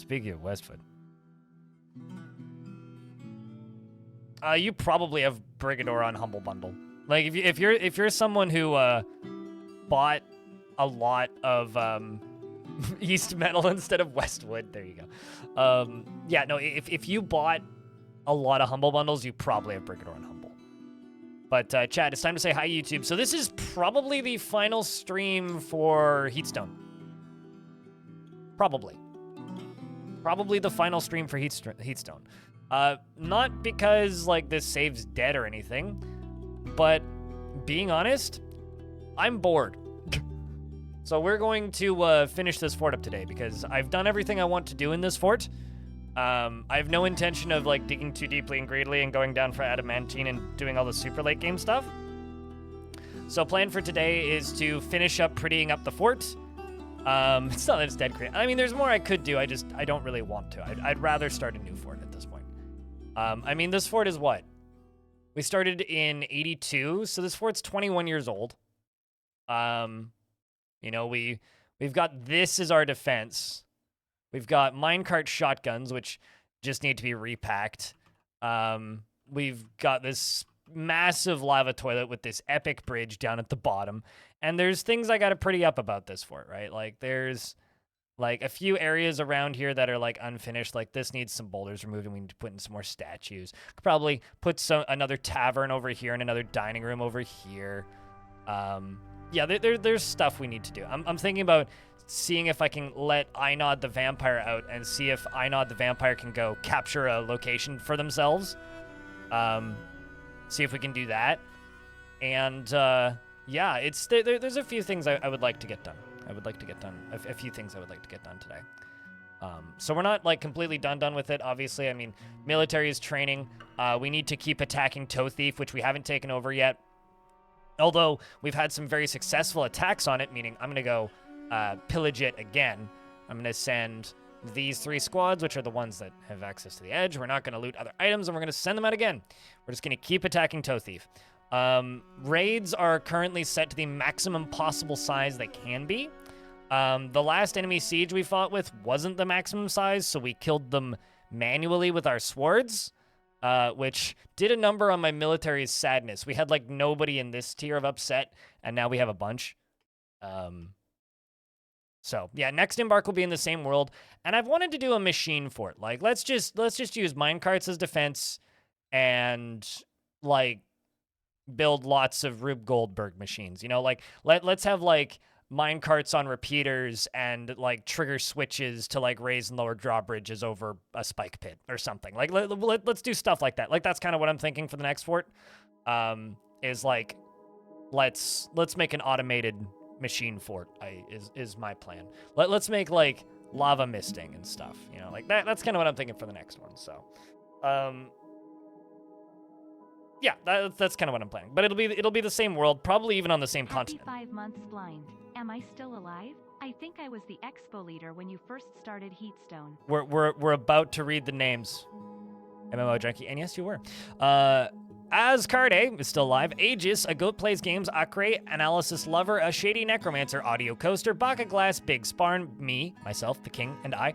Speaking of Westwood. You probably have Brigador on Humble Bundle. Like if you're someone who bought a lot of East Metal instead of Westwood, there you go. Yeah, no, if you bought a lot of Humble Bundles, you probably have Brigador on Humble. But chat, it's time to say hi, YouTube. So this is probably the final stream for Heatstone. Probably the final stream for Heatstone. Not because like this save's dead or anything, but being honest, I'm bored. So we're going to finish this fort up today because I've done everything I want to do in this fort. I have no intention of like digging too deeply and greedily and going down for adamantine and doing all the super late game stuff. So plan for today is to finish up prettying up the fort. It's not that it's dead. I mean, there's more I could do. I don't really want to. I'd rather start a new fort at this point. I mean, this fort is what? We started in 82, so this fort's 21 years old. You know, we've got this as our defense. We've got minecart shotguns, which just need to be repacked. We've got this massive lava toilet with this epic bridge down at the bottom. And there's things I got to pretty up about this fort, right? Like, there's, like, a few areas around here that are, like, unfinished. Like, this needs some boulders removed, and we need to put in some more statues. Could probably put another tavern over here and another dining room over here. Yeah, there's stuff we need to do. I'm thinking about seeing if I can let Einod the Vampire out and see if Einod the Vampire can go capture a location for themselves. See if we can do that. And, yeah, there's a few things I would like to get done. A few things I would like to get done today. So we're not, like, completely done with it, obviously. I mean, military is training. We need to keep attacking Toe Thief, which we haven't taken over yet. Although we've had some very successful attacks on it, meaning I'm going to go pillage it again. I'm going to send these 3 squads, which are the ones that have access to the edge. We're not going to loot other items, and we're going to send them out again. We're just going to keep attacking Toe Thief. Raids are currently set to the maximum possible size they can be. The last enemy siege we fought with wasn't the maximum size, so we killed them manually with our swords. Which did a number on my military's sadness. We had, like, nobody in this tier of upset, and now we have a bunch. So, yeah, next embark will be in the same world, and I've wanted to do a machine fort. Like, let's just use minecarts as defense and, like, build lots of Rube Goldberg machines. You know, like, let's have, like, minecarts on repeaters and like trigger switches to like raise and lower drawbridges over a spike pit or something. Like let's do stuff like that. Like that's kind of what I'm thinking for the next fort. Is like let's make an automated machine fort. Is my plan. Let's make like lava misting and stuff. You know, like that's kind of what I'm thinking for the next one. So, yeah, that's kind of what I'm planning. But it'll be the same world, probably even on the same continent. 5 months blind. Am I still alive? I think I was the expo leader when you first started Heatstone. We're about to read the names. MMO Junkie, and yes, you were. Ascarde is still alive. Aegis, a goat plays games. Acre, analysis lover. A shady necromancer. Audio coaster. Baka Glass. Big Sparn. Me, myself, the king, and I.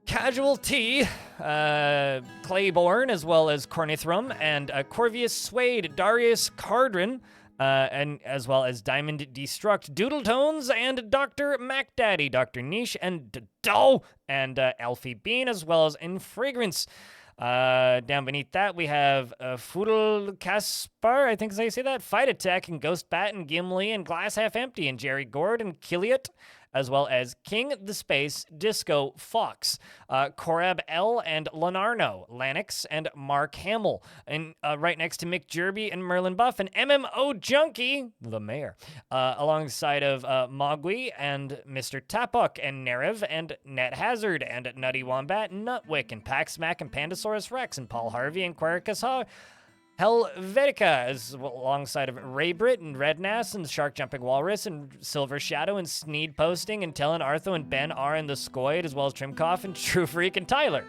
Casual T, Clayborn, as well as Cornithrum, and Corvius Suede, Darius Cardrin, and as well as Diamond Destruct, Doodletones, and Dr. MacDaddy, Dr. Niche, and Doe, and Alfie Bean, as well as Infragrance. Down beneath that, we have Fudel Kaspar, I think is how you say that, Fight Attack, and Ghost Bat, and Gimli, and Glass Half Empty, and Jerry Gord, and Killiot, as well as King the Space, Disco Fox, Korab L, and Lenarno, Lanix, and Mark Hamill. And right next to Mick Jerby and Merlin Buff, and MMO Junkie, the mayor, alongside of Mogui and Mr. Tapok, and Nerev, and Net Hazard, and Nutty Wombat, Nutwick, and Paxmac, and Pandasaurus Rex, and Paul Harvey, and Quericus Helvetica, as alongside of Raybrit and Rednass and Shark Jumping Walrus and Silver Shadow and Sneed Posting and Tellin Artho and Ben R and the Scoid, as well as Trimkoff and True Freak and Tyler.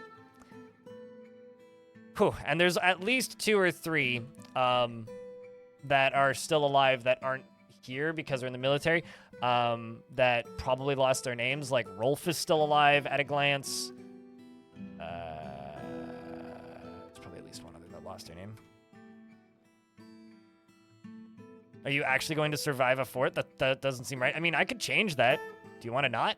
Whew. And there's at least 2 or 3 that are still alive that aren't here because they're in the military that probably lost their names. Like Rolf is still alive at a glance. There's probably at least one other that lost their name. Are you actually going to survive a fort? That doesn't seem right. I mean, I could change that. Do you want to not?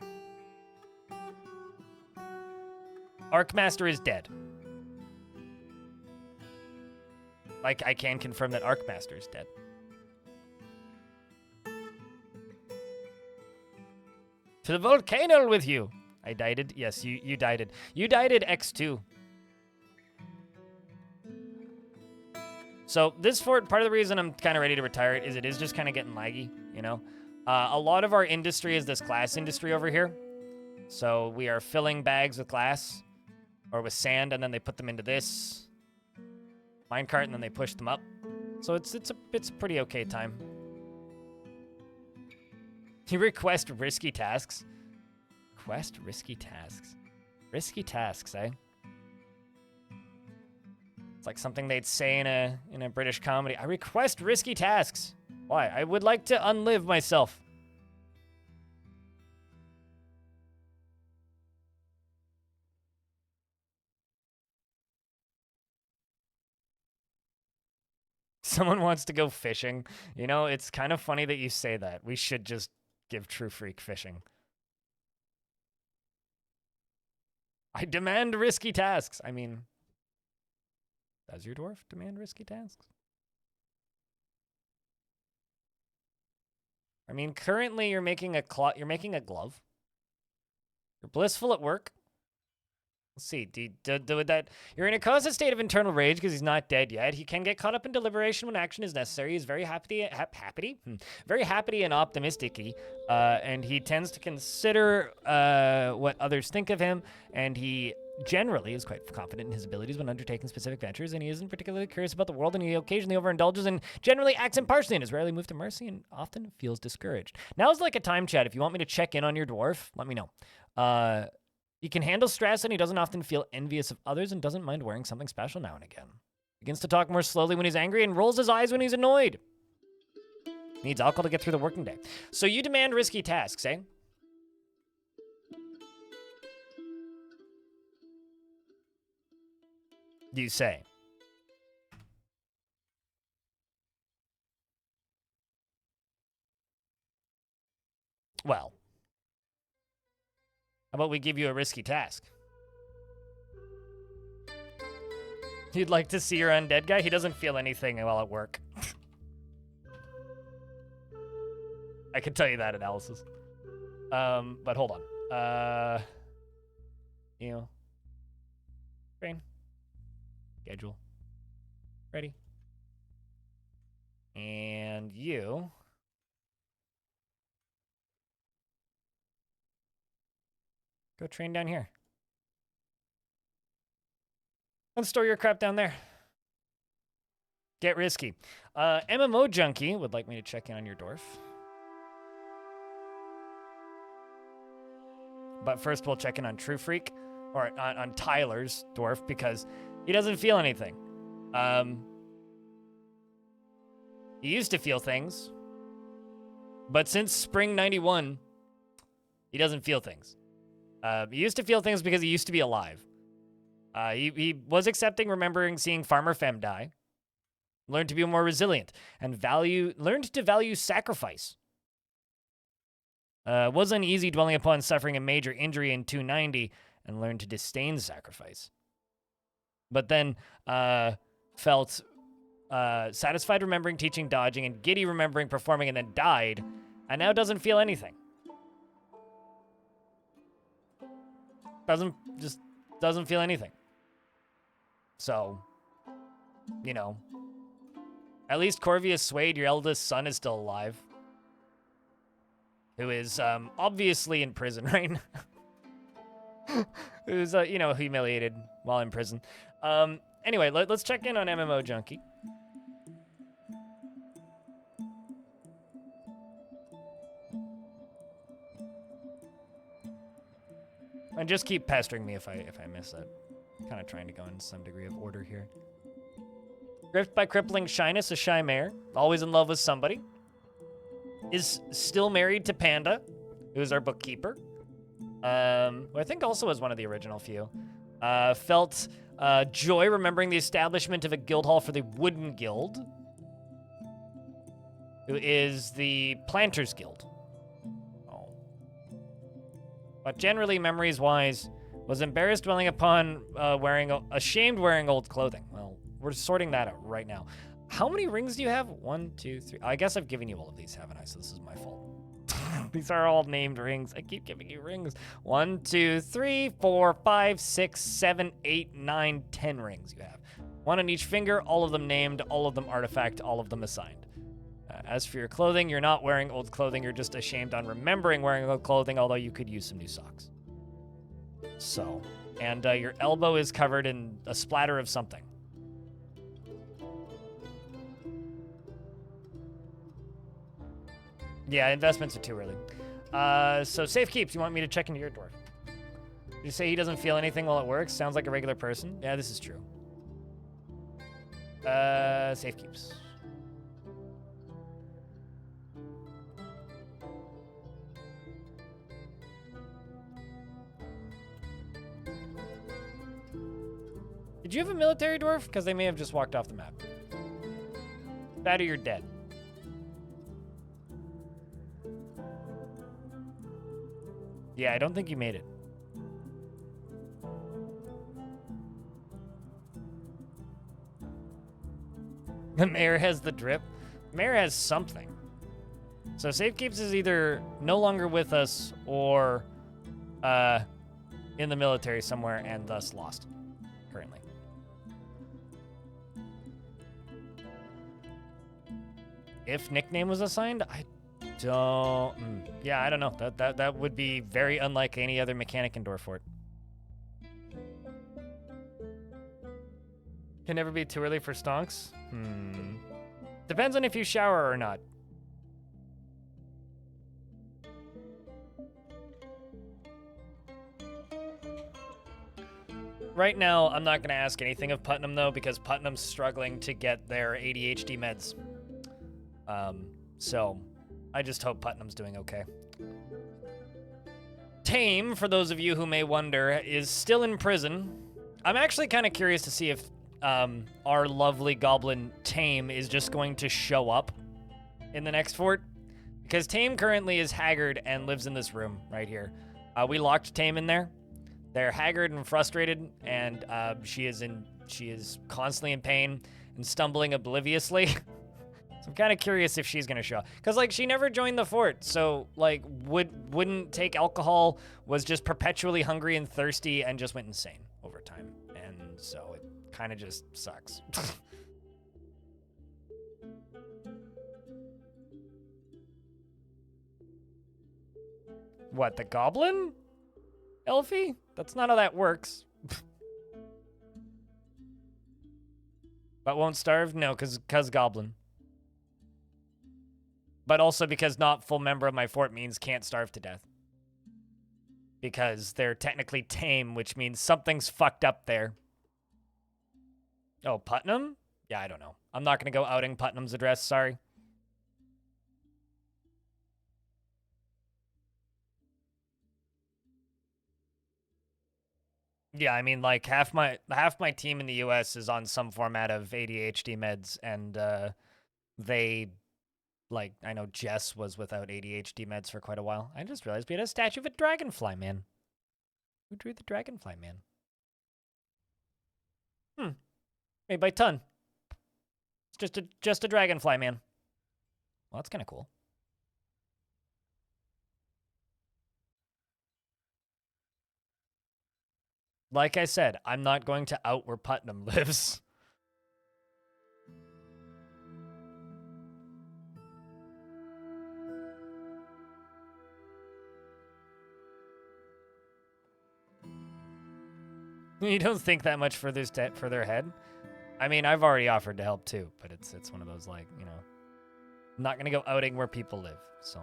Arcmaster is dead. Like, I can confirm that Arcmaster is dead. To the volcano with you. I died. Yes, you died. You died at X2. So this fort, part of the reason I'm kind of ready to retire it is just kind of getting laggy, you know? A lot of our industry is this glass industry over here. So we are filling bags with glass or with sand, and then they put them into this minecart, and then they push them up. So it's a pretty okay time. You request risky tasks. Request risky tasks. Risky tasks, eh? It's like something they'd say in a British comedy. I request risky tasks. Why? I would like to unlive myself. Someone wants to go fishing. You know, it's kind of funny that you say that. We should just give True Freak fishing. I demand risky tasks. I mean, does your dwarf demand risky tasks? I mean, currently you're making a glove. You're blissful at work. Let's see. You're in a constant state of internal rage because he's not dead yet. He can get caught up in deliberation when action is necessary. He's very very happy and optimistic-y, and he tends to consider what others think of him, and he generally is quite confident in his abilities when undertaking specific ventures, and he isn't particularly curious about the world, and he occasionally overindulges and generally acts impartially and is rarely moved to mercy and often feels discouraged. Now's like a time chat. If you want me to check in on your dwarf, let me know. He can handle stress, and he doesn't often feel envious of others and doesn't mind wearing something special now and again. Begins to talk more slowly when he's angry and rolls his eyes when he's annoyed. Needs alcohol to get through the working day. So you demand risky tasks, eh? You say. Well, how about we give you a risky task? You'd like to see your undead guy? He doesn't feel anything while at work. I can tell you that analysis. But hold on. Brain. Schedule. Ready. And you. Go train down here. And store your crap down there. Get risky. MMO Junkie would like me to check in on your dwarf. But first we'll check in on True Freak, or on Tyler's dwarf, because he doesn't feel anything. He used to feel things, but since Spring 91, he doesn't feel things. He used to feel things because he used to be alive. He was accepting, remembering, seeing Farmer Femme die. Learned to be more resilient and learned to value sacrifice. Was uneasy dwelling upon suffering a major injury in 290 and learned to disdain sacrifice. But then felt satisfied remembering, teaching, dodging, and giddy remembering, performing, and then died, and now doesn't feel anything. Doesn't feel anything. So, you know, at least Corvius Swade, your eldest son, is still alive. Who is obviously in prison right now. Who's, humiliated while in prison. Anyway, let's check in on MMO Junkie. And just keep pestering me if I miss it. Kind of trying to go in some degree of order here. Gripped by crippling shyness, a shy mare. Always in love with somebody. is still married to Panda, who's our bookkeeper. Who I think also was one of the original few. Felt joy remembering the establishment of a guild hall for the Wooden Guild, who is the Planters Guild. Oh. But generally, memories-wise, was embarrassed dwelling upon ashamed wearing old clothing. Well, we're sorting that out right now. How many rings do you have? 1, 2, 3. I guess I've given you all of these, haven't I? So this is my fault. These are all named rings. I keep giving you rings. 1, 2, 3, 4, 5, 6, 7, 8, 9, 10 rings you have. One on each finger, all of them named, all of them artifact, all of them assigned. As for your clothing, you're not wearing old clothing. You're just ashamed on remembering wearing old clothing, although you could use some new socks. So, and your elbow is covered in a splatter of something. Yeah, investments are too early. So safe keeps. You want me to check into your dwarf? Did you say he doesn't feel anything while it works? Sounds like a regular person. Yeah, this is true. Safe keeps. Did you have a military dwarf? Because they may have just walked off the map. That or you're dead. Yeah, I don't think you made it. The mayor has the drip. The mayor has something. So Safekeeps is either no longer with us or in the military somewhere and thus lost currently. If nickname was assigned, I don't... Yeah, I don't know. That would be very unlike any other mechanic in Dwarf. Can never be too early for stonks? Depends on if you shower or not. Right now, I'm not going to ask anything of Putnam, though, because Putnam's struggling to get their ADHD meds. So I just hope Putnam's doing okay. Tame, for those of you who may wonder, is still in prison. I'm actually kind of curious to see if our lovely goblin Tame is just going to show up in the next fort. Because Tame currently is haggard and lives in this room right here. We locked Tame in there. They're haggard and frustrated, and she is constantly in pain and stumbling obliviously. So I'm kind of curious if she's gonna show up. Cause like she never joined the fort, so like wouldn't take alcohol, was just perpetually hungry and thirsty and just went insane over time. And so it kind of just sucks. What, the goblin? Elfie? That's not how that works. But won't starve? No, cause goblin. But also because not full member of my fort means can't starve to death. Because they're technically tame, which means something's fucked up there. Oh, Putnam? Yeah, I don't know. I'm not going to go outing Putnam's address, sorry. Yeah, I mean, like, half my team in the US is on some format of ADHD meds, and they... Like, I know Jess was without ADHD meds for quite a while. I just realized we had a statue of a dragonfly man. Who drew the dragonfly man? Made by Ton. It's just a dragonfly man. Well, that's kind of cool. Like I said, I'm not going to out where Putnam lives. You don't think that much further ahead? I mean, I've already offered to help too, but it's one of those, like, you know, I'm not going to go outing where people live, so.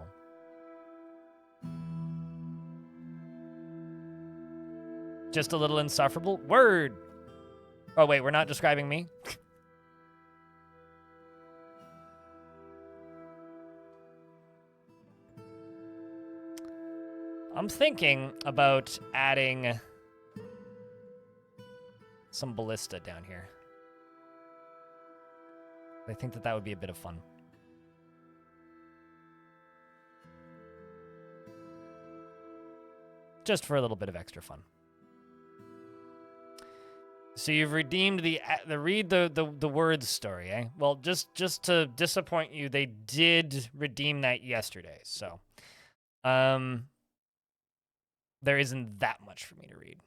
Just a little insufferable? Word! Oh, wait, we're not describing me? I'm thinking about adding some ballista down here. I think that would be a bit of fun. Just for a little bit of extra fun. So you've redeemed the read the words story, eh? Well, just to disappoint you, they did redeem that yesterday. So, there isn't that much for me to read.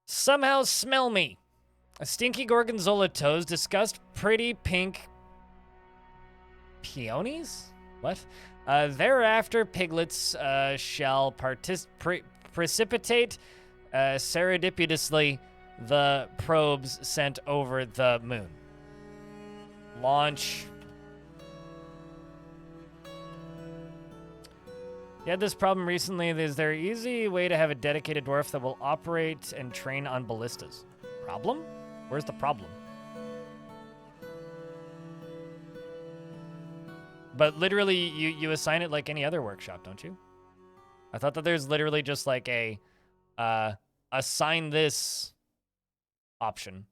Somehow smell me. A stinky gorgonzola toes disgust pretty pink peonies? What? Thereafter, piglets shall precipitate serendipitously the probes sent over the moon. Launch. You had this problem recently. Is there an easy way to have a dedicated dwarf that will operate and train on ballistas? Problem? Where's the problem? But literally, you assign it like any other workshop, don't you? I thought that there's literally just like a assign this option.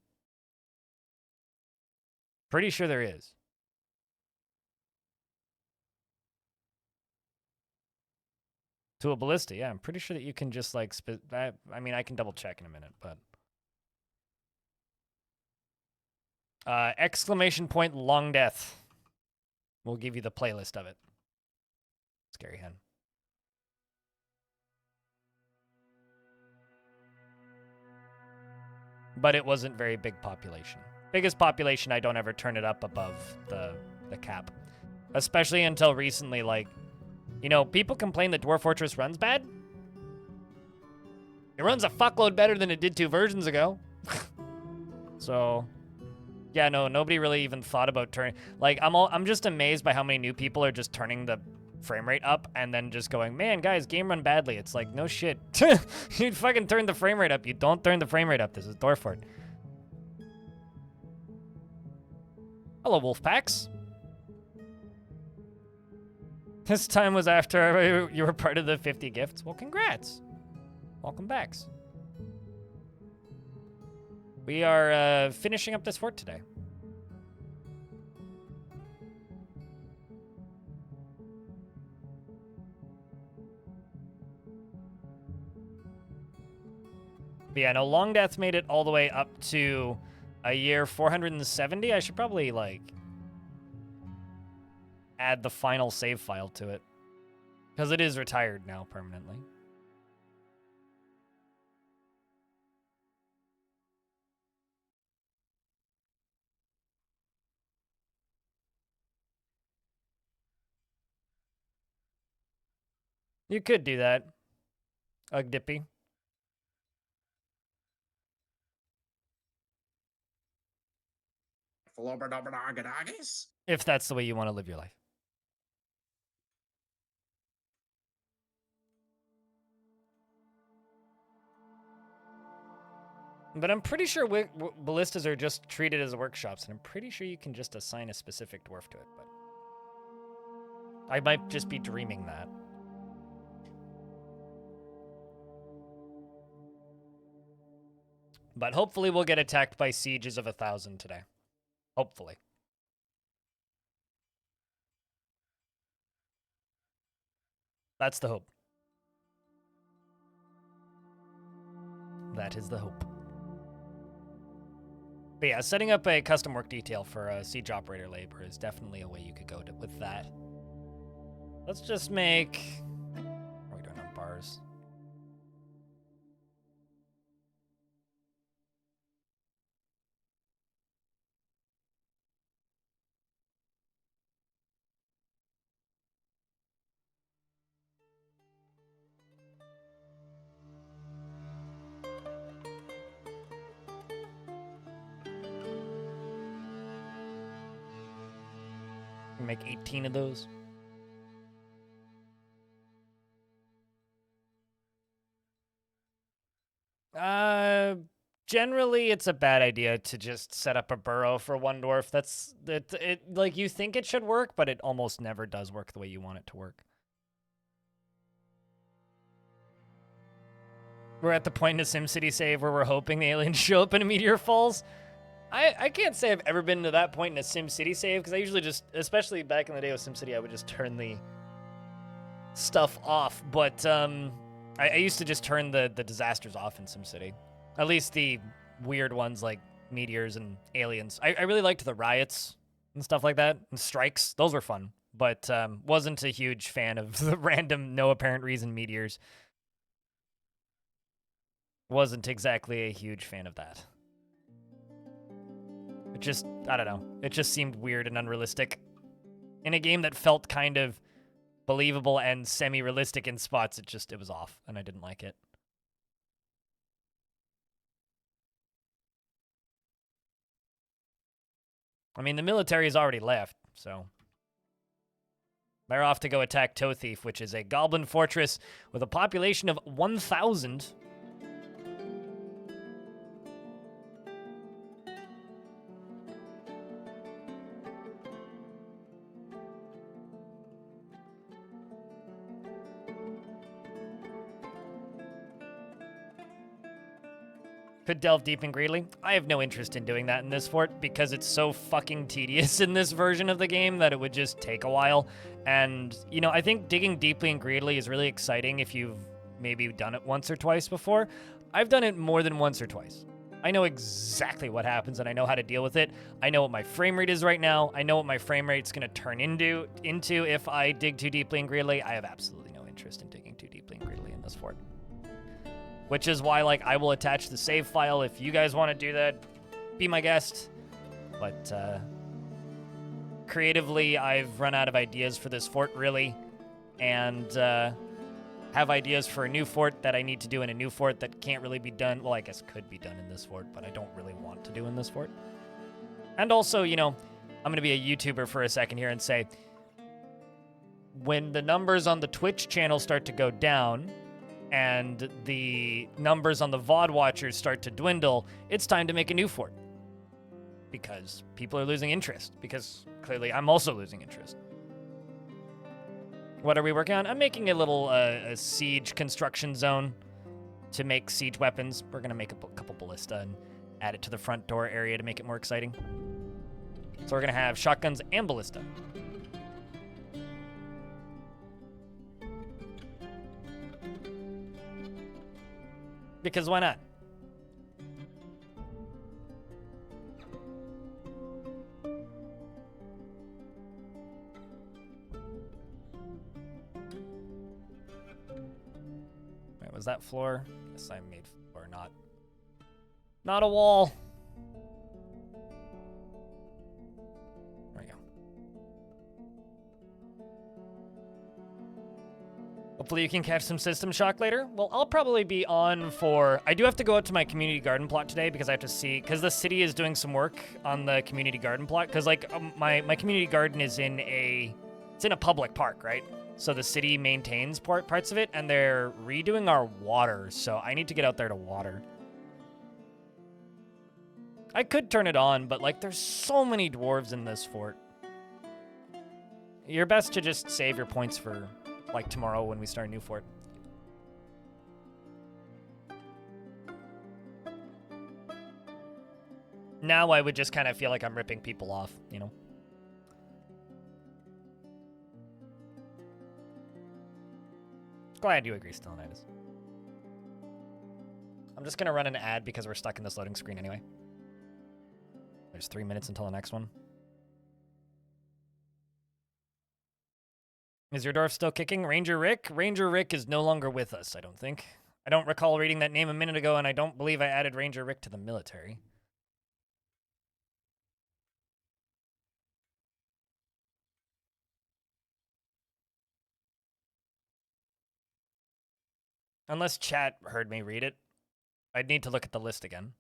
Pretty sure there is. To a ballista, yeah. I'm pretty sure that you can just like, I mean, I can double check in a minute, but. Exclamation point long death. We'll give you the playlist of it. Scary hen. But it wasn't very big population. Biggest population, I don't ever turn it up above the cap. Especially until recently, like, you know, people complain that Dwarf Fortress runs bad. It runs a fuckload better than it did 2 versions ago. So, yeah, no, nobody really even thought about turning. Like, I'm just amazed by how many new people are just turning the frame rate up and then just going, man, guys, game run badly. It's like, no shit. You fucking turn the frame rate up. You don't turn the frame rate up. This is Dwarf Fort. Hello, Wolfpacks. This time was after you were part of the 50 gifts. Well, congrats. Welcome backs. We are finishing up this fort today. But yeah, no, Long Death made it all the way up to a year 470. I should probably, like, add the final save file to it. Because it is retired now permanently. You could do that. Ugh, Dippy. If that's the way you want to live your life. But I'm pretty sure ballistas are just treated as workshops, and I'm pretty sure you can just assign a specific dwarf to it, but I might just be dreaming that. But hopefully we'll get attacked by sieges of 1,000 today. Hopefully. That's the hope. That is the hope. But yeah, setting up a custom work detail for a siege operator labor is definitely a way you could go with that. Let's just make... What are we doing on bars? Make 18 of those. Generally, it's a bad idea to just set up a burrow for one dwarf. That's it. Like, you think it should work, but it almost never does work the way you want it to work. We're at the point in a SimCity save where we're hoping the aliens show up and a meteor falls. I can't say I've ever been to that point in a SimCity save, because I usually just, especially back in the day with SimCity, I would just turn the stuff off. But I used to just turn the disasters off in SimCity. At least the weird ones like meteors and aliens. I really liked the riots and stuff like that, and strikes. Those were fun, but wasn't a huge fan of the random, no apparent reason meteors. Wasn't exactly a huge fan of that. It just, I don't know. It just seemed weird and unrealistic. In a game that felt kind of believable and semi-realistic in spots, it was off, and I didn't like it. I mean, the military has already left, so they're off to go attack Toe Thief, which is a goblin fortress with a population of 1,000. Could delve deep and greedily. I have no interest in doing that in this fort because it's so fucking tedious in this version of the game that it would just take a while. And, you know, I think digging deeply and greedily is really exciting if you've maybe done it once or twice before. I've done it more than once or twice. I know exactly what happens and I know how to deal with it. I know what my frame rate is right now. I know what my frame rate's going to turn into if I dig too deeply and greedily. I have absolutely no interest in digging too deeply and greedily in this fort. Which is why, like, I will attach the save file if you guys want to do that. Be my guest. But creatively, I've run out of ideas for this fort, really, and have ideas for a new fort that I need to do in a new fort that can't really be done. Well, I guess could be done in this fort, but I don't really want to do in this fort. And also, you know, I'm going to be a YouTuber for a second here and say, when the numbers on the Twitch channel start to go down and the numbers on the VOD watchers start to dwindle, it's time to make a new fort. Because people are losing interest. Because clearly I'm also losing interest. What are we working on? I'm making a little a siege construction zone to make siege weapons. We're going to make a couple ballista and add it to the front door area to make it more exciting. So we're going to have shotguns and ballista. Because why not? Wait, was that floor? Yes, I made floor, not a wall. There we go. Hopefully you can catch some System Shock later. Well, I'll probably be on for... I do have to go out to my community garden plot today because I have to see... Because the city is doing some work on the community garden plot. Because, like, my community garden is in a... It's in a public park, right? So the city maintains parts of it, and they're redoing our water. So I need to get out there to water. I could turn it on, but, like, there's so many dwarves in this fort. You're best to just save your points for... like tomorrow when we start a new fort. Now I would just kind of feel like I'm ripping people off, you know? Glad you agree, Stellanitis. I'm just going to run an ad because we're stuck in this loading screen anyway. There's 3 minutes until the next one. Is your dwarf still kicking? Ranger Rick? Ranger Rick is no longer with us, I don't think. I don't recall reading that name a minute ago, and I don't believe I added Ranger Rick to the military. Unless chat heard me read it. I'd need to look at the list again.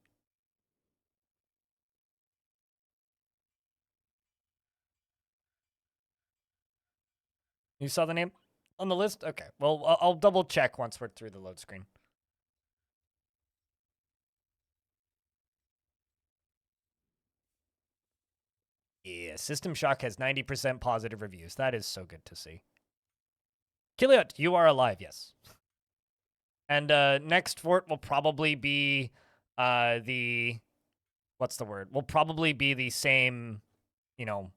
You saw the name on the list? Okay. Well, I'll double check once we're through the load screen. Yeah, System Shock has 90% positive reviews. That is so good to see. Kiliot, you are alive, yes. And next fort will probably be the... What's the word? Will probably be the same, you know...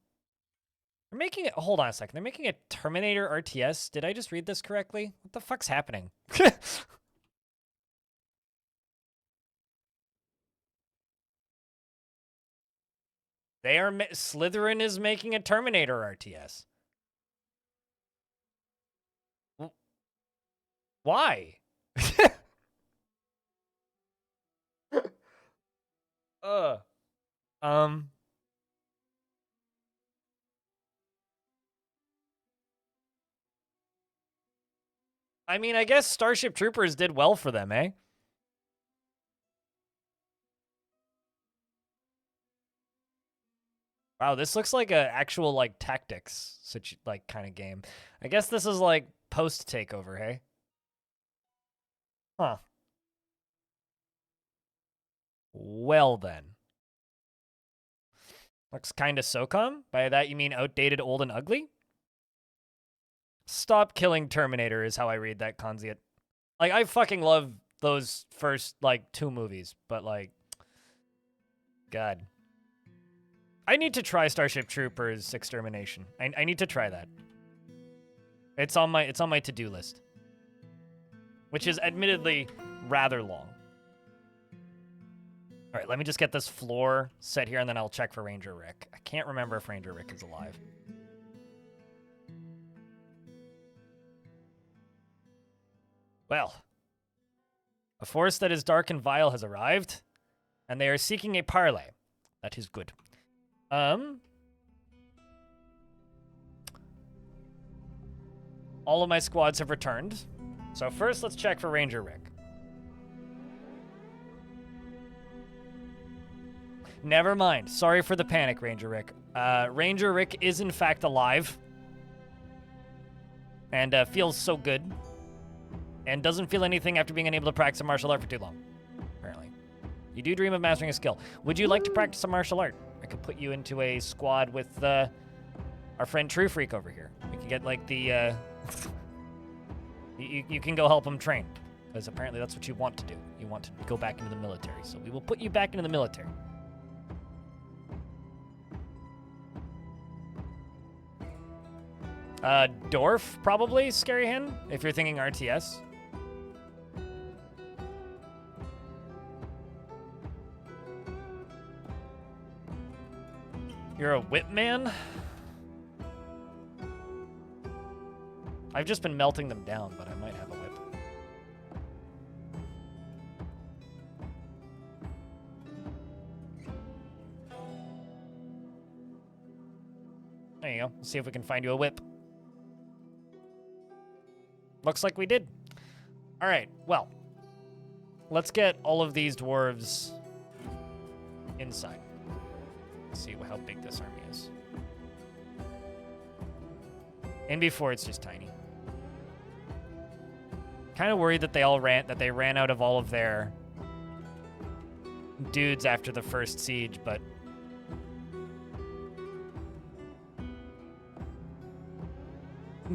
They're making it... Hold on a second. They're making a Terminator RTS. Did I just read this correctly? What the fuck's happening? They are... Slytherin is making a Terminator RTS. Why? uh... Um... I mean, I guess Starship Troopers did well for them, eh? Wow, this looks like a actual, like, tactics, such, like, kind of game. I guess this is, like, post-takeover, hey? Huh. Well, then. Looks kind of SOCOM? By that, you mean outdated, old, and ugly? Stop killing Terminator is how I read that, Conziat. Like, I fucking love those first, like, 2 movies, but, like... God. I need to try Starship Troopers Extermination. I need to try that. It's on my to-do list. Which is admittedly rather long. All right, let me just get this floor set here, and then I'll check for Ranger Rick. I can't remember if Ranger Rick is alive. Well, a force that is dark and vile has arrived, and they are seeking a parley. That is good. All of my squads have returned. So first, let's check for Ranger Rick. Never mind. Sorry for the panic, Ranger Rick. Ranger Rick is in fact alive. And feels so good. And doesn't feel anything after being unable to practice a martial art for too long. Apparently. You do dream of mastering a skill. Would you like to practice a martial art? I could put you into a squad with our friend True Freak over here. We can get like the... you can go help him train. Because apparently that's what you want to do. You want to go back into the military. So we will put you back into the military. Dwarf, probably, Scary Hen, if you're thinking RTS. You're a whip man? I've just been melting them down, but I might have a whip. There you go. Let's see if we can find you a whip. Looks like we did. All right, well, let's get all of these dwarves inside. Let's see how big this army is. And before it's just tiny. Kind of worried that they ran out of all of their dudes after the first siege, but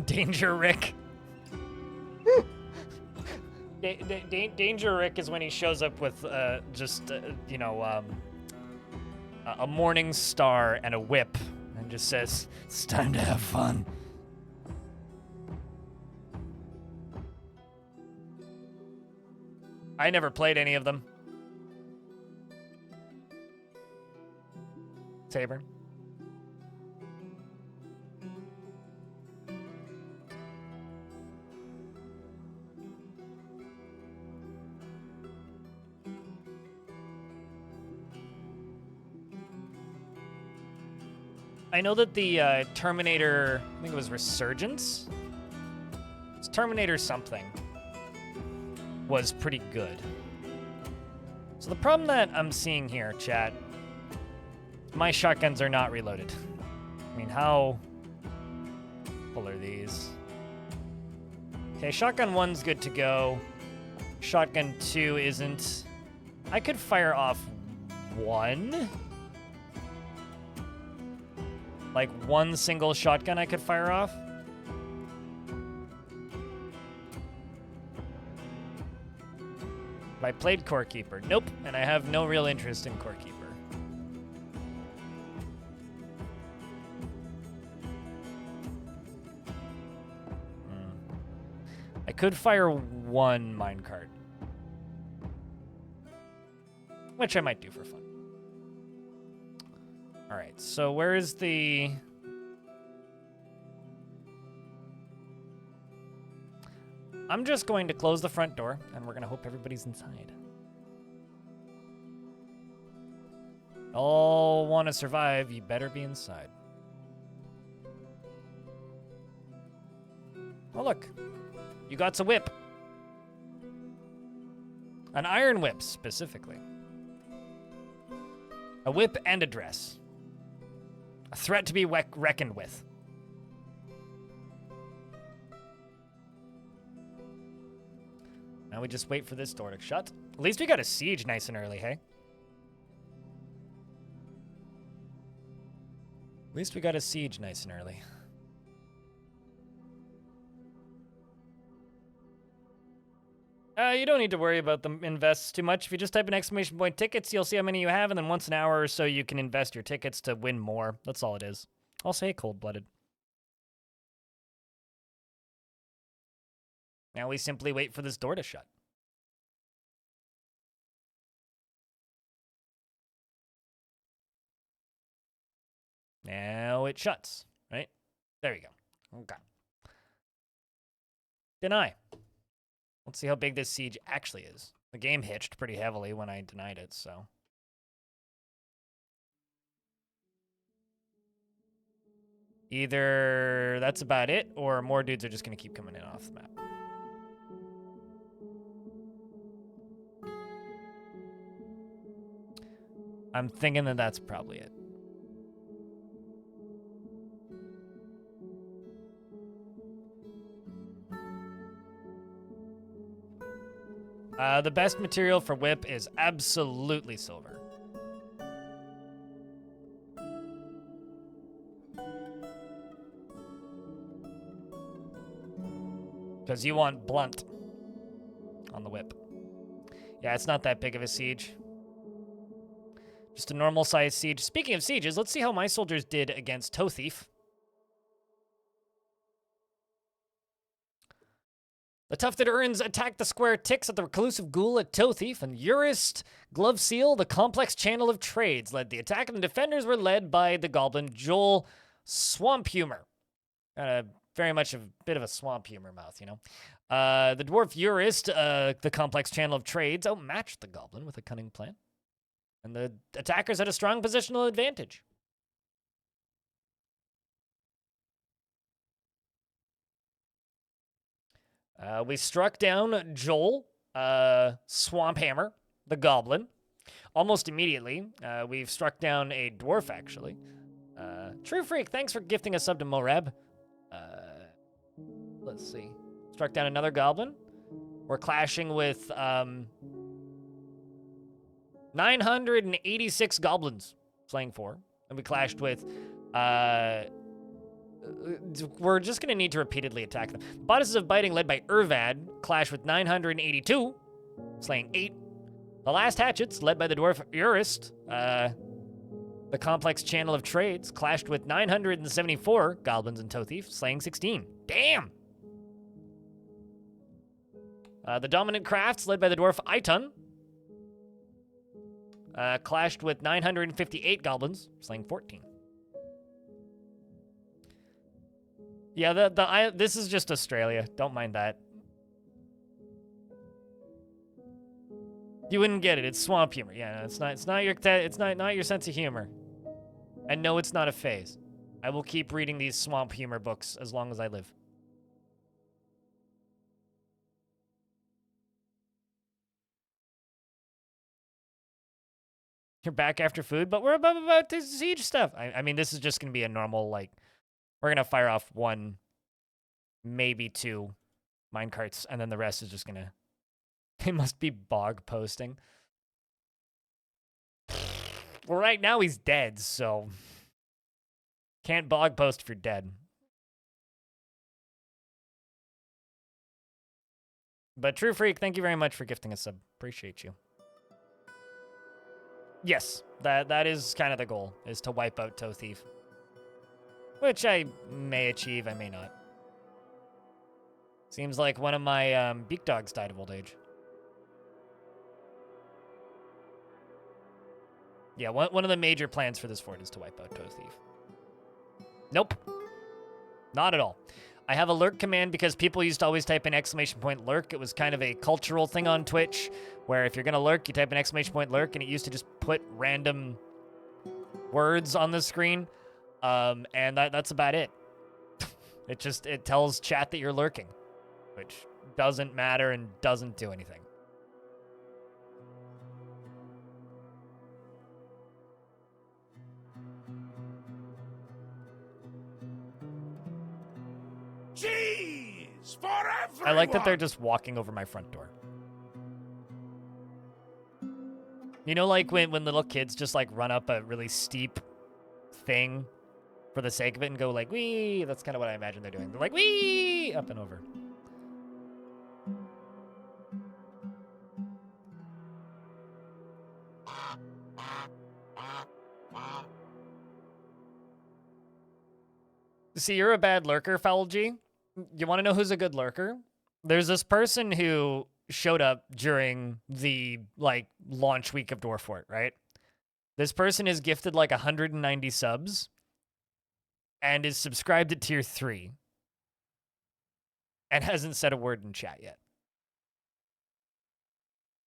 Danger Rick. Danger Rick is when he shows up with you know, a morning star and a whip and just says, "It's time to have fun." I never played any of them. Saber. I know that the Terminator, I think it was Resurgence? It's Terminator something. Was pretty good. So the problem that I'm seeing here, chat, my shotguns are not reloaded. I mean, how full are these? Okay, shotgun 1's good to go. Shotgun 2 isn't. I could fire off 1. Like 1 single shotgun I could fire off. Have I played Core Keeper? Nope, and I have no real interest in Core Keeper. I could fire 1 minecart, which I might do for fun. All right, so where is the... I'm just going to close the front door, and we're going to hope everybody's inside. All want to survive, you better be inside. Oh, look. You got a whip. An iron whip, specifically. A whip and a dress. A threat to be reckoned with. Now we just wait for this door to shut. At least we got a siege nice and early, hey? At least we got a siege nice and early. You don't need to worry about the invests too much. If you just type in ! Tickets, you'll see how many you have, and then once an hour or so you can invest your tickets to win more. That's all it is. I'll say cold-blooded. Now we simply wait for this door to shut. Now it shuts, right? There we go. Okay. Deny. Let's see how big this siege actually is. The game hitched pretty heavily when I denied it, so. Either that's about it, or more dudes are just going to keep coming in off the map. I'm thinking that that's probably it. The best material for whip is absolutely silver. Because you want blunt on the whip. Yeah, it's not that big of a siege. Just a normal sized siege. Speaking of sieges, let's see how my soldiers did against Toe Thief. The Tufted Urns attacked the square ticks at the Reclusive Ghoul at Toe Thief, and Urist, Glove Seal, the Complex Channel of Trades led the attack, and the defenders were led by the Goblin Joel Swamp Humor. Very much a bit of a swamp humor mouth, you know. The Dwarf Urist, the Complex Channel of Trades, outmatched the Goblin with a cunning plan. And the attackers had a strong positional advantage. We struck down Joel, Swamp Hammer, the Goblin. Almost immediately, we've struck down a Dwarf, actually. True Freak, thanks for gifting a sub to Moreb. Let's see. Struck down another Goblin. We're clashing with 986 Goblins, slaying 4. And we clashed with... we're just going to need to repeatedly attack them. Bodices of Biting, led by Urvad, clashed with 982, slaying 8. The Last Hatchets, led by the Dwarf Urist, the Complex Channel of Trades, clashed with 974 Goblins and Toe Thief, slaying 16. Damn! The Dominant Crafts, led by the Dwarf Itun, clashed with 958 Goblins, slaying 14. Yeah, this is just Australia. Don't mind that. You wouldn't get it. It's swamp humor. Yeah, no, it's not your sense of humor. And no, it's not a phase. I will keep reading these swamp humor books as long as I live. You're back after food, but we're about to siege stuff. I mean, this is just going to be a normal, like, we're going to fire off 1, maybe 2 Minecarts, and then the rest is just gonna... They must be bog posting. Well, right now he's dead, so... Can't bog post if you're dead. But True Freak, thank you very much for gifting a sub. Appreciate you. Yes, that is kind of the goal, is to wipe out Toe Thief. Which I may achieve, I may not. Seems like one of my beak dogs died of old age. Yeah, one of the major plans for this fort is to wipe out Toe Thief. Nope. Not at all. I have a lurk command because people used to always type in !lurk. It was kind of a cultural thing on Twitch, where if you're gonna lurk, you type in !lurk, and it used to just put random words on the screen. And that's about it. It tells chat that you're lurking, which doesn't matter and doesn't do anything. Cheese for everyone! I like that they're just walking over my front door. You know, like when little kids just like run up a really steep thing for the sake of it and go like, wee! That's kind of what I imagine they're doing. They're like, wee! Up and over. See, you're a bad lurker, Foul G. You want to know who's a good lurker? There's this person who showed up during the, like, launch week of Dwarf Fort, right? This person is gifted, like, 190 subs and is subscribed to Tier 3 and hasn't said a word in chat yet.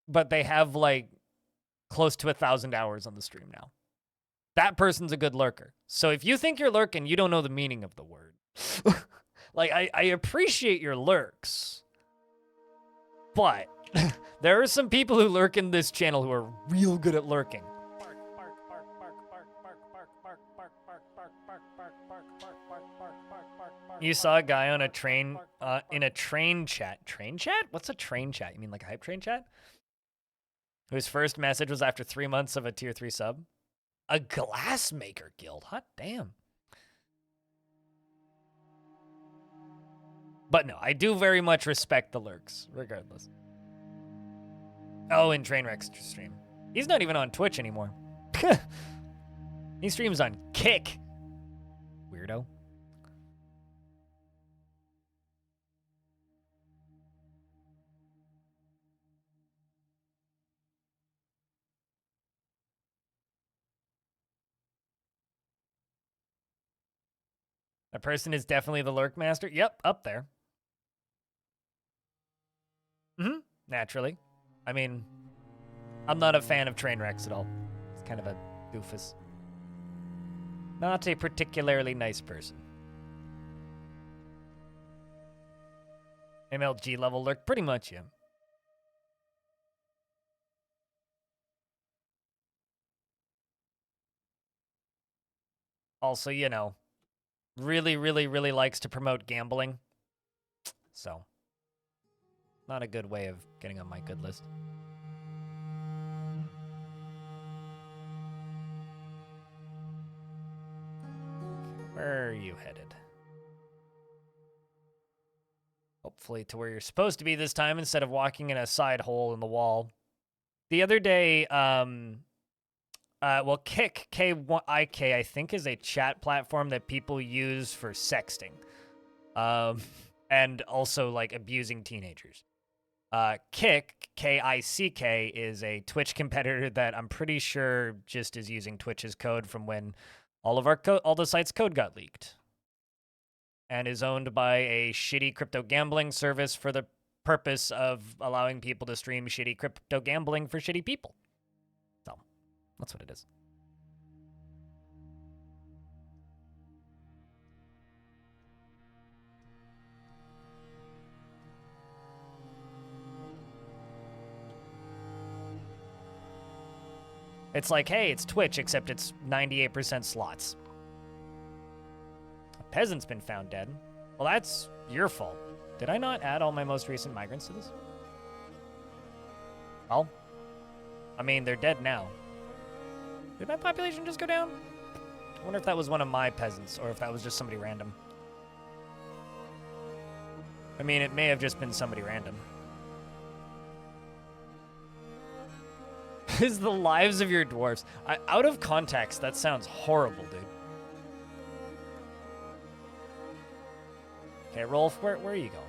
But they have, like, close to 1,000 hours on the stream now. That person's a good lurker. So if you think you're lurking, you don't know the meaning of the word. Like, I appreciate your lurks, but there are some people who lurk in this channel who are real good at lurking. You saw a guy on a train, in a train chat. Train chat? What's a train chat? You mean like a hype train chat? Whose first message was after 3 months of a tier 3 sub? A glassmaker guild. Hot damn. But no, I do very much respect the lurks, regardless. Oh, and Trainwreck's stream. He's not even on Twitch anymore. He streams on Kick. Weirdo. A person is definitely the lurk master. Yep, up there. Naturally. I mean, I'm not a fan of Trainwrecks at all. He's kind of a doofus. Not a particularly nice person. MLG level lurk, pretty much, yeah. Also, you know, really, really, really likes to promote gambling. So, not a good way of getting on my good list. Where are you headed? Hopefully to where you're supposed to be this time instead of walking in a side hole in the wall. The other day, well, Kick, K-I-K, I think is a chat platform that people use for sexting. And also, like, abusing teenagers. Kick, K-I-C-K, is a Twitch competitor that I'm pretty sure just is using Twitch's code from when all the site's code got leaked. And is owned by a shitty crypto gambling service for the purpose of allowing people to stream shitty crypto gambling for shitty people. So, that's what it is. It's like, hey, it's Twitch, except it's 98% slots. A peasant's been found dead. Well, that's your fault. Did I not add all my most recent migrants to this? Well, I mean, they're dead now. Did my population just go down? I wonder if that was one of my peasants, or if that was just somebody random. I mean, it may have just been somebody random. Is the lives of your dwarves. Out of context, that sounds horrible, dude. Okay, Rolf, where are you going?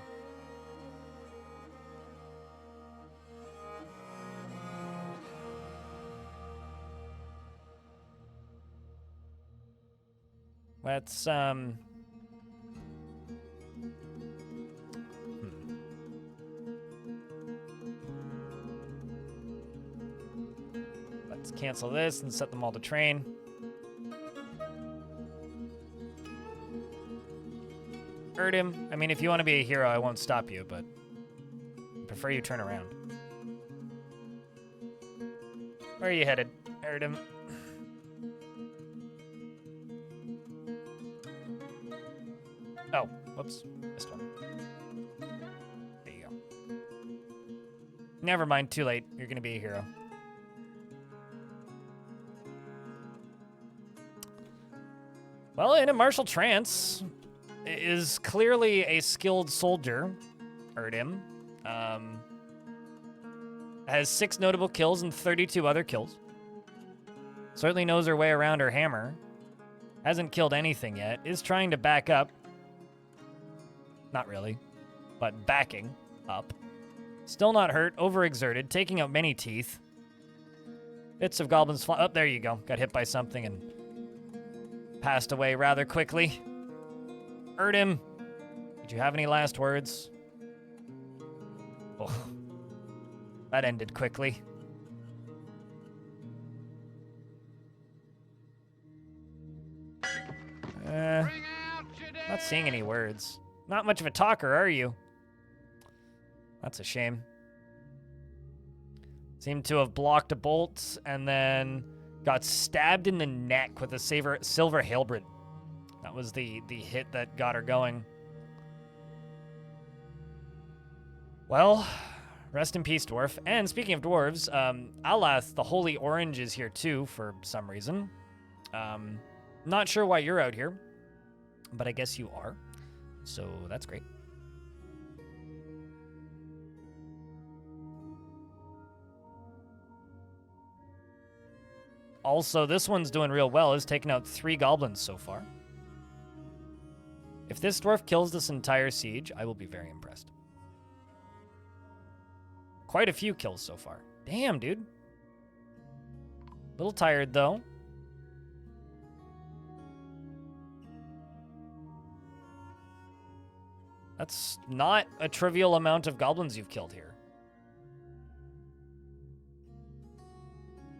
Let's, Let's cancel this and set them all to train. Erdem, I mean, if you want to be a hero, I won't stop you, but I prefer you turn around. Where are you headed, Erdem? Oh, whoops. Missed one. There you go. Never mind, too late. You're going to be a hero. Well, in a martial trance is clearly a skilled soldier, Erdem. Has 6 notable kills and 32 other kills. Certainly knows her way around her hammer. Hasn't killed anything yet. Is trying to back up. Not really, but backing up. Still not hurt, overexerted, taking out many teeth. Bits of goblins fly. Oh, there you go. Got hit by something and passed away rather quickly. Erdem, did you have any last words? Oh, that ended quickly. Not seeing any words. Not much of a talker, are you? That's a shame. Seemed to have blocked a bolt and then got stabbed in the neck with a silver halberd. That was the hit that got her going. Well, rest in peace, Dwarf. And speaking of dwarves, Alath, the Holy Orange, is here too for some reason. Not sure why you're out here, but I guess you are. So that's great. Also, this one's doing real well. It's taken out 3 goblins so far. If this dwarf kills this entire siege, I will be very impressed. Quite a few kills so far. Damn, dude. Little tired, though. That's not a trivial amount of goblins you've killed here.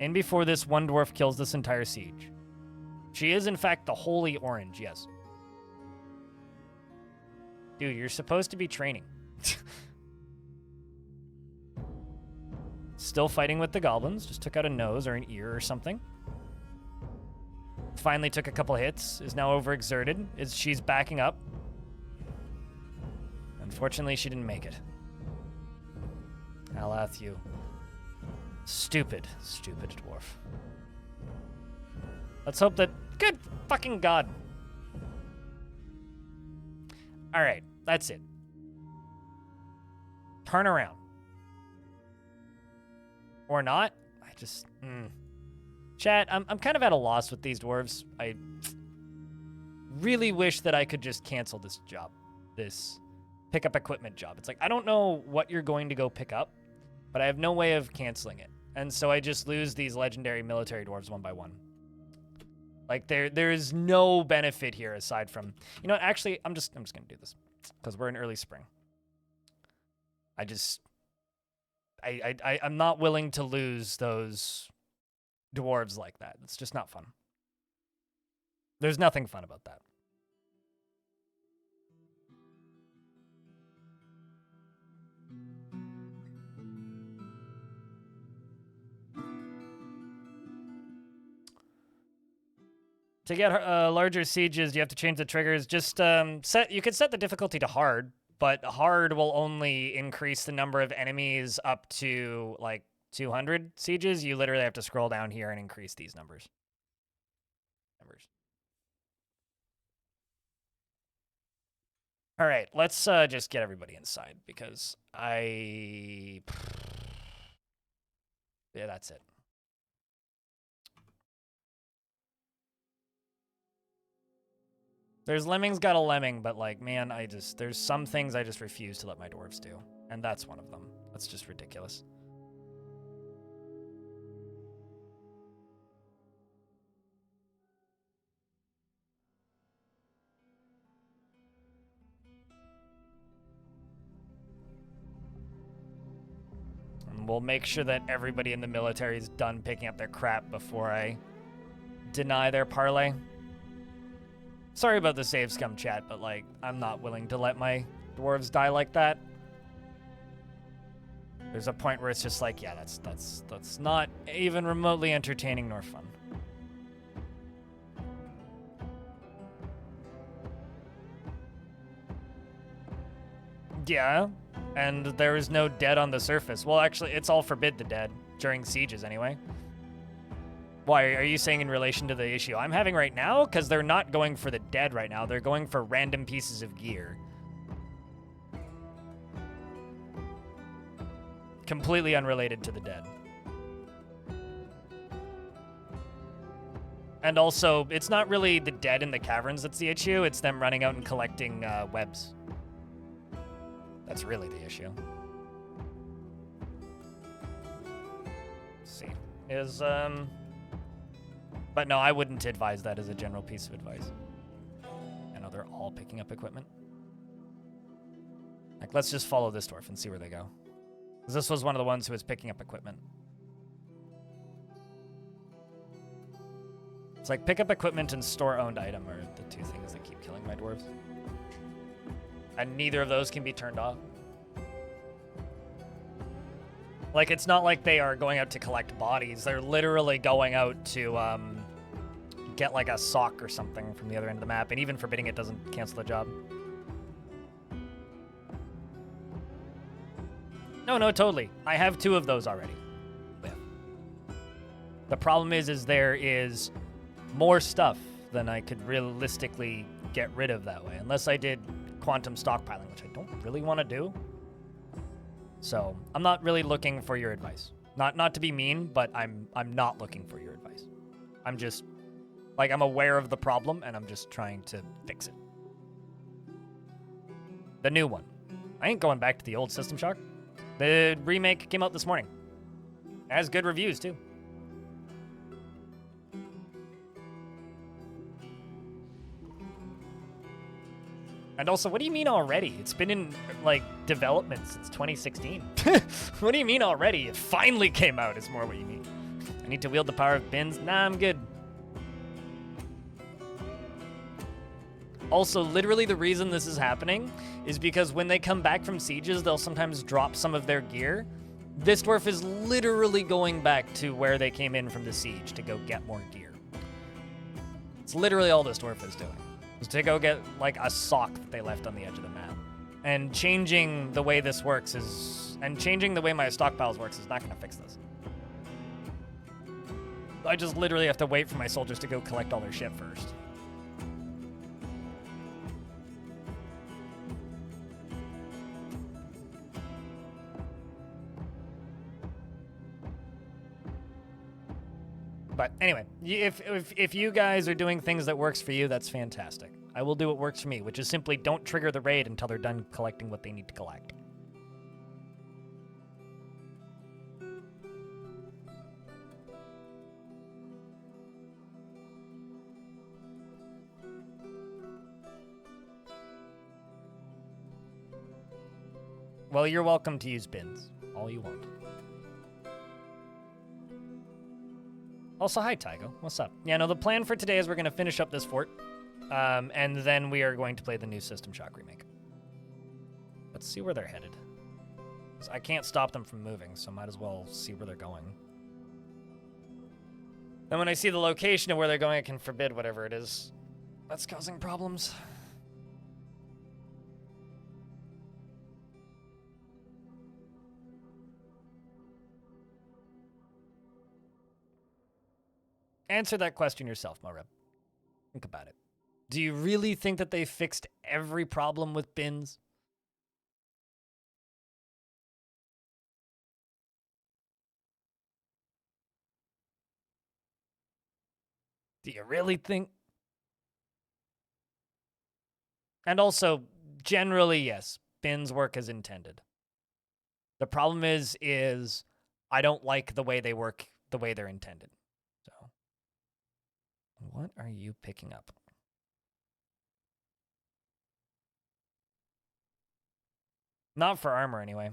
And before this, one dwarf kills this entire siege. She is, in fact, the Holy Orange, yes. Dude, you're supposed to be training. Still fighting with the goblins. Just took out a nose or an ear or something. Finally took a couple hits. Is now overexerted. She's backing up. Unfortunately, she didn't make it. Alath, you stupid, stupid dwarf. Let's hope that... Good fucking God. All right, that's it. Turn around. Or not. I just... Chat, I'm kind of at a loss with these dwarves. I really wish that I could just cancel this job. This pick up equipment job. It's like, I don't know what you're going to go pick up, but I have no way of canceling it. And so I just lose these legendary military dwarves one by one. Like, there is no benefit here aside from... You know, actually, I'm just going to do this because we're in early spring. I'm not willing to lose those dwarves like that. It's just not fun. There's nothing fun about that. To get larger sieges, you have to change the triggers. Just you could set the difficulty to hard, but hard will only increase the number of enemies up to like 200 sieges. You literally have to scroll down here and increase these numbers. All right, let's just get everybody inside because yeah, that's it. There's Lemmings got a lemming, but like, man, there's some things I just refuse to let my dwarves do. And that's one of them. That's just ridiculous. And we'll make sure that everybody in the military is done picking up their crap before I deny their parlay. Sorry about the save scum chat, but like, I'm not willing to let my dwarves die like that. There's a point where it's just like, yeah, that's not even remotely entertaining nor fun. Yeah, and there is no dead on the surface. Well, actually, it's all forbid the dead during sieges anyway. Why, are you saying in relation to the issue I'm having right now? Because they're not going for the dead right now. They're going for random pieces of gear. Completely unrelated to the dead. And also, it's not really the dead in the caverns that's the issue. It's them running out and collecting webs. That's really the issue. Let's see. But no, I wouldn't advise that as a general piece of advice. I know they're all picking up equipment. Like, let's just follow this dwarf and see where they go. Because this was one of the ones who was picking up equipment. It's like pick up equipment and store owned item are the two things that keep killing my dwarves. And neither of those can be turned off. Like, it's not like they are going out to collect bodies. They're literally going out to get like a sock or something from the other end of the map. And even forbidding it doesn't cancel the job. No, totally. I have 2 of those already. Yeah. The problem is there is more stuff than I could realistically get rid of that way. Unless I did quantum stockpiling, which I don't really want to do. So I'm not really looking for your advice. Not to be mean, but I'm not looking for your advice. I'm just, like, I'm aware of the problem, and I'm just trying to fix it. The new one. I ain't going back to the old System Shock. The remake came out this morning. It has good reviews, too. And also, what do you mean already? It's been in, like, development since 2016. What do you mean already? It finally came out is more what you mean. I need to wield the power of bins? Nah, I'm good. Also, literally the reason this is happening is because when they come back from sieges, they'll sometimes drop some of their gear. This dwarf is literally going back to where they came in from the siege to go get more gear. It's literally all this dwarf is doing. Is to go get, like, a sock that they left on the edge of the map. And changing the way this works is... And changing the way my stockpiles works is not going to fix this. I just literally have to wait for my soldiers to go collect all their shit first. But anyway, if you guys are doing things that works for you, that's fantastic. I will do what works for me, which is simply don't trigger the raid until they're done collecting what they need to collect. Well, you're welcome to use bins. All you want. Also, hi, Tygo. What's up? Yeah, no, the plan for today is we're going to finish up this fort, and then we are going to play the new System Shock remake. Let's see where they're headed. I can't stop them from moving, so might as well see where they're going. And when I see the location of where they're going, I can forbid whatever it is that's causing problems. Answer that question yourself, Mareb. Think about it. Do you really think that they fixed every problem with bins? Do you really think? And also, generally, yes, bins work as intended. The problem is I don't like the way they work, the way they're intended. So, what are you picking up? Not for armor, anyway.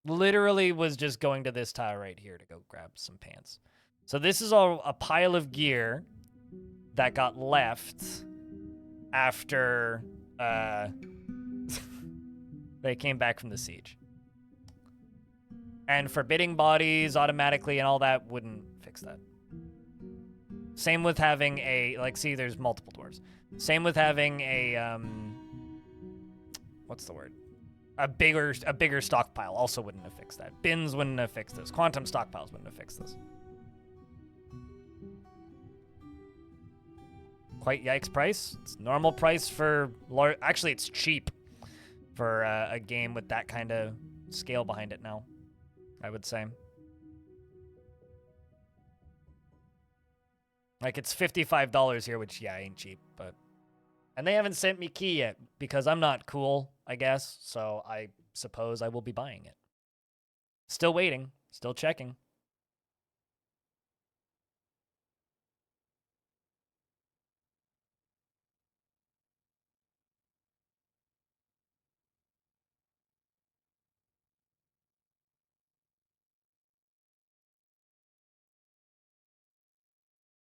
Literally was just going to this tile right here to go grab some pants. So this is all a pile of gear that got left after they came back from the siege. And forbidding bodies automatically and all that wouldn't fix that. Same with having a, like, see, there's multiple dwarves. Same with having a, what's the word? A bigger stockpile also wouldn't have fixed that. Bins wouldn't have fixed this. Quantum stockpiles wouldn't have fixed this. Quite yikes price. It's normal price for large. Actually, it's cheap for a game with that kind of scale behind it now, I would say. Like, it's $55 here, which, yeah, ain't cheap, but... And they haven't sent me key yet, because I'm not cool, I guess, so I suppose I will be buying it. Still waiting. Still checking.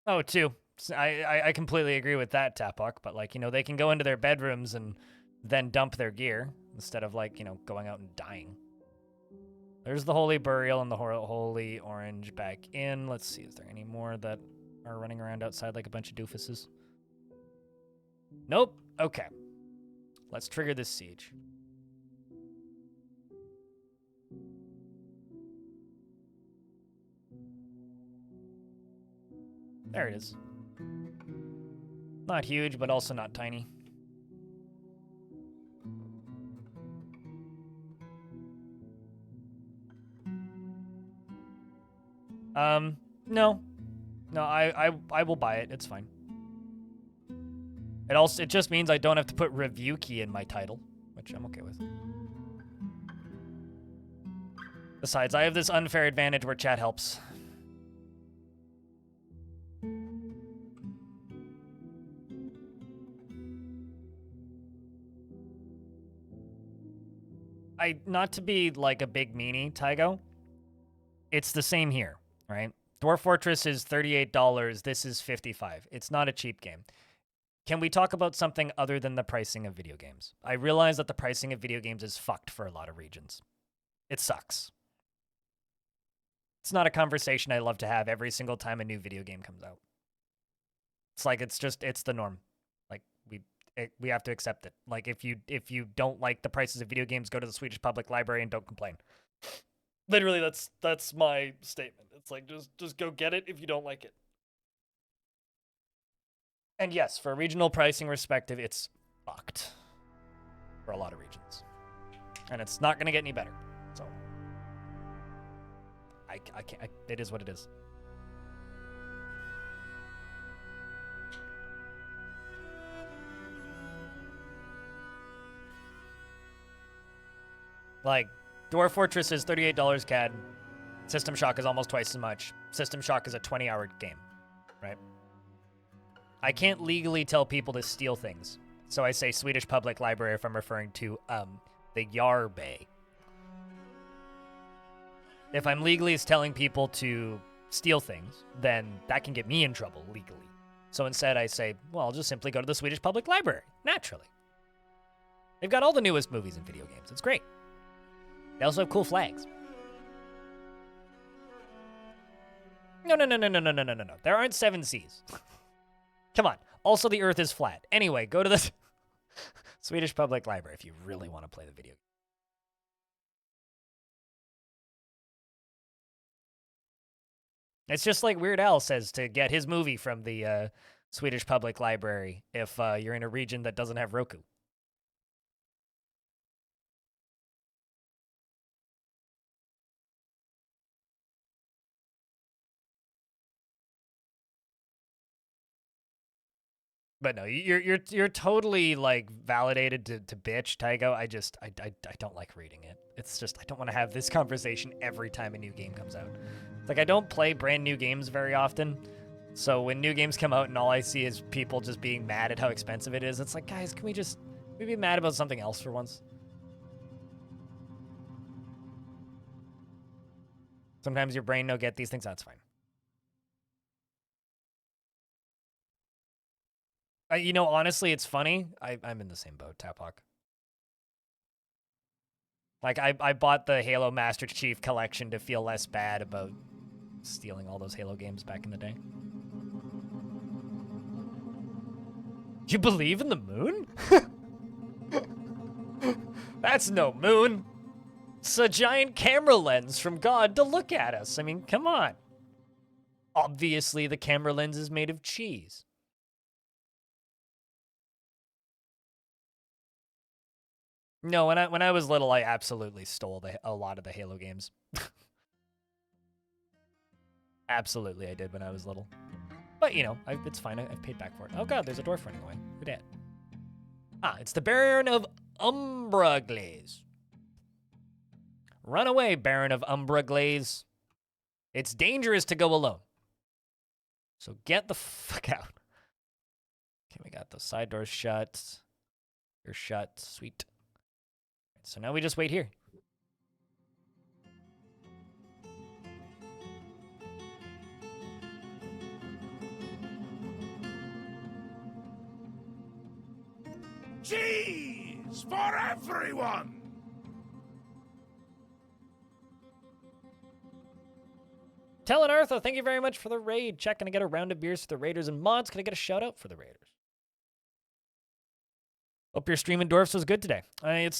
Oh, too. I completely agree with that, Tapok, but, like, you know, they can go into their bedrooms and then dump their gear instead of, like, you know, going out and dying. There's the Holy Burial and the Holy Orange back in. Let's see, is there any more that are running around outside like a bunch of doofuses? Nope. Okay. Let's trigger this siege. There it is. Not huge, but also not tiny. No. No, I will buy it. It's fine. It just means I don't have to put review key in my title, which I'm okay with. Besides, I have this unfair advantage where chat helps. Not to be like a big meanie, Tygo, it's the same here, right? Dwarf Fortress is $38, this is $55. It's not a cheap game. Can we talk about something other than the pricing of video games? I realize that the pricing of video games is fucked for a lot of regions. It sucks. It's not a conversation I love to have every single time a new video game comes out. It's like, it's the norm. Like, we have to accept it. Like, if you don't like the prices of video games, go to the Swedish Public Library and don't complain. Literally, that's my statement. It's like, just go get it if you don't like it. And yes, for regional pricing perspective, it's fucked for a lot of regions. And it's not going to get any better. So, I can't, it is what it is. Like, Dwarf Fortress is $38 CAD. System Shock is almost twice as much. System Shock is a 20-hour game, right? I can't legally tell people to steal things. So I say Swedish Public Library if I'm referring to the Yarbay. If I'm legally telling people to steal things, then that can get me in trouble legally. So instead I say, well, I'll just simply go to the Swedish Public Library, naturally. They've got all the newest movies and video games. It's great. They also have cool flags. No. There aren't 7 seas. Come on. Also, the Earth is flat. Anyway, go to the Swedish Public Library if you really want to play the video game. It's just like Weird Al says to get his movie from the Swedish Public Library if you're in a region that doesn't have Roku. But no, you're totally like validated to bitch, Tygo. I don't like reading it. It's just I don't want to have this conversation every time a new game comes out. It's like I don't play brand new games very often. So when new games come out and all I see is people just being mad at how expensive it is, it's like, guys, can we be mad about something else for once? Sometimes your brain no get these things. That's fine. You know, honestly, it's funny. I'm in the same boat, Taphawk. Like, I bought the Halo Master Chief Collection to feel less bad about stealing all those Halo games back in the day. You believe in the moon? That's no moon. It's a giant camera lens from God to look at us. I mean, come on. Obviously, the camera lens is made of cheese. No, when I was little, I absolutely stole a lot of the Halo games. Absolutely, I did when I was little. But, you know, it's fine. I've paid back for it. Oh, God, there's a dwarf running away. Who dat? Ah, it's the Baron of Umbraglaze. Run away, Baron of Umbraglaze. It's dangerous to go alone. So get the fuck out. Okay, we got the side doors shut. You're shut. Sweet. So now we just wait here. Cheese for everyone! Tellin Artho, thank you very much for the raid. Check, can I get a round of beers for the Raiders and mods? Can I get a shout out for the Raiders? Hope your streaming Dwarfs was good today.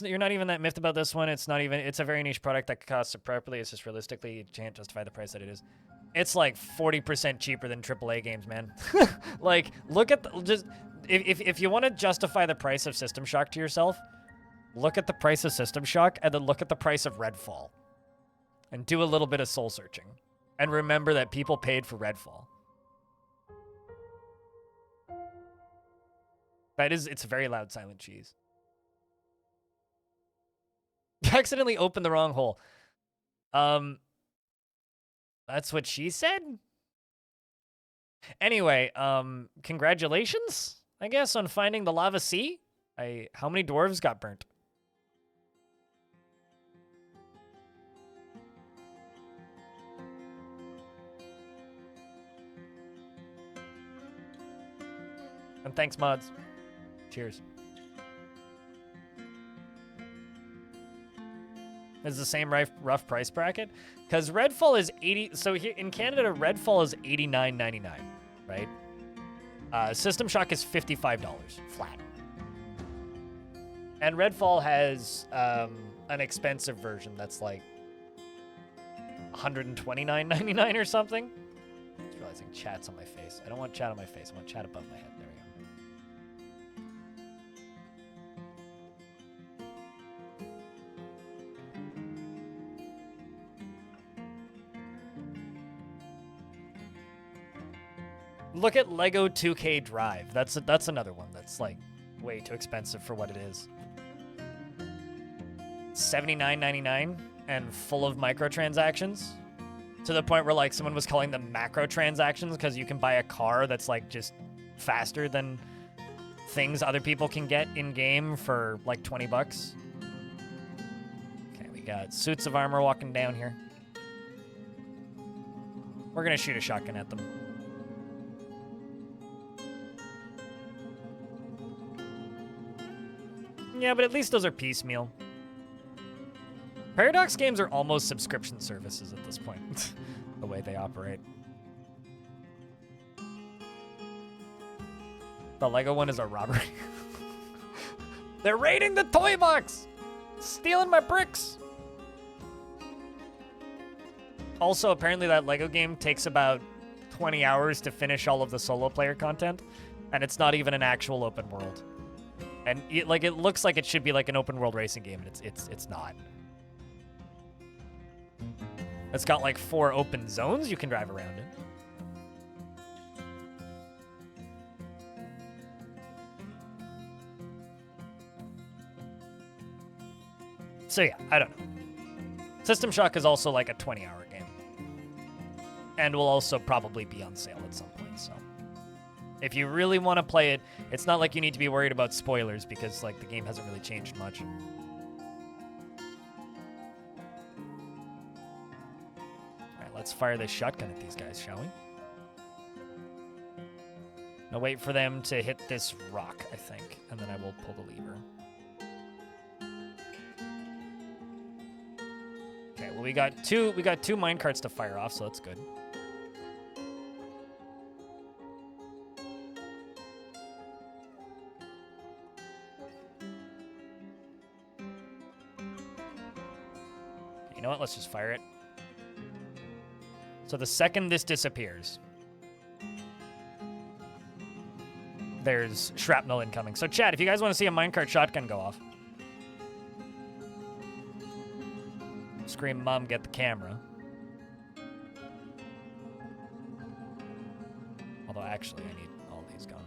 You're not even that miffed about this one. It's a very niche product that costs it properly. It's just realistically, you can't justify the price that it is. It's like 40% cheaper than AAA games, man. Like, look at if you want to justify the price of System Shock to yourself, look at the price of System Shock and then look at the price of Redfall. And do a little bit of soul searching. And remember that people paid for Redfall. It's a very loud silent cheese. Accidentally opened the wrong hole. That's what she said? Anyway, congratulations, I guess, on finding the lava sea. How many dwarves got burnt? And thanks, mods. Cheers. Is the same rough price bracket? Because Redfall is 80. So here in Canada, Redfall is $89.99, right? System Shock is $55 flat. And Redfall has an expensive version that's like $129.99 or something. I'm just realizing chat's on my face. I don't want chat on my face. I want chat above my head. There we go. Look at Lego 2K Drive. That's another one that's like way too expensive for what it is. $79.99 and full of microtransactions to the point where like someone was calling them macro transactions because you can buy a car that's like just faster than things other people can get in game for like 20 bucks. Okay, we got suits of armor walking down here. We're gonna shoot a shotgun at them. Yeah, but at least those are piecemeal. Paradox games are almost subscription services at this point, the way they operate. The Lego one is a robbery. They're raiding the toy box! Stealing my bricks! Also, apparently that Lego game takes about 20 hours to finish all of the solo player content, and it's not even an actual open world. And it looks like it should be like an open world racing game, and it's not. It's got like 4 open zones you can drive around in. So yeah, I don't know. System Shock is also like a 20-hour game. And will also probably be on sale at some point, so. If you really want to play it, it's not like you need to be worried about spoilers because like the game hasn't really changed much. Alright, let's fire this shotgun at these guys, shall we? Now wait for them to hit this rock, I think, and then I will pull the lever. Okay, well we got two minecarts to fire off, so that's good. You know what? Let's just fire it. So the second this disappears, there's shrapnel incoming. So chat, if you guys want to see a minecart shotgun go off, scream mom, get the camera. Although actually I need all these gone.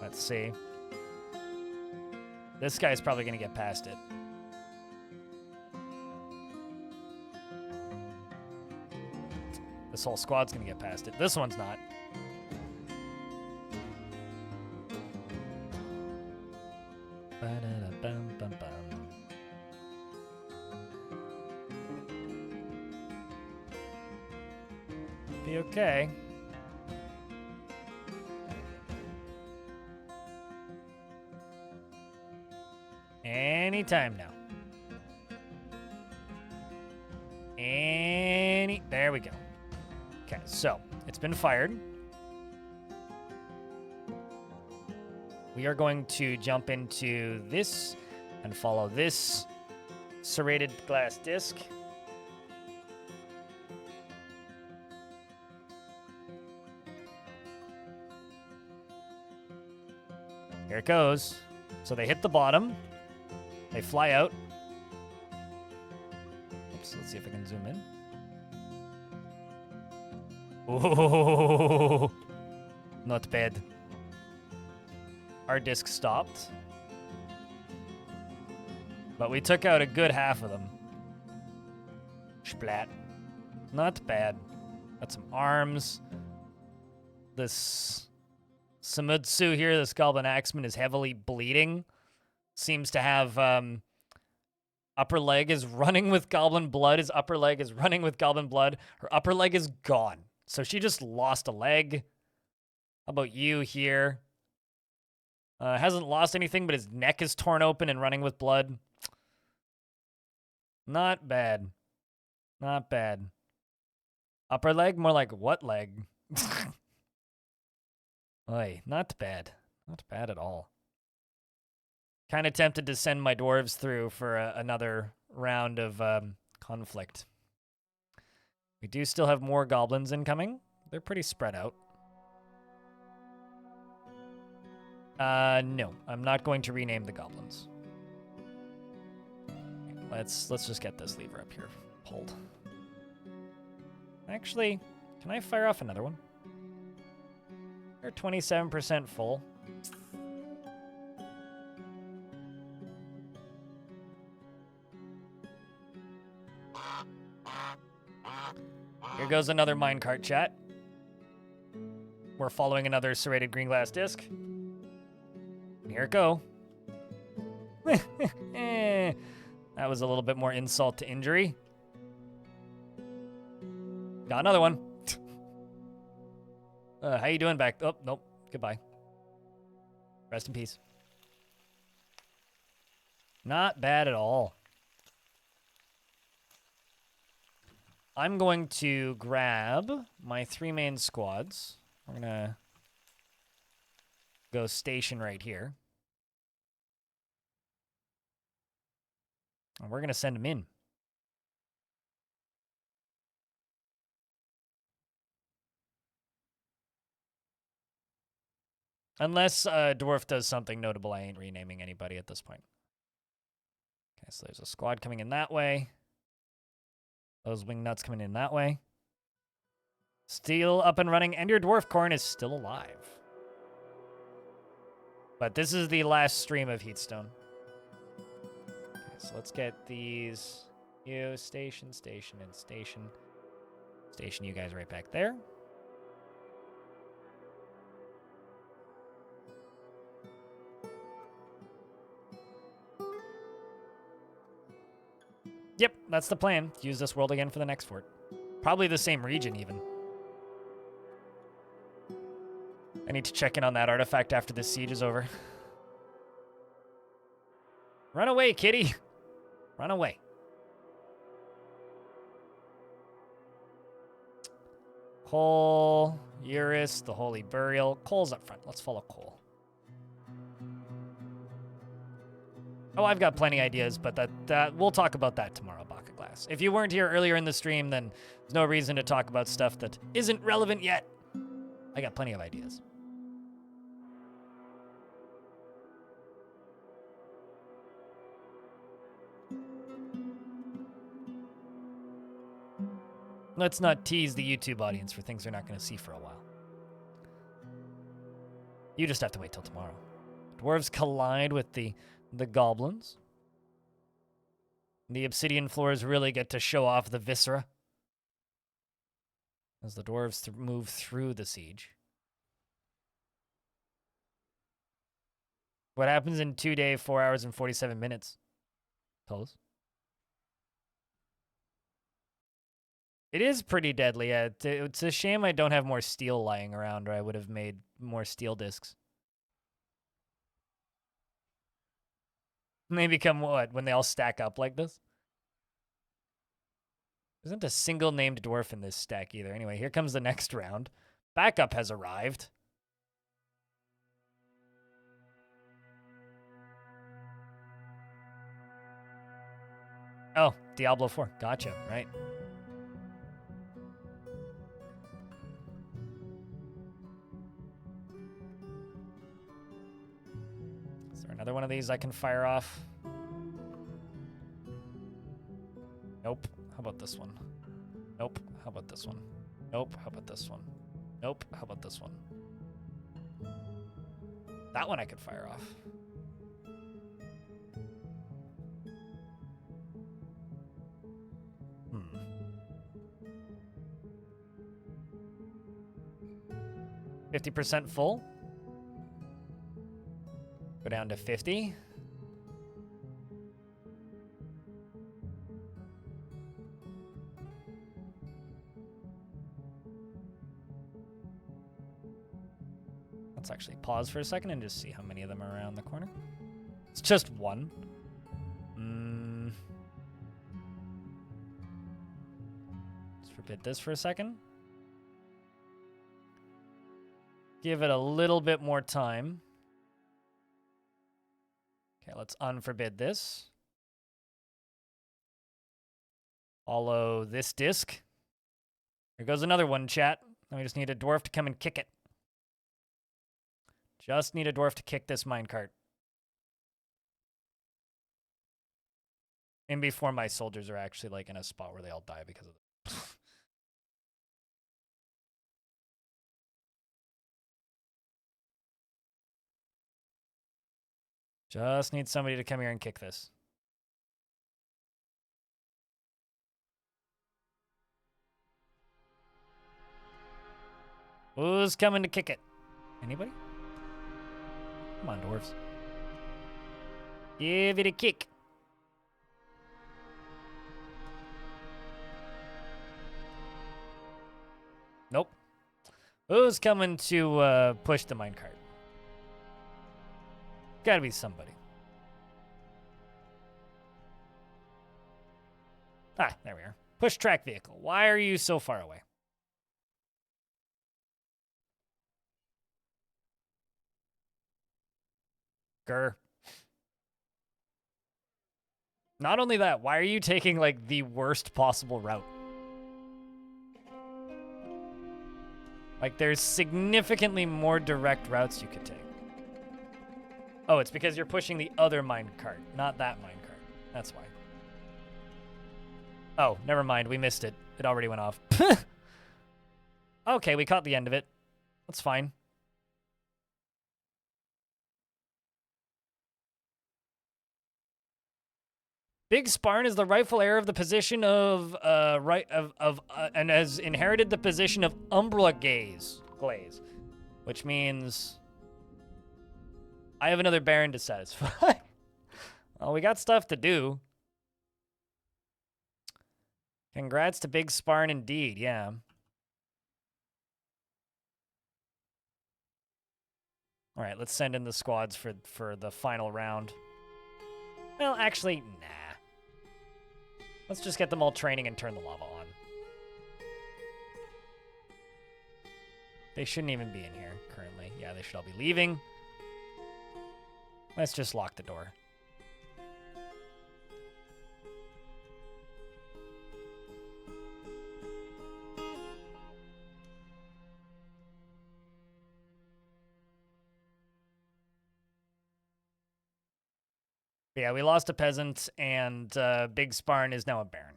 Let's see. This guy's probably gonna get past it. This whole squad's gonna get past it. This one's not. Ba-da-da-bum-bum-bum. Be okay. Anytime now. There we go. Okay, so it's been fired. We are going to jump into this and follow this serrated glass disc. Here it goes. So they hit the bottom. They fly out. Oops, let's see if I can zoom in. Oh, not bad. Our disc stopped. But we took out a good half of them. Splat. Not bad. Got some arms. This Samutsu here, this Goblin Axeman, is heavily bleeding. Seems to have upper leg is running with goblin blood. His upper leg is running with goblin blood. Her upper leg is gone. So she just lost a leg. How about you here? Hasn't lost anything, but his neck is torn open and running with blood. Not bad. Not bad. Upper leg? More like what leg? Oy, not bad. Not bad at all. Kind of tempted to send my dwarves through for another round of conflict. We do still have more goblins incoming. They're pretty spread out. No, I'm not going to rename the goblins. Let's just get this lever up here pulled. Actually, can I fire off another one? They're 27% full. Here goes another minecart, chat. We're following another serrated green glass disc. And here it go. That was a little bit more insult to injury. Got another one. How you doing back? Oh, nope. Goodbye. Rest in peace. Not bad at all. I'm going to grab my 3 main squads. We're gonna go station right here. And we're gonna send him in. Unless Dwarf does something notable, I ain't renaming anybody at this point. Okay, so there's a squad coming in that way. Those wingnuts coming in that way. Steel up and running, and your dwarf corn is still alive. But this is the last stream of Heatstone. Okay, so let's get these. You, station, station, and station. Station you guys right back there. Yep, that's the plan. Use this world again for the next fort. Probably the same region, even. I need to check in on that artifact after this siege is over. Run away, kitty! Run away. Cole, Eurus, the Holy Burial. Cole's up front. Let's follow Cole. Oh, I've got plenty ideas, but that we'll talk about that tomorrow, Baka Glass. If you weren't here earlier in the stream, then there's no reason to talk about stuff that isn't relevant yet. I got plenty of ideas. Let's not tease the YouTube audience for things they're not going to see for a while. You just have to wait till tomorrow. Dwarves collide with the goblins. The obsidian floors really get to show off the viscera as the dwarves move through the siege. What happens in 2 days, 4 hours, and 47 minutes? Tell us. It is pretty deadly. It's a shame I don't have more steel lying around, or I would have made more steel discs. And they become what? When they all stack up like this? There isn't a single named dwarf in this stack either. Anyway, here comes the next round. Backup has arrived. Oh, Diablo 4. Gotcha, right. Is there another one of these I can fire off? Nope. How about this one? Nope. How about this one? Nope. How about this one? Nope. How about this one? That one I could fire off. Hmm. 50% full. Go down to 50. Let's actually pause for a second and just see how many of them are around the corner. It's just one. Let's forbid this for a second. Give it a little bit more time. Okay, let's unforbid this. Follow this disc. Here goes another one, chat. Now we just need a dwarf to come and kick it. Just need a dwarf to kick this minecart. And before my soldiers are actually like in a spot where they all die because of it. Just need somebody to come here and kick this. Who's coming to kick it? Anybody? Come on, dwarves. Give it a kick. Nope. Who's coming to push the minecart? Gotta be somebody. Ah, there we are. Push track vehicle. Why are you so far away? Grr. Not only that, why are you taking, like, the worst possible route? Like, there's significantly more direct routes you could take. Oh, it's because you're pushing the other minecart, not that minecart. That's why. Oh, never mind. We missed it. It already went off. Okay, we caught the end of it. That's fine. Big Sparn is the rightful heir of the position of and has inherited the position of Umbra Glaze, which means I have another Baron to satisfy. Well, we got stuff to do. Congrats to Big Sparn indeed, yeah. All right, let's send in the squads for the final round. Well, actually, nah. Let's just get them all training and turn the lava on. They shouldn't even be in here currently. Yeah, they should all be leaving. Let's just lock the door. Yeah, we lost a peasant, and Big Sparn is now a baron.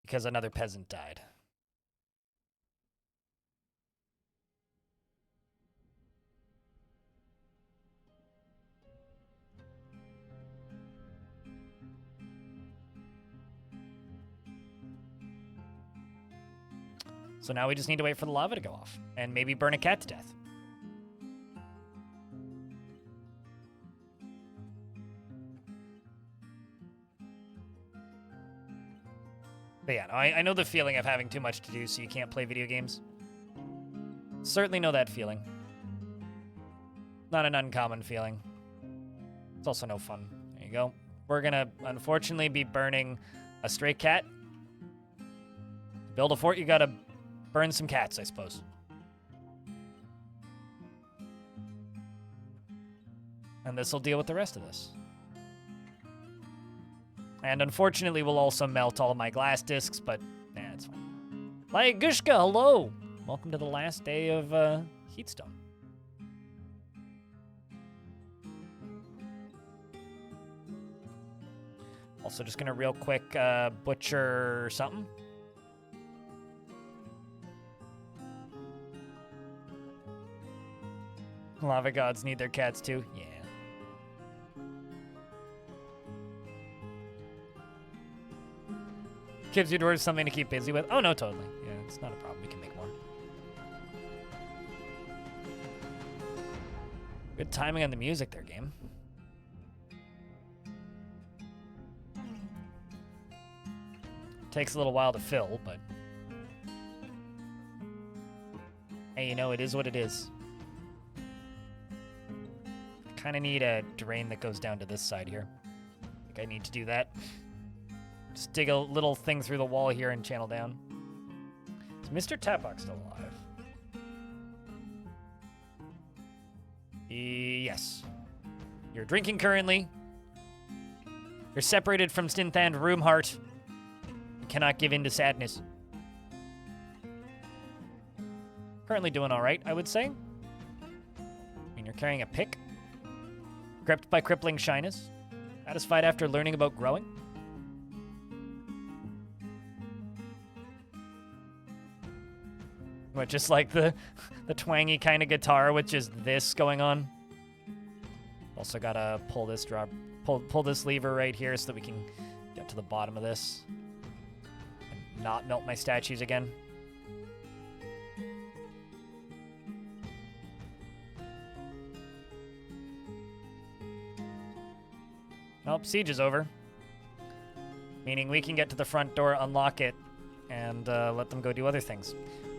Because another peasant died. So now we just need to wait for the lava to go off, and maybe burn a cat to death. But yeah, no, I know the feeling of having too much to do so you can't play video games. Certainly know that feeling. Not an uncommon feeling. It's also no fun. There you go. We're gonna, unfortunately, be burning a stray cat. To build a fort, you gotta burn some cats, I suppose. And this will deal with the rest of this. And unfortunately, we'll also melt all of my glass discs, but nah, it's fine. Like Gushka, hello! Welcome to the last day of Heatstone. Also, just gonna real quick butcher something. Lava gods need their cats too? Yeah. Gives you dwarves something to keep busy with? Oh, no, totally. Yeah, it's not a problem. We can make more. Good timing on the music there, game. Takes a little while to fill, but... hey, you know, it is what it is. I kind of need a drain that goes down to this side here. I think I need to do that. Just dig a little thing through the wall here and channel down. Is Mr. Tapok still alive? Yes. You're drinking currently. You're separated from Stinthan Roomheart. You cannot give in to sadness. Currently doing all right, I would say. I mean, you're carrying a pick. Gripped by crippling shyness. Satisfied after learning about growing. But just like the twangy kind of guitar with just this going on. Also gotta pull this pull this lever right here so that we can get to the bottom of this and not melt my statues again. Nope, siege is over. Meaning we can get to the front door, unlock it, and let them go do other things.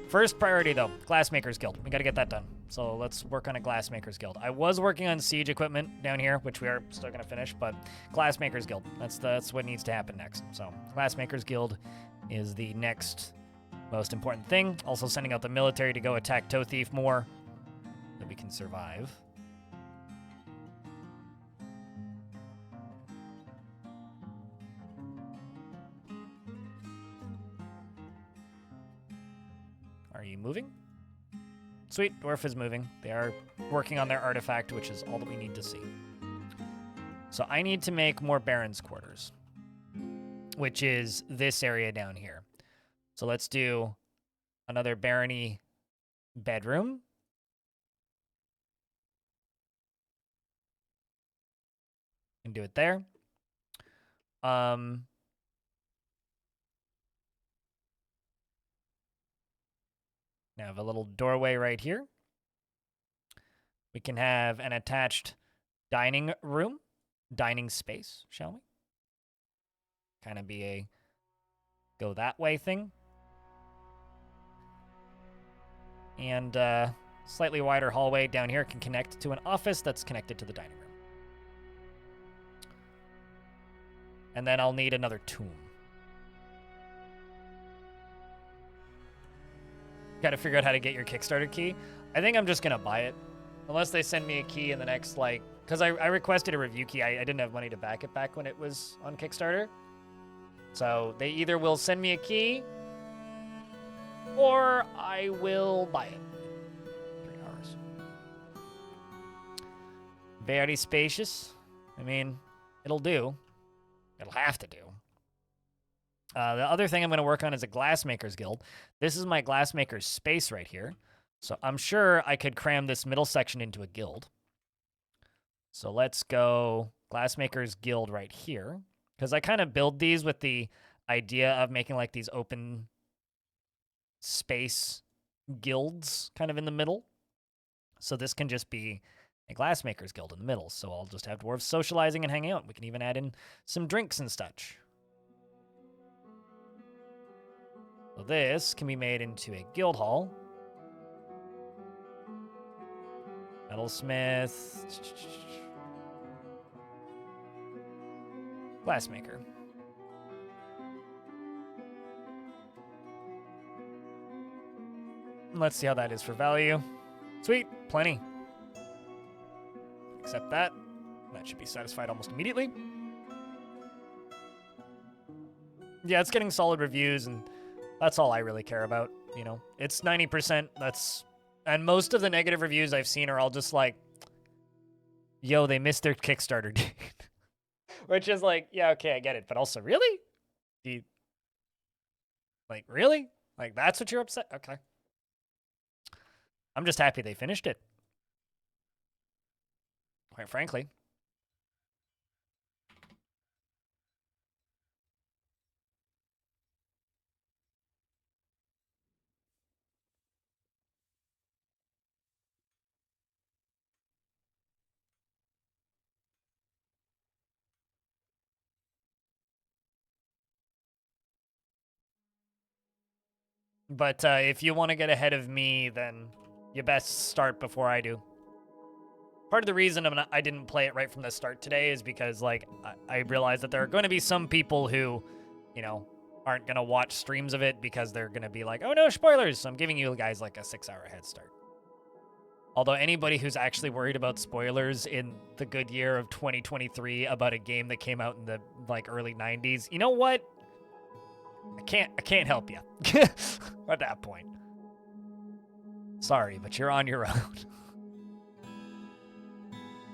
First priority, though, Glassmakers Guild. We got to get that done. So let's work on a Glassmakers Guild. I was working on siege equipment down here, which we are still going to finish, but Glassmakers Guild. That's what needs to happen next. So Glassmakers Guild is the next most important thing. Also sending out the military to go attack Toe Thief more. we can survive. Are you moving? Sweet, Dwarf is moving. They are working on their artifact, which is all that we need to see. So I need to make more Baron's quarters, which is this area down here. So let's do another barony bedroom. And do it there. Now have a little doorway right here. We can have an attached dining room, dining space, shall we? Kind of be a go that way thing. And slightly wider hallway down here can connect to an office that's connected to the dining room. And then I'll need another tomb. Gotta figure out how to get your Kickstarter key. I think I'm just gonna buy it. Unless they send me a key in the next, like... Because I requested a review key. I didn't have money to back it back when it was on Kickstarter. So they either will send me a key, or I will buy it. 3 hours. Very spacious. I mean, it'll do. It'll have to do. The other thing I'm going to work on is a glassmaker's guild. This is my glassmaker's space right here. So I'm sure I could cram this middle section into a guild. So let's go glassmaker's guild right here. Because I kind of build these with the idea of making like these open space guilds kind of in the middle. So this can just be a glassmaker's guild in the middle. So I'll just have dwarves socializing and hanging out. We can even add in some drinks and such. So this can be made into a guild hall. Metalsmith. Glassmaker. Let's see how that is for value. Sweet, plenty. Accept that. That should be satisfied almost immediately. Yeah, it's getting solid reviews, and that's all I really care about, you know. It's 90%, and most of the negative reviews I've seen are all just like, yo, they missed their Kickstarter date. Which is like, yeah, okay, I get it, but also, really? Really? Like, that's what you're upset? Okay. I'm just happy they finished it. Quite frankly. But if you want to get ahead of me, then you best start before I do. Part of the reason I didn't play it right from the start today is because, like, I realized that there are going to be some people who, you know, aren't going to watch streams of it because they're going to be like, oh no, spoilers. So I'm giving you guys like a 6-hour head start. Although anybody who's actually worried about spoilers in the good year of 2023 about a game that came out in the like early 90s, you know what? I can't help you at that point. Sorry, but you're on your own.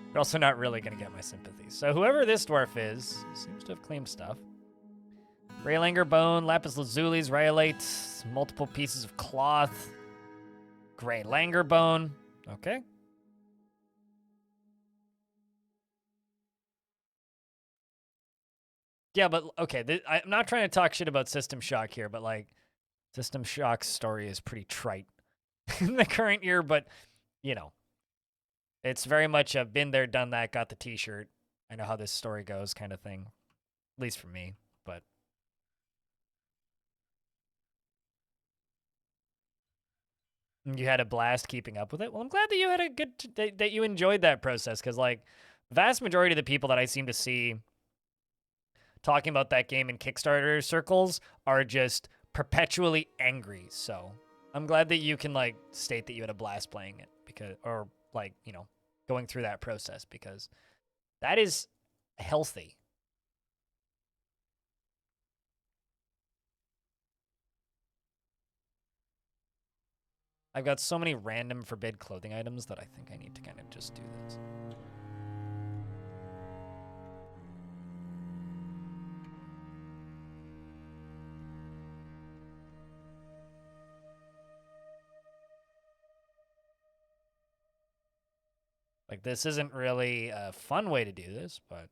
You're also not really going to get my sympathy. So whoever this dwarf is seems to have claimed stuff. Greylanger bone, lapis lazuli's, rhyolite, multiple pieces of cloth, Greylanger bone. Okay. Yeah, but okay, I'm not trying to talk shit about System Shock here, but like System Shock's story is pretty trite in the current year, but you know, it's very much a been there, done that, got the t-shirt. I know how this story goes kind of thing, at least for me, but you had a blast keeping up with it. Well, I'm glad that you had a good, that you enjoyed that process, because like vast majority of the people that I seem to see talking about that game in Kickstarter circles are just perpetually angry. So I'm glad that you can like state that you had a blast playing it, because, or like, going through that process, because that is healthy. I've got so many random forbid clothing items that I think I need to kind of just do this. Like, this isn't really a fun way to do this, but...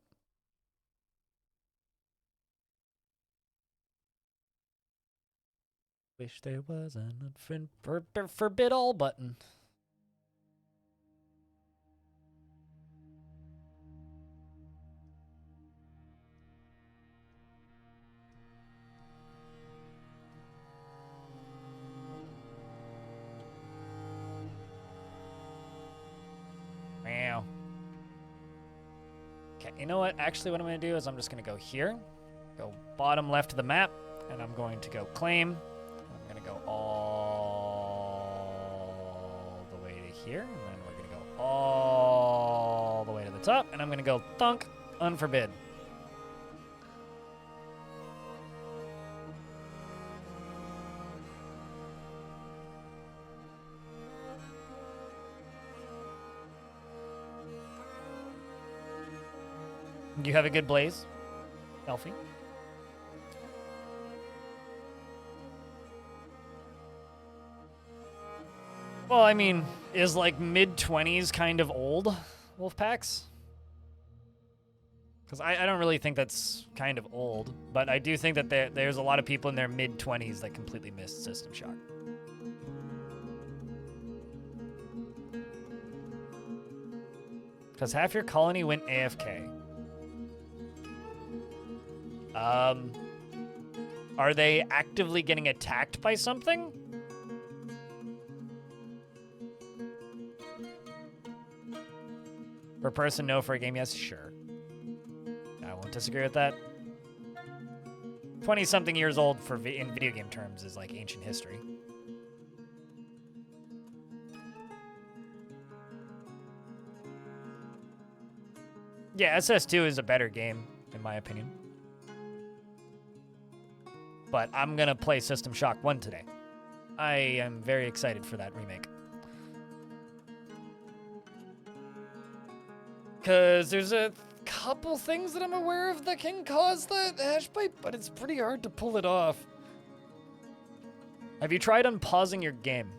Wish there was an forbid all button. Wow. Okay, you know what? Actually, what I'm going to do is I'm just going to go here, go bottom left of the map, and I'm going to go claim. I'm going to go all the way to here, and then we're going to go all the way to the top, and I'm going to go thunk, unforbid. You have a good blaze, Elfie? Well, I mean, is like mid-20s kind of old, wolf packs? Because I don't really think that's kind of old, but I do think that there's a lot of people in their mid-20s that completely missed System Shock. Because half your colony went AFK. Are they actively getting attacked by something? Per person, no. For a game, yes, sure. I won't disagree with that. 20-something years old in video game terms is like ancient history. Yeah, SS2 is a better game, in my opinion. But I'm going to play System Shock 1 today. I am very excited for that remake. Because there's a couple things that I'm aware of that can cause that hash pipe, but it's pretty hard to pull it off. Have you tried unpausing your game?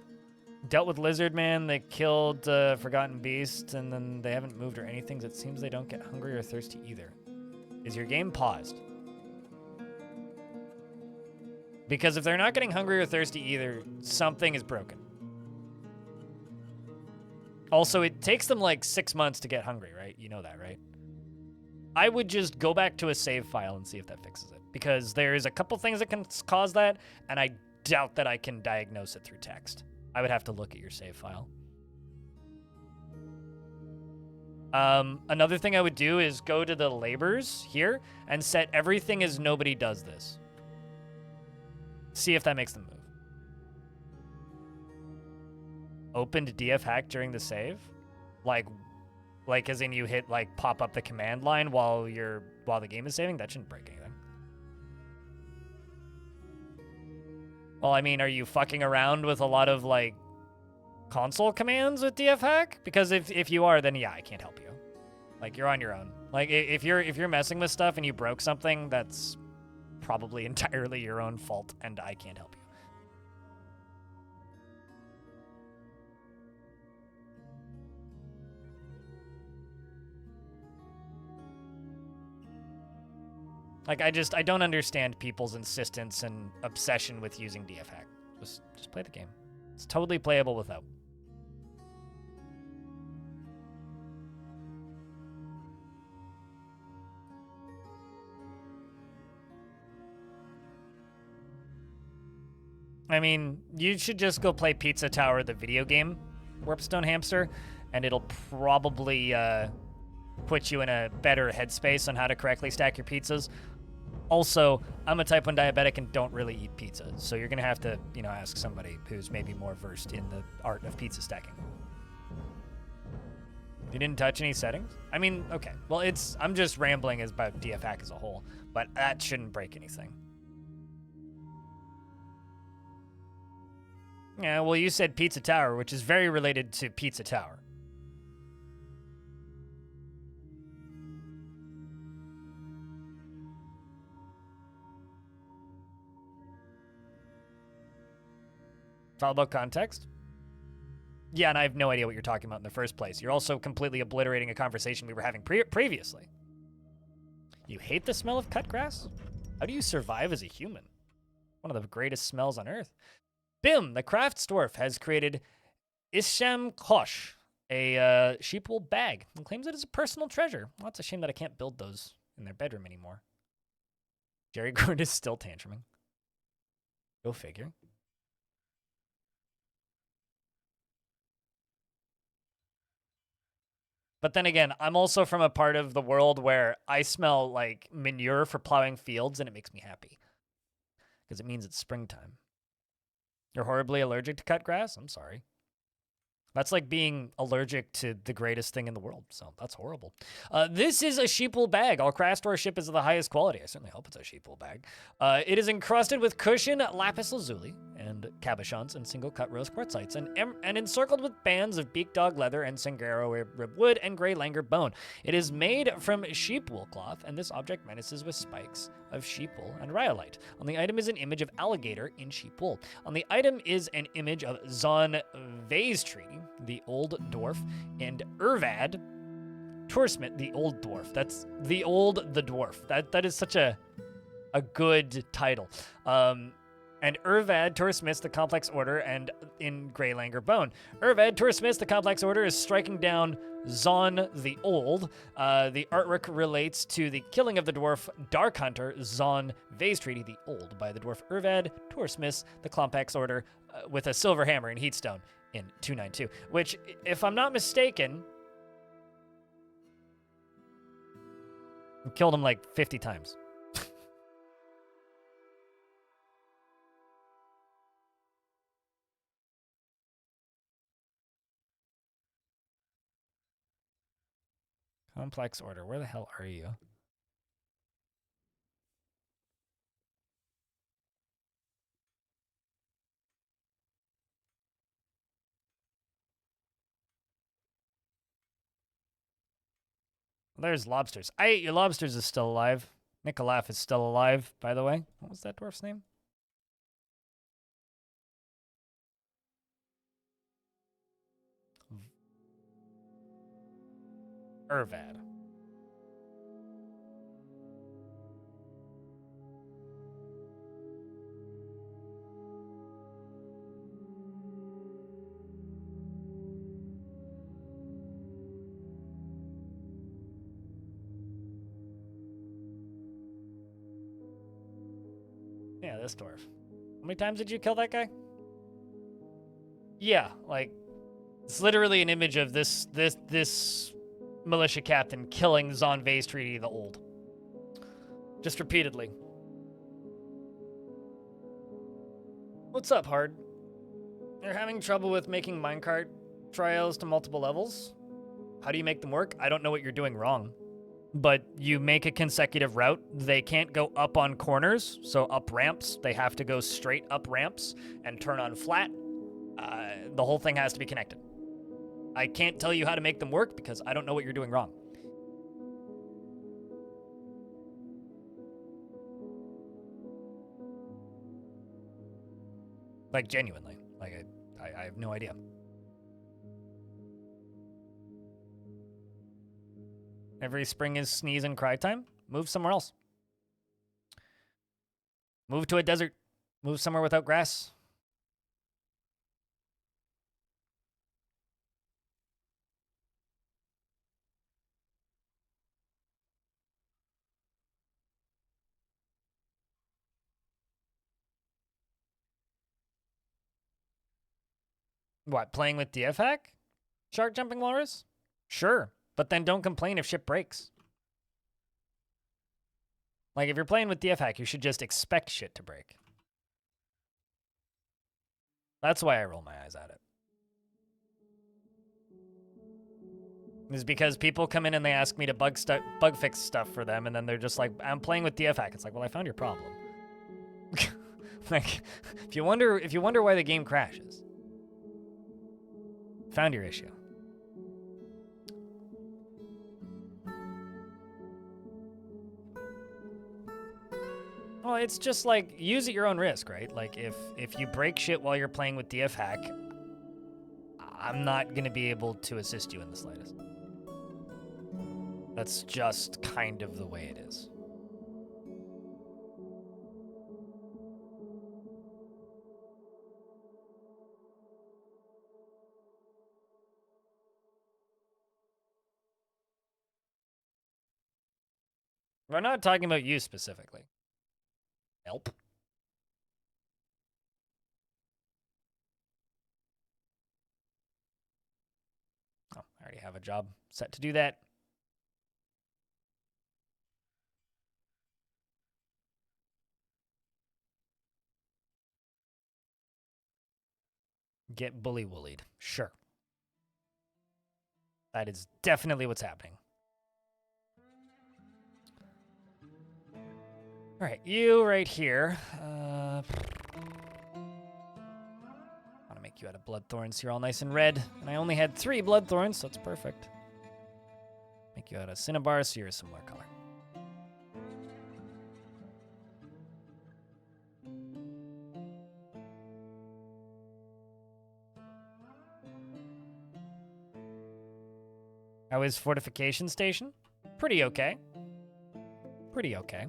Dealt with Lizard Man, they killed Forgotten Beast, and then they haven't moved or anything. It seems they don't get hungry or thirsty either. Is your game paused? Because if they're not getting hungry or thirsty either, something is broken. Also, it takes them like 6 months to get hungry, right? You know that, right? I would just go back to a save file and see if that fixes it. Because there's a couple things that can cause that, and I doubt that I can diagnose it through text. I would have to look at your save file. Another thing I would do is go to the labors here and set everything as nobody does this. See if that makes them move. Opened DF hack during the save? Like as in you hit like pop up the command line while the game is saving? That shouldn't break anything. Well, I mean, are you fucking around with a lot of like console commands with DF hack? Because if you are, then yeah, I can't help you. Like, you're on your own. Like, if you're messing with stuff and you broke something, that's probably entirely your own fault, and I can't help you. Like, I don't understand people's insistence and obsession with using DF hack. Just play the game. It's totally playable without. I mean, you should just go play Pizza Tower, the video game, Warpstone Hamster, and it'll probably put you in a better headspace on how to correctly stack your pizzas. Also, I'm a type 1 diabetic and don't really eat pizza, so you're going to have to, ask somebody who's maybe more versed in the art of pizza stacking. You didn't touch any settings? I mean, okay. Well, I'm just rambling about DFAC as a whole, but that shouldn't break anything. Yeah, well, you said Pizza Tower, which is very related to Pizza Tower. It's all about context. Yeah, and I have no idea what you're talking about in the first place. You're also completely obliterating a conversation we were having previously. You hate the smell of cut grass? How do you survive as a human? One of the greatest smells on Earth. Bim, the crafts dwarf, has created Isham Kosh, a sheepwool bag, and claims it is a personal treasure. Well, it's a shame that I can't build those in their bedroom anymore. Jerry Gord is still tantruming. Go figure. But then again, I'm also from a part of the world where I smell like manure for plowing fields, and it makes me happy. Because it means it's springtime. You're horribly allergic to cut grass? I'm sorry. That's like being allergic to the greatest thing in the world, so that's horrible. This is a sheepwool bag. All craft store ship is of the highest quality. I certainly hope it's a sheepwool bag. It is encrusted with cushion, lapis lazuli, and cabochons and single-cut rose quartzites, and encircled with bands of beak dog leather and sangaro rib wood and gray langer bone. It is made from sheepwool cloth, and this object menaces with spikes of sheepwool and rhyolite. On the item is an image of alligator in sheepwool. On the item is an image of Zon Vaestree, the old dwarf, and Urvad Toursmith, the old dwarf. That's the dwarf. That is such a good title. And Urvad Toursmith, the complex order, and in Grey Langer Bone. Urvad Toursmith, the complex order, is striking down Zon the Old. The artwork relates to the killing of the dwarf Dark Hunter Zon Vaestree the Old by the dwarf Urvad Toursmith, the complex order, with a silver hammer in Heatstone in 292. Which, if I'm not mistaken, killed him like 50 times. Complex order. Where the hell are you? There's lobsters. I ate your lobsters is still alive. Nikolaf is still alive, by the way. What was that dwarf's name? Urvad. Yeah, this dwarf. How many times did you kill that guy? Yeah, like, it's literally an image of this militia captain killing Zon Vaestree the Old. Just repeatedly. What's up, Hard? You're having trouble with making minecart trials to multiple levels? How do you make them work? I don't know what you're doing wrong. But you make a consecutive route. They can't go up on corners, so up ramps. They have to go straight up ramps and turn on flat. The whole thing has to be connected. I can't tell you how to make them work because I don't know what you're doing wrong. Like, genuinely. Like, I have no idea. Every spring is sneeze and cry time. Move somewhere else. Move to a desert. Move somewhere without grass. What, playing with DFHack? Shark jumping walrus? Sure, but then don't complain if shit breaks. Like, if you're playing with DFHack, you should just expect shit to break. That's why I roll my eyes at it. Is because people come in and they ask me to bug fix stuff for them, and then they're just like, I'm playing with DF hack. It's like, well, I found your problem. Like, if you wonder why the game crashes, found your issue. Well, it's just like, use at your own risk, right? Like, if you break shit while you're playing with DF hack, I'm not gonna be able to assist you in the slightest. That's just kind of the way it is. We're not talking about you specifically. Help. Oh, I already have a job set to do that. Get bully-woolied. Sure. That is definitely what's happening. All right, you right here. I want to make you out of bloodthorns here all nice and red. And I only had 3 bloodthorns, so it's perfect. Make you out of cinnabar, so you're a similar color. How is Fortification Station? Pretty okay. Pretty okay.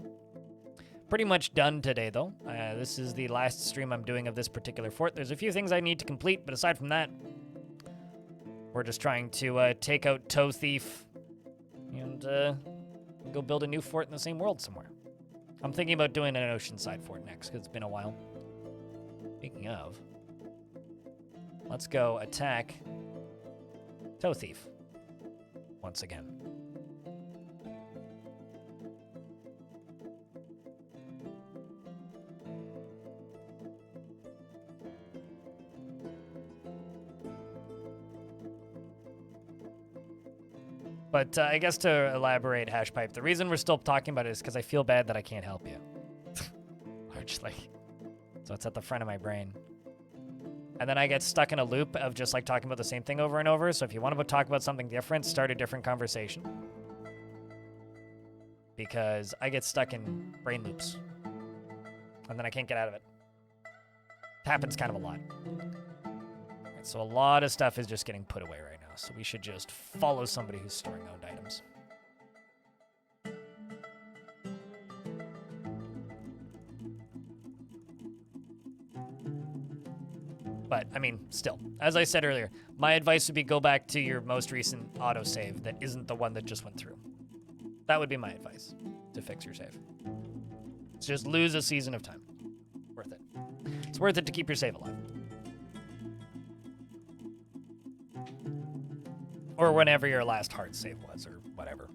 Pretty much done today, though. This is the last stream I'm doing of this particular fort. There's a few things I need to complete, but aside from that, we're just trying to take out Toe Thief and go build a new fort in the same world somewhere. I'm thinking about doing an Oceanside fort next, because it's been a while. Speaking of, let's go attack Toe Thief once again. But I guess to elaborate, Hashpipe, the reason we're still talking about it is because I feel bad that I can't help you. Largely. So it's at the front of my brain. And then I get stuck in a loop of just like talking about the same thing over and over. So if you want to talk about something different, start a different conversation. Because I get stuck in brain loops. And then I can't get out of it. It happens kind of a lot. Right, so a lot of stuff is just getting put away right now. So we should just follow somebody who's storing owned items. But, I mean, still, as I said earlier, my advice would be go back to your most recent autosave that isn't the one that just went through. That would be my advice to fix your save. It's just lose a season of time. Worth it. It's worth it to keep your save alive. Or whenever your last hard save was, or whatever.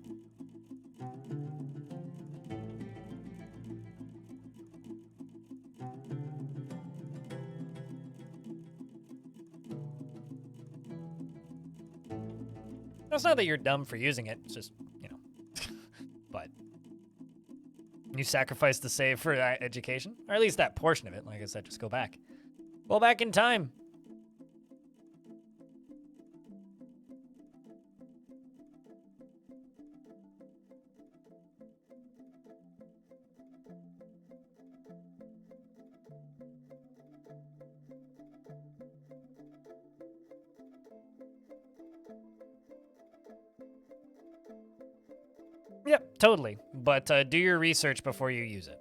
It's not that you're dumb for using it, it's just, you know. But you sacrifice the save for education, or at least that portion of it. Like I said, just go back. Go back in time. Yep, totally. But do your research before you use it.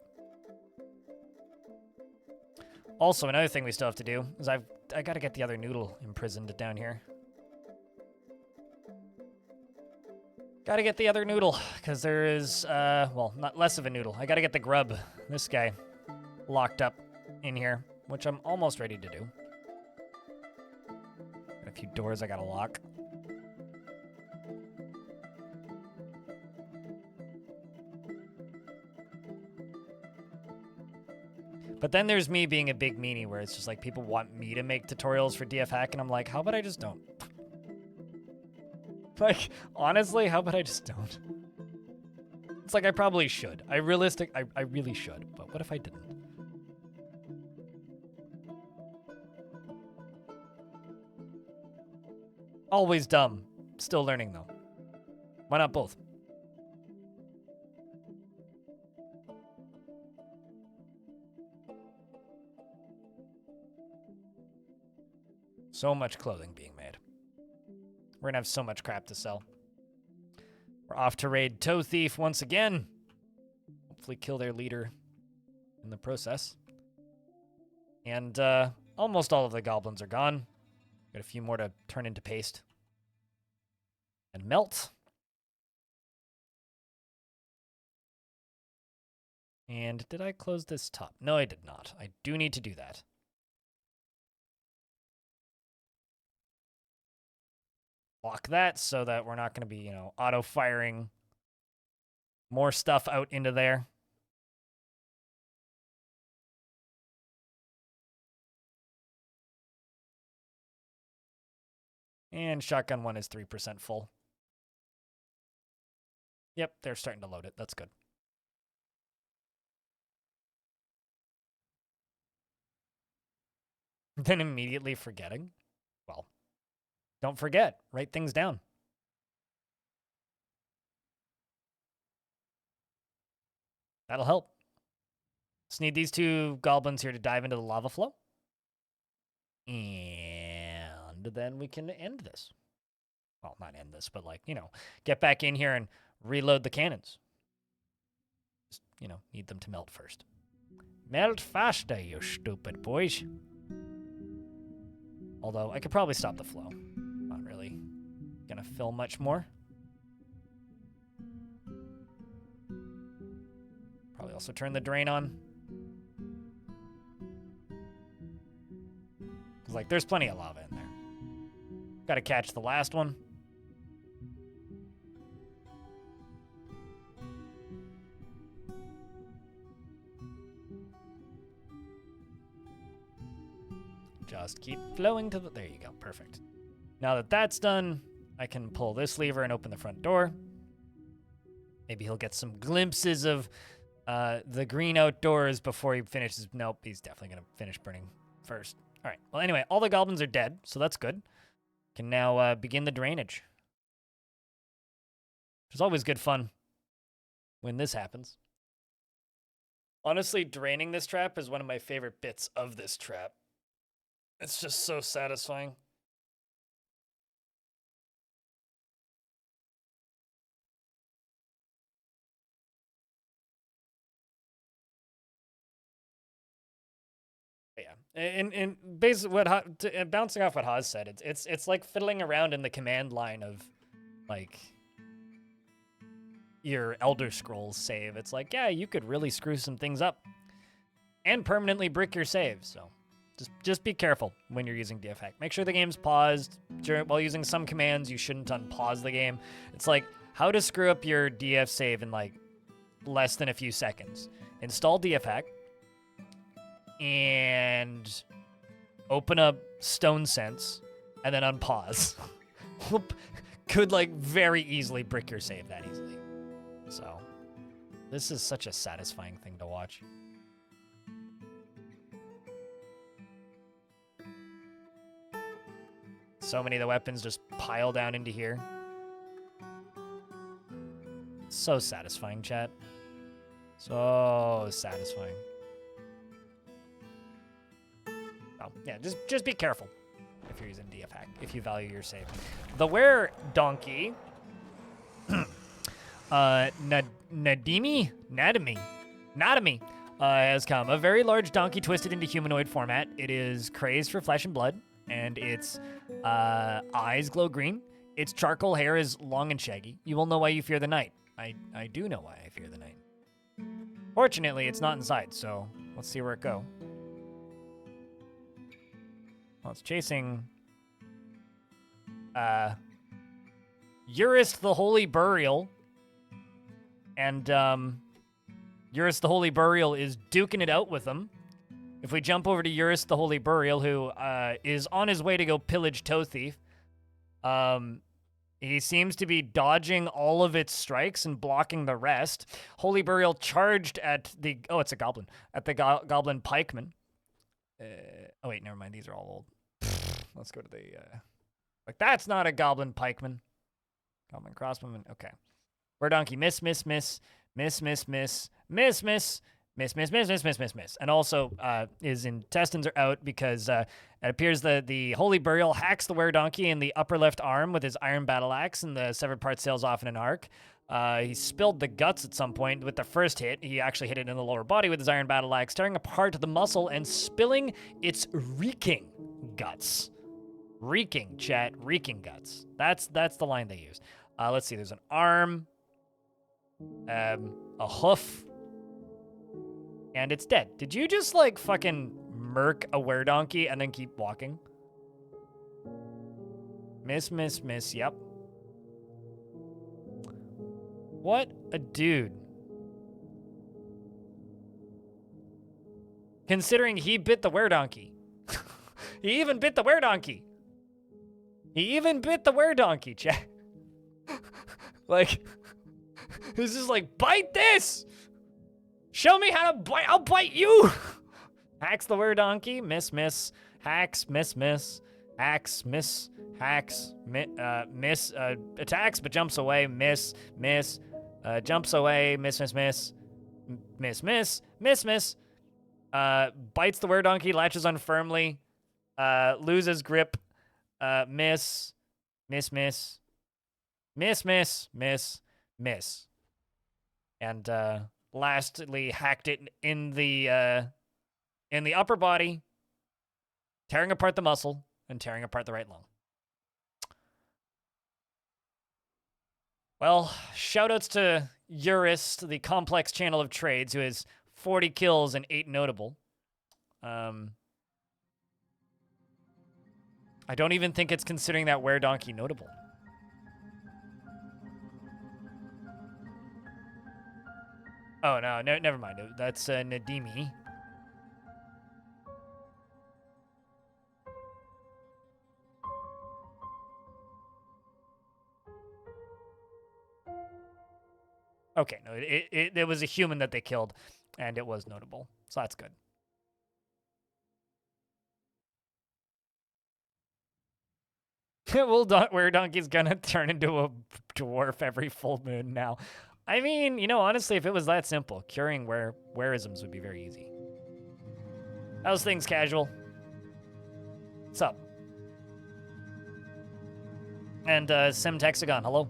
Also, another thing we still have to do is I gotta get the other noodle imprisoned down here. Gotta get the other noodle, because there is, well, not less of a noodle. I gotta get the grub, this guy, locked up in here, which I'm almost ready to do. Got a few doors I gotta lock. But then there's me being a big meanie where it's just like people want me to make tutorials for DF hack, and I'm like, how about I just don't? Like, honestly, how about I just don't? It's like I probably should. I really should, but what if I didn't? Always dumb. Still learning, though. Why not both? So much clothing being made. We're gonna have so much crap to sell. We're off to raid Toe Thief once again. Hopefully kill their leader in the process. And almost all of the goblins are gone. Got a few more to turn into paste. And melt. And did I close this top? No, I did not. I do need to do that. Lock that so that we're not going to be, you know, auto-firing more stuff out into there. And shotgun 1 is 3% full. Yep, they're starting to load it. That's good. Then immediately forgetting. Well, don't forget. Write things down. That'll help. Just need these 2 goblins here to dive into the lava flow. And then we can end this. Well, not end this, but like, you know, get back in here and reload the cannons. Just, you know, need them to melt first. Melt faster, you stupid boys. Although, I could probably stop the flow. Not really gonna fill much more. Probably also turn the drain on. Because, like, there's plenty of lava in there. Gotta catch the last one. Just keep flowing to the... There you go. Perfect. Now that that's done, I can pull this lever and open the front door. Maybe he'll get some glimpses of the green outdoors before he finishes. Nope, he's definitely going to finish burning first. All right. Well, anyway, all the goblins are dead, so that's good. Can now begin the drainage. Which is always good fun when this happens. Honestly, draining this trap is one of my favorite bits of this trap. It's just so satisfying. Yeah, and basically what bouncing off what Haas said, it's like fiddling around in the command line of like your Elder Scrolls save. It's like, yeah, you could really screw some things up and permanently brick your saves. So just be careful when you're using DFhack. Make sure the game's paused while using some commands. You shouldn't unpause the game. It's like how to screw up your DF save in like less than a few seconds. Install DFhack and open up Stone Sense and then unpause. Could like very easily brick your save that easily. So this is such a satisfying thing to watch. So many of the weapons just pile down into here. So satisfying, chat. So satisfying. Oh, yeah, just be careful if you're using DFhack, if you value your save. The were donkey, Nadimi, has come. A very large donkey twisted into humanoid format. It is crazed for flesh and blood, and its eyes glow green. Its charcoal hair is long and shaggy. You will know why you fear the night. I do know why I fear the night. Fortunately, it's not inside, so let's see where it go. Well, it's chasing Eurist the Holy Burial. And Eurist the Holy Burial is duking it out with them. If we jump over to Eurist the Holy Burial, who is on his way to go pillage Toe Thief, He seems to be dodging all of its strikes and blocking the rest. Holy Burial charged at the... Oh, it's a goblin. At the goblin pikeman. Oh, wait, never mind. These are all old. Let's go to the... Like, that's not a goblin pikeman. Goblin crossbowman. Okay. Werdonkey. Miss, miss, miss. Miss, miss, miss. Miss, miss. Miss, miss, miss, miss, miss, miss, miss. And also, his intestines are out because it appears that the Holy Burial hacks the Weredonkey in the upper left arm with his iron battle axe, and the severed part sails off in an arc. He spilled the guts at some point with the first hit. He actually hit it in the lower body with his iron battle axe, tearing apart the muscle and spilling its reeking guts. Reeking, chat. Reeking guts. That's the line they use. Let's see. There's an arm, a hoof, and it's dead. Did you just, like, fucking murk a weredonkey and then keep walking? Miss, miss, miss. Yep. What a dude. Considering he bit the weredonkey. He even bit the weredonkey. He even bit the weredonkey, chat. Like, this is like, bite this! Show me how to bite. I'll bite you. Hacks the weredonkey. Miss, miss. Hacks. Miss, miss. Hacks. Miss. Hacks. Miss. Attacks, but jumps away. Miss. Miss. Jumps away. Miss, miss, miss. Miss, miss. Miss, miss. Bites the weredonkey. Latches on firmly. Loses grip. Miss. Miss, miss. Miss, miss. Miss. Miss. And, lastly, hacked it in the upper body, tearing apart the muscle and tearing apart the right lung. Well, shoutouts to Eurist, the complex channel of trades, who has 40 kills and 8 notable. I don't even think it's considering that weredonkey notable. Oh, no, never mind. That's Nadimi. Okay, no, it was a human that they killed, and it was notable, so that's good. Well, Weredonkey's gonna turn into a dwarf every full moon now. I mean, you know, honestly, if it was that simple, curing wearisms would be very easy. How's things, casual? What's up? And Semtexagon, hello.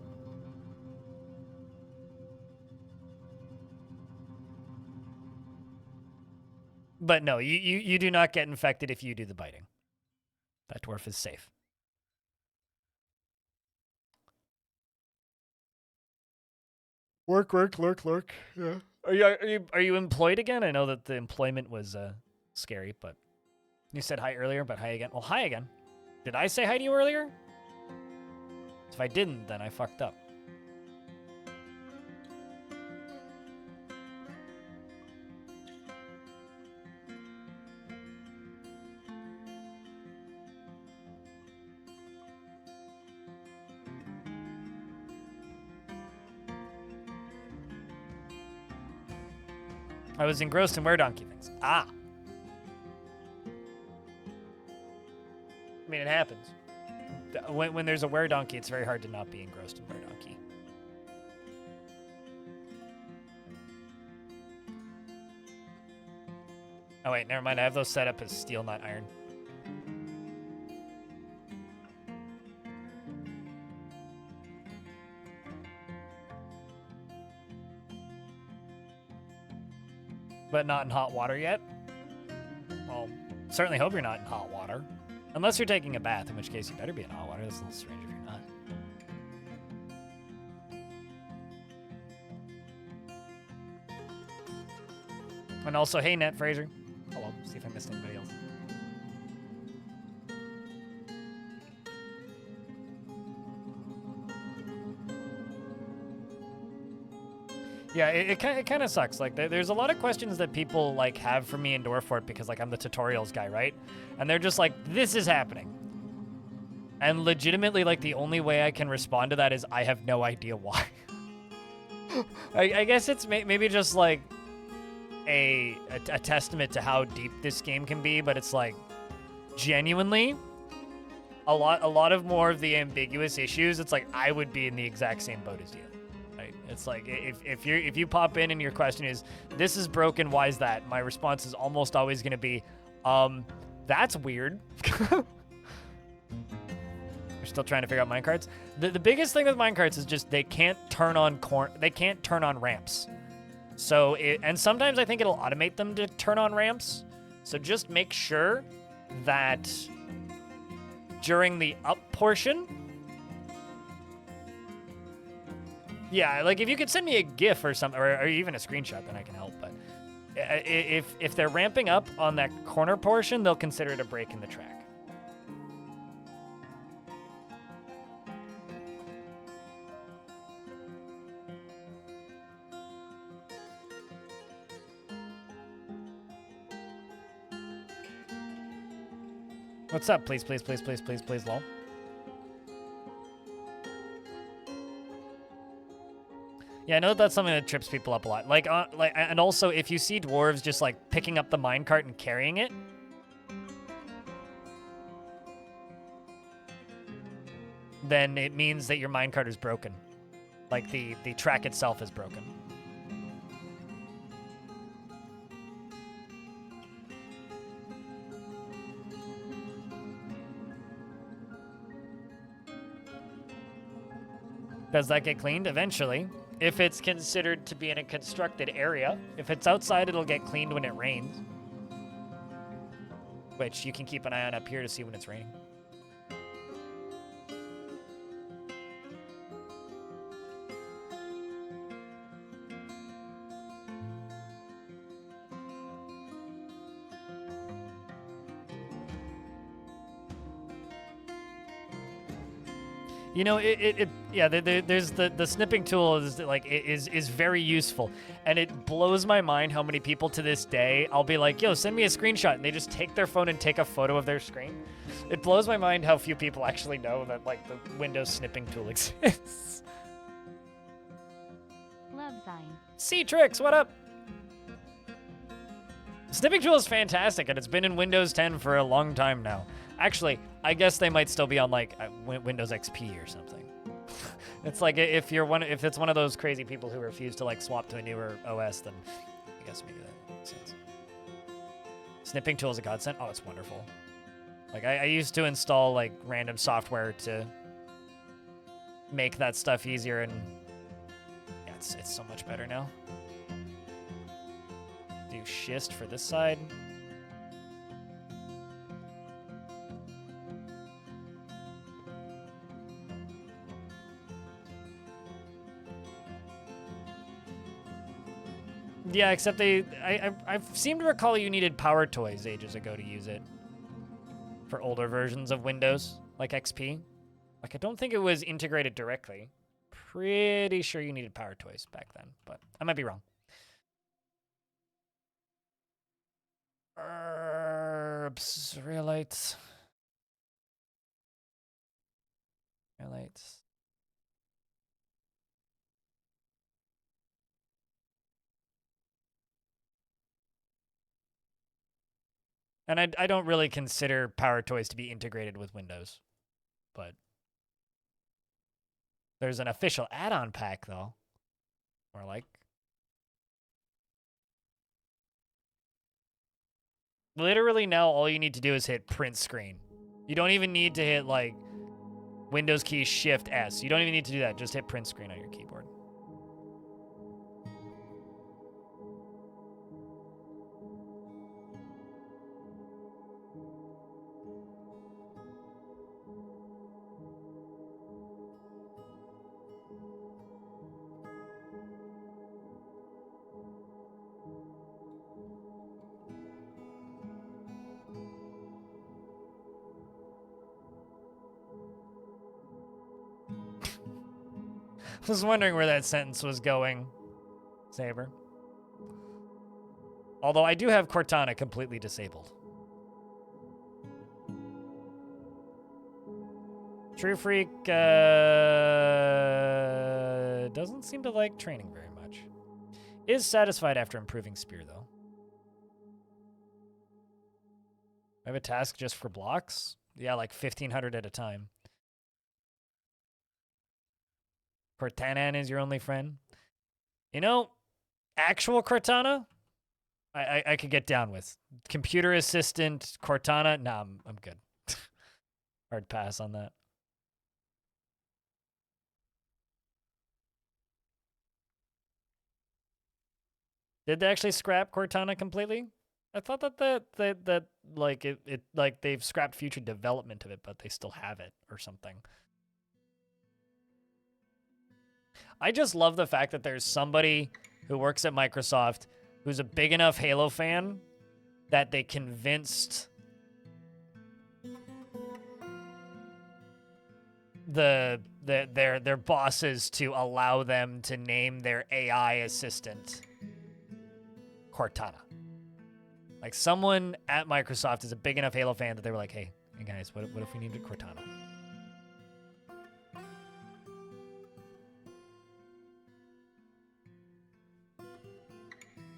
But no, you do not get infected if you do the biting. That dwarf is safe. Work, lurk. Yeah. Are you employed again? I know that the employment was scary, but you said hi earlier, but hi again. Well, hi again. Did I say hi to you earlier? If I didn't, then I fucked up. I was engrossed in weredonkey things. Ah. I mean, it happens. When there's a weredonkey, it's very hard to not be engrossed in weredonkey. Oh, wait, never mind. I have those set up as steel, not iron. But not in hot water yet? Well, certainly hope you're not in hot water. Unless you're taking a bath, in which case you better be in hot water. That's a little strange if you're not. And also, hey, Net Fraser. Hello. See if I missed anybody else. Yeah, it kind of sucks. Like, there's a lot of questions that people, like, have for me in Dwarf because, like, I'm the tutorials guy, right? And they're just like, this is happening. And legitimately, like, the only way I can respond to that is I have no idea why. I guess it's maybe just, like, a testament to how deep this game can be, but it's, like, genuinely, a lot of more of the ambiguous issues, it's like I would be in the exact same boat as you. Right? It's like if you pop in and your question is, this is broken, why is that? My response is almost always going to be, that's weird. We're still trying to figure out minecarts. The biggest thing with minecarts is just they can't turn on ramps. So and sometimes I think it'll automate them to turn on ramps. So just make sure that during the up portion, yeah, like if you could send me a GIF or something, or even a screenshot, then I can help. But if they're ramping up on that corner portion, they'll consider it a break in the track. What's up? Please, please, please, please, please, please, lol. Yeah, I know that's something that trips people up a lot. Like, and also if you see dwarves just like picking up the minecart and carrying it, then it means that your minecart is broken. Like the track itself is broken. Does that get cleaned? Eventually. If it's considered to be in a constructed area. If it's outside, it'll get cleaned when it rains. Which you can keep an eye on up here to see when it's raining. You know, yeah, there's the snipping tool is very useful, and it blows my mind how many people to this day, I'll be like, yo, send me a screenshot, and they just take their phone and take a photo of their screen. It blows my mind how few people actually know that, like, the Windows snipping tool exists. Love Zine. C-Trix, what up? Snipping tool is fantastic, and it's been in Windows 10 for a long time now. Actually, I guess they might still be on like Windows XP or something. It's like if it's one of those crazy people who refuse to like swap to a newer OS, then I guess maybe that makes sense. Snipping tool is a godsend. Oh, it's wonderful. Like I used to install like random software to make that stuff easier, and yeah, it's so much better now. Do schist for this side. Yeah, except I seem to recall you needed Power Toys ages ago to use it for older versions of Windows, like XP. Like, I don't think it was integrated directly. Pretty sure you needed Power Toys back then, but I might be wrong. Herbs, realites. Realites. And I don't really consider Power Toys to be integrated with Windows, but there's an official add-on pack, though. Or like... Literally now all you need to do is hit print screen. You don't even need to hit, like, Windows key Shift S. You don't even need to do that. Just hit print screen on your keyboard. I was wondering where that sentence was going, Saber. Although I do have Cortana completely disabled. True Freak doesn't seem to like training very much. Is satisfied after improving Spear, though. I have a task just for blocks? Yeah, like 1,500 at a time. Cortana is your only friend? You know, actual Cortana, I could get down with. Computer assistant, Cortana, nah, I'm good. Hard pass on that. Did they actually scrap Cortana completely? I thought that like it like they've scrapped future development of it, but they still have it or something. I just love the fact that there's somebody who works at Microsoft who's a big enough Halo fan that they convinced their bosses to allow them to name their AI assistant Cortana. Like, someone at Microsoft is a big enough Halo fan that they were like, hey guys, what if we named it Cortana?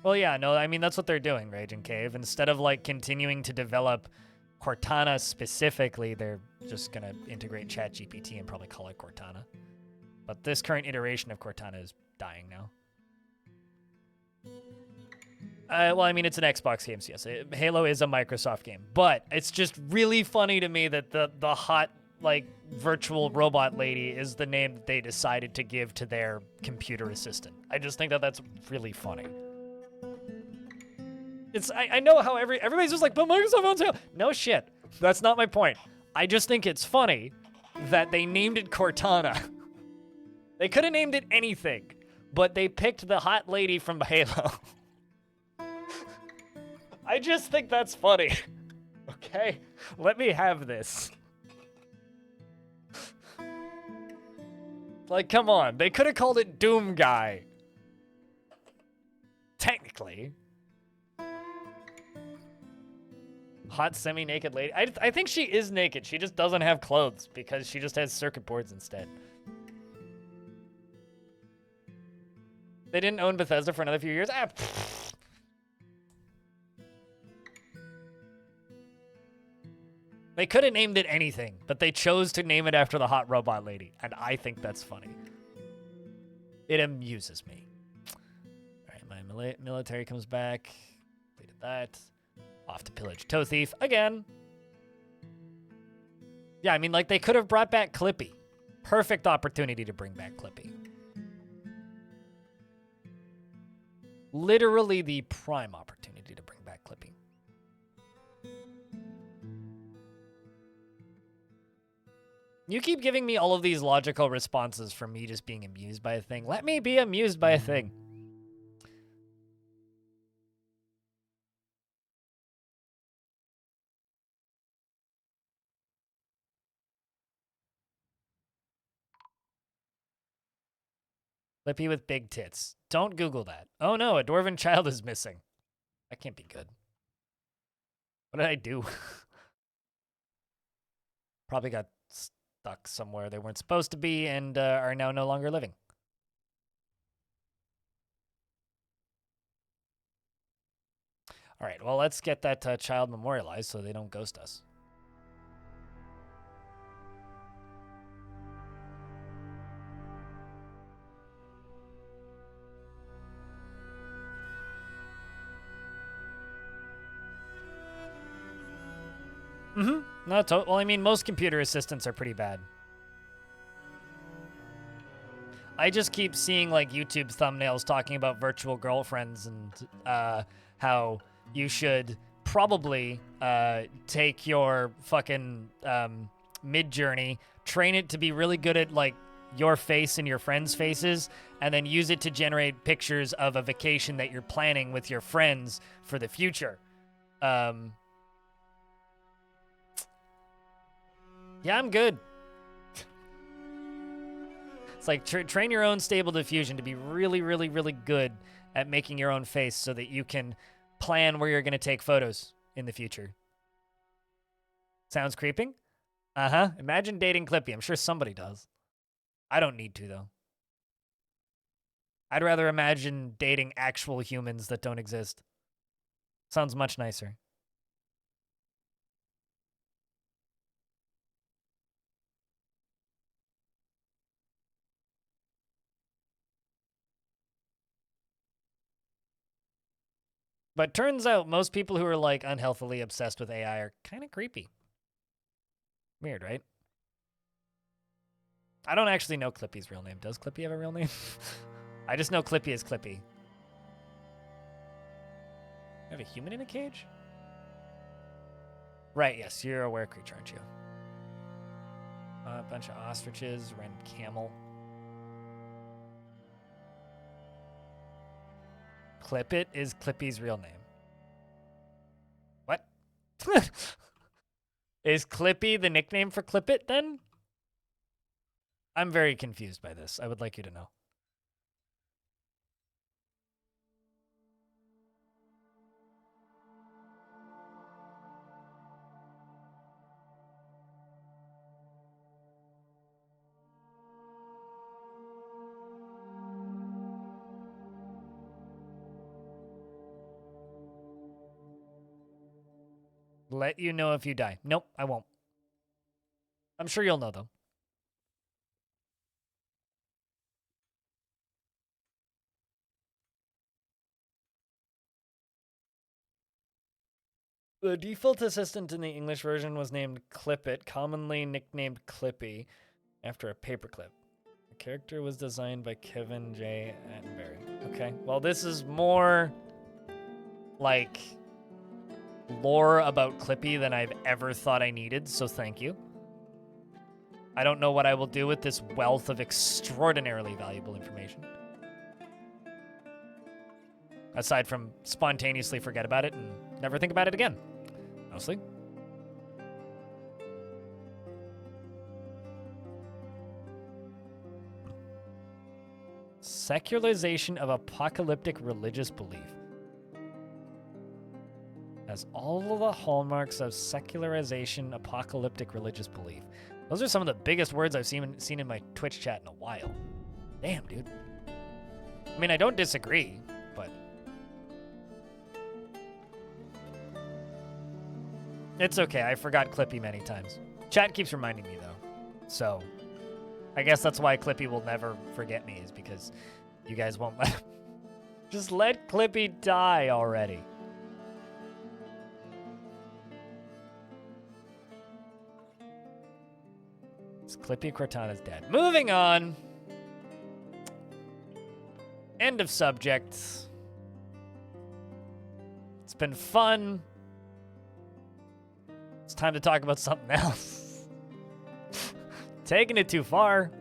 Well, yeah, no, I mean, that's what they're doing, Raging Cave. Instead of, like, continuing to develop Cortana specifically, they're just going to integrate ChatGPT and probably call it Cortana. But this current iteration of Cortana is dying now. Well, I mean, it's an Xbox game, so yes. Halo is a Microsoft game. But it's just really funny to me that the hot, like, virtual robot lady is the name that they decided to give to their computer assistant. I just think that that's really funny. I know how everybody's just like, but Microsoft owns Halo. No shit. That's not my point. I just think it's funny that they named it Cortana. They could have named it anything, but they picked the hot lady from Halo. I just think that's funny. Okay? Let me have this. Like, come on. They could have called it Doom Guy. Technically. Hot semi-naked lady. I think she is naked. She just doesn't have clothes because she just has circuit boards instead. They didn't own Bethesda for another few years? Ah, they could have named it anything, but they chose to name it after the hot robot lady, and I think that's funny. It amuses me. All right, my military comes back. Completed that. Off to pillage Toe Thief again. Yeah, I mean, like, they could have brought back Clippy. Perfect opportunity to bring back Clippy. Literally the prime opportunity to bring back Clippy. You keep giving me all of these logical responses from me just being amused by a thing. Let me be amused by a thing. Lippy with big tits. Don't Google that. Oh no, a dwarven child is missing. That can't be good. What did I do? Probably got stuck somewhere they weren't supposed to be and are now no longer living. All right, well, let's get that child memorialized so they don't ghost us. Mm-hmm. No, well, I mean, most computer assistants are pretty bad. I just keep seeing, like, YouTube thumbnails talking about virtual girlfriends and how you should probably take your fucking Mid-Journey, train it to be really good at, like, your face and your friends' faces, and then use it to generate pictures of a vacation that you're planning with your friends for the future. Yeah, I'm good. It's like train your own Stable Diffusion to be really, really, really good at making your own face so that you can plan where you're going to take photos in the future. Sounds creeping? Uh-huh. Imagine dating Clippy. I'm sure somebody does. I don't need to, though. I'd rather imagine dating actual humans that don't exist. Sounds much nicer. But turns out most people who are like unhealthily obsessed with AI are kind of creepy. Weird, right? I don't actually know Clippy's real name. Does Clippy have a real name? I just know Clippy is Clippy. You have a human in a cage? Right, yes, you're a were creature, aren't you? A bunch of ostriches, random camel. Clippit is Clippy's real name. What? Is Clippy the nickname for Clippit then? I'm very confused by this. I would like you to know. Let you know if you die. Nope, I won't. I'm sure you'll know, though. The default assistant in the English version was named Clippit, commonly nicknamed Clippy, after a paperclip. The character was designed by Kevin J. Attenberry. Okay, well, this is more like lore about Clippy than I've ever thought I needed, so thank you. I don't know what I will do with this wealth of extraordinarily valuable information. Aside from spontaneously forget about it and never think about it again. Mostly. Secularization of apocalyptic religious belief. Has all of the hallmarks of secularization, apocalyptic religious belief. Those are some of the biggest words I've seen in my Twitch chat in a while. Damn, dude. I mean, I don't disagree, but... It's okay, I forgot Clippy many times. Chat keeps reminding me, though. So, I guess that's why Clippy will never forget me, is because you guys won't let him. Just let Clippy die already. Clippy Cortana's dead. Moving on. End of subject. It's been fun. It's time to talk about something else. Taking it too far.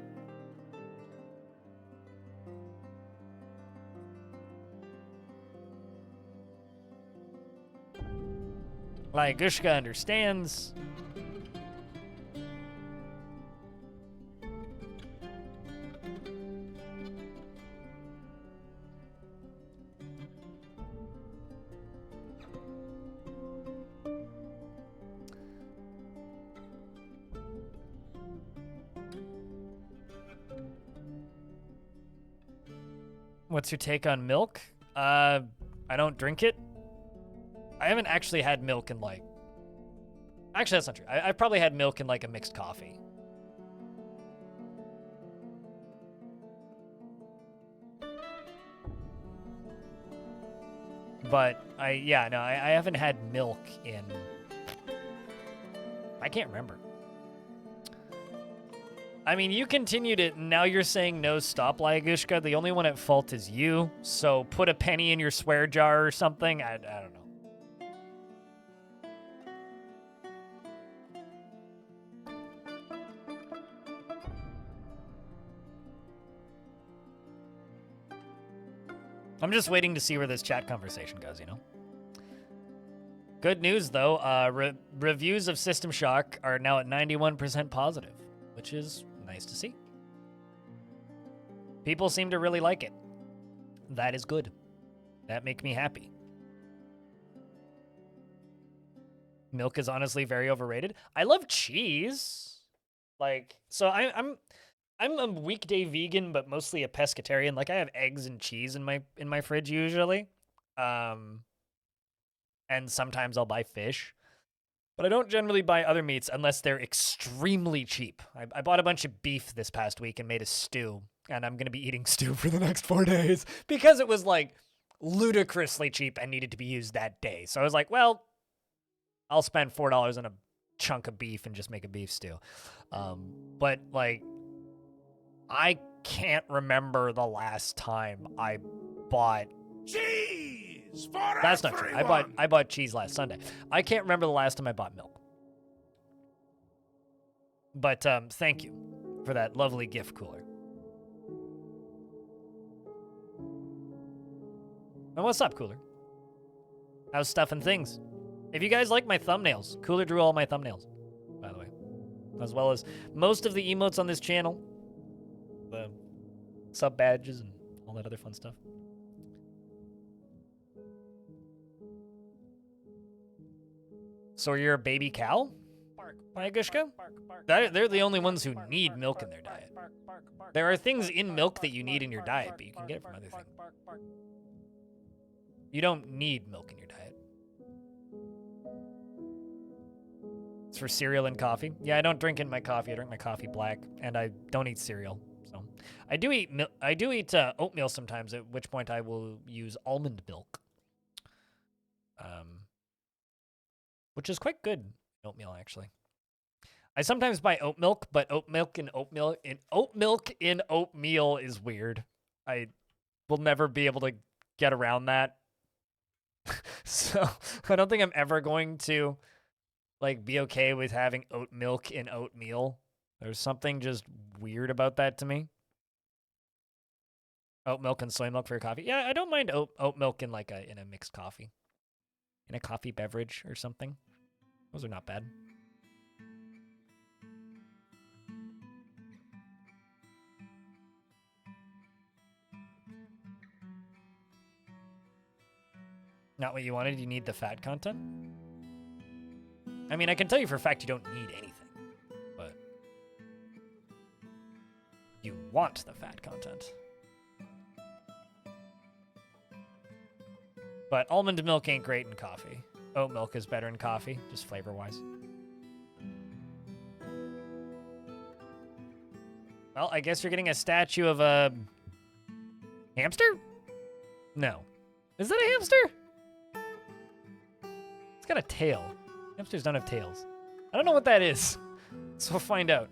Gushka understands. What's your take on milk? I don't drink it. I haven't actually had milk in like... Actually, that's not true. I've probably had milk in like a mixed coffee. But I haven't had milk in... I can't remember. I mean, you continued it, and now you're saying no, stop, Lyagushka. The only one at fault is you, so put a penny in your swear jar or something. I don't know. I'm just waiting to see where this chat conversation goes, you know? Good news, though. Reviews of System Shock are now at 91% positive, which is nice to see. People seem to really like it. That is good. That makes me happy. Milk is honestly very overrated. I love cheese. Like, so I'm a weekday vegan, but mostly a pescatarian. Like, I have eggs and cheese in my fridge usually. And sometimes I'll buy fish. But I don't generally buy other meats unless they're extremely cheap. I bought a bunch of beef this past week and made a stew, and I'm going to be eating stew for the next 4 days because it was like ludicrously cheap and needed to be used that day. So I was like, well, I'll spend $4 on a chunk of beef and just make a beef stew. But like, I can't remember the last time I bought Cheese for That's not true. everyone. I bought cheese last Sunday. I can't remember the last time I bought milk. But thank you for that lovely gift cooler. And what's up, Cooler? How's stuff and things? If you guys like my thumbnails, Cooler drew all my thumbnails, by the way. As well as most of the emotes on this channel. The sub badges and all that other fun stuff. So you're a baby cow? Payagishka? They're the only ones who need milk in their diet. There are things in milk that you need in your diet, but you can get it from other things. You don't need milk in your diet. It's for cereal and coffee. Yeah, I don't drink in my coffee. I drink my coffee black, and I don't eat cereal. So I do eat oatmeal sometimes, at which point I will use almond milk. Which is quite good oatmeal, actually. I sometimes buy oat milk, but oat milk in oatmeal is weird. I will never be able to get around that. So I don't think I'm ever going to like be okay with having oat milk in oatmeal. There's something just weird about that to me. Oat milk and soy milk for your coffee. Yeah, I don't mind oat milk in like in a mixed coffee. In a coffee beverage or something. Those are not bad. Not what you wanted? You need the fat content? I mean, I can tell you for a fact you don't need anything. But you want the fat content. But almond milk ain't great in coffee. Oat milk is better in coffee, just flavor-wise. Well, I guess you're getting a statue of a hamster? No. Is that a hamster? It's got a tail. Hamsters don't have tails. I don't know what that is, so we'll find out.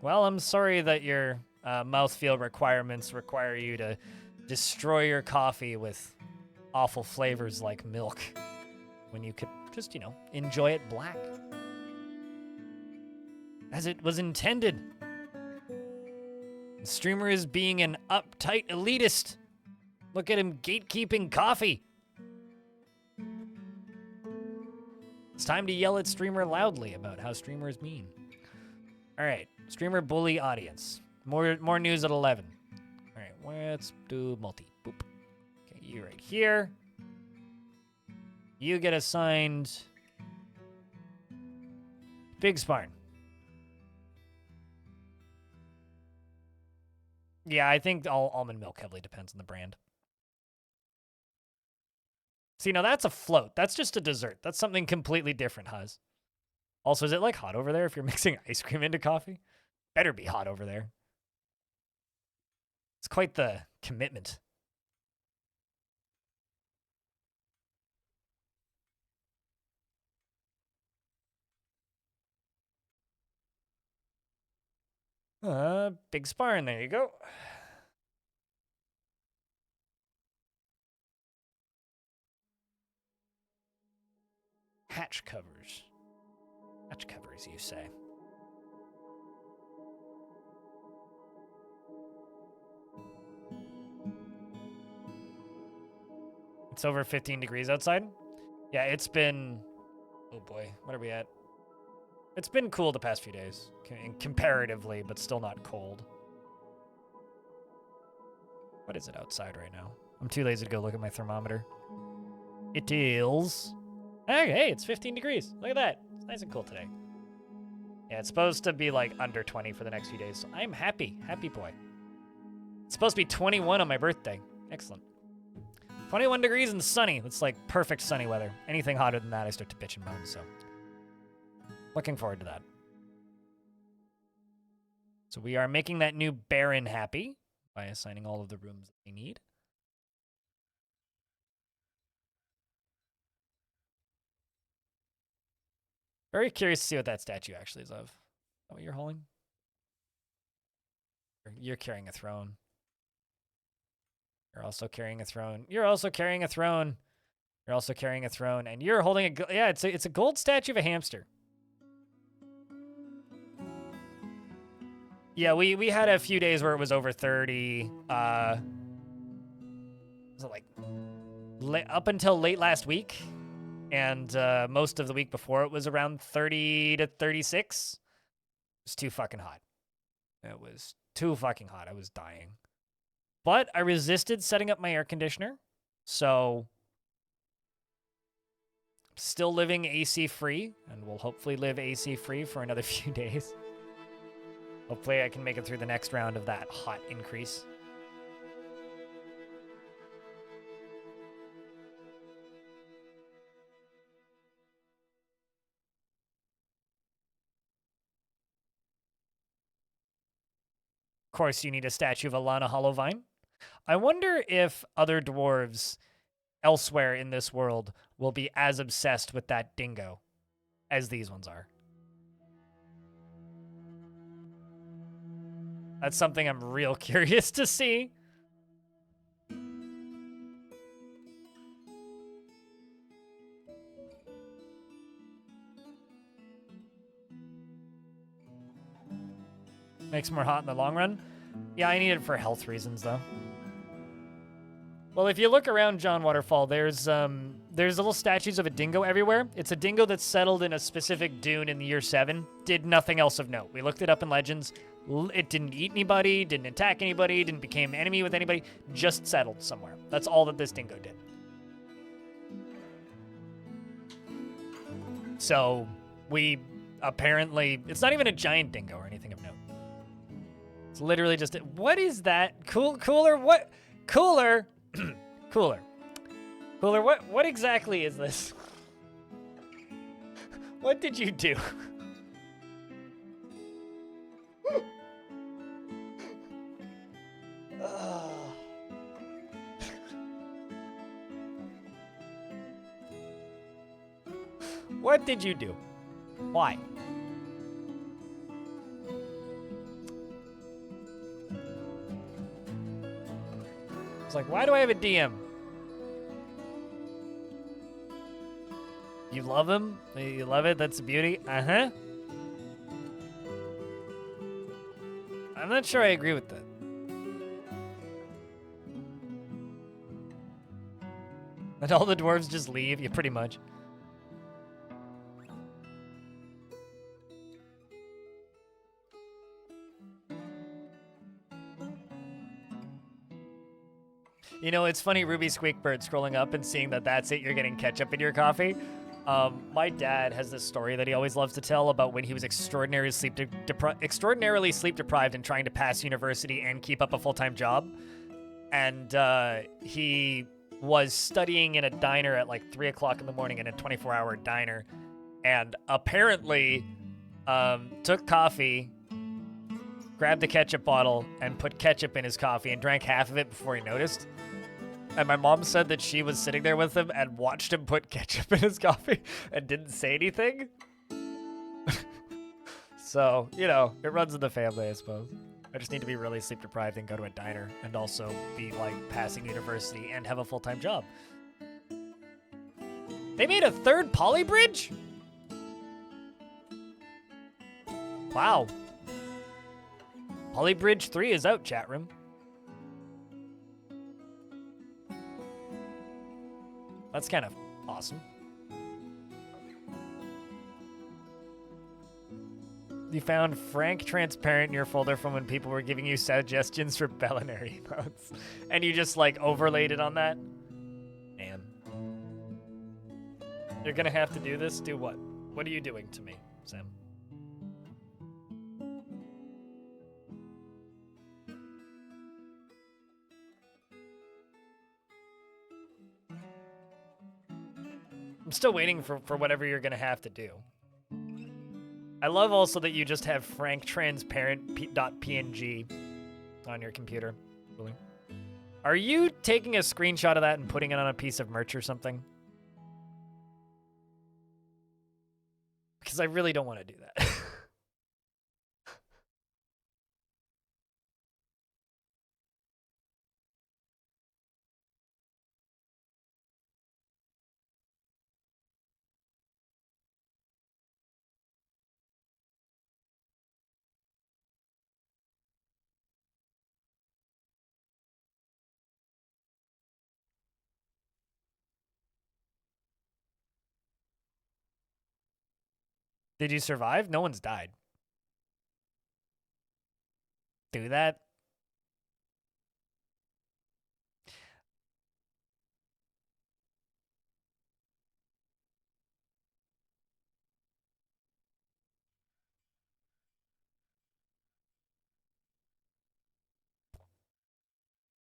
Well, I'm sorry that your mouthfeel requirements require you to destroy your coffee with awful flavors like milk when you could just, enjoy it black. As it was intended. The streamer is being an uptight elitist. Look at him gatekeeping coffee. It's time to yell at streamer loudly about how streamer is mean. All right, streamer bully audience. More news at 11. All right, let's do multi. Boop. Okay, you right here. You get assigned Big Barn. Yeah, I think almond milk heavily depends on the brand. See, now that's a float. That's just a dessert. That's something completely different, Huz. Also, is it like hot over there if you're mixing ice cream into coffee? Better be hot over there. It's quite the commitment. Big Sparn, there you go. Hatch covers. Hatch covers, you say. It's over 15 degrees outside. Yeah, it's been... Oh boy, what are we at? It's been cool the past few days, comparatively, but still not cold. What is it outside right now? I'm too lazy to go look at my thermometer. It is... Hey, it's 15 degrees. Look at that. It's nice and cool today. Yeah, it's supposed to be like under 20 for the next few days, so I'm happy. Happy boy. It's supposed to be 21 on my birthday. Excellent. 21 degrees and sunny. That's like perfect sunny weather. Anything hotter than that, I start to bitch and moan, so... Looking forward to that. So we are making that new Baron happy by assigning all of the rooms that they need. Very curious to see what that statue actually is of. Is that what you're holding? You're carrying a throne. You're also carrying a throne. You're also carrying a throne. You're also carrying a throne. And you're holding a... Yeah, it's a gold statue of a hamster. Yeah, we had a few days where it was over 30. Was it like up until late last week? And most of the week before it was around 30 to 36. It was too fucking hot. It was too fucking hot. I was dying. But I resisted setting up my air conditioner. So still living AC free, and will hopefully live AC free for another few days. Hopefully I can make it through the next round of that hot increase. Of course, you need a statue of Alana Hollowvine. I wonder if other dwarves elsewhere in this world will be as obsessed with that dingo as these ones are. That's something I'm real curious to see. Makes more hot in the long run. Yeah, I need it for health reasons, though. Well, if you look around John Waterfall, there's little statues of a dingo everywhere. It's a dingo that's settled in a specific dune in the year 7. Did nothing else of note. We looked it up in Legends. It didn't eat anybody, didn't attack anybody, didn't become enemy with anybody, just settled somewhere. That's all that this dingo did. So, we apparently... It's not even a giant dingo or anything of note. It's literally just... What is that? Cooler? What? Cooler? Cooler. Cooler, what exactly is this? What did you do? What did you do? Why? It's like, why do I have a DM? You love him? You love it? That's a beauty? Uh-huh. I'm not sure I agree with that. And all the dwarves just leave? Yeah, pretty much. You know, it's funny, Ruby Squeakbird scrolling up and seeing that that's it, you're getting ketchup in your coffee. My dad has this story that he always loves to tell about when he was extraordinarily sleep deprived and trying to pass university and keep up a full-time job. And he was studying in a diner at like 3 o'clock in the morning in a 24-hour diner. And apparently took coffee, grabbed the ketchup bottle, and put ketchup in his coffee and drank half of it before he noticed. And my mom said that she was sitting there with him and watched him put ketchup in his coffee and didn't say anything. So, you know, it runs in the family, I suppose. I just need to be really sleep deprived and go to a diner and also be like passing university and have a full-time job. They made a 3rd poly bridge? Wow. Poly Bridge 3 is out, chat room. That's kind of awesome. You found Frank Transparent in your folder from when people were giving you suggestions for Bellinary emotes. And you just, like, overlaid it on that? Man. You're gonna have to do this? Do what? What are you doing to me, Sam? I'm still waiting for whatever you're gonna have to do. I love also that you just have Frank Transparent.png on your computer. Really? Are you taking a screenshot of that and putting it on a piece of merch or something? Because I really don't want to do that. Did you survive? No one's died. Do that.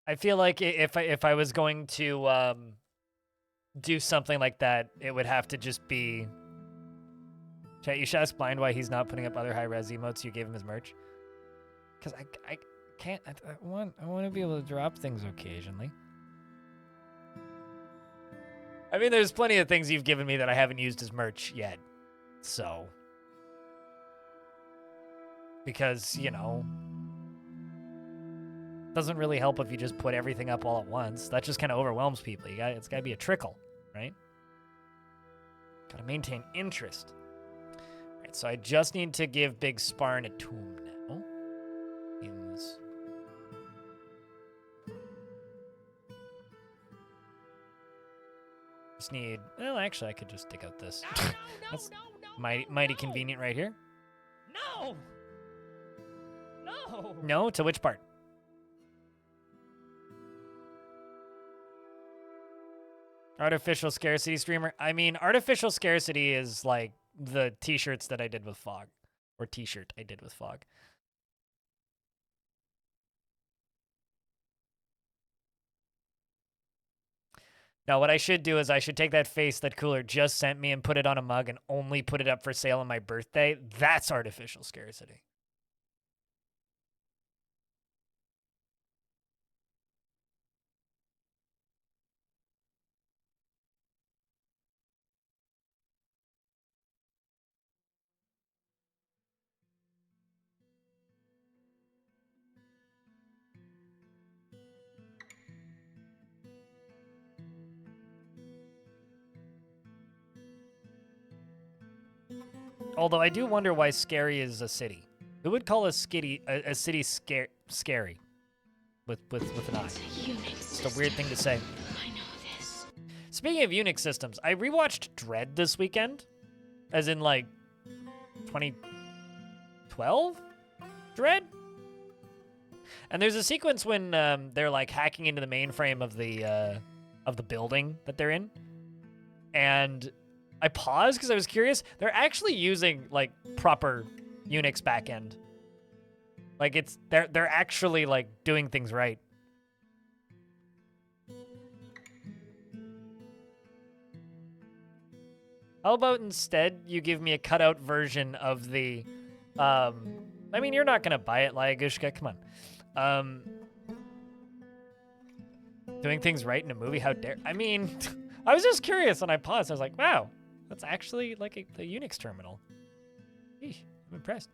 I feel like if I was going to do something like that, it would have to just be. Chat, you should ask Blind why he's not putting up other high-res emotes you gave him as merch. Because I can't. I want to be able to drop things occasionally. I mean, there's plenty of things you've given me that I haven't used as merch yet. So. Because, you know. Doesn't really help if you just put everything up all at once. That just kind of overwhelms people. It's got to be a trickle, right? Got to maintain interest. All right, so I just need to give Big Sparn a tomb now. Use. Just need. Well, actually, I could just dig out this. That's mighty convenient right here. No. No. No. To which part? Artificial scarcity streamer. I mean, artificial scarcity is like the t-shirts that I did with Fog. Or t-shirt I did with Fog. Now, what I should do is I should take that face that Cooler just sent me and put it on a mug and only put it up for sale on my birthday. That's artificial scarcity. Although I do wonder why scary is a city. Who would call a city scary? With an I. It's a weird thing to say. I know this. Speaking of Unix systems, I rewatched Dread this weekend. As in, like, 2012? Dread? And there's a sequence when they're, like, hacking into the mainframe of the building that they're in. And I paused because I was curious. They're actually using, like, proper Unix backend. Like, they're actually, like, doing things right. How about instead you give me a cutout version of the, I mean, you're not gonna buy it, Layagushka, come on. Doing things right in a movie, how dare, I mean, I was just curious and I paused, I was like, wow, that's actually like a Unix terminal. Eesh, I'm impressed.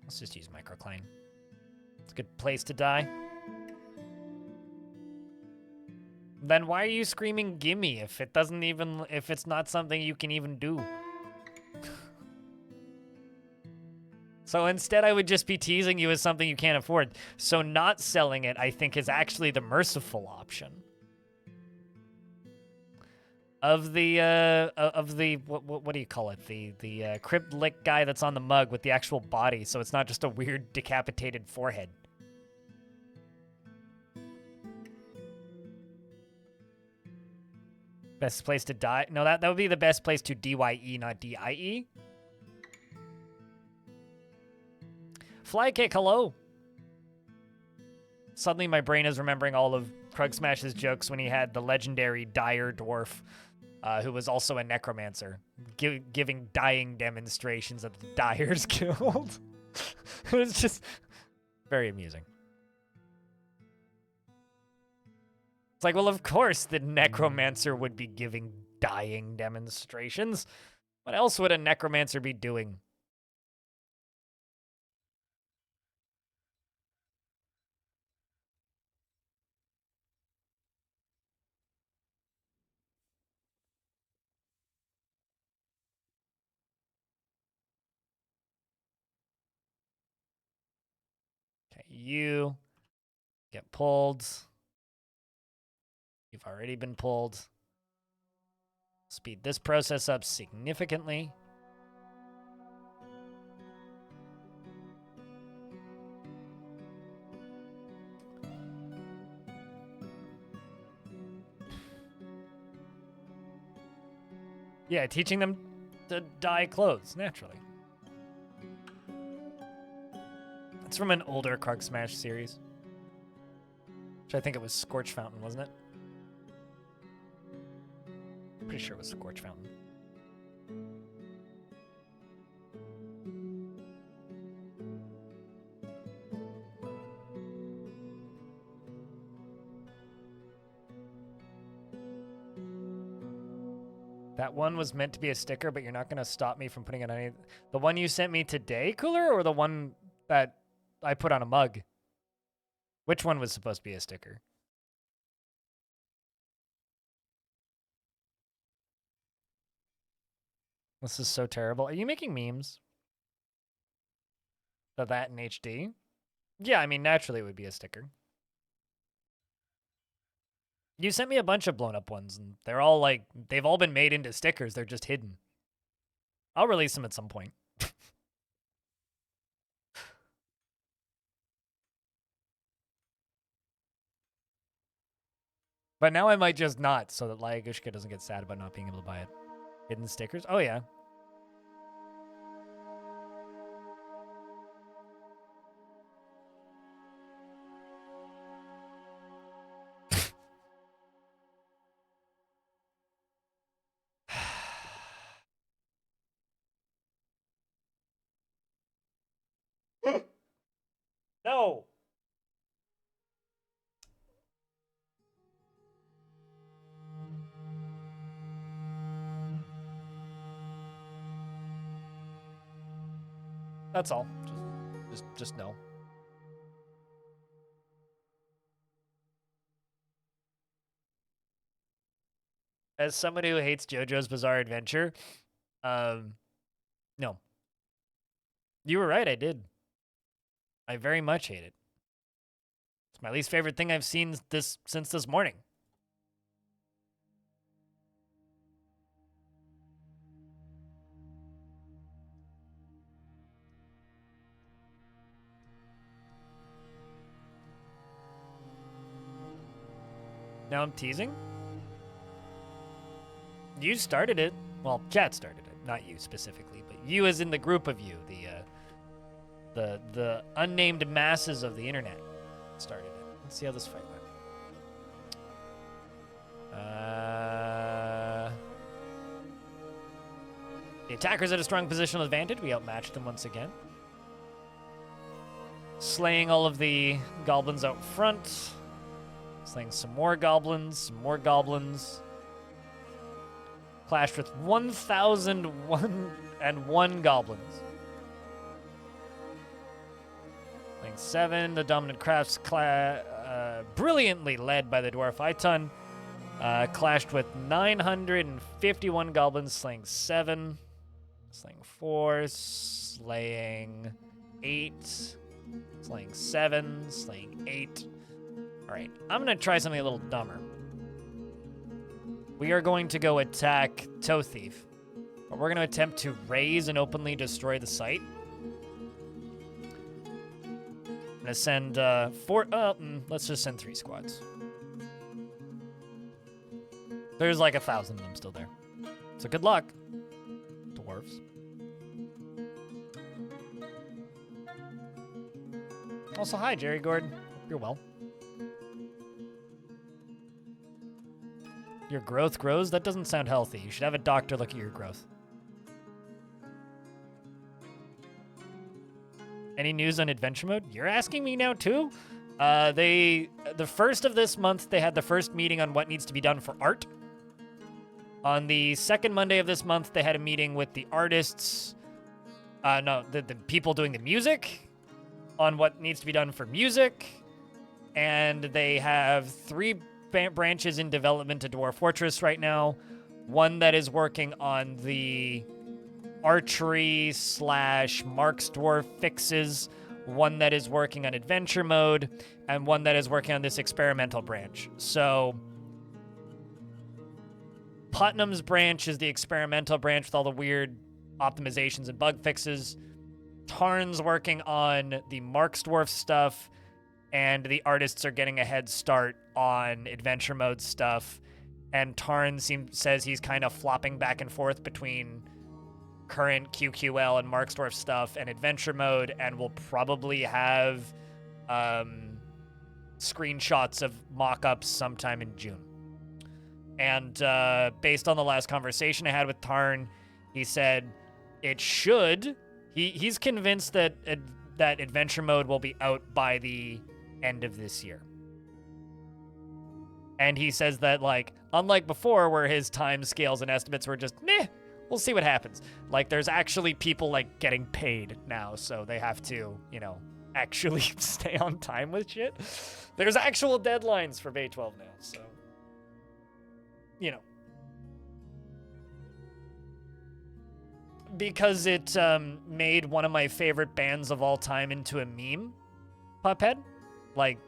Let's just use microcline. It's a good place to die. Then why are you screaming gimme if it doesn't even, if it's not something you can even do? So instead, I would just be teasing you as something you can't afford. So not selling it, I think, is actually the merciful option. Of the what do you call it? The crypt lick guy that's on the mug with the actual body, so it's not just a weird decapitated forehead. Best place to die? No, that would be the best place to DYE, not DIE. Fly kick, hello. Suddenly my brain is remembering all of Krug Smash's jokes when he had the legendary dire dwarf, who was also a necromancer, giving dying demonstrations of the Dyer's Guild. It was just very amusing. It's like, well, of course the necromancer would be giving dying demonstrations. What else would a necromancer be doing? Okay, you get pulled. You've already been pulled. Speed this process up significantly. Yeah, teaching them to dye clothes, naturally. It's from an older Krug Smash series. Which I think it was Scorch Fountain, wasn't it? Pretty sure it was Scorch Fountain. That one was meant to be a sticker, but you're not going to stop me from putting it on any... The one you sent me today, Cooler, or the one that I put on a mug? Which one was supposed to be a sticker? This is so terrible. Are you making memes? Of that in HD? Yeah, I mean, naturally it would be a sticker. You sent me a bunch of blown up ones, and they're all like, they've all been made into stickers. They're just hidden. I'll release them at some point. But now I might just not, so that Layagushka doesn't get sad about not being able to buy it. Hidden stickers? Oh, yeah. No! That's all. Just no. As someone who hates JoJo's Bizarre Adventure, no. You were right, I did. I very much hate it. It's my least favorite thing I've seen since this morning. Now I'm teasing? You started it. Well, chat started it, not you specifically, but you as in the group of you, the unnamed masses of the internet started it. Let's see how this fight went. The attacker's at a strong positional advantage. We outmatched them once again. Slaying all of the goblins out front. Slaying some more goblins, some more goblins. Clashed with 1,001 goblins. Slaying 7. The dominant crafts brilliantly led by the Dwarf Iton. Clashed with 951 goblins, slaying 7. Slaying 4. Slaying 8, slaying 7, slaying 8. All right, I'm gonna try something a little dumber. We are going to go attack Toe Thief, but we're gonna attempt to raise and openly destroy the site. I'm gonna send let's just send 3 squads. There's like 1,000 of them still there. So good luck, dwarves. Also, hi, Jerry Gordon. Hope you're well. Your growth grows? That doesn't sound healthy. You should have a doctor look at your growth. Any news on adventure mode? You're asking me now too? The first of this month, they had the first meeting on what needs to be done for art. On the second Monday of this month, they had a meeting with the artists. The people doing the music on what needs to be done for music. And they have 3 branches in development to Dwarf Fortress right now. One that is working on the archery / Mark's Dwarf fixes, one that is working on adventure mode, and one that is working on this experimental branch. So Putnam's branch is the experimental branch with all the weird optimizations and bug fixes. Tarn's working on the Mark's Dwarf stuff, and the artists are getting a head start on adventure mode stuff. And Tarn says he's kind of flopping back and forth between current QQL and Mark's Dwarf stuff and adventure mode, and will probably have screenshots of mock-ups sometime in June. And based on the last conversation I had with Tarn, he said it should. He's convinced that that adventure mode will be out by the end of this year. And he says that, like, unlike before where his time scales and estimates were just, meh, we'll see what happens. Like, there's actually people, like, getting paid now, so they have to, you know, actually stay on time with shit. There's actual deadlines for Bay 12 now, so, you know. Because it made one of my favorite bands of all time into a meme, Puphead. Like,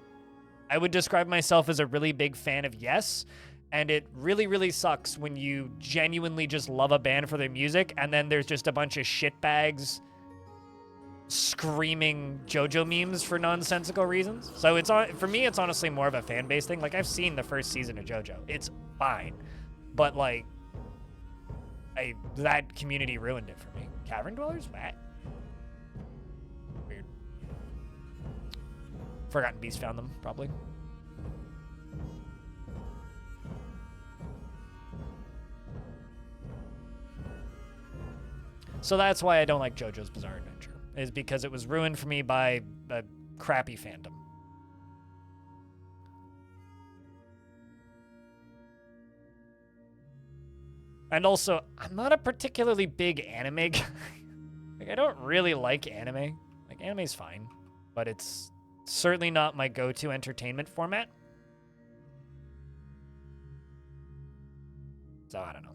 I would describe myself as a really big fan of Yes, and it really, really sucks when you genuinely just love a band for their music, and then there's just a bunch of shitbags screaming JoJo memes for nonsensical reasons. So for me, it's honestly more of a fan base thing. Like, I've seen the first season of JoJo. It's fine. But, like, that community ruined it for me. Cavern Dwellers? What? Weird. Forgotten Beast found them, probably. So that's why I don't like JoJo's Bizarre Adventure, is because it was ruined for me by a crappy fandom. And also, I'm not a particularly big anime guy. Like, I don't really like anime. Like, anime's fine, but it's certainly not my go-to entertainment format. So, I don't know.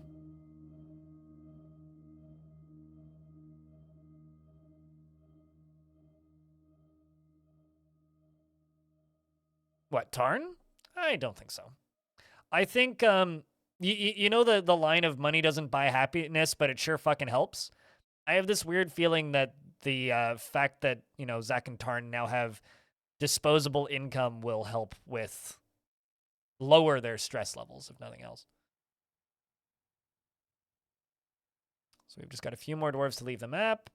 What, Tarn? I don't think so. I think, you know the line of money doesn't buy happiness, but it sure fucking helps? I have this weird feeling that the fact that, you know, Zach and Tarn now have disposable income will help with lower their stress levels, if nothing else. So we've just got a few more dwarves to leave the map.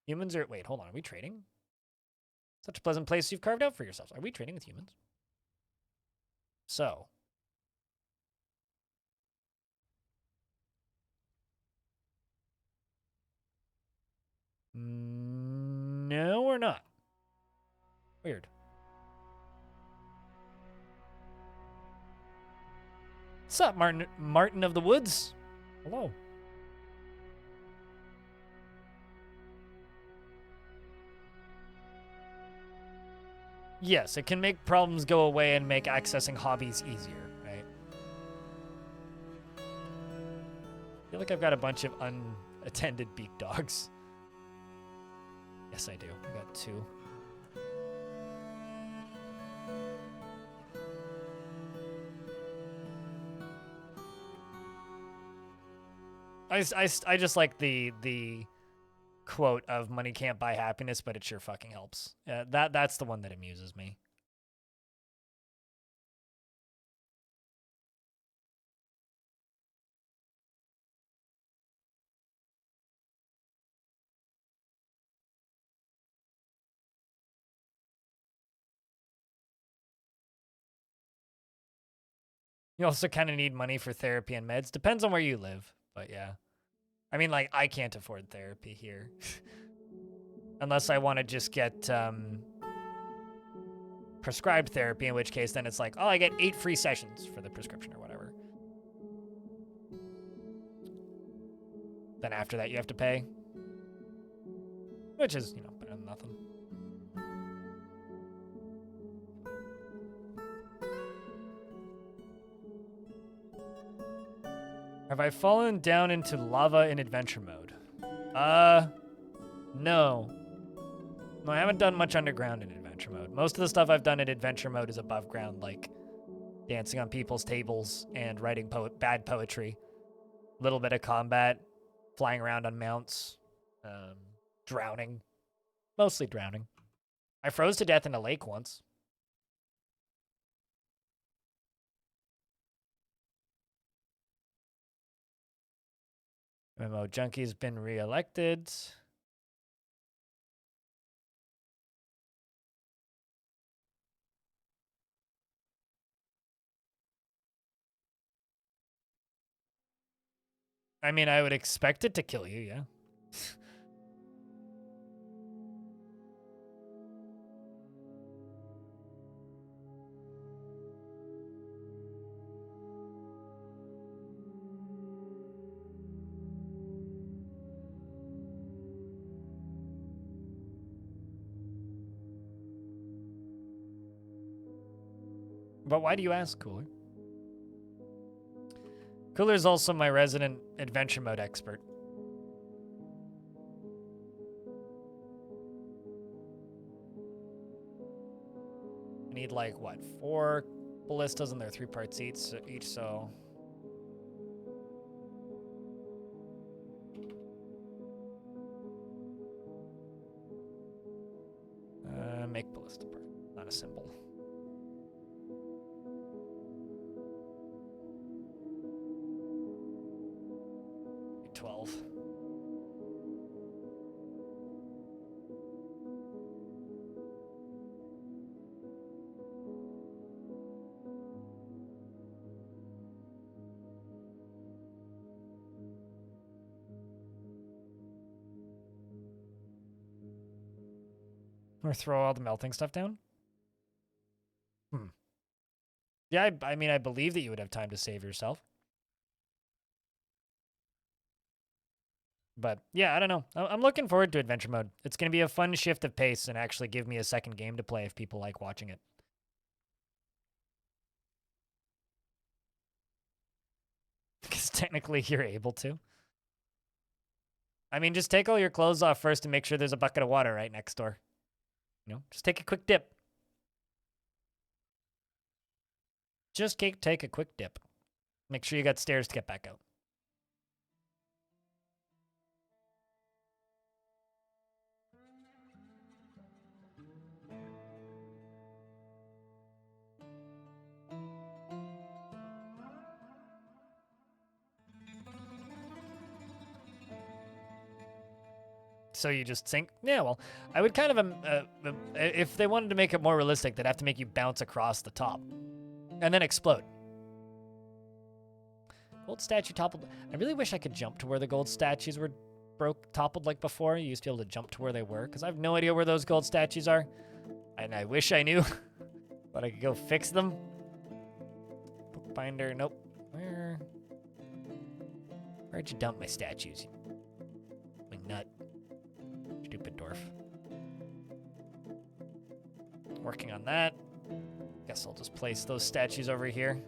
Humans are... Wait, hold on. Are we trading? Such a pleasant place you've carved out for yourselves. Are we trading with humans? So... No, we're not. Weird. What's up, Martin of the Woods? Hello. Yes, it can make problems go away and make accessing hobbies easier, right? I feel like I've got a bunch of unattended beak dogs. Yes, I do. I got 2. I just like the quote of money can't buy happiness, but it sure fucking helps. That's the one that amuses me. You also kind of need money for therapy and meds. Depends on where you live, but yeah. I mean, like, I can't afford therapy here. Unless I want to just get prescribed therapy, in which case then it's like, oh, I get 8 free sessions for the prescription or whatever. Then after that, you have to pay. Which is, better than nothing. Have I fallen down into lava in adventure mode? No. No, I haven't done much underground in adventure mode. Most of the stuff I've done in adventure mode is above ground, like dancing on people's tables and writing bad poetry. A little bit of combat, flying around on mounts, drowning. Mostly drowning. I froze to death in a lake once. MMO Junkie's been re-elected. I mean, I would expect it to kill you, yeah. But why do you ask, Cooler? Cooler's also my resident adventure mode expert. I need like, what, 4 ballistas and they're 3 parts each, so... Make ballista part, not a symbol. 12. Or throw all the melting stuff down? Yeah, I mean, I believe that you would have time to save yourself. But yeah, I don't know. I'm looking forward to adventure mode. It's going to be a fun shift of pace and actually give me a second game to play if people like watching it. Because technically you're able to. I mean, just take all your clothes off first and make sure there's a bucket of water right next door. Just take a quick dip. Just take a quick dip. Make sure you got stairs to get back out. So you just sink? Yeah, well, I would kind of, if they wanted to make it more realistic, they'd have to make you bounce across the top and then explode. Gold statue toppled. I really wish I could jump to where the gold statues were toppled like before. You used to be able to jump to where they were, because I have no idea where those gold statues are. And I wish I knew, but I could go fix them. Bookbinder, nope. Where'd you dump my statues? You nut. Stupid dwarf. Working on that. Guess I'll just place those statues over here.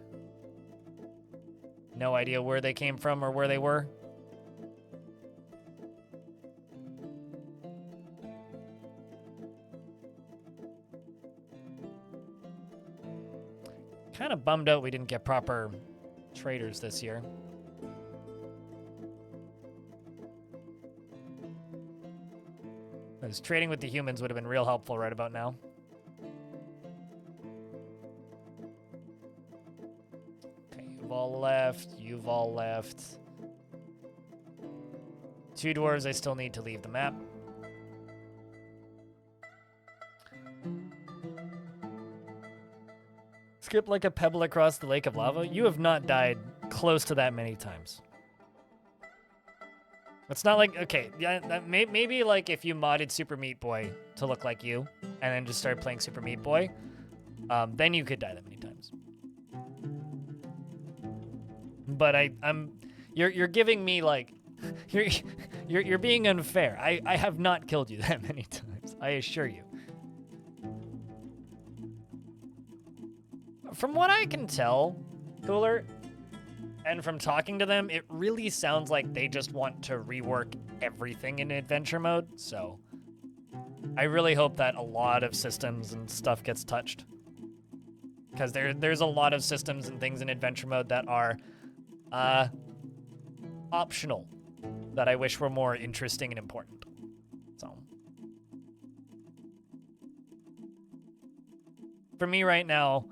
No idea where they came from or where they were. Kind of bummed out we didn't get proper traders this year. Because trading with the humans would have been real helpful right about now. Okay, you've all left. You've all left. 2 dwarves I still need to leave the map. Skip like a pebble across the lake of lava? You have not died close to that many times. It's not like, okay, yeah, maybe like if you modded Super Meat Boy to look like you, and then just started playing Super Meat Boy, then you could die that many times. But you're giving me like, you're being unfair. I have not killed you that many times, I assure you. From what I can tell, Cooler, and from talking to them, it really sounds like they just want to rework everything in adventure mode, so I really hope that a lot of systems and stuff gets touched. Because there's a lot of systems and things in adventure mode that are optional that I wish were more interesting and important. So for me right now,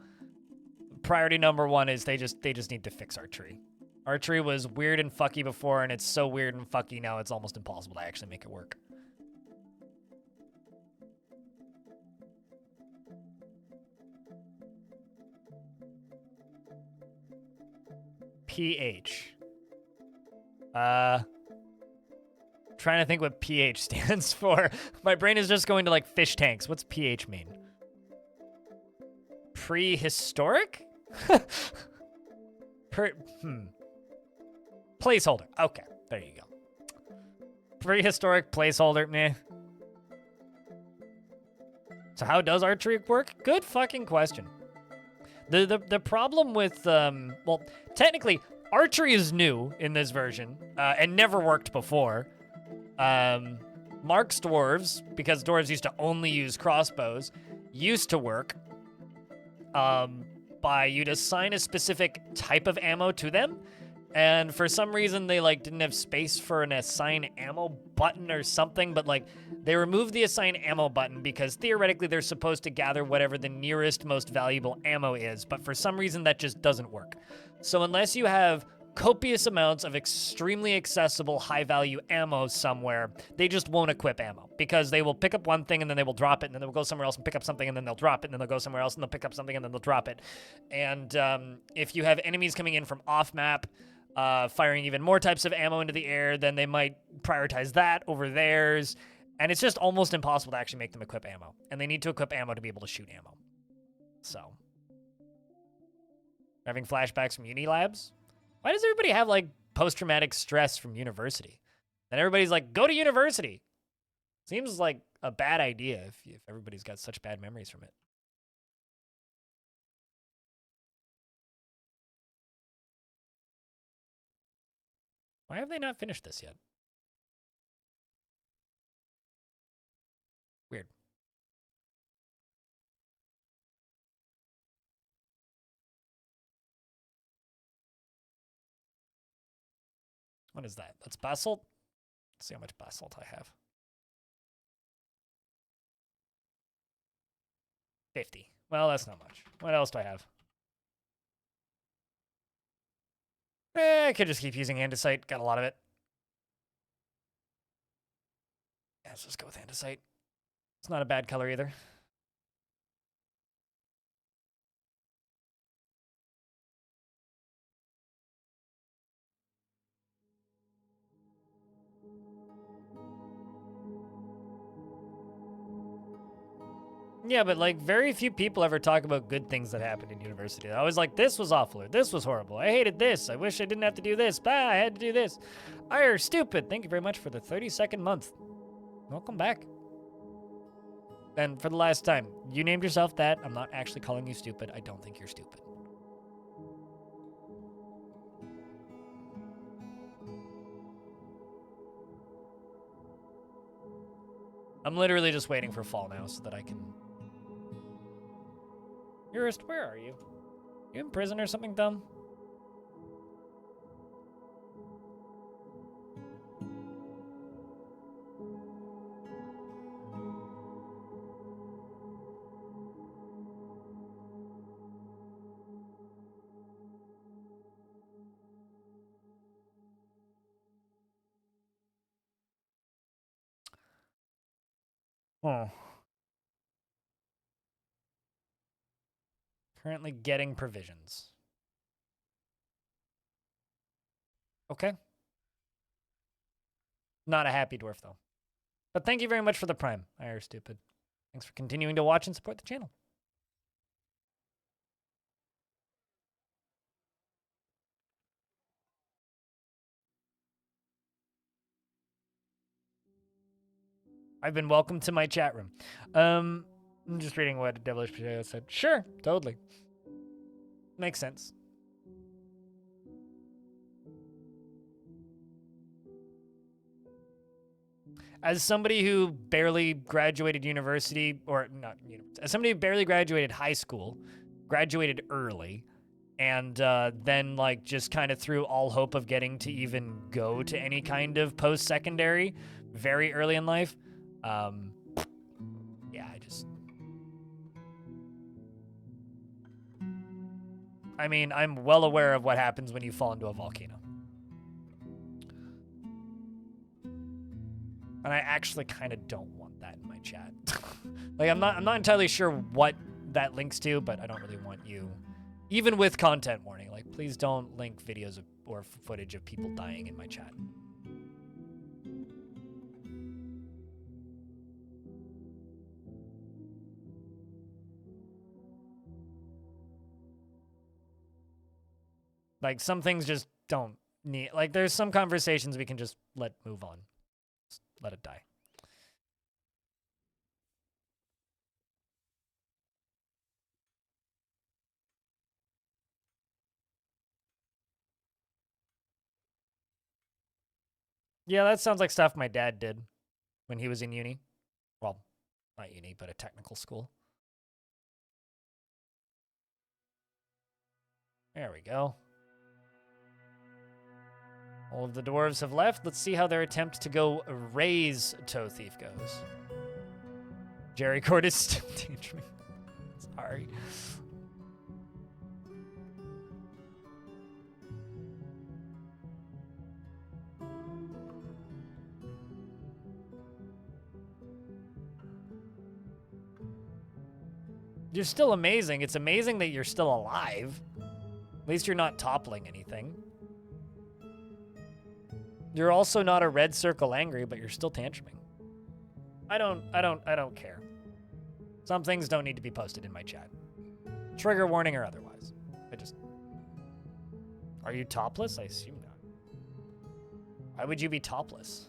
priority number 1 is they just need to fix archery. Archery was weird and fucky before, and it's so weird and fucky now it's almost impossible to actually make it work. PH. Trying to think what PH stands for. My brain is just going to like fish tanks. What's PH mean? Prehistoric? Placeholder. Okay, there you go. Prehistoric placeholder, meh. So how does archery work? Good fucking question. The problem with, well, technically, archery is new in this version, and never worked before. Mark's dwarves, because dwarves used to only use crossbows, used to work by you'd assign a specific type of ammo to them, and for some reason they like didn't have space for an assign ammo button or something, but like they removed the assign ammo button because theoretically they're supposed to gather whatever the nearest most valuable ammo is, but for some reason that just doesn't work. So unless you have copious amounts of extremely accessible high-value ammo somewhere, they just won't equip ammo because they will pick up one thing and then they will drop it, and then they'll go somewhere else and pick up something and then they'll drop it, and then they'll go somewhere else and they'll pick up something and then they'll drop it. And if you have enemies coming in from off-map, firing even more types of ammo into the air, then they might prioritize that over theirs, and it's just almost impossible to actually make them equip ammo. And they need to equip ammo to be able to shoot ammo. So, having flashbacks from uni labs? Why does everybody have, like, post-traumatic stress from university? Then everybody's like, go to university. Seems like a bad idea if everybody's got such bad memories from it. Why have they not finished this yet? Weird. What is that? That's basalt? Let's see how much basalt I have. 50. Well, that's not much. What else do I have? I could just keep using andesite. Got a lot of it. Yeah, let's just go with andesite. It's not a bad color either. Yeah, but like very few people ever talk about good things that happened in university. I was like, this was awful, or this was horrible. I hated this. I wish I didn't have to do this. Bah, I had to do this. You're stupid. Thank you very much for the 32nd month. Welcome back. And for the last time, you named yourself that. I'm not actually calling you stupid. I don't think you're stupid. I'm literally just waiting for fall now so that I can... Urist, where are you? You in prison or something dumb? Oh. Currently getting provisions. Okay. Not a happy dwarf, though. But thank you very much for the prime, IR Stupid. Thanks for continuing to watch and support the channel. I've been welcomed to my chat room. I'm just reading what Devilish Potato said. Sure, totally. Makes sense. As somebody who barely graduated university, or not university, as somebody who barely graduated high school, graduated early, and then like just kind of threw all hope of getting to even go to any kind of post-secondary very early in life. Yeah, I mean, I'm well aware of what happens when you fall into a volcano. And I actually kind of don't want that in my chat. Like, I'm not entirely sure what that links to, but I don't really want you, even with content warning, like, please don't link videos or footage of people dying in my chat. Like, some things just don't need, like, there's some conversations we can just let move on. Just let it die. Yeah, that sounds like stuff my dad did when he was in uni. Well, not uni, but a technical school. There we go. All of the dwarves have left. Let's see how their attempt to go raise Toe Thief goes. Jerry Cord is still tantruming. Sorry. You're still amazing. It's amazing that you're still alive. At least you're not toppling anything. You're also not a red circle angry, but you're still tantruming. I don't care. Some things don't need to be posted in my chat. Trigger warning or otherwise. Are you topless? I assume not. Why would you be topless?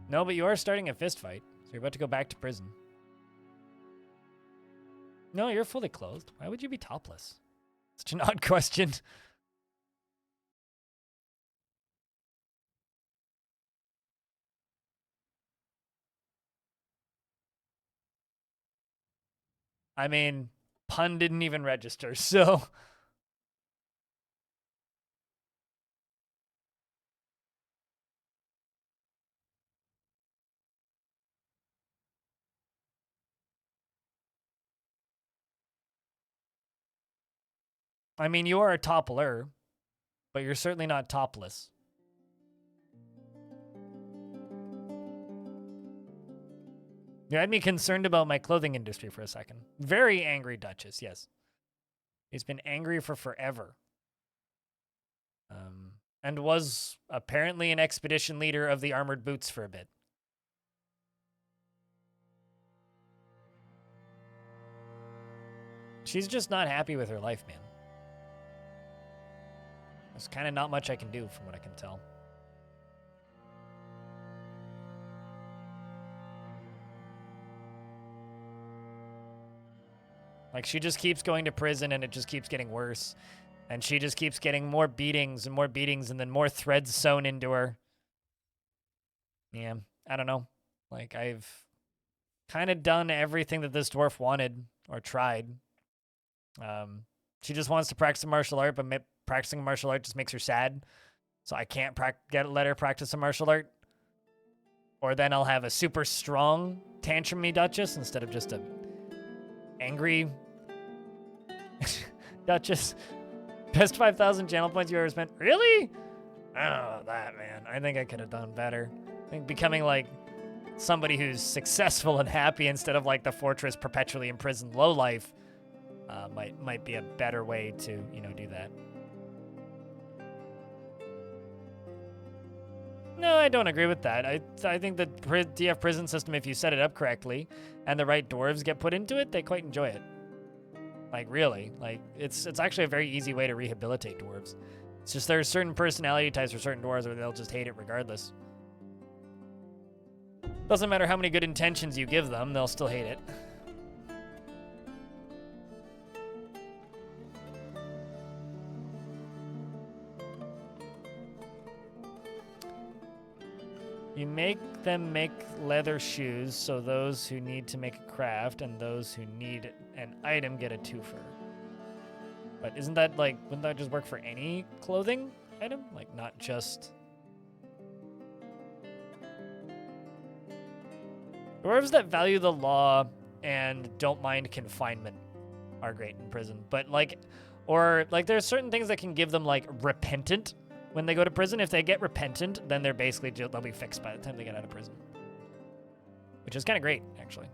No, but you are starting a fist fight, so you're about to go back to prison. No, you're fully clothed. Why would you be topless? Such an odd question. I mean, pun didn't even register, so... I mean, you are a toppler, but you're certainly not topless. You had me concerned about my clothing industry for a second. Very angry Duchess, yes. He's been angry for forever. And was apparently an expedition leader of the Armored Boots for a bit. She's just not happy with her life, man. There's kind of not much I can do from what I can tell. Like, she just keeps going to prison, and it just keeps getting worse. And she just keeps getting more beatings, and then more threads sewn into her. Yeah, I don't know. Like, I've kind of done everything that this dwarf wanted or tried. She just wants to practice a martial art, but practicing a martial art just makes her sad. So I can't let her practice a martial art. Or then I'll have a super strong tantrumy Duchess instead of just a angry Duchess. Best 5,000 channel points you ever spent. Really? Oh, that, man. I think I could have done better. I think becoming, like, somebody who's successful and happy instead of, like, the fortress perpetually imprisoned lowlife might be a better way to, do that. No, I don't agree with that. I think the DF prison system, if you set it up correctly and the right dwarves get put into it, they quite enjoy it. Like, really. Like, it's actually a very easy way to rehabilitate dwarves. It's just there's certain personality types for certain dwarves where they'll just hate it regardless. Doesn't matter how many good intentions you give them, they'll still hate it. You make them make leather shoes, so those who need to make a craft and those who need an item get a twofer. But isn't that, like, wouldn't that just work for any clothing item? Like, not just... Dwarves that value the law and don't mind confinement are great in prison. But, like, or, like, there's certain things that can give them, like, repentant when they go to prison. If they get repentant, then they're basically, they'll be fixed by the time they get out of prison. Which is kind of great, actually.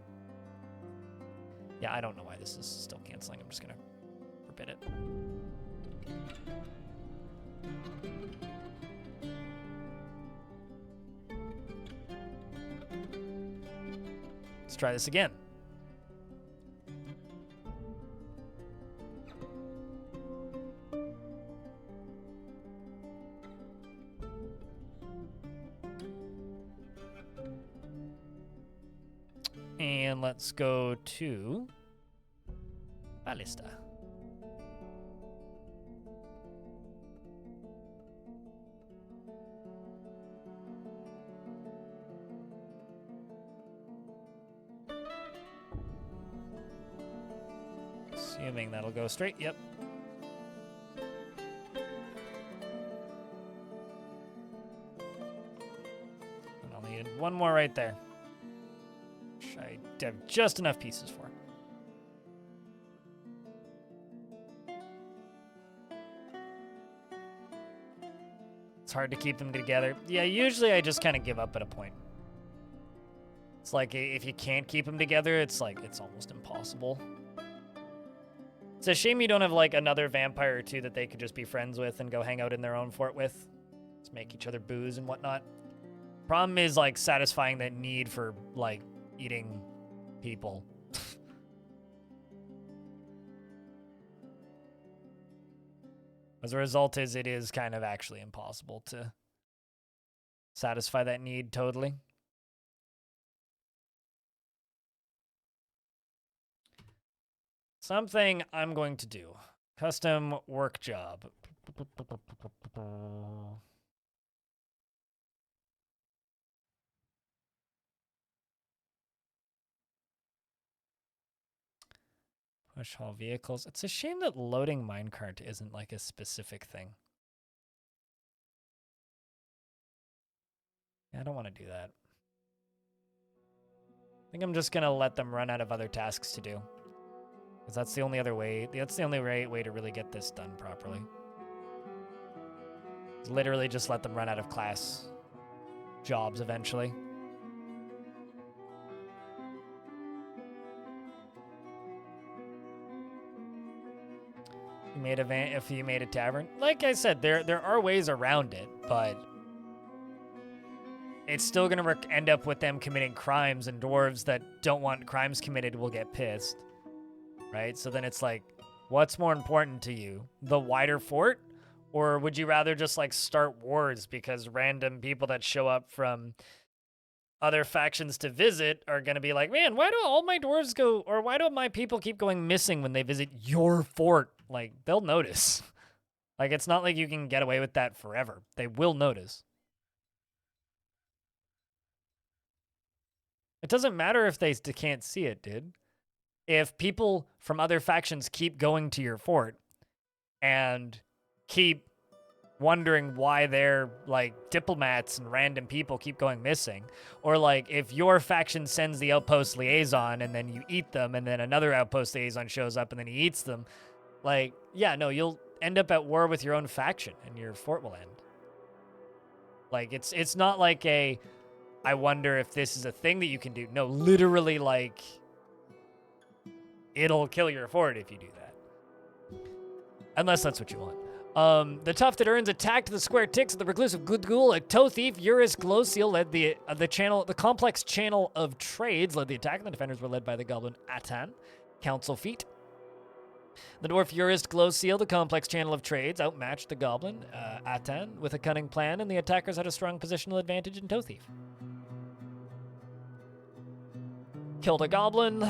Yeah, I don't know why this is still canceling. I'm just going to forbid it. Let's try this again. And let's go to Ballista. Assuming that'll go straight. Yep. And I'll need one more right there. Which I have just enough pieces for. It's hard to keep them together. Yeah, usually I just kind of give up at a point. It's like if you can't keep them together, it's like it's almost impossible. It's a shame you don't have like another vampire or two that they could just be friends with and go hang out in their own fort with. Just make each other booze and whatnot. Problem is like satisfying that need for like eating people. As a result is it is kind of actually impossible to satisfy that need totally. Something I'm going to do. Custom work job. Push haul vehicles. It's a shame that loading minecart isn't like a specific thing. I don't want to do that. I think I'm just going to let them run out of other tasks to do. Because that's the only other way. That's the only right way to really get this done properly. Literally just let them run out of class jobs eventually. You made a if you made a tavern, like I said, there are ways around it, but it's still gonna end up with them committing crimes, and dwarves that don't want crimes committed will get pissed. Right? So then it's like, what's more important to you? The wider fort? Or would you rather just like start wars because random people that show up from other factions to visit are going to be like, man, why do all my dwarves go, or why do my people keep going missing when they visit your fort? Like, they'll notice. Like, it's not like you can get away with that forever. They will notice. It doesn't matter if they can't see it, dude. If people from other factions keep going to your fort and keep wondering why their like diplomats and random people keep going missing, or like if your faction sends the outpost liaison and then you eat them and then another outpost liaison shows up and then he eats them, like, yeah, no, you'll end up at war with your own faction and your fort will end. Like, it's not like a, I wonder if this is a thing that you can do. No, literally, like, it'll kill your fort if you do that, unless that's what you want. The Tufted Urns attacked the square ticks of the Reclusive Gudgul. A toe thief, Eurus Glosiel, led the complex channel of trades, led the attack, and the defenders were led by the goblin Atan. Council feat. The dwarf Eurus Glosiel, the complex channel of trades, outmatched the goblin Atan with a cunning plan, and the attackers had a strong positional advantage in toe thief. Killed a goblin,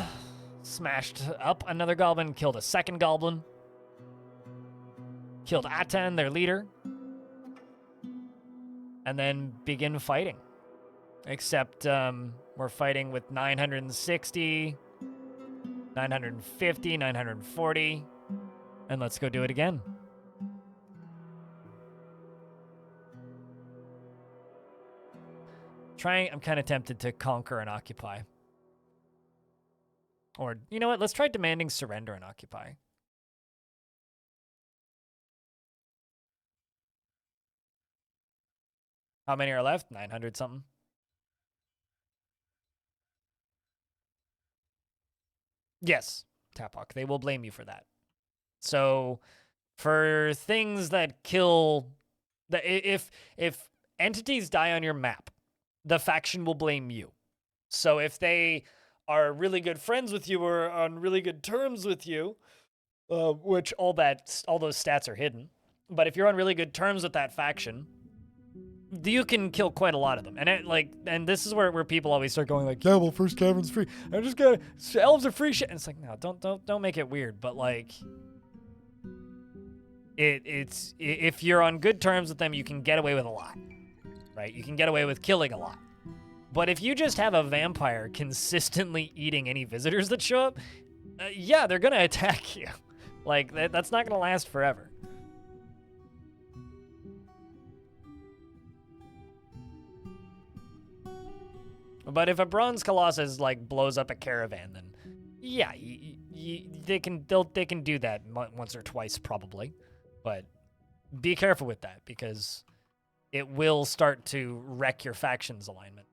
smashed up another goblin, killed a second goblin. Killed Atan, their leader, and then begin fighting. Except we're fighting with 960, 950, 940, and let's go do it again. I'm kind of tempted to conquer and occupy. Or, you know what, let's try demanding surrender and occupy. How many are left? 900 something. Yes, Tapok. They will blame you for that. So, for things that kill, if entities die on your map, the faction will blame you. So if they are really good friends with you or on really good terms with you, which all those stats are hidden, but if you're on really good terms with that faction, you can kill quite a lot of them. And this is where people always start going like, yeah, well, first cavern's free. I just got elves are free shit. And it's like, no, don't make it weird. But like, it's if you're on good terms with them, you can get away with a lot, right? You can get away with killing a lot. But if you just have a vampire consistently eating any visitors that show up, yeah, they're gonna attack you. Like that's not gonna last forever. But if a bronze colossus like blows up a caravan, then yeah, they can do that once or twice probably, but be careful with that because it will start to wreck your faction's alignment.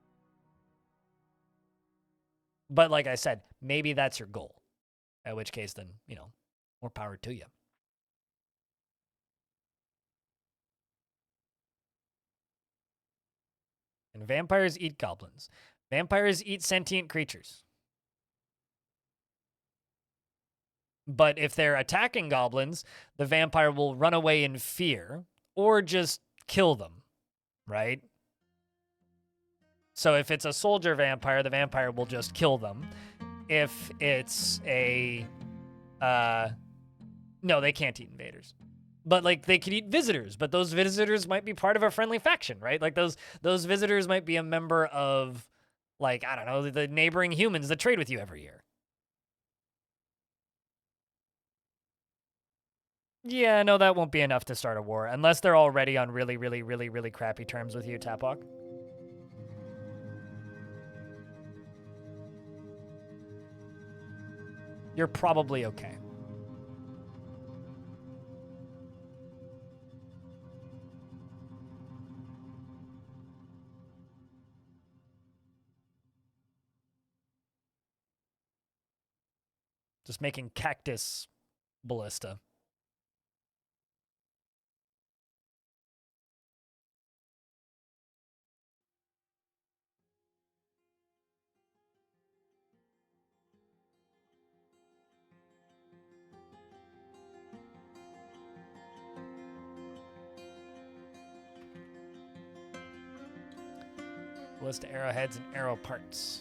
But like I said, maybe that's your goal, at which case then, you know, more power to you. And vampires eat goblins. Vampires eat sentient creatures. But if they're attacking goblins, the vampire will run away in fear or just kill them, right? So if it's a soldier vampire, the vampire will just kill them. If it's a... no, they can't eat invaders. But, like, they could eat visitors, but those visitors might be part of a friendly faction, right? Like, those visitors might be a member of, like, I don't know, the neighboring humans that trade with you every year. Yeah, no, that won't be enough to start a war, unless they're already on really, really, really, really crappy terms with you, Tapok. You're probably okay. Just making cactus ballista. List arrowheads and arrow parts.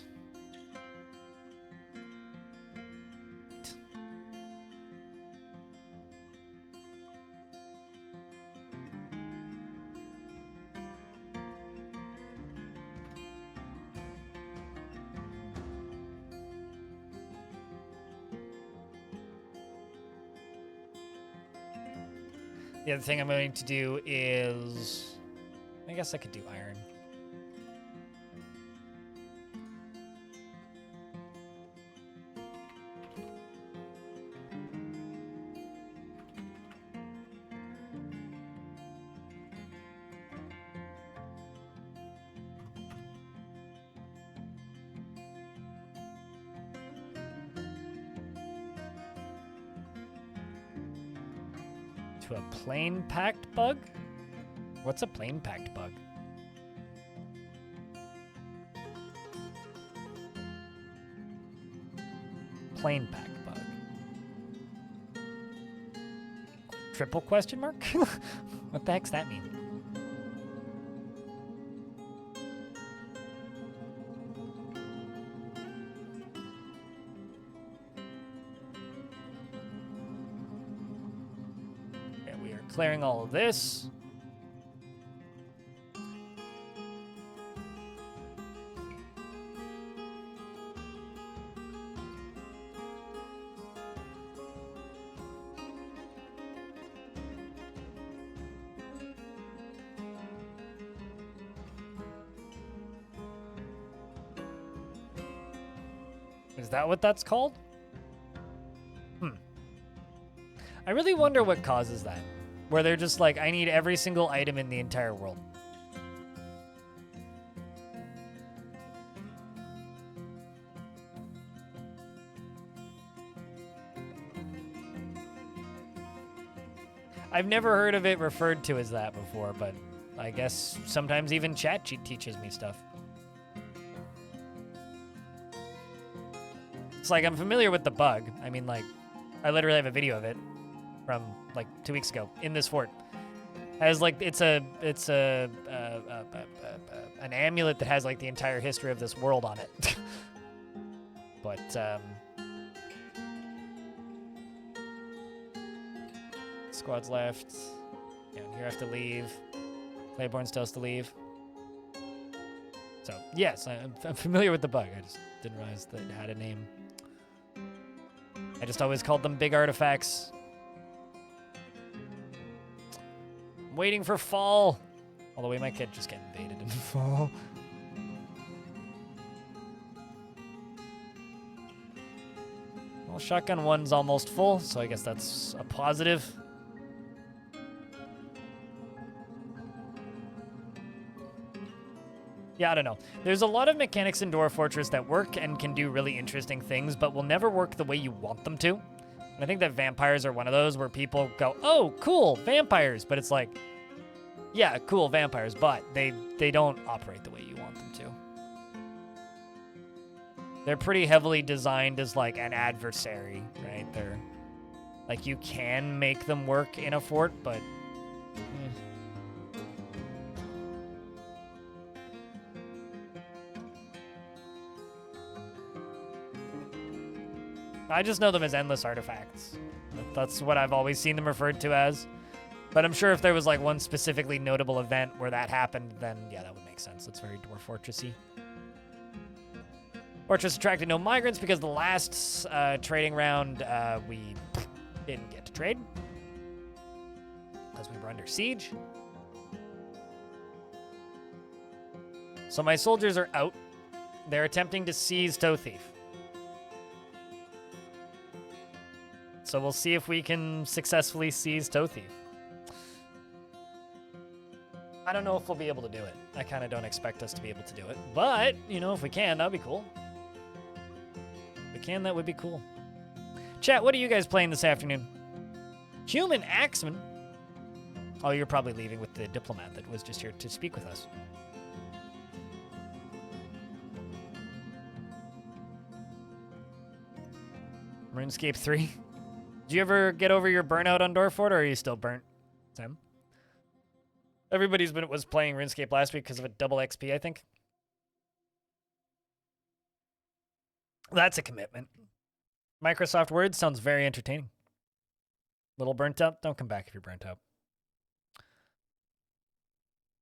The other thing I'm going to do is, I guess I could do iron. To a plane packed bug? What's a plane packed bug? Plane packed bug. Triple question mark? What the heck's that mean? Clearing all of this. Is that what that's called? I really wonder what causes that. Where they're just like, I need every single item in the entire world. I've never heard of it referred to as that before, but I guess sometimes even chat teaches me stuff. It's like, I'm familiar with the bug. I mean, like, I literally have a video of it from like 2 weeks ago in this fort. As like it's an amulet that has like the entire history of this world on it. But squad's left. Yeah, here I have to leave. Claiborne still has to leave. So yes, I'm familiar with the bug. I just didn't realize that it had a name. I just always called them big artifacts. I'm waiting for fall. Although we might just get invaded in fall. Well, shotgun 1's almost full, so I guess that's a positive. Yeah, I don't know. There's a lot of mechanics in Dwarf Fortress that work and can do really interesting things, but will never work the way you want them to. And I think that vampires are one of those where people go, oh, cool, vampires. But it's like, yeah, cool, vampires, but they don't operate the way you want them to. They're pretty heavily designed as like an adversary, right? They're like, you can make them work in a fort, but I just know them as endless artifacts. That's what I've always seen them referred to as. But I'm sure if there was like one specifically notable event where that happened, then yeah, that would make sense. That's very Dwarf Fortressy. Fortress attracted no migrants because the last trading round we didn't get to trade because we were under siege. So my soldiers are out. They're attempting to seize Toe Thief. So we'll see if we can successfully seize Toe Thief. I don't know if we'll be able to do it. I kind of don't expect us to be able to do it. But, you know, if we can, that'd be cool. If we can, that would be cool. Chat, what are you guys playing this afternoon? Human Axeman? Oh, you're probably leaving with the diplomat that was just here to speak with us. RuneScape 3. Did you ever get over your burnout on Dwarf Fort, or are you still burnt, Sam? Everybody's was playing RuneScape last week because of a double XP, I think. That's a commitment. Microsoft Word sounds very entertaining. Little burnt out? Don't come back if you're burnt out.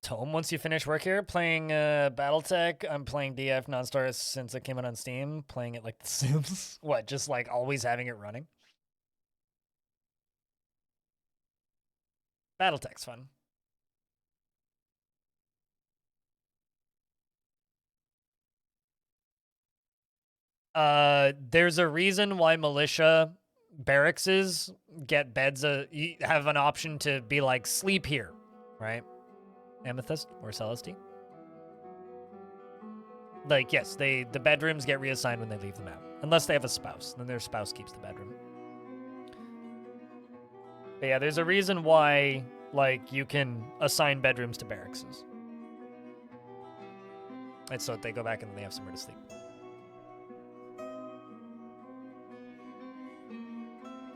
Tome, once you finish work here, playing Battletech. I'm playing DF Nonstar since it came out on Steam. Playing it like The Sims. What, just like always having it running? Battletech's fun. There's a reason why militia barracks get beds. You have an option to be like, sleep here, right? Amethyst or Celeste. Like, yes, the bedrooms get reassigned when they leave the map. Unless they have a spouse. Then their spouse keeps the bedroom. But yeah, there's a reason why, like, you can assign bedrooms to barracks. It's so that they go back and then they have somewhere to sleep.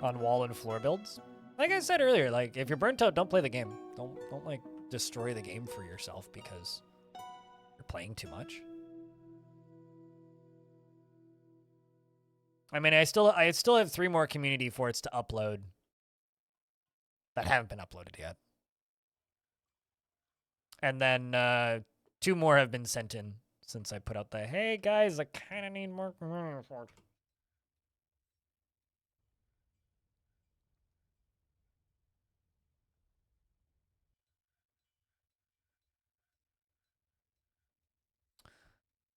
On wall and floor builds. Like I said earlier, like, if you're burnt out, don't play the game. Don't like, destroy the game for yourself because you're playing too much. I mean, I still have 3 more community forts to upload that haven't been uploaded yet. And then 2 more have been sent in since I put out the, hey guys, I kind of need more community forts.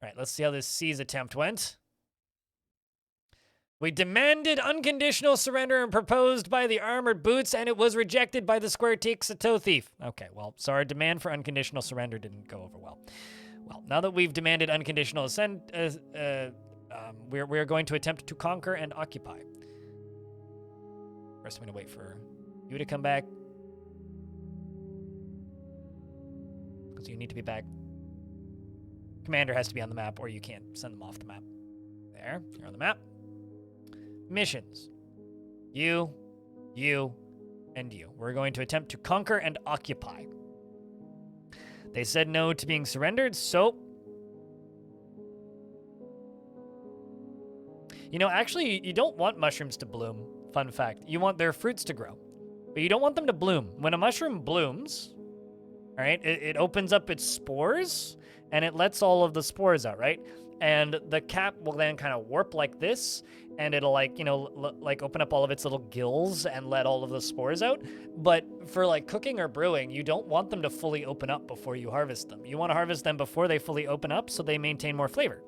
All right, let's see how this siege attempt went. We demanded unconditional surrender and proposed by the armored boots, and it was rejected by the square teaks toe thief. Okay, well, so our demand for unconditional surrender didn't go over well. Well, now that we've demanded unconditional assent, we're going to attempt to conquer and occupy. First, I'm going to wait for you to come back. Because you need to be back. Commander has to be on the map, or you can't send them off the map. There, you're on the map. Missions. You, and you. We're going to attempt to conquer and occupy. They said no to being surrendered, so... You know, actually, you don't want mushrooms to bloom. Fun fact. You want their fruits to grow. But you don't want them to bloom. When a mushroom blooms, right, it opens up its spores, and it lets all of the spores out, right? And the cap will then kind of warp like this, and it'll, like, you know, like open up all of its little gills and let all of the spores out. But for, like, cooking or brewing, you don't want them to fully open up before you harvest them. You want to harvest them before they fully open up so they maintain more flavor.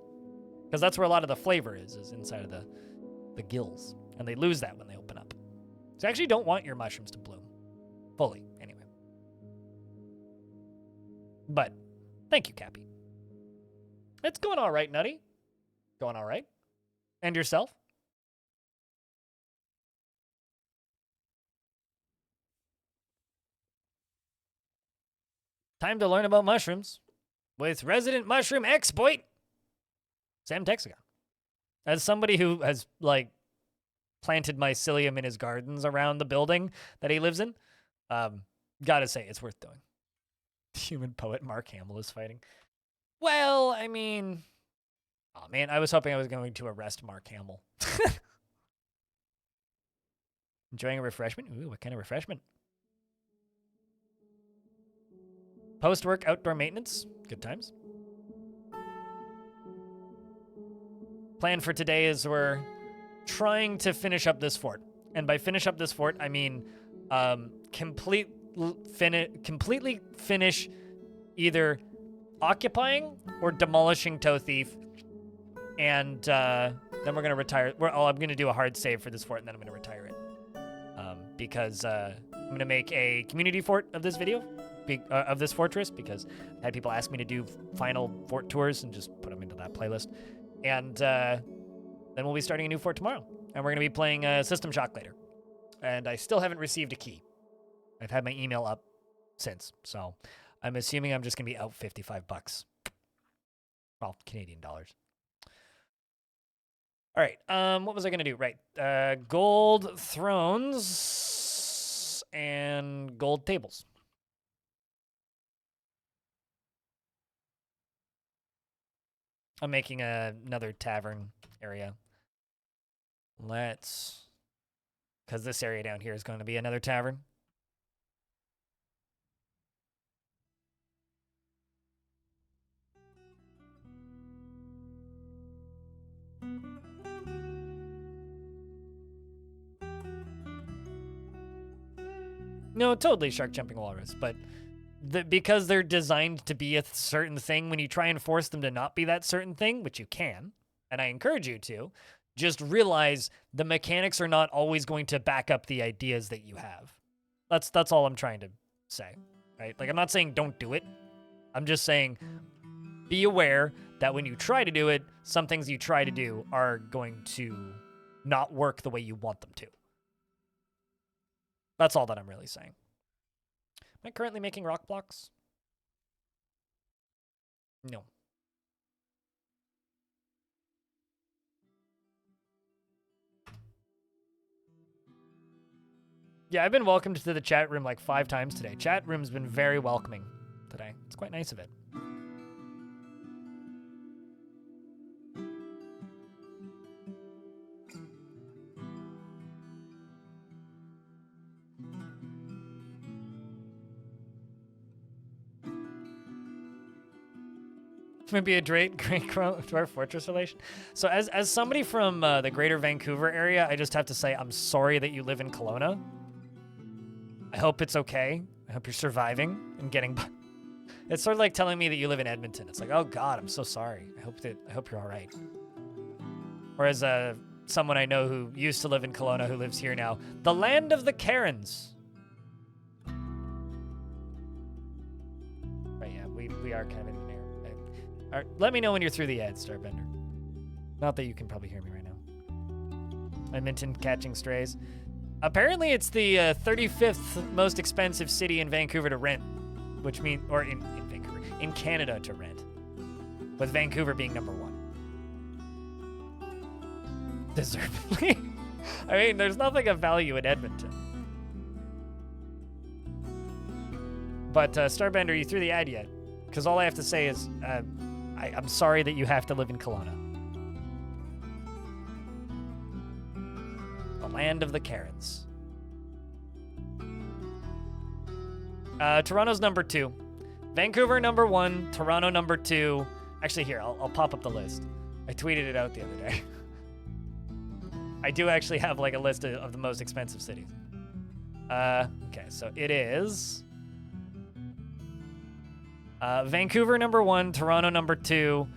Because that's where a lot of the flavor is inside of the gills. And they lose that when they open up. So you actually don't want your mushrooms to bloom. Fully, anyway. But, thank you, Cappy. It's going all right, Nutty. Going all right. And yourself? Time to learn about mushrooms with resident mushroom exploit, Sam Texagon. As somebody who has, like, planted mycelium in his gardens around the building that he lives in, gotta say, it's worth doing. Human poet Mark Hamill is fighting. Well, I mean... Oh, man, I was hoping I was going to arrest Mark Hamill. Enjoying a refreshment? Ooh, what kind of refreshment? Post-work outdoor maintenance. Good times. Plan for today is we're trying to finish up this fort. And by finish up this fort, I mean completely finish either occupying or demolishing Toe Thief. And then we're going to retire. I'm going to do a hard save for this fort, and then I'm going to retire it. Because I'm going to make a community fort of this video, of this fortress, because I had people ask me to do final fort tours and just put them into that playlist. And then we'll be starting a new fort tomorrow. And we're going to be playing System Shock later. And I still haven't received a key. I've had my email up since. So I'm assuming I'm just going to be out $55. Well, Canadian dollars. All right, what was I going to do? Right, gold thrones and gold tables. I'm making another tavern area. Let's... Because this area down here is going to be another tavern. No, totally shark jumping walrus, but because they're designed to be a certain thing, when you try and force them to not be that certain thing, which you can, and I encourage you to, just realize the mechanics are not always going to back up the ideas that you have. That's all I'm trying to say, right? Like, I'm not saying don't do it. I'm just saying be aware that when you try to do it, some things you try to do are going to not work the way you want them to. That's all that I'm really saying. Am I currently making rock blocks? No. Yeah, I've been welcomed to the chat room like 5 times today. Chat room's been very welcoming today. It's quite nice of it. Maybe a great Dwarf Fortress relation. So as somebody from the greater Vancouver area, I just have to say I'm sorry that you live in Kelowna. I hope it's okay. I hope you're surviving and getting by. It's sort of like telling me that you live in Edmonton. It's like, oh God, I'm so sorry. I hope you're all right. Or as someone I know who used to live in Kelowna who lives here now, the land of the Karens. Right, yeah, we are kind of in an area. All right, let me know when you're through the ad, Starbender. Not that you can probably hear me right now. Edmonton catching strays. Apparently, it's the 35th most expensive city in Vancouver to rent, which means, or in Vancouver, in Canada to rent, with Vancouver being number 1. Deservedly. I mean, there's nothing of value in Edmonton. But Starbender, you threw the ad yet? Because all I have to say is, I'm sorry that you have to live in Kelowna. The land of the Karens. Toronto's number 2. Vancouver number 1. Toronto number 2. Actually, here, I'll pop up the list. I tweeted it out the other day. I do actually have like a list of the most expensive cities. Okay, so it is... Vancouver number 1, Toronto number 2,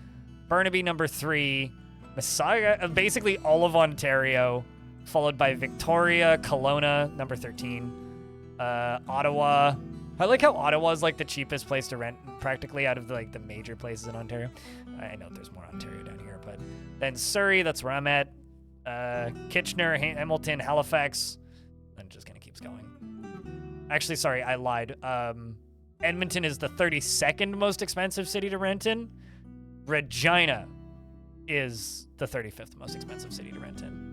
Burnaby number 3, Mississauga, basically all of Ontario, followed by Victoria, Kelowna number 13, Ottawa. I like how Ottawa is like the cheapest place to rent practically out of the major places in Ontario. I know there's more Ontario down here, but then Surrey, that's where I'm at. Kitchener, Hamilton, Halifax, and it just kind of keeps going. Actually, sorry, I lied. Edmonton is the 32nd most expensive city to rent in. Regina is the 35th most expensive city to rent in.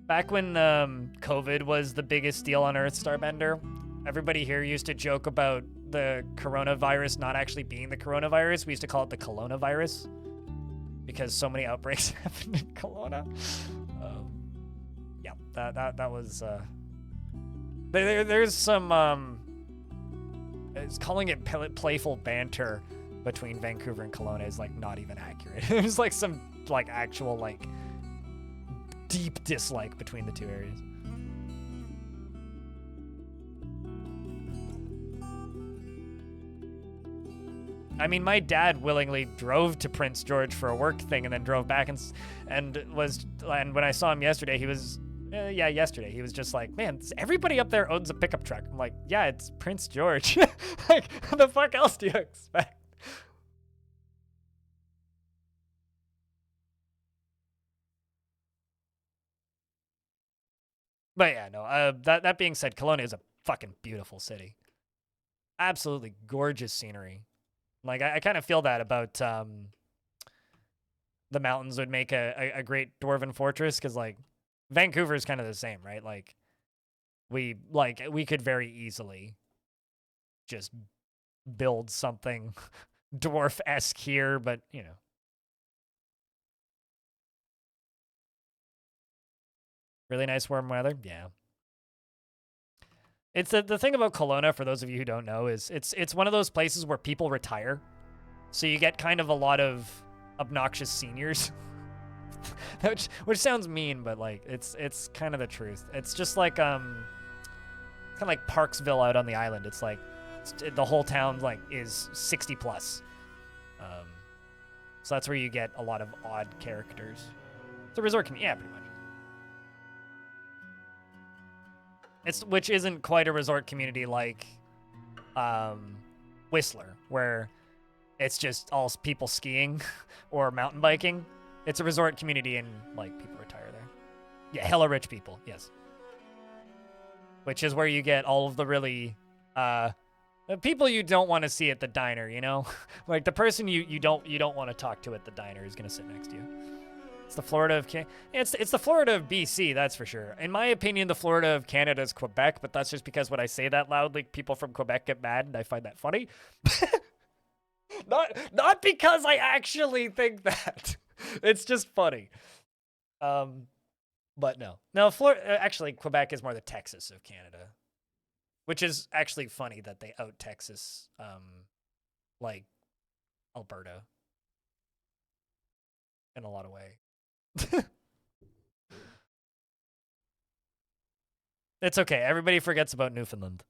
Back when COVID was the biggest deal on Earth, Starbender, everybody here used to joke about the coronavirus not actually being the coronavirus. We used to call it the coronavirus because so many outbreaks happened in Kelowna. Yeah, that was there's some it's calling it playful banter between Vancouver and Kelowna is like not even accurate. There's like some like actual like deep dislike between the two areas. I mean, my dad willingly drove to Prince George for a work thing and then drove back and when I saw him yesterday, he was yesterday he was just like, man, everybody up there owns a pickup truck. I'm like, yeah, it's Prince George. Like, what the fuck else do you expect? But yeah, no, that being said, Kelowna is a fucking beautiful city. Absolutely gorgeous scenery. Like, I kind of feel that about the mountains would make a great dwarven fortress, because like Vancouver is kind of the same, right? Like we could very easily just build something dwarf-esque here, but, you know. Really nice warm weather, yeah. It's the thing about Kelowna, for those of you who don't know, is it's one of those places where people retire. So you get kind of a lot of obnoxious seniors. which sounds mean, but like it's kind of the truth. It's just like kind of like Parksville out on the island. It's like the whole town like is 60 plus. So that's where you get a lot of odd characters. It's a resort community, yeah, pretty much. Which isn't quite a resort community like Whistler, where it's just all people skiing or mountain biking. It's a resort community and like people retire there. Yeah, hella rich people, yes. Which is where you get all of the really the people you don't want to see at the diner, you know? Like the person you don't want to talk to at the diner is gonna sit next to you. It's the Florida of it's the Florida of BC, that's for sure. In my opinion, the Florida of Canada is Quebec, but that's just because when I say that loudly, people from Quebec get mad, and I find that funny. Not because I actually think that. It's just funny. But no, Florida. Actually, Quebec is more the Texas of Canada, which is actually funny that they out Texas, like Alberta, in a lot of ways. It's okay. Everybody forgets about Newfoundland.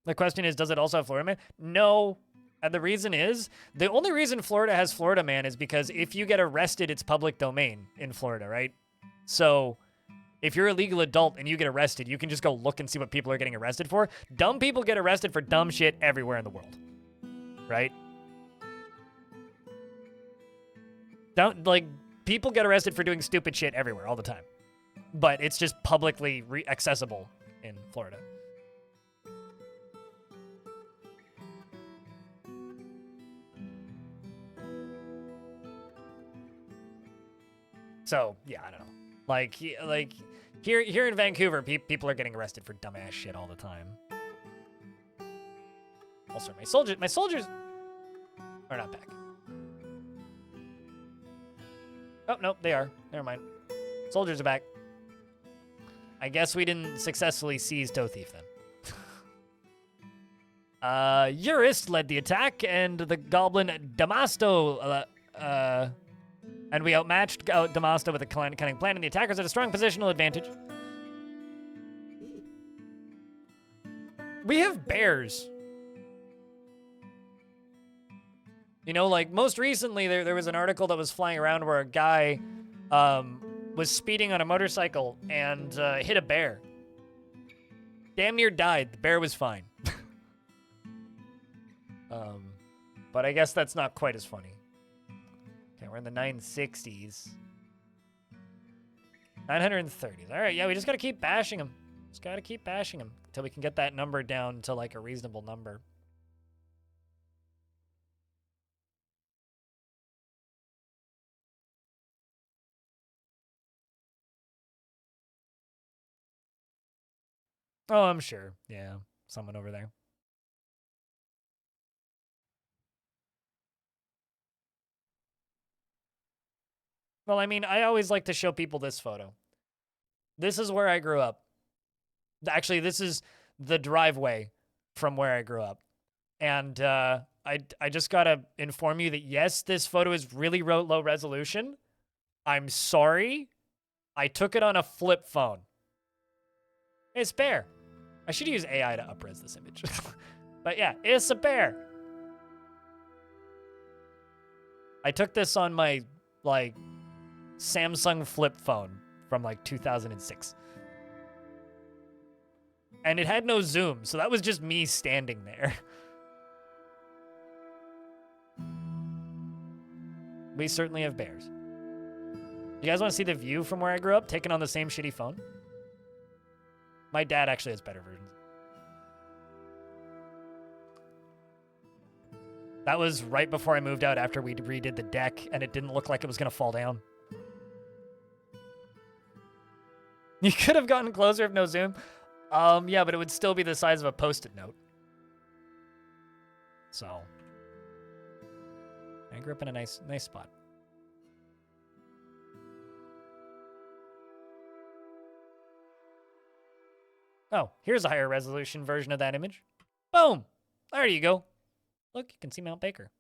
The question is, does it also have Florida Man? No. And the reason is, the only reason Florida has Florida Man is because if you get arrested, it's public domain in Florida, right? So if you're a legal adult and you get arrested, you can just go look and see what people are getting arrested for. Dumb people get arrested for dumb shit everywhere in the world, right? People get arrested for doing stupid shit everywhere all the time. But it's just publicly accessible in Florida. So, yeah, I don't know. Like here in Vancouver, people are getting arrested for dumbass shit all the time. Also, my soldiers are not back. Oh, no, they are. Never mind. Soldiers are back. I guess we didn't successfully seize Toe Thief then. Eurist led the attack, and the goblin Damasto, and we outmatched Damasto with a cunning plan, and the attackers had a strong positional advantage. We have bears. You know, like, most recently, there was an article that was flying around where a guy was speeding on a motorcycle and hit a bear. Damn near died. The bear was fine. But I guess that's not quite as funny. Okay, we're in the 960s. 930s. All right, yeah, we just got to keep bashing them. Just got to keep bashing them until we can get that number down to, like, a reasonable number. Oh, I'm sure. Yeah, someone over there. Well, I mean, I always like to show people this photo. This is where I grew up. Actually, this is the driveway from where I grew up. And I just got to inform you that, yes, this photo is really low resolution. I'm sorry. I took it on a flip phone. It's bear. I should use AI to up-res this image. But yeah, it's a bear. I took this on my, like, Samsung flip phone from, like, 2006. And it had no zoom, so that was just me standing there. We certainly have bears. You guys want to see the view from where I grew up, taken on the same shitty phone? My dad actually has better versions. That was right before I moved out after we redid the deck, and it didn't look like it was going to fall down. You could have gotten closer if no zoom. Yeah, but it would still be the size of a Post-it note. So, I grew up in a nice spot. Oh, here's a higher resolution version of that image. Boom! There you go. Look, you can see Mount Baker.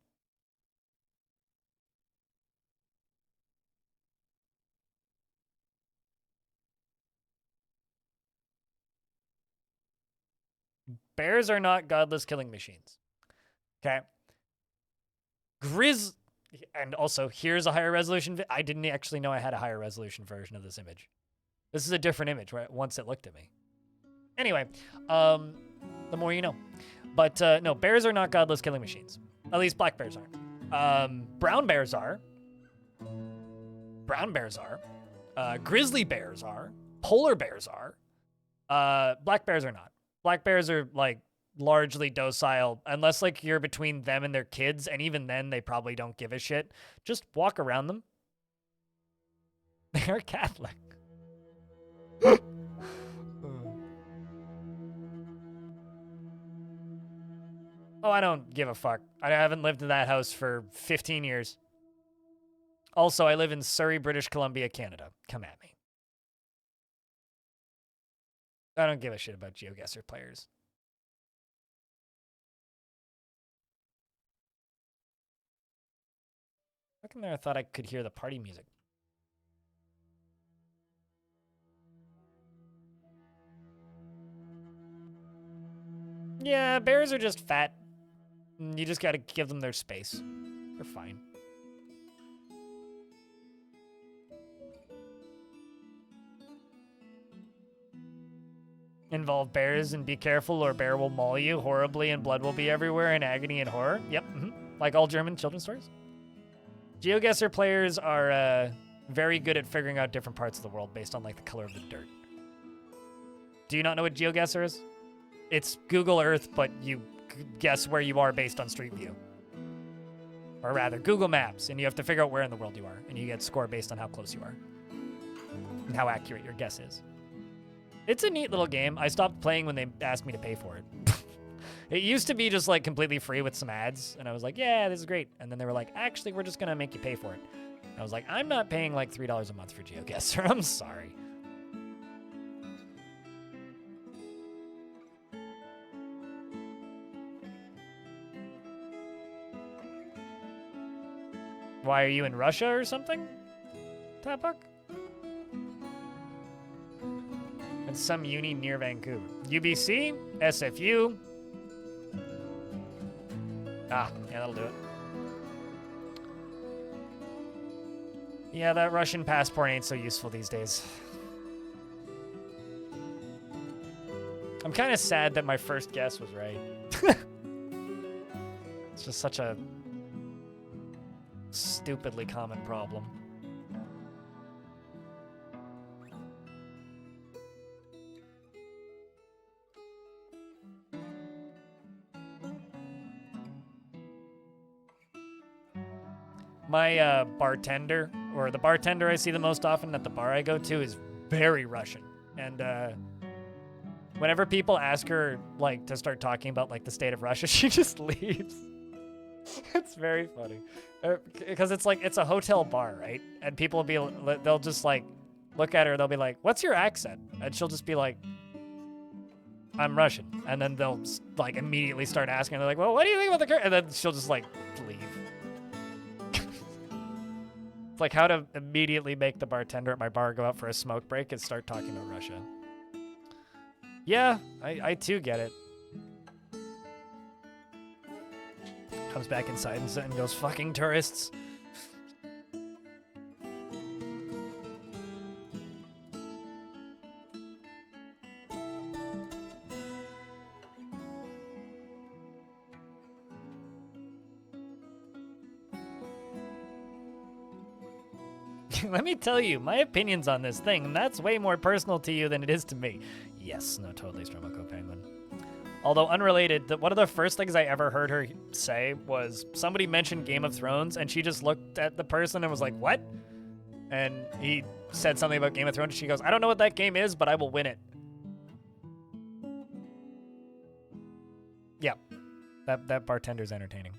Bears are not godless killing machines. Okay. And also, here's a higher resolution. I didn't actually know I had a higher resolution version of this image. This is a different image, right? Once it looked at me. Anyway, the more you know. But no, bears are not godless killing machines. At least black bears aren't. Brown bears are. Brown bears are. Grizzly bears are. Polar bears are. Black bears are not. Black bears are like largely docile, unless like you're between them and their kids, and even then they probably don't give a shit. Just walk around them. They're Catholic. Oh, I don't give a fuck. I haven't lived in that house for 15 years. Also, I live in Surrey, British Columbia, Canada. Come at me. I don't give a shit about GeoGuessr players. Looking there, I thought I could hear the party music. Yeah, bears are just fat. You just gotta give them their space. They're fine. Involve bears and be careful or bear will maul you horribly and blood will be everywhere and agony and horror. Yep, like all German children's stories. GeoGuessr players are very good at figuring out different parts of the world based on like the color of the dirt. Do you not know what GeoGuessr is? It's Google Earth, but you guess where you are based on Street View. Or rather, Google Maps, and you have to figure out where in the world you are, and you get score based on how close you are and how accurate your guess is. It's a neat little game. I stopped playing when they asked me to pay for it. It used to be just like completely free with some ads, and I was like, yeah, this is great. And then they were like, actually, we're just gonna make you pay for it. And I was like, I'm not paying like $3 a month for GeoGuessr. I'm sorry. Why, are you in Russia or something? Tapuk? And some uni near Vancouver. UBC? SFU? Ah, yeah, that'll do it. Yeah, that Russian passport ain't so useful these days. I'm kind of sad that my first guess was right. It's just such a stupidly common problem. My bartender, or the bartender I see the most often at the bar I go to, is very Russian. And whenever people ask her like to start talking about like the state of Russia, she just leaves. It's very funny. Because it's like, it's a hotel bar, right? And people will be, they'll just like look at her, they'll be like, what's your accent? And she'll just be like, I'm Russian. And then they'll like immediately start asking, they're like, well, what do you think about the current? And then she'll just like leave. It's like how to immediately make the bartender at my bar go out for a smoke break and start talking about Russia. Yeah, I too get it. Comes back inside and goes, fucking tourists. Let me tell you, my opinions on this thing, and that's way more personal to you than it is to me. Yes, no, totally, Stromoko Penguin. Although unrelated, one of the first things I ever heard her say was somebody mentioned Game of Thrones, and she just looked at the person and was like, what? And he said something about Game of Thrones. She goes, I don't know what that game is, but I will win it. Yeah, that bartender's entertaining.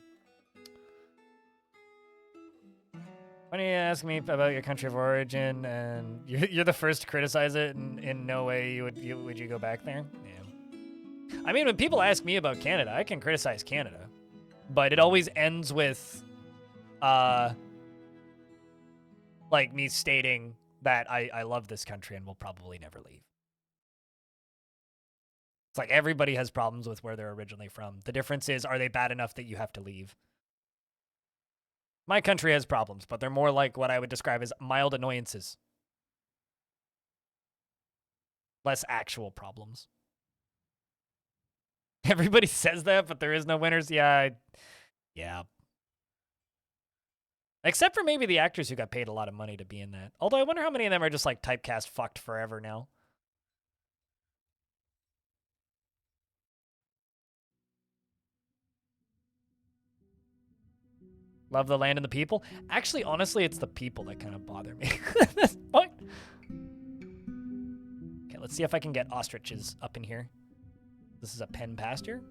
When you ask me about your country of origin, and you're the first to criticize it, and in no way would you go back there? Yeah. I mean, when people ask me about Canada, I can criticize Canada, but it always ends with, like me stating that I love this country and will probably never leave. It's like everybody has problems with where they're originally from. The difference is, are they bad enough that you have to leave? My country has problems, but they're more like what I would describe as mild annoyances. Less actual problems. Everybody says that, but there is no winners. Yeah. Except for maybe the actors who got paid a lot of money to be in that. Although I wonder how many of them are just like typecast fucked forever now. Love the land and the people. Actually, honestly, it's the people that kind of bother me at this point. Okay, let's see if I can get ostriches up in here. This is a pen pasture.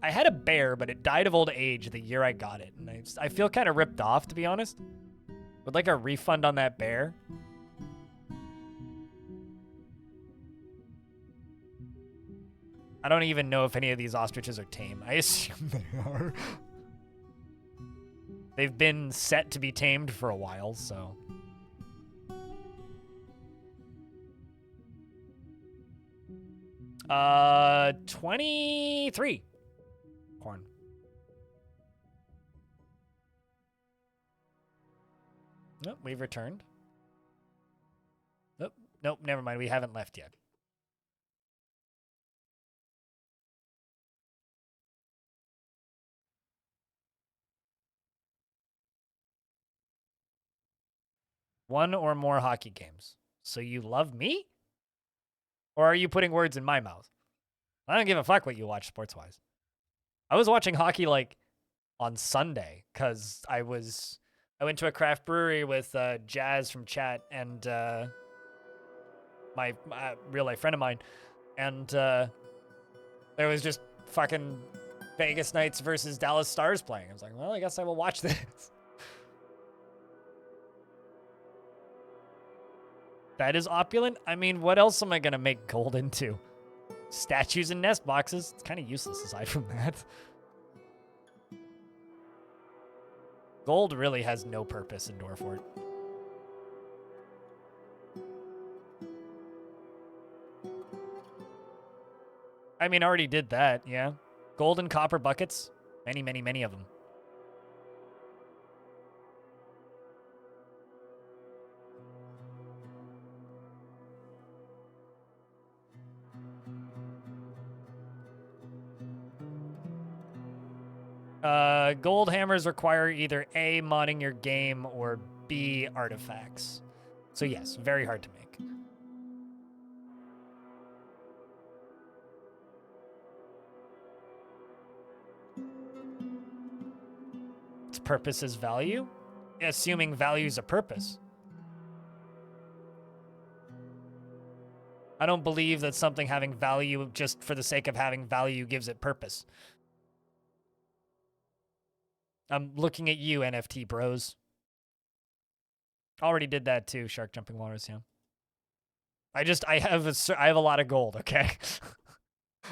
I had a bear, but it died of old age the year I got it. And I feel kind of ripped off, to be honest. Would like a refund on that bear. I don't even know if any of these ostriches are tame. I assume they are. They've been set to be tamed for a while, so. 23. Corn. Nope, we've returned. Nope, never mind. We haven't left yet. One or more hockey games. So you love me? Or are you putting words in my mouth? I don't give a fuck what you watch sports-wise. I was watching hockey, like, on Sunday, because I went to a craft brewery with Jazz from chat and my real-life friend of mine, and there was just fucking Vegas Knights versus Dallas Stars playing. I was like, well, I guess I will watch this. That is opulent? I mean, what else am I going to make gold into? Statues and nest boxes. It's kind of useless aside from that. Gold really has no purpose in Dwarf. I mean, I already did that, yeah. Gold and copper buckets. Many, many, many of them. Gold hammers require either A, modding your game, or B, artifacts. So yes, very hard to make. Its purpose is value? Assuming value's a purpose. I don't believe that something having value just for the sake of having value gives it purpose. I'm looking at you, NFT bros. Already did that too, Shark Jumping Walrus, yeah. I have a lot of gold, okay?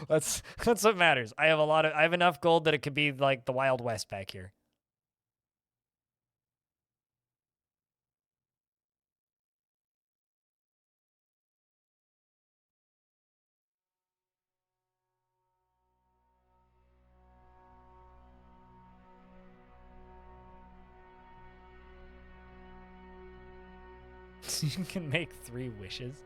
That's what matters. I have enough gold that it could be like the Wild West back here. You can make 3 wishes.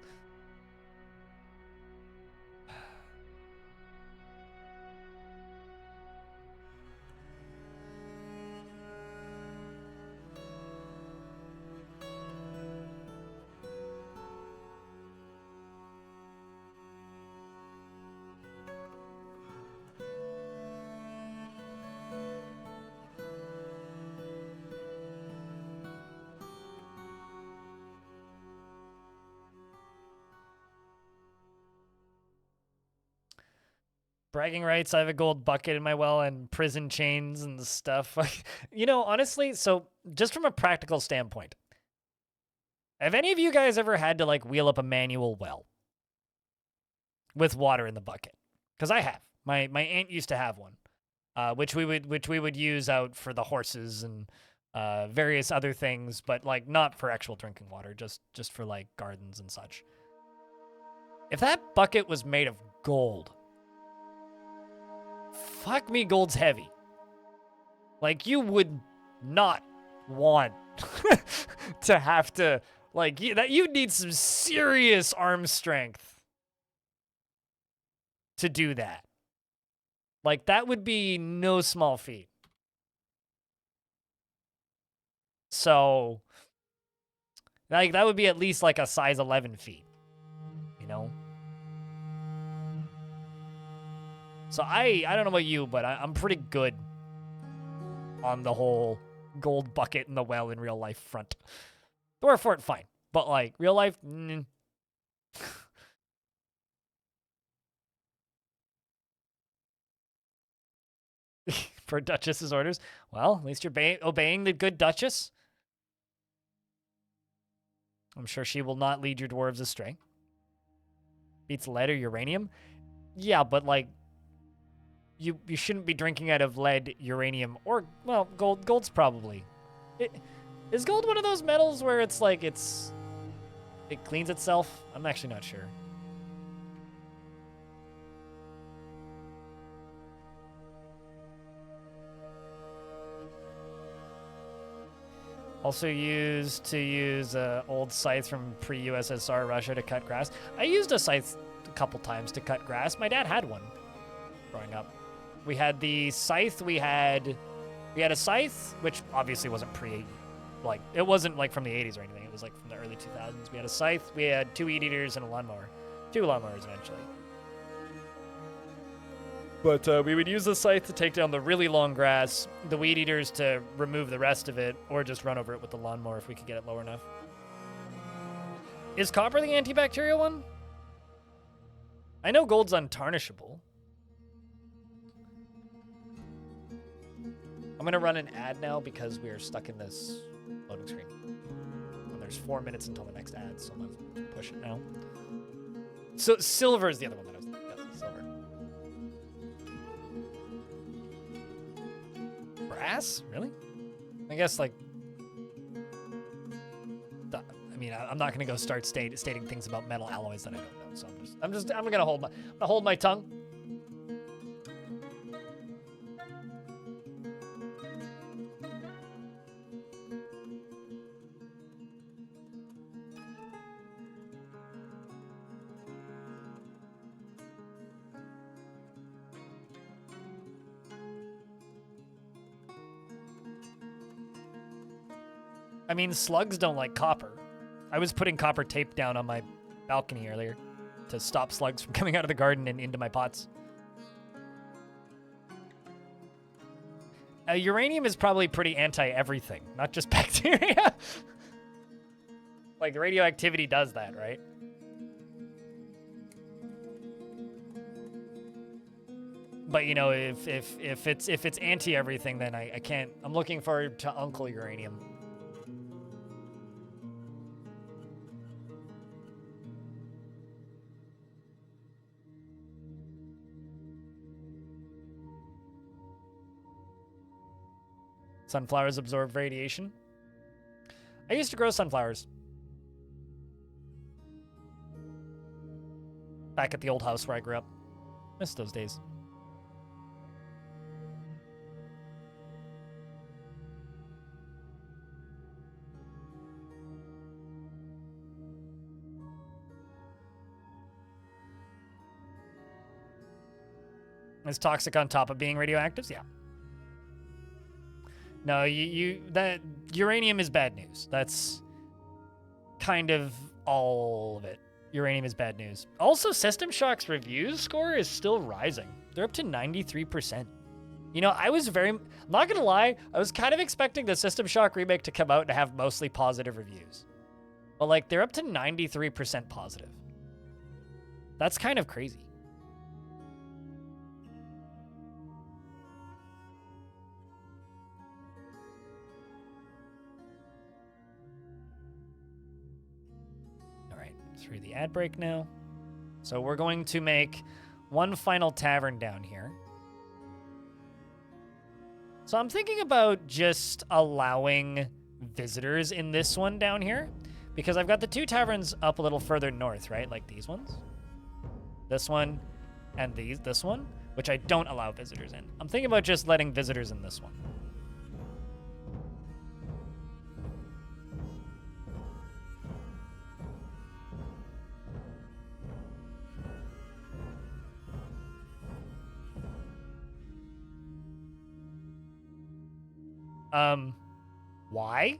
Bragging rights, I have a gold bucket in my well and prison chains and stuff. You know, honestly, so just from a practical standpoint, have any of you guys ever had to like wheel up a manual well with water in the bucket? Because I have. My aunt used to have one, which we would use out for the horses and various other things, but like not for actual drinking water, just for like gardens and such. If that bucket was made of gold, fuck me, gold's heavy. Like, you would not want to have to, like, you'd need some serious arm strength to do that. Like, that would be no small feat. So, like, that would be at least like a size 11 feet, you know? So I don't know about you, but I'm pretty good on the whole gold bucket in the well in real life front. Dwarf Fort, fine. But like real life, for Duchess's orders. Well, at least you're obeying the good Duchess. I'm sure she will not lead your dwarves astray. Beats lead or uranium. Yeah, but like, you shouldn't be drinking out of lead, uranium, or, well, gold. Gold's probably. Is gold one of those metals where it's like it cleans itself? I'm actually not sure. Also used to use old scythe from pre-USSR Russia to cut grass. I used a scythe a couple times to cut grass. My dad had one growing up. We had the scythe. We had a scythe, which obviously wasn't like, it wasn't like from the 80s or anything. It was like from the early 2000s. We had a scythe. We had 2 weed eaters and a lawnmower. 2 lawnmowers eventually. But we would use the scythe to take down the really long grass, the weed eaters to remove the rest of it, or just run over it with the lawnmower if we could get it low enough. Is copper the antibacterial one? I know gold's untarnishable. I'm going to run an ad now because we are stuck in this loading screen. And there's 4 minutes until the next ad, so I'm going to push it now. So silver is the other one that I was thinking. Yes, silver. Brass? Really? I guess, like... I mean, I'm not going to go start stating things about metal alloys that I don't know, so I'm going to hold my tongue. I mean, slugs don't like copper. I was putting copper tape down on my balcony earlier to stop slugs from coming out of the garden and into my pots. Uranium is probably pretty anti-everything, not just bacteria. Like, radioactivity does that, right? But, you know, if it's anti-everything, then I can't... I'm looking forward to Uncle Uranium. Sunflowers absorb radiation. I used to grow sunflowers. Back at the old house where I grew up. Miss those days. Is toxic on top of being radioactive? Yeah. No, that uranium is bad news. That's kind of all of it. Uranium is bad news. Also, System Shock's reviews score is still rising. They're up to 93%. You know, I'm not gonna lie, I was kind of expecting the System Shock remake to come out and have mostly positive reviews. But like, they're up to 93% positive. That's kind of crazy. through the ad break now. So we're going to make one final tavern down here. So I'm thinking about just allowing visitors in this one down here, because I've got the 2 taverns up a little further north, right? Like these ones. This one and this one, which I don't allow visitors in. I'm thinking about just letting visitors in this one. Why?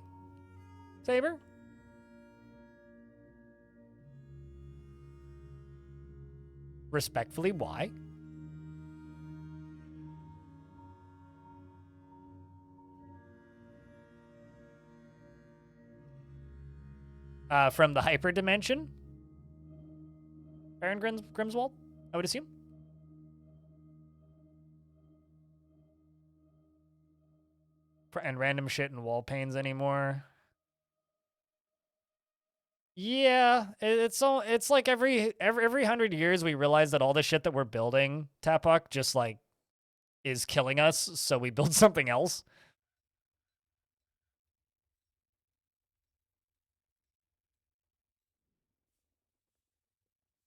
Saber? Respectfully, why? From the hyperdimension? Baron Grimswald, I would assume? And random shit and wall panes anymore. Yeah, it's like every 100 years we realize that all the shit that we're building, Tapok, just like is killing us, so we build something else.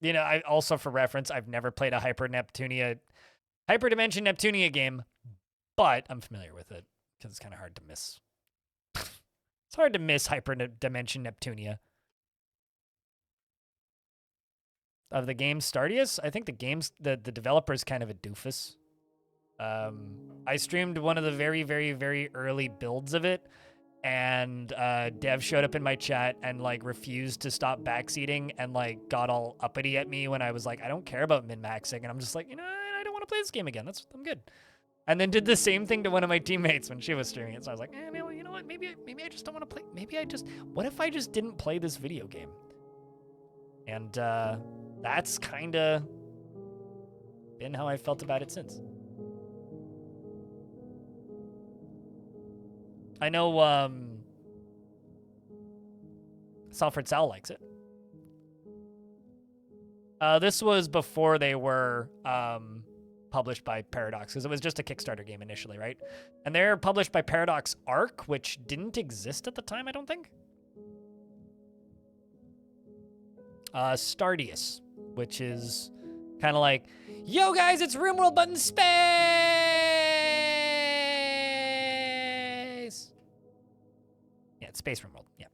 You know, I also, for reference, I've never played a Hyperdimension Neptunia game, but I'm familiar with it because it's kind of hard to miss. It's hard to miss Hyperdimension Neptunia. Of the game Stardius, I think the developer's kind of a doofus. I streamed one of the very, very, very early builds of it, and Dev showed up in my chat and like refused to stop backseating and like got all uppity at me when I was like, I don't care about min-maxing, and I'm just like, you know, I don't want to play this game again. I'm good. And then did the same thing to one of my teammates when she was streaming it. So I was like, no, you know what? Maybe I just don't want to play. What if I just didn't play this video game? And that's kind of been how I felt about it since. I know Salford Sal likes it. This was before they were published by Paradox, because it was just a Kickstarter game initially, right? And they're published by Paradox Arc, which didn't exist at the time, I don't think. Stardius, which is kind of like, yo guys, it's RimWorld but in space! Yeah, it's Space RimWorld, yeah.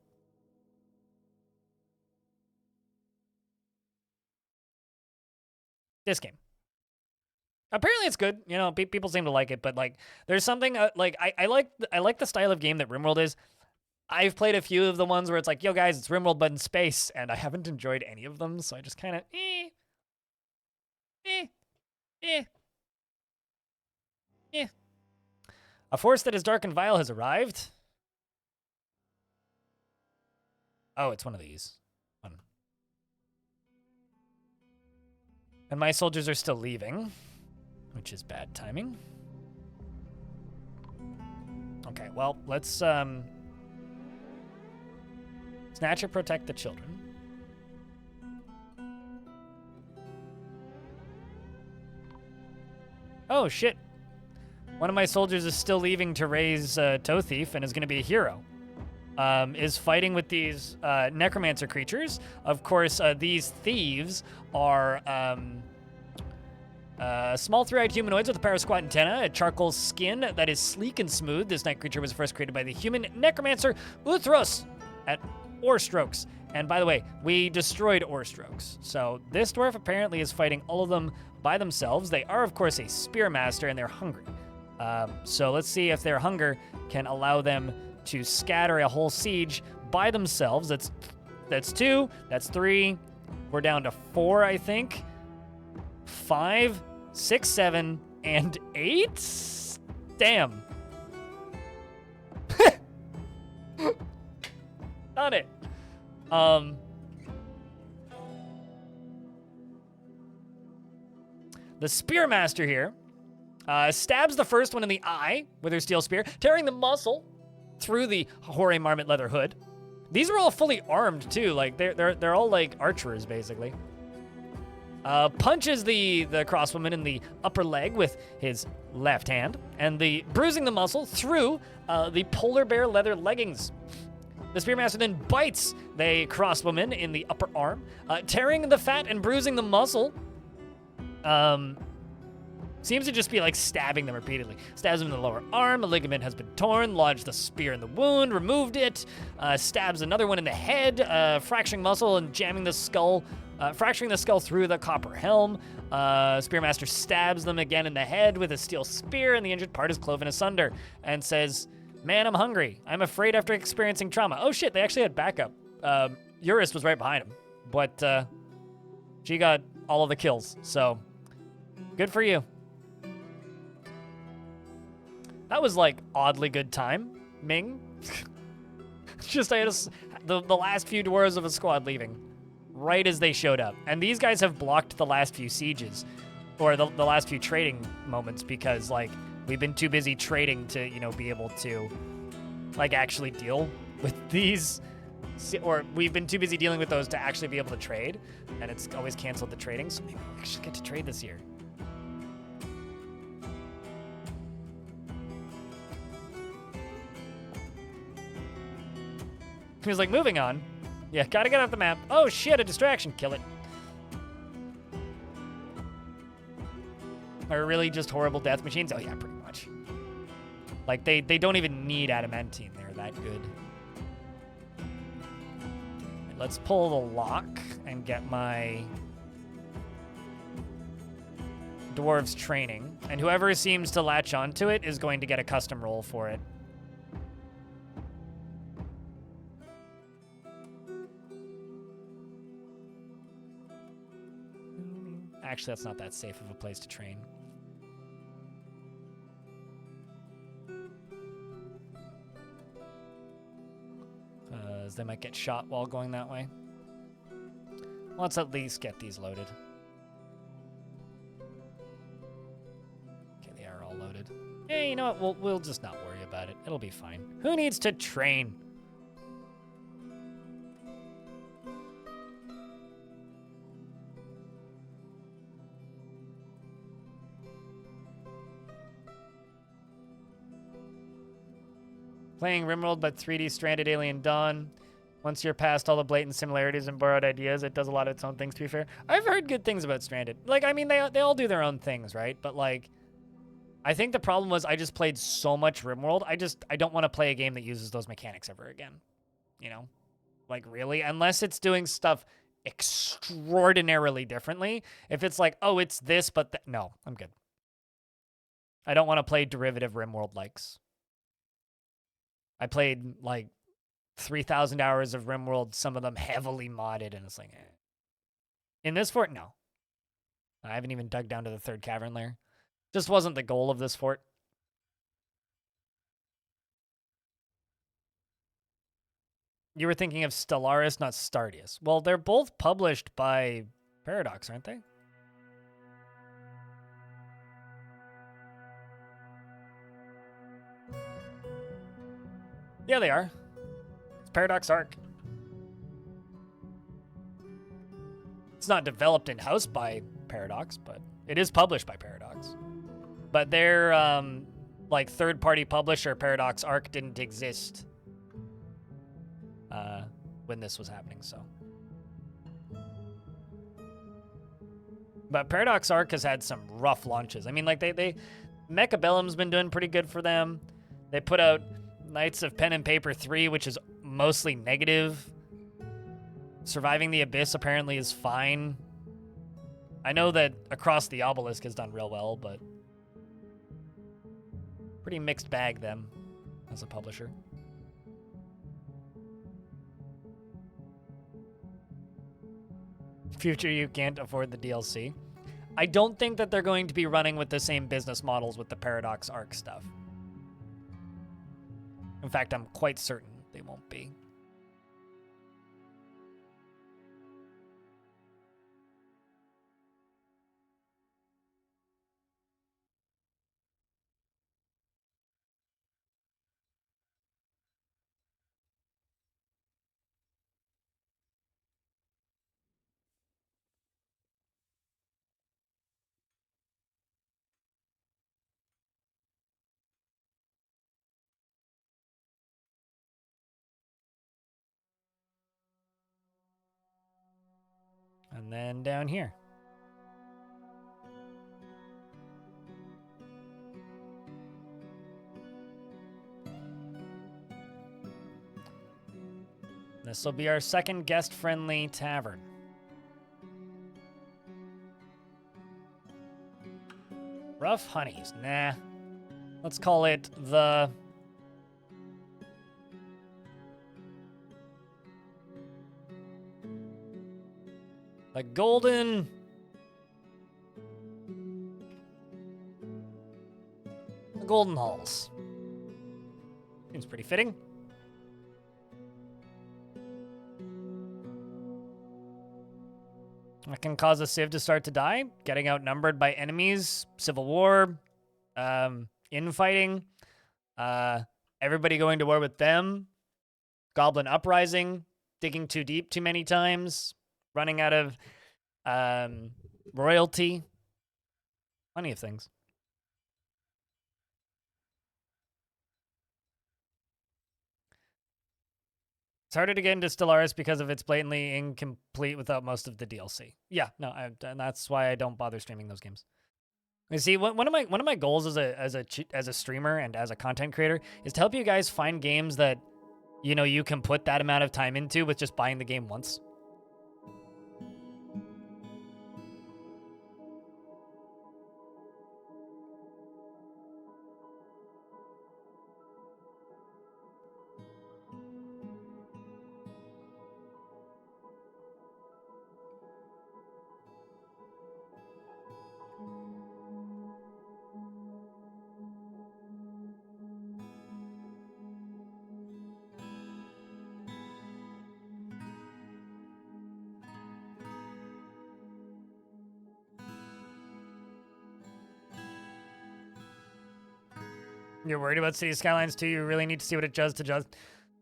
This game. Apparently it's good, you know, people seem to like it, but like, there's something, like, I like the style of game that RimWorld is. I've played a few of the ones where it's like, yo guys, it's RimWorld but in space, and I haven't enjoyed any of them, so I just kind of, A force that is dark and vile has arrived. Oh, it's one of these. One. And my soldiers are still leaving, which is bad timing. Okay, well, let's, Snatcher, protect the children. Oh, shit. One of my soldiers is still leaving to raise Toe Thief and is going to be a hero. Is fighting with these necromancer creatures. Of course, these thieves are small three-eyed humanoids with a parasquat antenna, a charcoal skin that is sleek and smooth. This night creature was first created by the human necromancer Uthros at Oarstrokes. And by the way, we destroyed Oarstrokes. So this dwarf apparently is fighting all of them by themselves. They are, of course, a spearmaster, and they're hungry. So let's see if their hunger can allow them to scatter a whole siege by themselves. That's 2, that's 3. We're down to 4, I think. 5, 6, 7, and 8? Damn. Done it. The Spearmaster here stabs the first one in the eye with her steel spear, tearing the muscle through the hoary marmot leather hood. These are all fully armed too. Like they're all like archers basically. Punches the crossbowman in the upper leg with his left hand, and bruising the muscle through the polar bear leather leggings. The Spearmaster then bites the crossbowman in the upper arm, tearing the fat and bruising the muscle. Seems to just be like stabbing them repeatedly. Stabs him in the lower arm, a ligament has been torn, lodged the spear in the wound, removed it, stabs another one in the head, fracturing muscle and jamming the skull, fracturing the skull through the copper helm. Spearmaster stabs them again in the head with a steel spear, and the injured part is cloven asunder, and says, "Man, I'm hungry. I'm afraid after experiencing trauma." Oh shit, they actually had backup. Eurus was right behind him, but she got all of the kills, so good for you. That was like oddly good time, Ming. Just I had the last few dwarves of a squad leaving right as they showed up. And these guys have blocked the last few sieges, or the last few trading moments, because like we've been too busy trading to, you know, be able to like actually deal with these, or we've been too busy dealing with those to actually be able to trade, and it's always canceled the trading, so maybe we'll actually get to trade this year. He was like, moving on. Yeah, gotta get off the map. Oh shit, a distraction. Kill it. Are really just horrible death machines? Oh yeah, pretty much. Like, they don't even need adamantine. They're that good. Let's pull the lock and get my dwarves training. And whoever seems to latch onto it is going to get a custom roll for it. Actually, that's not that safe of a place to train. Because they might get shot while going that way. Let's at least get these loaded. Okay, they are all loaded. Yeah, you know what? We'll just not worry about it. It'll be fine. Who needs to train? Playing RimWorld, but 3D Stranded Alien Dawn. Once you're past all the blatant similarities and borrowed ideas, it does a lot of its own things, to be fair. I've heard good things about Stranded. Like, I mean, they all do their own things, right? But, like, I think the problem was I just played so much RimWorld. I don't want to play a game that uses those mechanics ever again. You know? Like, really? Unless it's doing stuff extraordinarily differently. If it's like, oh, it's this, but... No, I'm good. I don't want to play derivative RimWorld likes. I played like 3,000 hours of RimWorld, some of them heavily modded, and it's like, eh. In this fort, no. I haven't even dug down to the third cavern lair. Just wasn't the goal of this fort. You were thinking of Stellaris, not Stardius. Well, they're both published by Paradox, aren't they? Yeah, they are. It's Paradox Arc. It's not developed in-house by Paradox, but it is published by Paradox. But their, like, third-party publisher, Paradox Arc, didn't exist when this was happening, so. But Paradox Arc has had some rough launches. I mean, like, Mechabellum's been doing pretty good for them. They put out Knights of Pen and Paper 3, which is mostly negative. Surviving the Abyss apparently is fine. I know that Across the Obelisk has done real well, but pretty mixed bag them as a publisher. Future, you can't afford the DLC. I don't think that they're going to be running with the same business models with the Paradox Arc stuff. In fact, I'm quite certain they won't be. And then down here. This will be our second guest-friendly tavern. Rough Honeys. Nah. Let's call it the... The Golden... The Golden Halls. Seems pretty fitting. That can cause a civ to start to die, getting outnumbered by enemies, civil war, infighting, everybody going to war with them, goblin uprising, digging too deep too many times, running out of royalty, plenty of things. It's harder to get into Stellaris because of it's blatantly incomplete without most of the DLC. Yeah, no, and that's why I don't bother streaming those games. You see, one of my goals as a streamer and as a content creator is to help you guys find games that, you know, you can put that amount of time into with just buying the game once. You're worried about City Skylines 2? You really need to see what it does to just...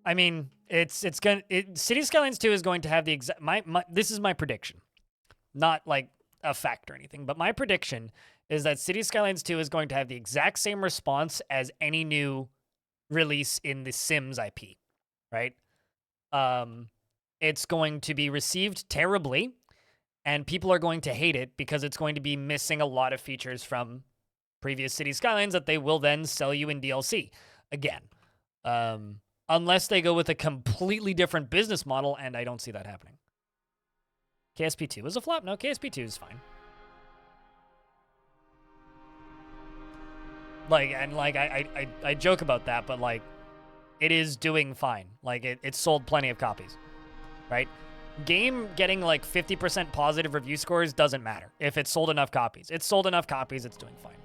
I mean, City Skylines 2 is going to have the exact... This is my prediction. Not like a fact or anything, but my prediction is that City Skylines 2 is going to have the exact same response as any new release in the Sims IP, right? It's going to be received terribly, and people are going to hate it because it's going to be missing a lot of features from previous City Skylines that they will then sell you in DLC again. Unless they go with a completely different business model, and I don't see that happening. KSP2 is a flop? No, KSP2 is fine. Like, and like, I joke about that, but like, it is doing fine. Like, it sold plenty of copies, right? Game getting like 50% positive review scores doesn't matter if it's sold enough copies. It's sold enough copies, it's doing fine.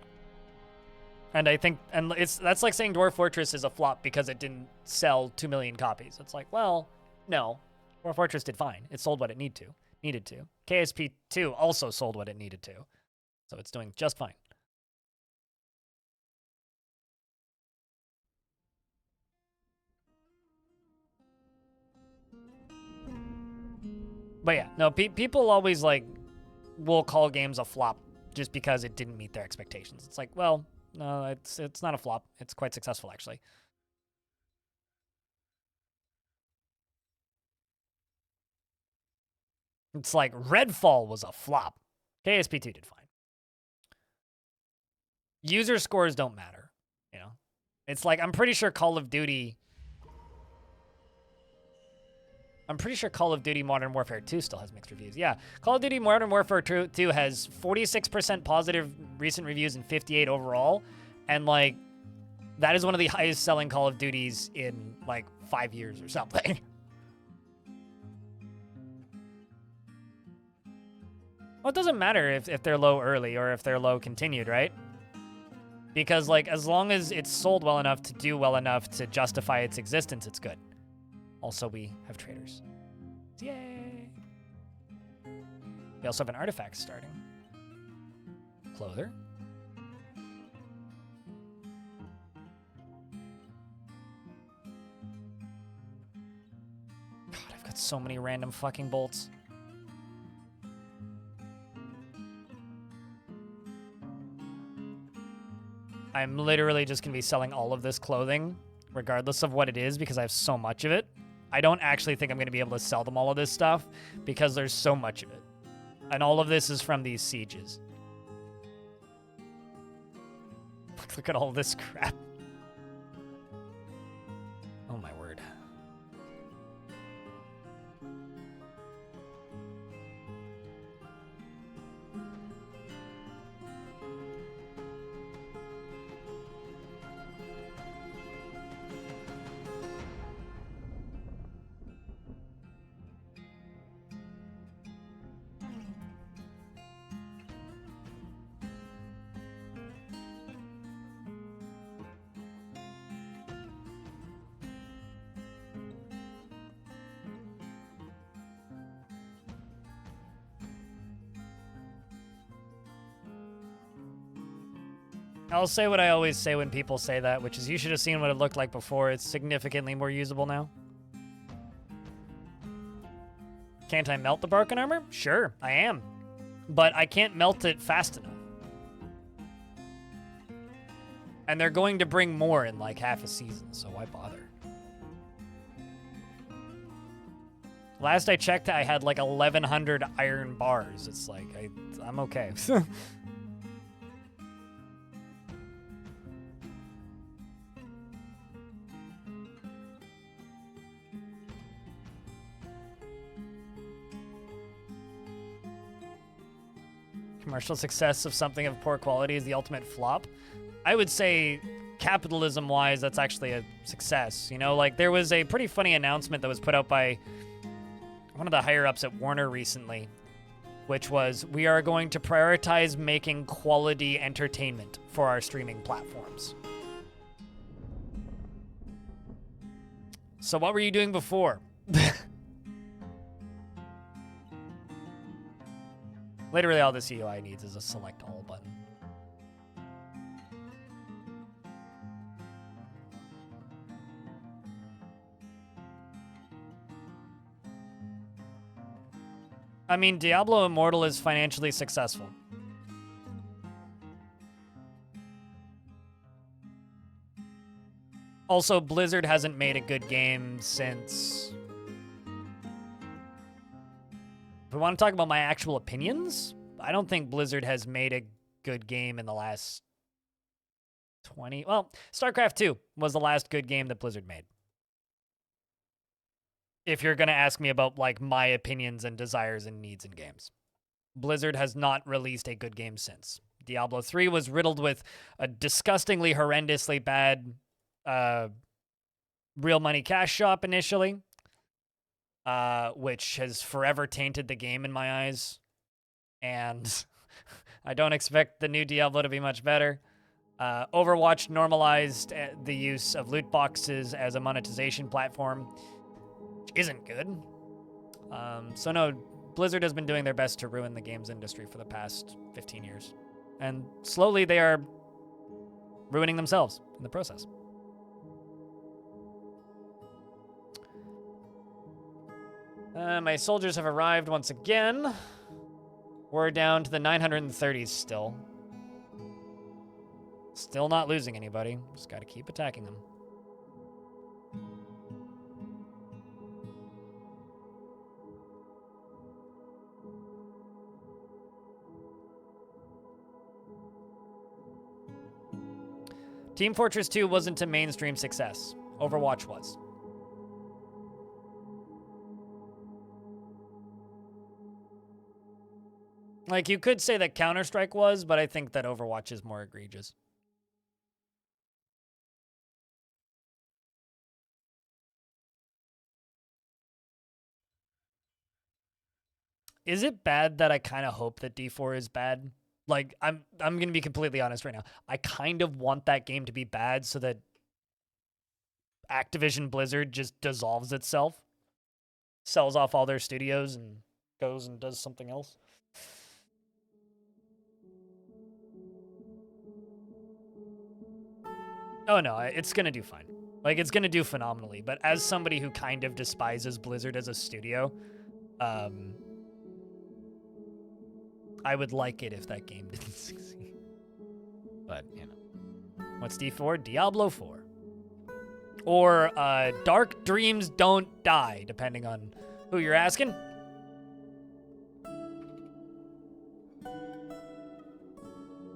And I think, and that's like saying Dwarf Fortress is a flop because it didn't sell 2 million copies. It's like, well, no. Dwarf Fortress did fine. It sold what it needed to. KSP2 also sold what it needed to. So it's doing just fine. But yeah, no, people always like will call games a flop just because it didn't meet their expectations. It's like, well, no, it's not a flop. It's quite successful, actually. It's like Redfall was a flop. KSP2 did fine. User scores don't matter, you know? It's like, I'm pretty sure Call of Duty Modern Warfare 2 still has mixed reviews. Yeah, Call of Duty Modern Warfare 2 has 46% positive recent reviews and 58 overall. And, like, that is one of the highest selling Call of Duties in, like, 5 years or something. Well, it doesn't matter if they're low early or if they're low continued, right? Because, like, as long as it's sold well enough to do well enough to justify its existence, it's good. Also, we have traders. Yay! We also have an artifact starting. Clother. God, I've got so many random fucking bolts. I'm literally just going to be selling all of this clothing, regardless of what it is, because I have so much of it. I don't actually think I'm going to be able to sell them all of this stuff, because there's so much of it. And all of this is from these sieges. Look at all this crap. Oh my word. I'll say what I always say when people say that, which is you should have seen what it looked like before. It's significantly more usable now. Can't I melt the broken armor? Sure, I am. But I can't melt it fast enough. And they're going to bring more in like half a season, so why bother? Last I checked, I had like 1,100 iron bars. It's like, I'm okay. Commercial success of something of poor quality is the ultimate flop. I would say capitalism-wise, that's actually a success. You know, like there was a pretty funny announcement that was put out by one of the higher-ups at Warner recently, which was, we are going to prioritize making quality entertainment for our streaming platforms. So what were you doing before? Literally all this UI needs is a select all button. I mean, Diablo Immortal is financially successful. Also, Blizzard hasn't made a good game since... If we want to talk about my actual opinions, I don't think Blizzard has made a good game in the last 20... Well, StarCraft 2 was the last good game that Blizzard made. If you're going to ask me about, like, my opinions and desires and needs in games. Blizzard has not released a good game since. Diablo 3 was riddled with a disgustingly, horrendously bad real money cash shop initially. Which has forever tainted the game in my eyes. And I don't expect the new Diablo to be much better. Overwatch normalized the use of loot boxes as a monetization platform, which isn't good. So no, Blizzard has been doing their best to ruin the games industry for the past 15 years. And slowly they are ruining themselves in the process. My soldiers have arrived once again. We're down to the 930s still. Still not losing anybody. Just gotta keep attacking them. Team Fortress 2 wasn't a mainstream success. Overwatch was. Like, you could say that Counter-Strike was, but I think that Overwatch is more egregious. Is it bad that I kind of hope that D4 is bad? Like, I'm going to be completely honest right now. I kind of want that game to be bad so that Activision Blizzard just dissolves itself, sells off all their studios, and goes and does something else. Oh no, it's gonna do fine. Like, it's gonna do phenomenally. But as somebody who kind of despises Blizzard as a studio, I would like it if that game didn't succeed. But, you know. What's D4? Diablo 4. Or, Dark Dreams Don't Die, depending on who you're asking.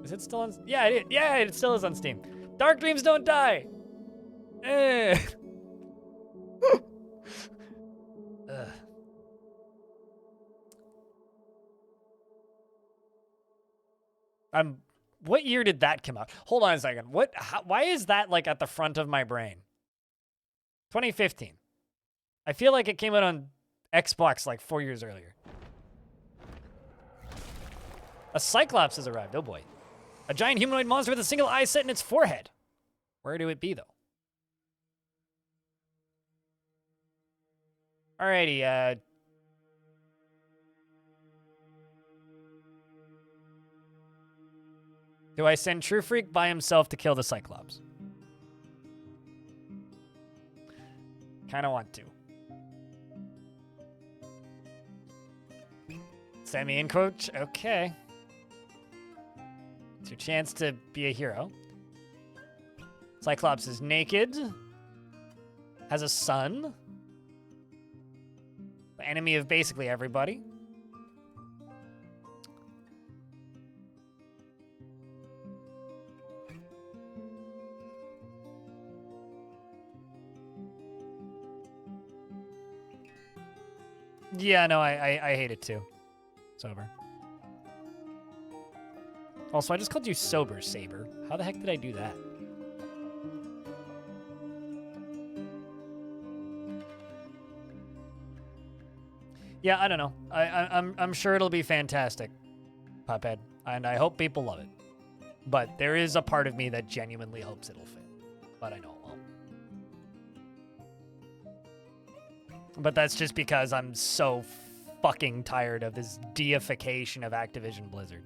Is it still on? Yeah, it still is on Steam. Dark Dreams Don't Die. Eh. Ugh. What year did that come out? Hold on a second. Why is that like at the front of my brain? 2015. I feel like it came out on Xbox like 4 years earlier. A Cyclops has arrived. Oh boy. A giant humanoid monster with a single eye set in its forehead. Where do it be though? Alrighty, do I send True Freak by himself to kill the Cyclops? Kinda want to. Send me in, coach? Okay. It's your chance to be a hero. Cyclops is naked. Has a son. The enemy of basically everybody. Yeah, no, I hate it too. Sober. Also, I just called you Sober, Saber. How the heck did I do that? Yeah, I don't know. I'm sure it'll be fantastic, Puphead, and I hope people love it. But there is a part of me that genuinely hopes it'll fit. But I know it won't. But that's just because I'm so fucking tired of this deification of Activision Blizzard.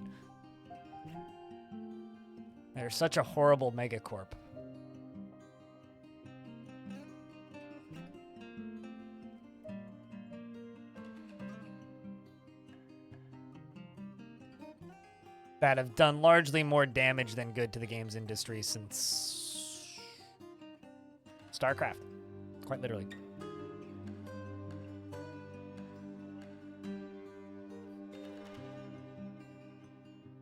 They're such a horrible megacorp. That have done largely more damage than good to the games industry since StarCraft, quite literally.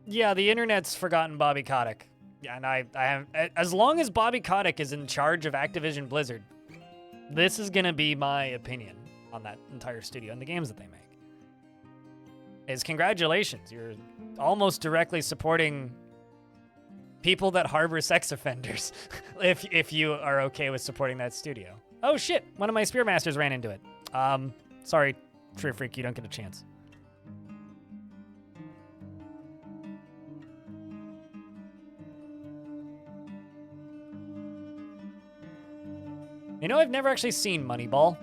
Yeah, the internet's forgotten Bobby Kotick. Yeah, and I have, as long as Bobby Kotick is in charge of Activision Blizzard, this is gonna be my opinion on that entire studio and the games that they make. Is congratulations, you're almost directly supporting people that harbor sex offenders, if you are okay with supporting that studio. Oh shit, one of my Spearmasters ran into it. Sorry, True Freak, you don't get a chance. You know, I've never actually seen Moneyball.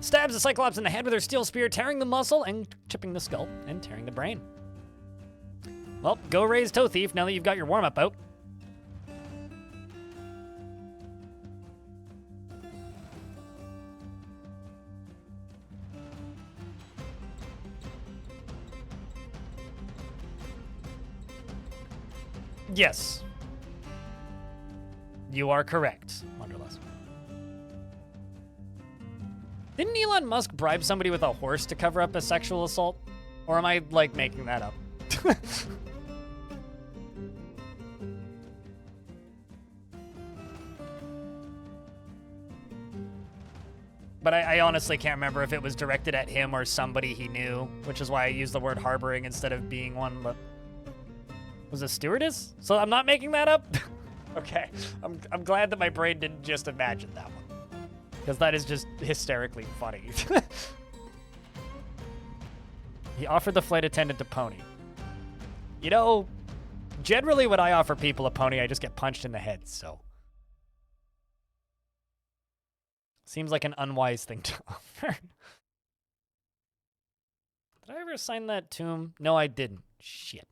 Stabs the Cyclops in the head with her steel spear, tearing the muscle and chipping the skull and tearing the brain. Well, go raise Toe Thief now that you've got your warm-up out. Yes. You are correct, Wanderlust. Didn't Elon Musk bribe somebody with a horse to cover up a sexual assault? Or am I, like, making that up? But I honestly can't remember if it was directed at him or somebody he knew, which is why I used the word harboring instead of being one, but... Was it stewardess? So I'm not making that up? Okay. I'm glad that my brain didn't just imagine that one. Because that is just hysterically funny. He offered the flight attendant a pony. You know, generally when I offer people a pony, I just get punched in the head, so. Seems like an unwise thing to offer. Did I ever assign that to him? No, I didn't. Shit.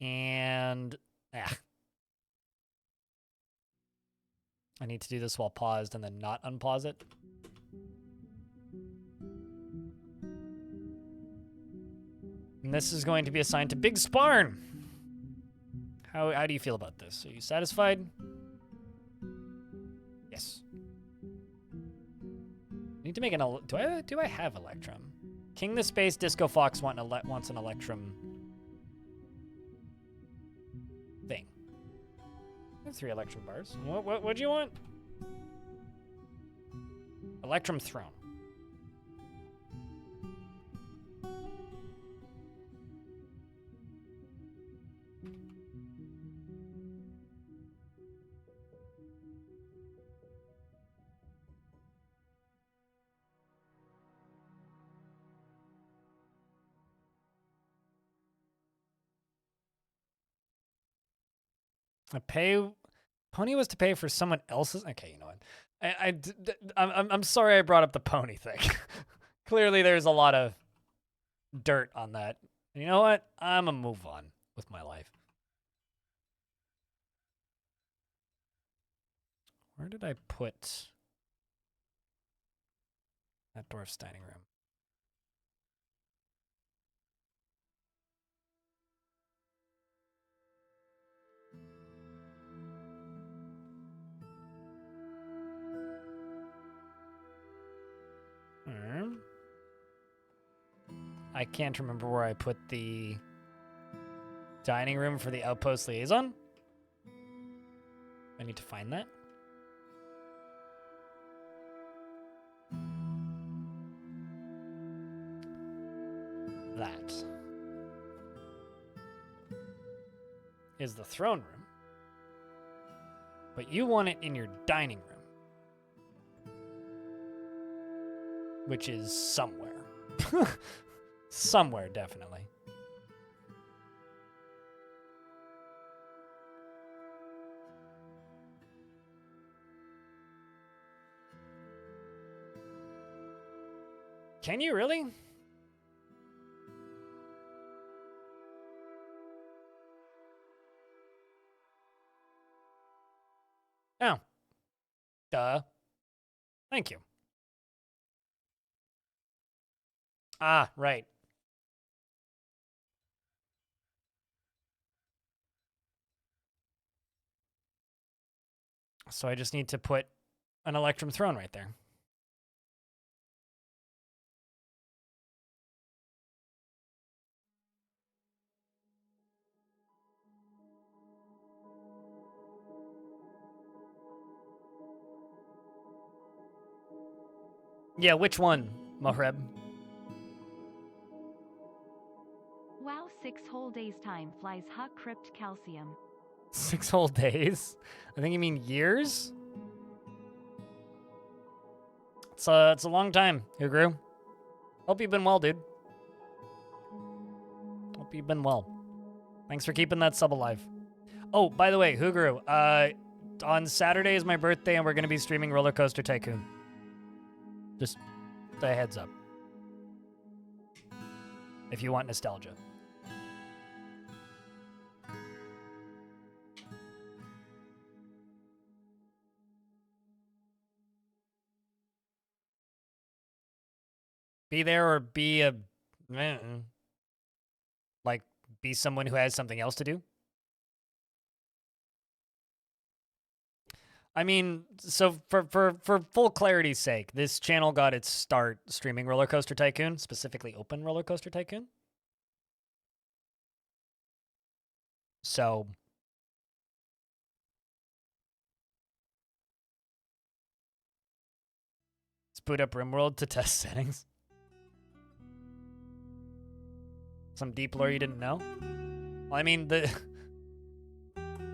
And I need to do this while paused and then not unpause it. And this is going to be assigned to Big Sparn. How do you feel about this? Are you satisfied? Yes. Need to make an do I have Electrum? King the Space Disco Fox wants an Electrum thing. I have 3 Electrum bars. What do you want? Electrum Throne. Pony was to pay for someone else's. Okay, you know what? I'm sorry I brought up the pony thing. Clearly, there's a lot of dirt on that. And you know what? I'm gonna move on with my life. Where did I put that dwarf's dining room? I can't remember where I put the dining room for the outpost liaison. I need to find that. That is the throne room. But you want it in your dining room, which is somewhere. Somewhere, definitely. Can you really? Oh. Duh. Thank you. Ah, right. So I just need to put an Electrum Throne right there. Yeah, which one, Mohreb? Wow, 6 whole days time flies Huck Crypt Calcium. 6 whole days? I think you mean years? It's a long time, Ugru. Hope you've been well, dude. Hope you've been well. Thanks for keeping that sub alive. Oh, by the way, Huguru, on Saturday is my birthday, and we're going to be streaming Roller Coaster Tycoon. Just a heads up. If you want nostalgia. Be there or be a... like, be someone who has something else to do? I mean, so for full clarity's sake, this channel got its start streaming Roller Coaster Tycoon, specifically Open Roller Coaster Tycoon. So let's boot up RimWorld to test settings. Some deep lore you didn't know? Well, I mean,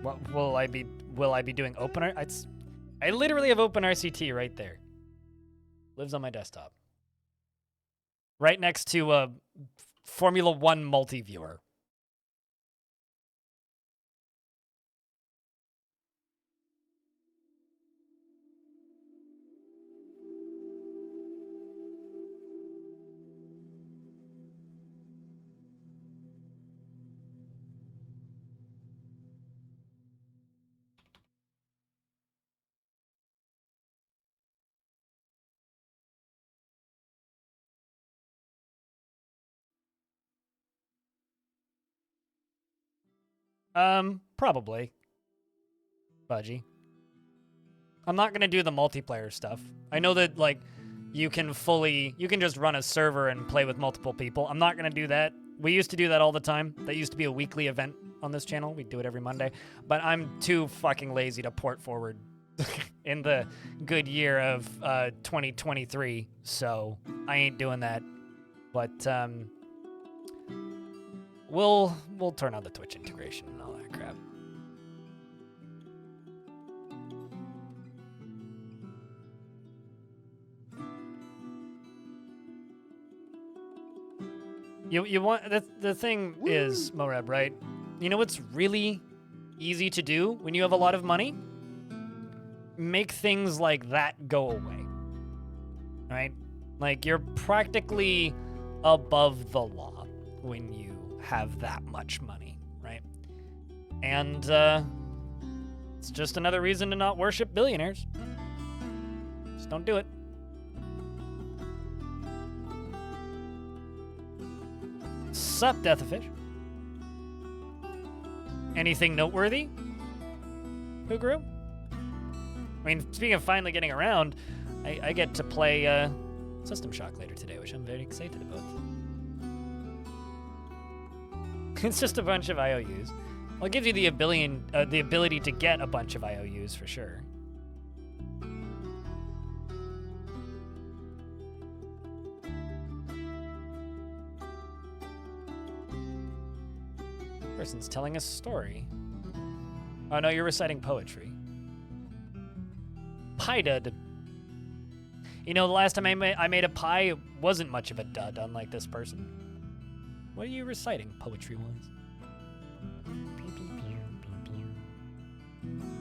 what will I be doing I literally have OpenRCT right there. Lives on my desktop. Right next to Formula 1 multi-viewer. Probably. Budgie. I'm not gonna do the multiplayer stuff. I know that, like, you can just run a server and play with multiple people. I'm not gonna do that. We used to do that all the time. That used to be a weekly event on this channel. We do it every Monday. But I'm too fucking lazy to port forward in the good year of 2023. So I ain't doing that. But we'll turn on the Twitch integration and all that crap. You want the thing is, Moreb, right? You know what's really easy to do when you have a lot of money? Make things like that go away. Right? Like, you're practically above the law when you have that much money, right? And it's just another reason to not worship billionaires. Just don't do it. Sup, Deathafish? Anything noteworthy? Who grew? I mean, speaking of finally getting around, I get to play System Shock later today, which I'm very excited about. It's just a bunch of IOUs. Well, it gives you the ability to get a bunch of IOUs for sure. Person's telling a story. Oh no, you're reciting poetry. Pie dud. You know, the last time I made a pie, it wasn't much of a dud, unlike this person. What are you reciting, poetry-wise?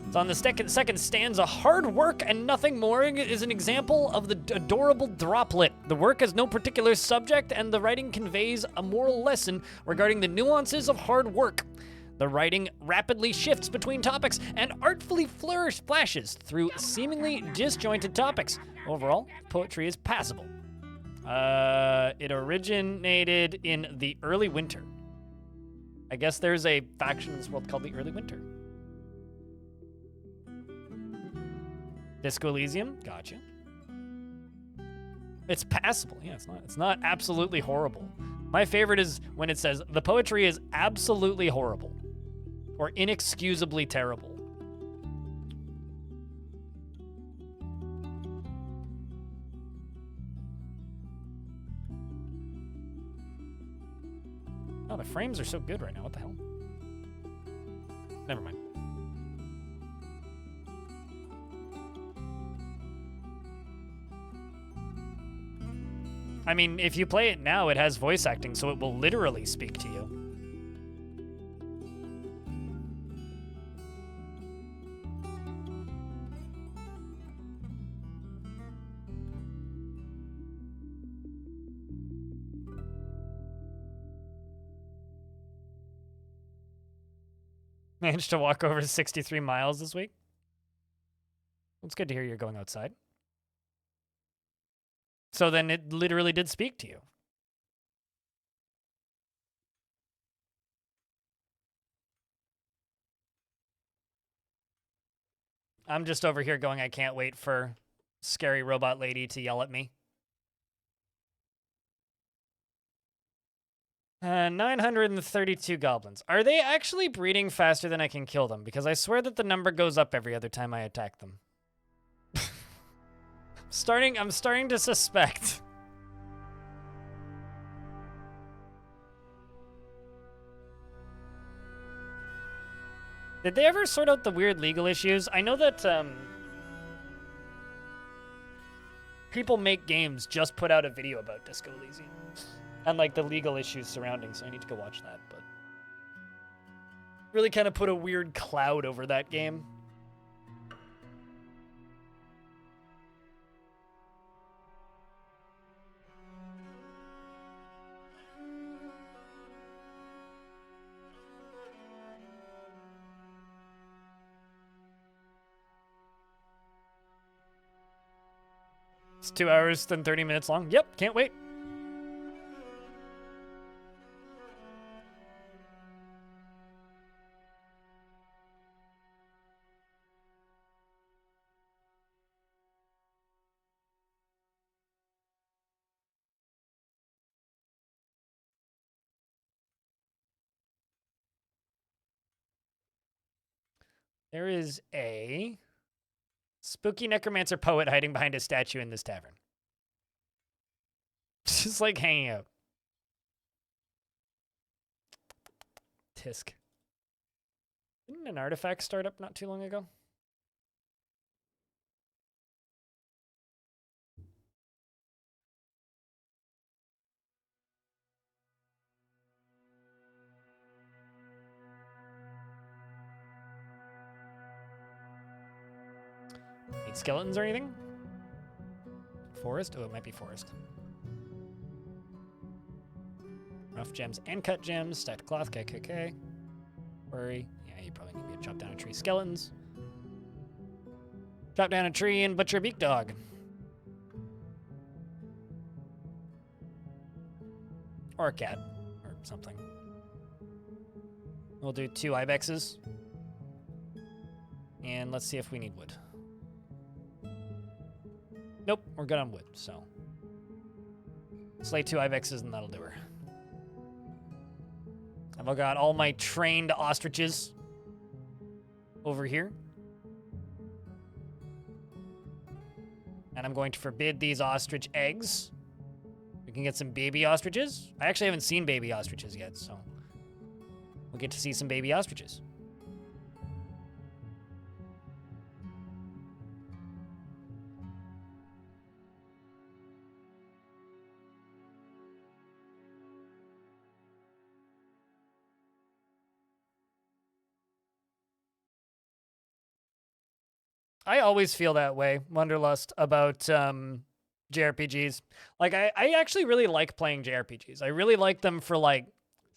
It's on the second stanza. Hard work and nothing more is an example of the adorable droplet. The work has no particular subject, and the writing conveys a moral lesson regarding the nuances of hard work. The writing rapidly shifts between topics and artfully flashes through seemingly disjointed topics. Overall, poetry is passable. It originated in the early winter. I guess there's a faction in this world called the early winter. Disco Elysium, gotcha. It's passable. Yeah, it's not absolutely horrible. My favorite is when it says the poetry is absolutely horrible or inexcusably terrible. Oh, the frames are so good right now. What the hell? Never mind. I mean, if you play it now, it has voice acting, so it will literally speak to you. Managed to walk over 63 miles this week. It's good to hear you're going outside. So then it literally did speak to you. I'm just over here going, I can't wait for scary robot lady to yell at me. 932 goblins. Are they actually breeding faster than I can kill them? Because I swear that the number goes up every other time I attack them. I'm starting to suspect. Did they ever sort out the weird legal issues? I know that people make games just put out a video about Disco Elysium and like the legal issues surrounding, so I need to go watch that, but really kind of put a weird cloud over that game. It's 2 hours and 30 minutes long. Yep, can't wait. There is a spooky necromancer poet hiding behind a statue in this tavern. Just like hanging out. Tisk. Didn't an artifact start up not too long ago? Need skeletons or anything? Forest? Oh, it might be forest. Rough gems and cut gems. Stacked cloth. KKK. Worry. Yeah, you probably need me to chop down a tree. Skeletons. Chop down a tree and butcher a beak dog. Or a cat. Or something. We'll do 2 ibexes. And let's see if we need wood. Nope, we're good on wood, so. Slay 2 ibexes and that'll do her. I've got all my trained ostriches over here. And I'm going to forbid these ostrich eggs. We can get some baby ostriches. I actually haven't seen baby ostriches yet, so we'll get to see some baby ostriches. I always feel that way, Wanderlust, about JRPGs. Like, I actually really like playing JRPGs. I really like them for like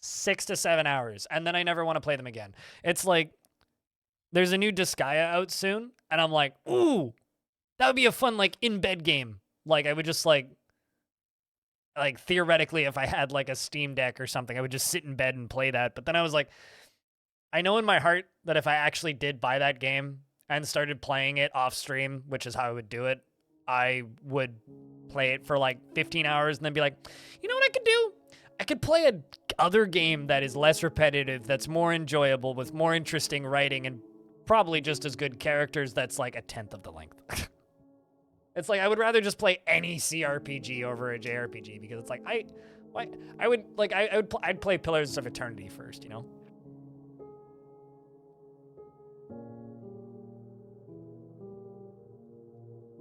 6 to 7 hours, and then I never want to play them again. It's like, there's a new Disgaea out soon, and I'm like, ooh, that would be a fun, like, in-bed game. Like, I would just, like, theoretically, if I had, like, a Steam Deck or something, I would just sit in bed and play that. But then I was like, I know in my heart that if I actually did buy that game and started playing it off stream, which is how I would do it, I would play it for like 15 hours and then be like, you know what I could do? I could play a other game that is less repetitive, that's more enjoyable, with more interesting writing and probably just as good characters, that's like a 10th of the length. It's like I would rather just play any CRPG over a JRPG because it's like I'd play Pillars of Eternity first, you know?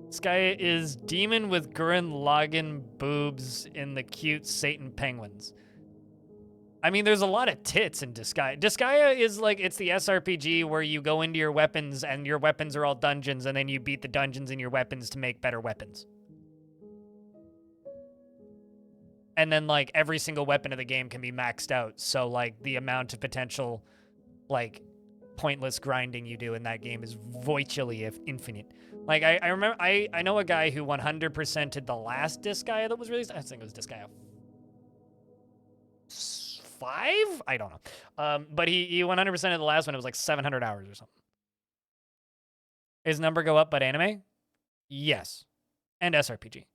This guy is demon with Gurren Lagann boobs in the cute Satan penguins. I mean, there's a lot of tits in Disgaea. Disgaea is like, it's the SRPG where you go into your weapons and your weapons are all dungeons and then you beat the dungeons in your weapons to make better weapons. And then like every single weapon of the game can be maxed out. So like the amount of potential like pointless grinding you do in that game is virtually infinite. Like I remember, I know a guy who 100%ed the last Disgaea that was released. I think it was Disgaea 5? I don't know. But he 100%ed the last one. It was like 700 hours or something. His number go up, but anime? Yes. And SRPG.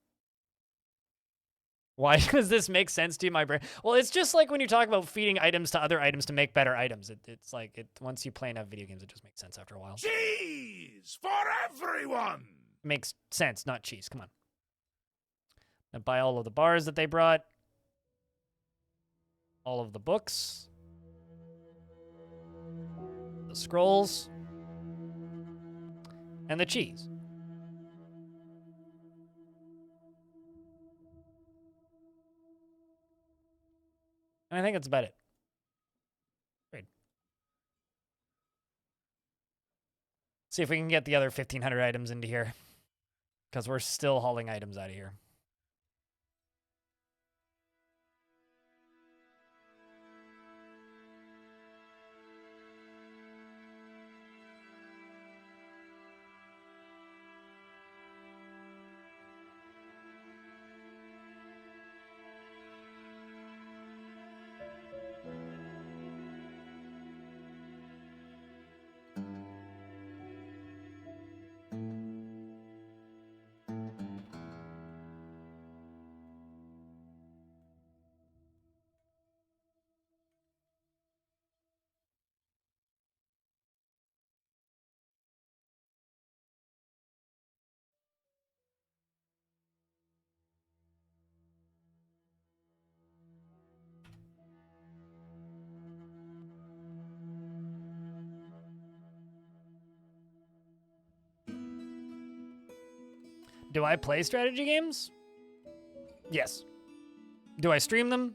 Why does this make sense to you, my brain? Well, it's just like when you talk about feeding items to other items to make better items. It's like, once you play enough video games, it just makes sense after a while. Cheese for everyone! Makes sense, not cheese. Come on. I buy all of the bars that they brought. All of the books. The scrolls. And the cheese. And I think that's about it. Great. See if we can get the other 1,500 items into here. Because we're still hauling items out of here. Do I play strategy games? Yes. Do I stream them?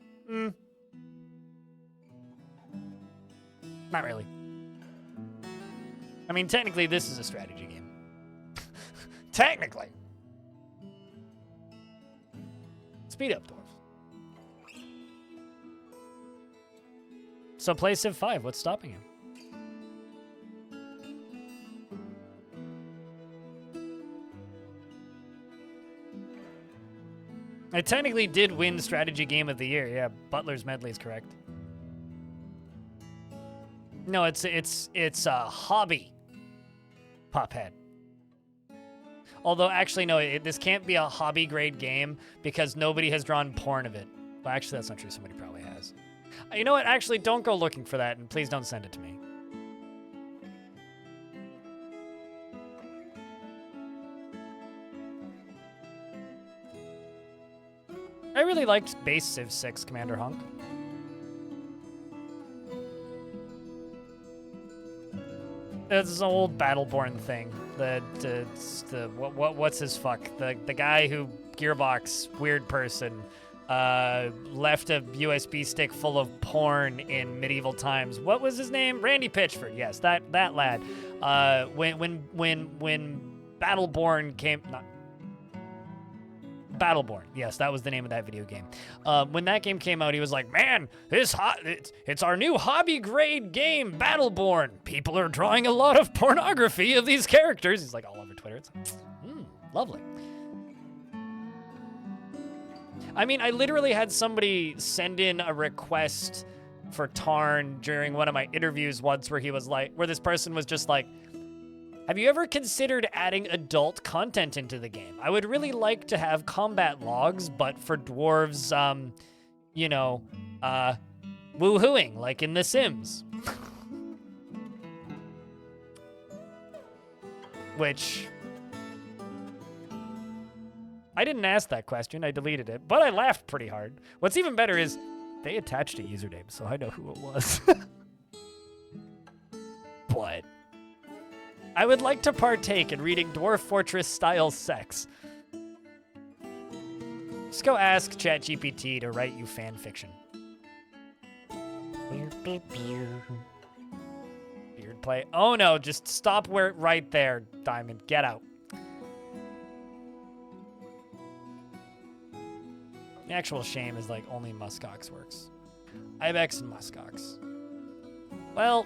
Not really. I mean, technically, this is a strategy game. Technically. Speed up, Dwarf. So play Civ 5. What's stopping him? I technically did win Strategy Game of the Year. Yeah, Butler's Medley is correct. No, it's a hobby. Pophead. Although, actually, no, this can't be a hobby grade game because nobody has drawn porn of it. Well, actually, that's not true. Somebody probably has. You know what? Actually, don't go looking for that, and please don't send it to me. I really liked base Civ 6, Commander Hunk. It's an old Battleborn thing. What's his fuck? The guy who Gearbox weird person left a USB stick full of porn in medieval times. What was his name? Randy Pitchford. Yes, that lad. When Battleborn came. Not, Battleborn. Yes, that was the name of that video game. When that game came out, he was like, man, it's our new hobby grade game, Battleborn. People are drawing a lot of pornography of these characters. He's like all over Twitter. It's like, lovely. I mean, I literally had somebody send in a request for Tarn during one of my interviews once where he was like, where this person was just like, have you ever considered adding adult content into the game? I would really like to have combat logs, but for dwarves, woohooing, like in The Sims. Which, I didn't ask that question, I deleted it, but I laughed pretty hard. What's even better is, they attached a username, so I know who it was. But I would like to partake in reading Dwarf Fortress-style sex. Just go ask ChatGPT to write you fan fiction. Beard play. Oh no, just stop right there, Diamond. Get out. The actual shame is like only muskox works. Ibex and muskox. Well,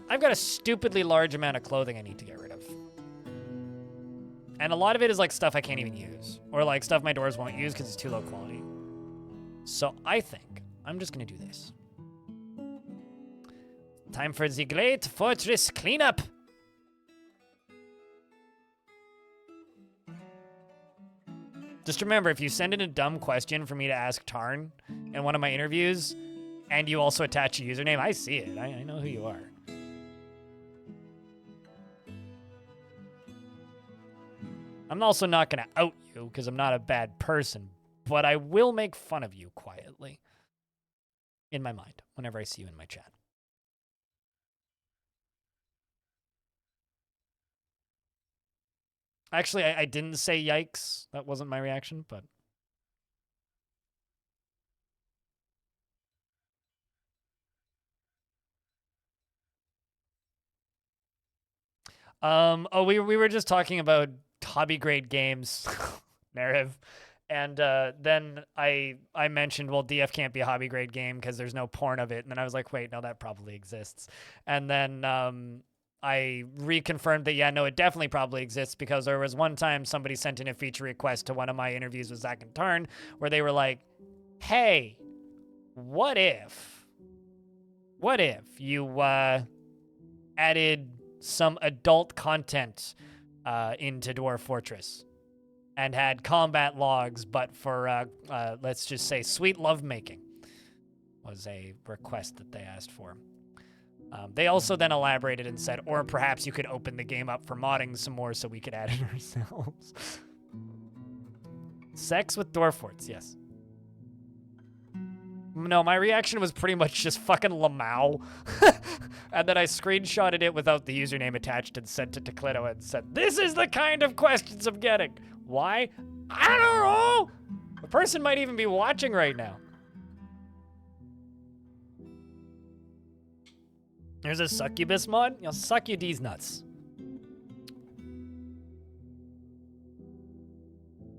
I've got a stupidly large amount of clothing I need to get rid of. And a lot of it is like stuff I can't even use. Or like stuff my doors won't use because it's too low quality. So I think I'm just going to do this. Time for the Great Fortress Cleanup. Just remember, if you send in a dumb question for me to ask Tarn in one of my interviews, and you also attach a username, I see it. I know who you are. I'm also not going to out you because I'm not a bad person, but I will make fun of you quietly in my mind whenever I see you in my chat. Actually, I didn't say yikes. That wasn't my reaction, but... we were just talking about hobby grade games narrative, and then I mentioned, well, DF can't be a hobby grade game because there's no porn of it, and then I was like, wait, no, that probably exists. And then I reconfirmed that, yeah, no, it definitely probably exists because there was one time somebody sent in a feature request to one of my interviews with Zach and Tarn where they were like, hey, what if you added some adult content into Dwarf Fortress and had combat logs, but for, let's just say, sweet lovemaking was a request that they asked for. They also then elaborated and said, or perhaps you could open the game up for modding some more so we could add it ourselves. Sex with Dwarf Forts, yes. No, my reaction was pretty much just fucking Lamau. And then I screenshotted it without the username attached and sent it to Clito and said, this is the kind of questions I'm getting. Why? I don't know! The person might even be watching right now. There's a succubus mod? You'll suck you D's nuts.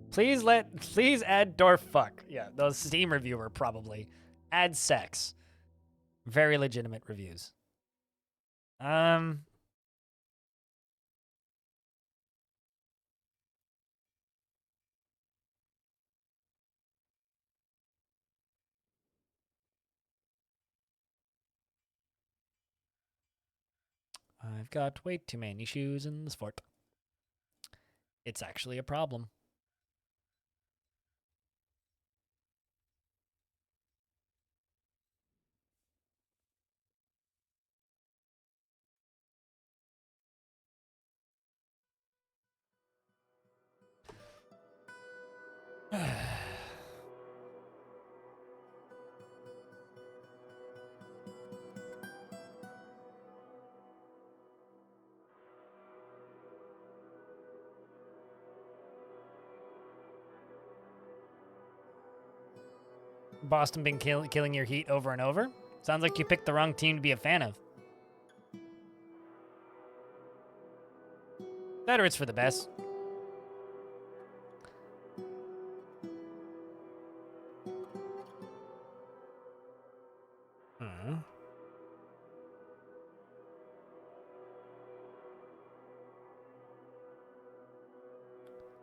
Please add Dwarf fuck. Yeah, the Steam reviewer probably. Add sex. Very legitimate reviews. I've got way too many shoes in this fort. It's actually a problem. Boston been killing your heat over and over? Sounds like you picked the wrong team to be a fan of. Better it's for the best.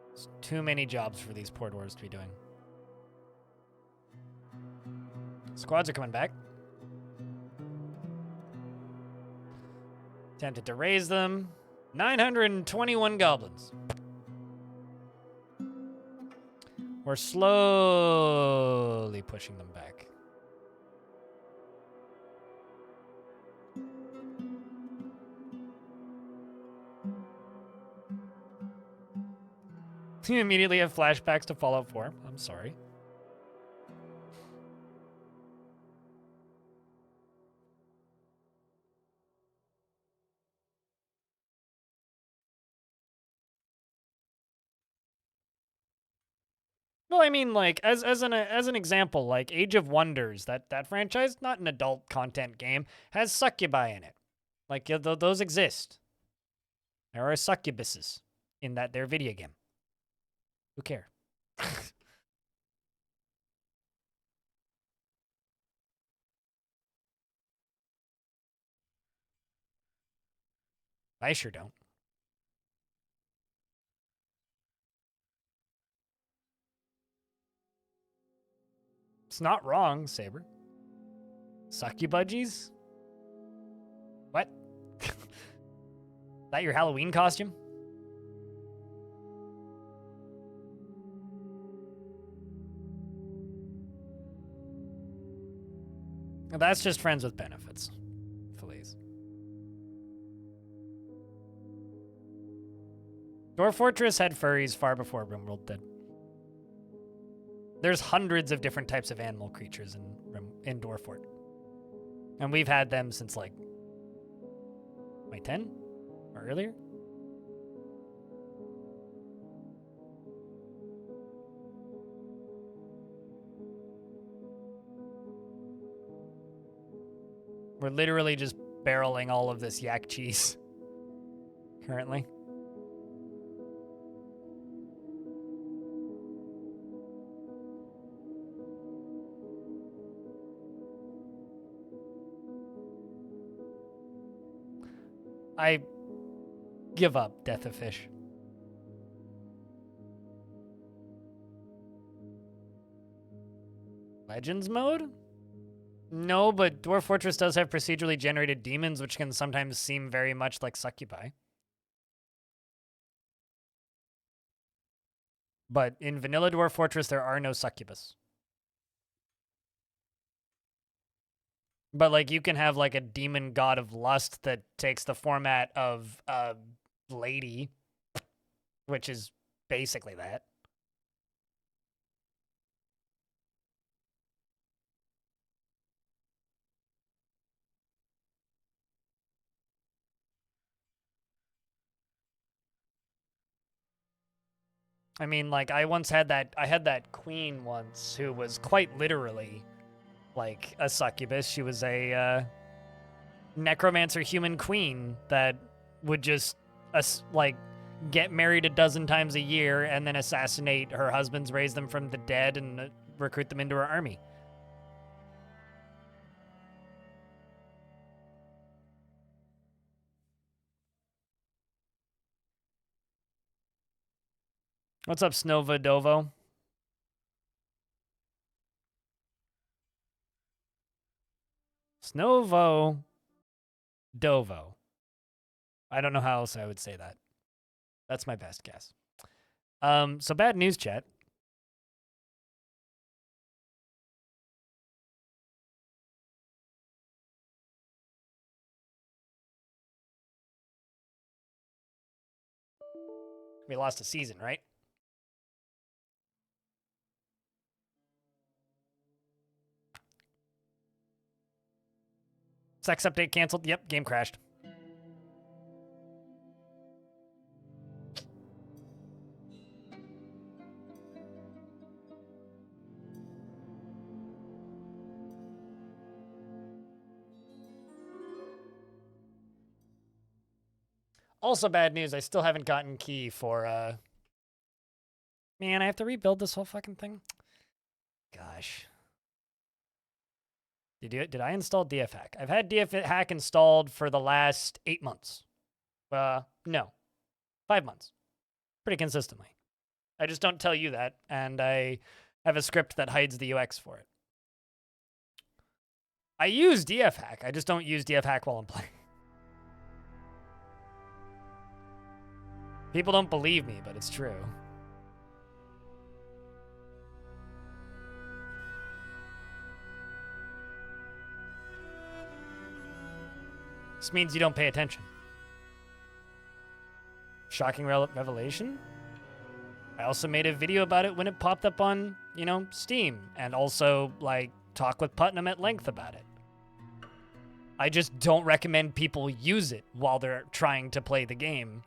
There's too many jobs for these poor dwarves to be doing. Squads are coming back. Tempted to raise them. 921 goblins. We're slowly pushing them back. You immediately have flashbacks to Fallout 4. I'm sorry. Well, I mean, like as an example, like Age of Wonders, that franchise, not an adult content game, has succubi in it. Like those exist. There are succubuses in their video game. Who cares? I sure don't. It's not wrong, Saber. Succubudgies? What? That your Halloween costume? That's just friends with benefits. Please. Dwarf Fortress had furries far before RimWorld did. There's hundreds of different types of animal creatures in Dwarf Fort. And we've had them since like, 10 or earlier? We're literally just barreling all of this yak cheese currently. I give up, Death of Fish. Legends mode? No, but Dwarf Fortress does have procedurally generated demons, which can sometimes seem very much like succubi. But in vanilla Dwarf Fortress, there are no succubus. But like you can have like a demon god of lust that takes the format of a lady, which is basically that. I mean, like, I had that queen once who was quite literally, like, a succubus. She was a, necromancer human queen that would just, like, get married a dozen times a year and then assassinate her husbands, raise them from the dead, and recruit them into her army. What's up, Snova Dovo? Snovo Dovo. I don't know how else I would say that. That's my best guess. So bad news, chat. We lost a season, right? Sex update canceled. Yep, game crashed. Also bad news, I still haven't gotten key for, Man, I have to rebuild this whole fucking thing? Gosh. Did I install DFHack? I've had DFHack installed for the last 8 months. No. 5 months. Pretty consistently. I just don't tell you that, and I have a script that hides the UX for it. I use DFHack, I just don't use DFHack while I'm playing. People don't believe me, but it's true. This means you don't pay attention. Shocking revelation? I also made a video about it when it popped up on, Steam, and also, like, talk with Putnam at length about it. I just don't recommend people use it while they're trying to play the game.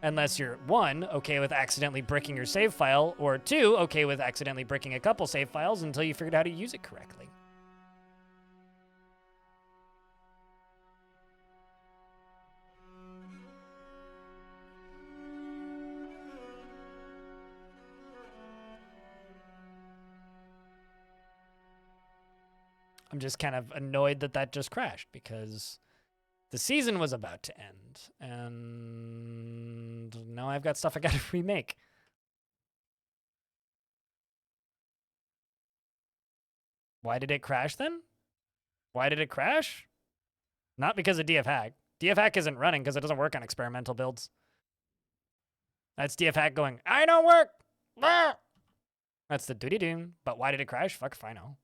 Unless you're, 1, okay with accidentally bricking your save file, or 2, okay with accidentally bricking a couple save files until you figured out how to use it correctly. I'm just kind of annoyed that just crashed because the season was about to end, and now I've got stuff I gotta remake. Why did it crash then? Why did it crash? Not because of DFHack. DFHack isn't running because it doesn't work on experimental builds. That's DFHack going, I don't work! Ah! That's the doody-doo. But why did it crash? Fuck if I know.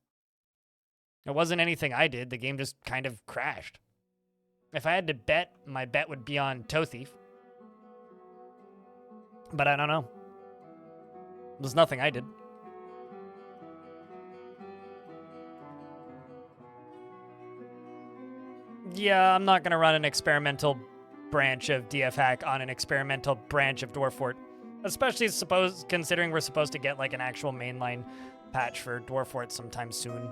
It wasn't anything I did. The game just kind of crashed. If I had to bet, my bet would be on Toe Thief. But I don't know. There's nothing I did. Yeah, I'm not going to run an experimental branch of DFHack on an experimental branch of Dwarf, especially considering we're supposed to get like an actual mainline patch for Dwarf sometime soon.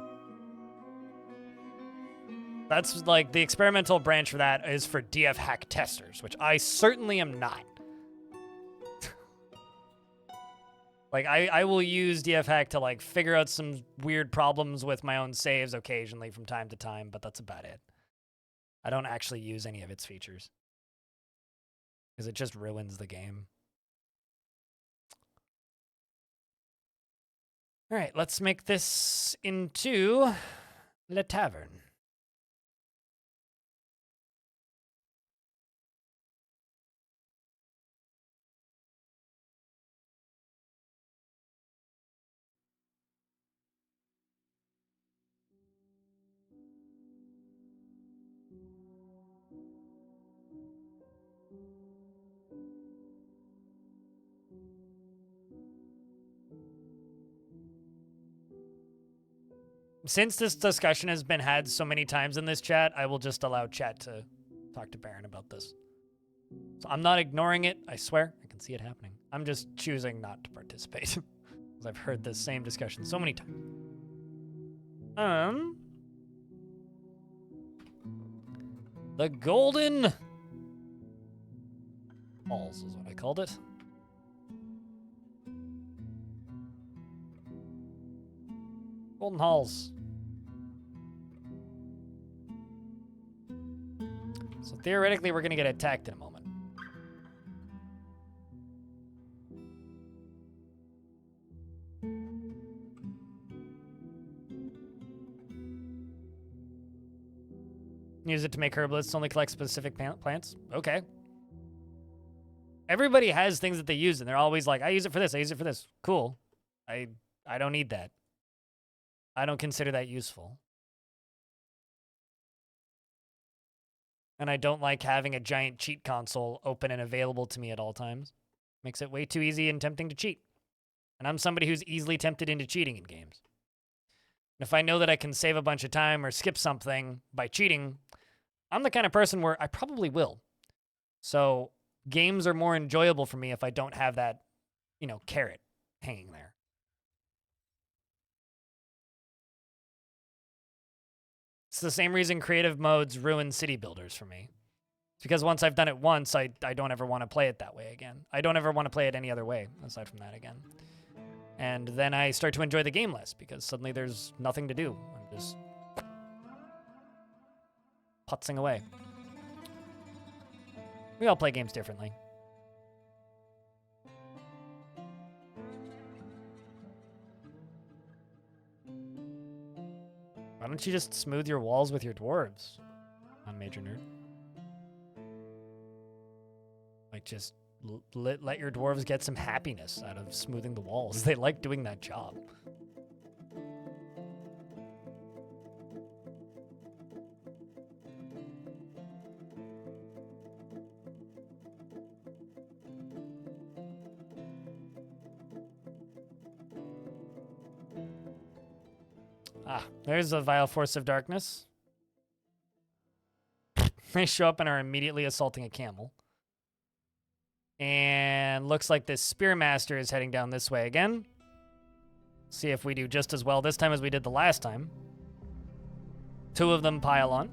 That's like the experimental branch for that is for DFHack testers, which I certainly am not. Like, I will use DFHack to, like, figure out some weird problems with my own saves occasionally from time to time, but that's about it. I don't actually use any of its features. Because it just ruins the game. All right, let's make this into Le Tavern. Since this discussion has been had so many times in this chat, I will just allow chat to talk to Baron about this. So I'm not ignoring it. I swear. I can see it happening. I'm just choosing not to participate. Because I've heard this same discussion so many times. The Golden Halls is what I called it. Golden Halls. So theoretically, we're going to get attacked in a moment. Use it to make herbalists only collect specific plants? Okay. Everybody has things that they use, and they're always like, I use it for this, I use it for this. Cool. I don't need that. I don't consider that useful. And I don't like having a giant cheat console open and available to me at all times. Makes it way too easy and tempting to cheat. And I'm somebody who's easily tempted into cheating in games. And if I know that I can save a bunch of time or skip something by cheating, I'm the kind of person where I probably will. So games are more enjoyable for me if I don't have that, you know, carrot hanging there. It's the same reason creative modes ruin city builders for me. It's because once I've done it once, I don't ever want to play it that way again. I don't ever want to play it any other way aside from that again. And then I start to enjoy the game less because suddenly there's nothing to do. I'm just putzing away. We all play games differently. Why don't you just smooth your walls with your dwarves? On Major Nerd. Like, just let your dwarves get some happiness out of smoothing the walls. They like doing that job. Ah, there's a vile force of darkness. They show up and are immediately assaulting a camel. And looks like this Spearmaster is heading down this way again. See if we do just as well this time as we did the last time. Two of them pile on.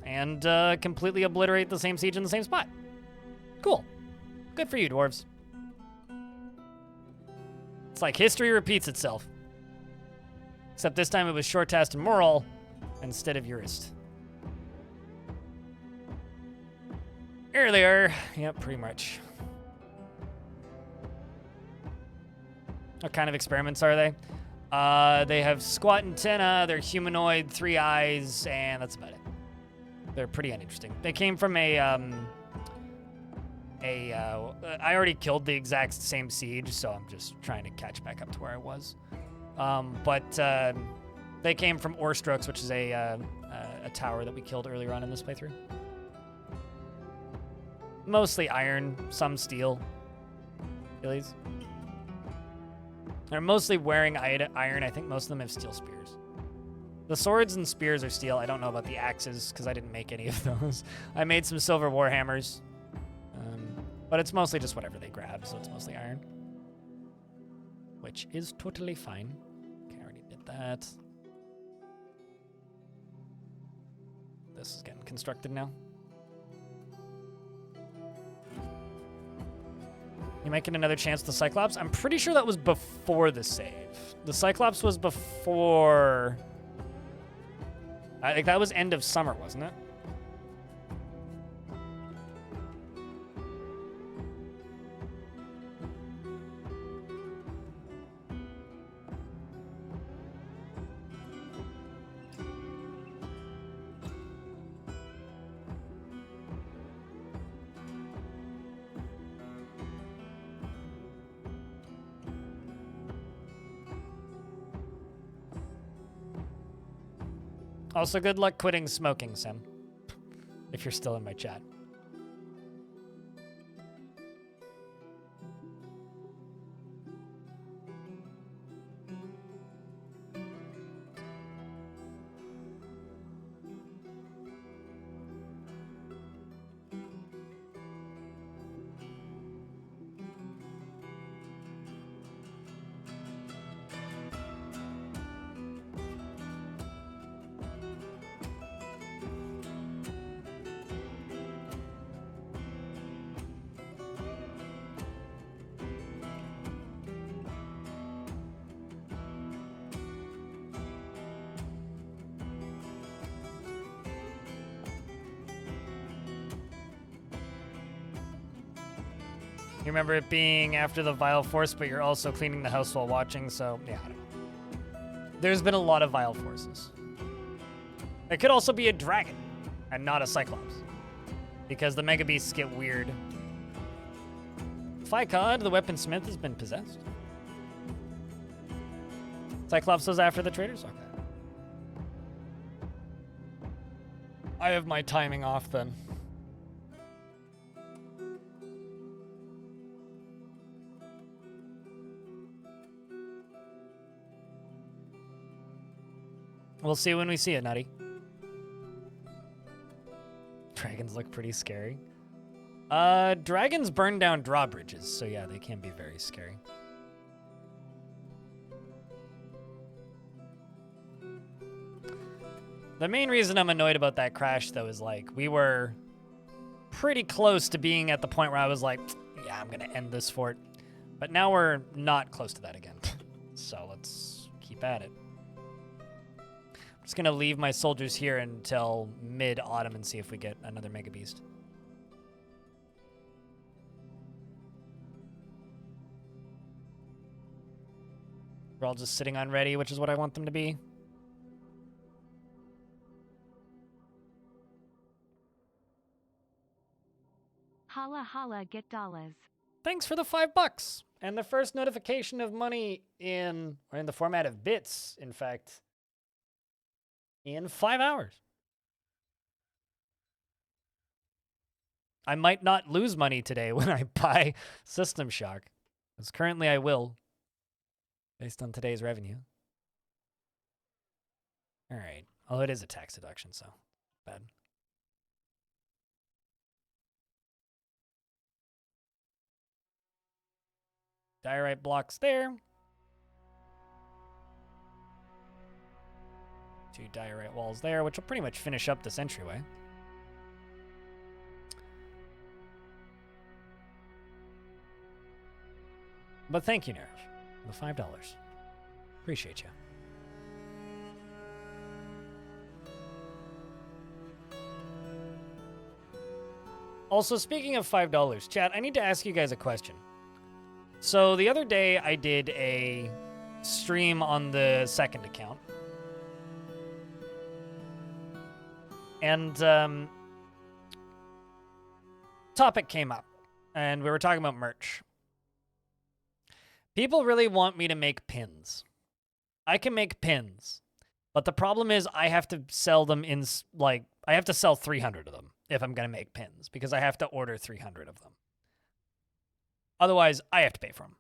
And completely obliterate the same siege in the same spot. Cool. Good for you, dwarves. It's like history repeats itself. Except this time it was Shortast and Moral instead of Urist. Here they are. Yep, pretty much. What kind of experiments are they? They have squat antenna, they're humanoid, 3 eyes, and that's about it. They're pretty uninteresting. They came from I already killed the exact same siege, so I'm just trying to catch back up to where I was. But they came from Orestrokes, which is a tower that we killed earlier on in this playthrough. Mostly iron, some steel. Achilles. They're mostly wearing iron. I think most of them have steel spears. The swords and spears are steel. I don't know about the axes because I didn't make any of those. I made some silver warhammers. But it's mostly just whatever they grab, so it's mostly iron. Which is totally fine. Okay, I already did that. This is getting constructed now. You might get another chance at the Cyclops. I'm pretty sure that was before the save. The Cyclops was before... I think that was end of summer, wasn't it? Also, good luck quitting smoking, Sim. If you're still in my chat. You remember it being after the Vile Force, but you're also cleaning the house while watching, so yeah, I don't know. There's been a lot of Vile Forces. It could also be a dragon, and not a Cyclops. Because the Mega Beasts get weird. Phycod, the weaponsmith, has been possessed. Cyclops was after the traders? Okay. I have my timing off then. We'll see when we see it, Nutty. Dragons look pretty scary. Dragons burn down drawbridges, so yeah, they can be very scary. The main reason I'm annoyed about that crash, though, is like, we were pretty close to being at the point where I was like, yeah, I'm gonna end this fort. But now we're not close to that again. So let's keep at it. I'm just gonna leave my soldiers here until mid-autumn and see if we get another Mega Beast. We're all just sitting on ready, which is what I want them to be. Holla holla get dollars. Thanks for the $5 and the first notification of money in the format of bits, in fact, in 5 hours. I might not lose money today when I buy System Shock, because currently I will, based on today's revenue. All right. Oh, it is a tax deduction, so bad. Diorite blocks there. 2 diorite walls there, which will pretty much finish up this entryway. But thank you, Nerv, for the $5. Appreciate you. Also, speaking of $5, chat, I need to ask you guys a question. So the other day I did a stream on the second account. And topic came up and we were talking about merch. People really want me to make pins. I can make pins, but the problem is I have to sell them in, like, I have to sell 300 of them if I'm going to make pins because I have to order 300 of them. Otherwise, I have to pay for them.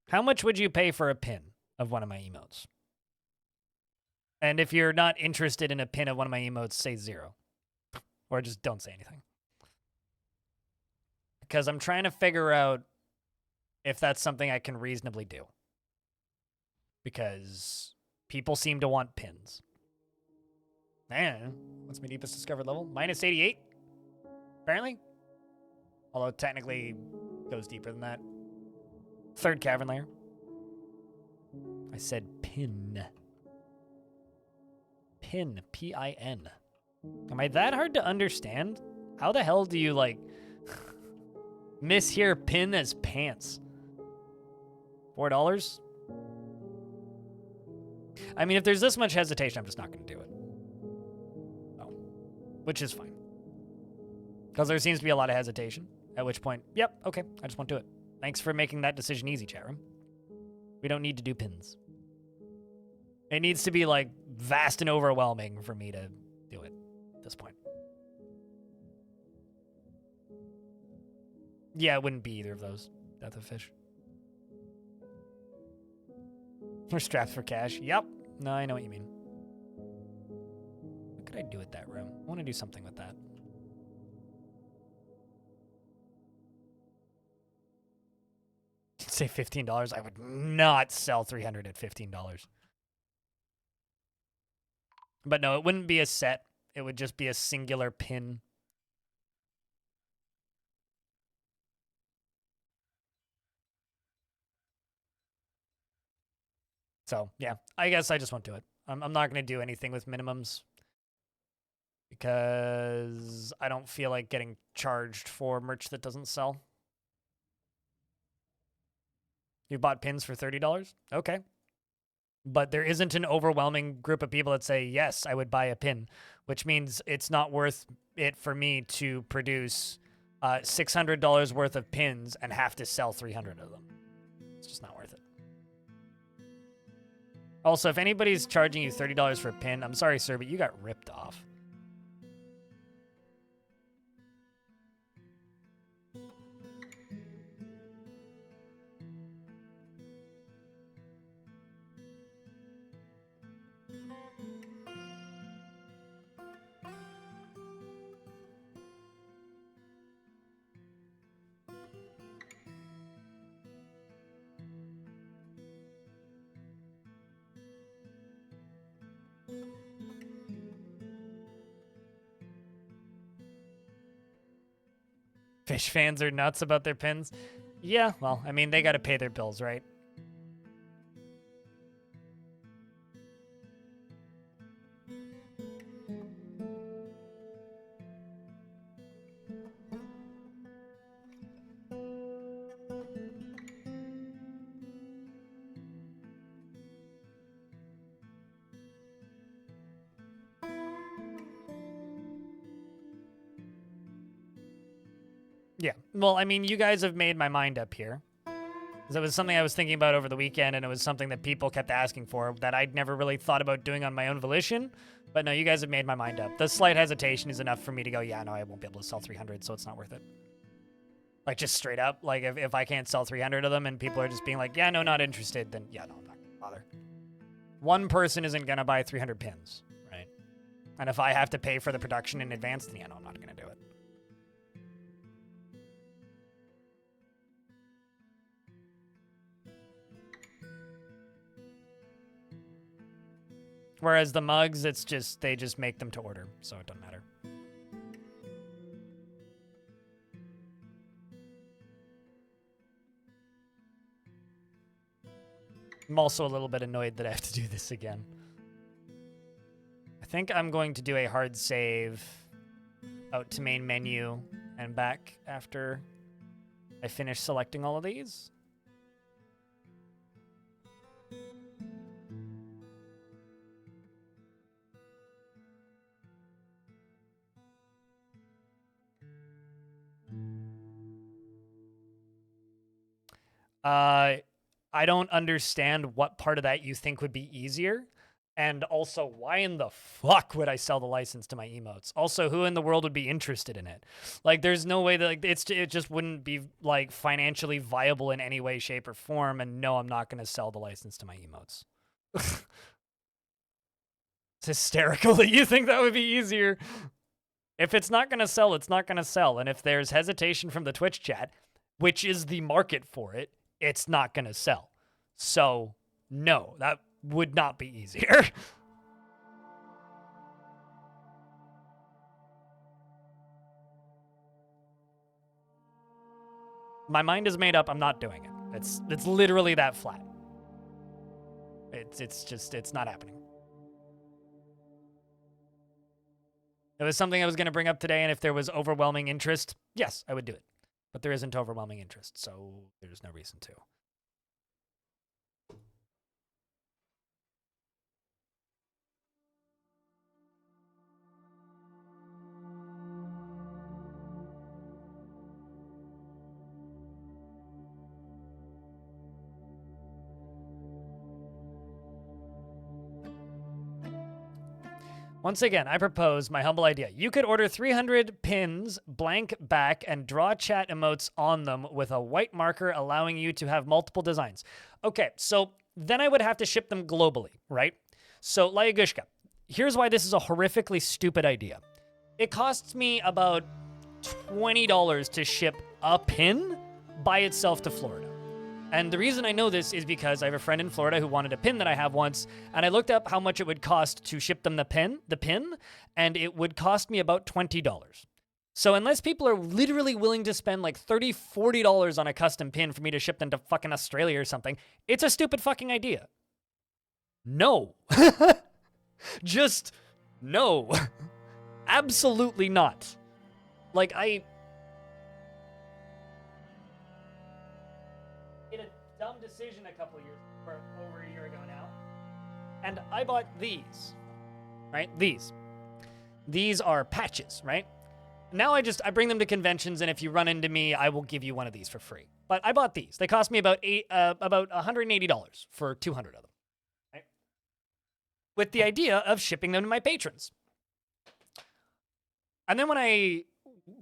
How much would you pay for a pin of one of my emotes? And if you're not interested in a pin of one of my emotes, say 0. Or just don't say anything. Because I'm trying to figure out if that's something I can reasonably do. Because people seem to want pins. Man, what's my deepest discovered level? Minus 88? Apparently. Although technically goes deeper than that. 3rd cavern layer. I said pin. Pin. P-I-N. Am I that hard to understand? How the hell do you, like, mishear pin as pants? $4? I mean, if there's this much hesitation, I'm just not going to do it. Oh. Which is fine. Because there seems to be a lot of hesitation. At which point, yep, okay, I just won't do it. Thanks for making that decision easy, chat room. We don't need to do pins. It needs to be, like, vast and overwhelming for me to do it at this point. Yeah, it wouldn't be either of those. Death of Fish. We're strapped for cash. Yep. No, I know what you mean. What could I do with that room? I want to do something with that. Say $15. I would not sell 300 at $15. But no, it wouldn't be a set. It would just be a singular pin. So, yeah, I guess I just won't do it. I'm not going to do anything with minimums. because I don't feel like getting charged for merch that doesn't sell. You bought pins for $30? Okay. But there isn't an overwhelming group of people that say, yes, I would buy a pin, which means it's not worth it for me to produce $600 worth of pins and have to sell 300 of them. It's just not worth it. Also, if anybody's charging you $30 for a pin, I'm sorry, sir, but you got ripped off. Fish fans are nuts about their pins. Yeah, well, I mean, they got to pay their bills, right? Yeah. Well, I mean, you guys have made my mind up here. It was something I was thinking about over the weekend, and it was something that people kept asking for that I'd never really thought about doing on my own volition. But no, you guys have made my mind up. The slight hesitation is enough for me to go, yeah, no, I won't be able to sell 300, so it's not worth it. Like, just straight up. Like, if I can't sell 300 of them and people are just being like, yeah, no, not interested, then yeah, no, I'm not going to bother. One person isn't going to buy 300 pins, right? And if I have to pay for the production in advance, then yeah, no, I'm not going to do it. Whereas the mugs, it's just, they just make them to order, so it doesn't matter. I'm also a little bit annoyed that I have to do this again. I think I'm going to do a hard save out to main menu and back after I finish selecting all of these. I don't understand what part of that you think would be easier. And also, why in the fuck would I sell the license to my emotes? Also, who in the world would be interested in it? Like, there's no way that like it just wouldn't be like financially viable in any way, shape, or form. And no, I'm not going to sell the license to my emotes. It's hysterical that you think that would be easier. If it's not going to sell, it's not going to sell. And if there's hesitation from the Twitch chat, which is the market for it, it's not going to sell. So, no, that would not be easier. My mind is made up. I'm not doing it. It's literally that flat. It's not happening. It was something I was going to bring up today, and if there was overwhelming interest, yes, I would do it. But there isn't overwhelming interest, so there's no reason to. Once again, I propose my humble idea. You could order 300 pins, blank back, and draw chat emotes on them with a white marker, allowing you to have multiple designs. Okay, so then I would have to ship them globally, right? So, Layagushka, here's why this is a horrifically stupid idea. It costs me about $20 to ship a pin by itself to Florida. And the reason I know this is because I have a friend in Florida who wanted a pin that I have once, and I looked up how much it would cost to ship them the pin, and it would cost me about $20. So unless people are literally willing to spend like $30, $40 on a custom pin for me to ship them to fucking Australia or something, it's a stupid fucking idea. No. Just no. Absolutely not. Like, I made a dumb decision a couple years, or over a year ago now, and I bought these, right? These are patches, right? Now I bring them to conventions, and if you run into me, I will give you one of these for free. But I bought these. They cost me about $180 for 200 of them, right? With the idea of shipping them to my patrons. And then when I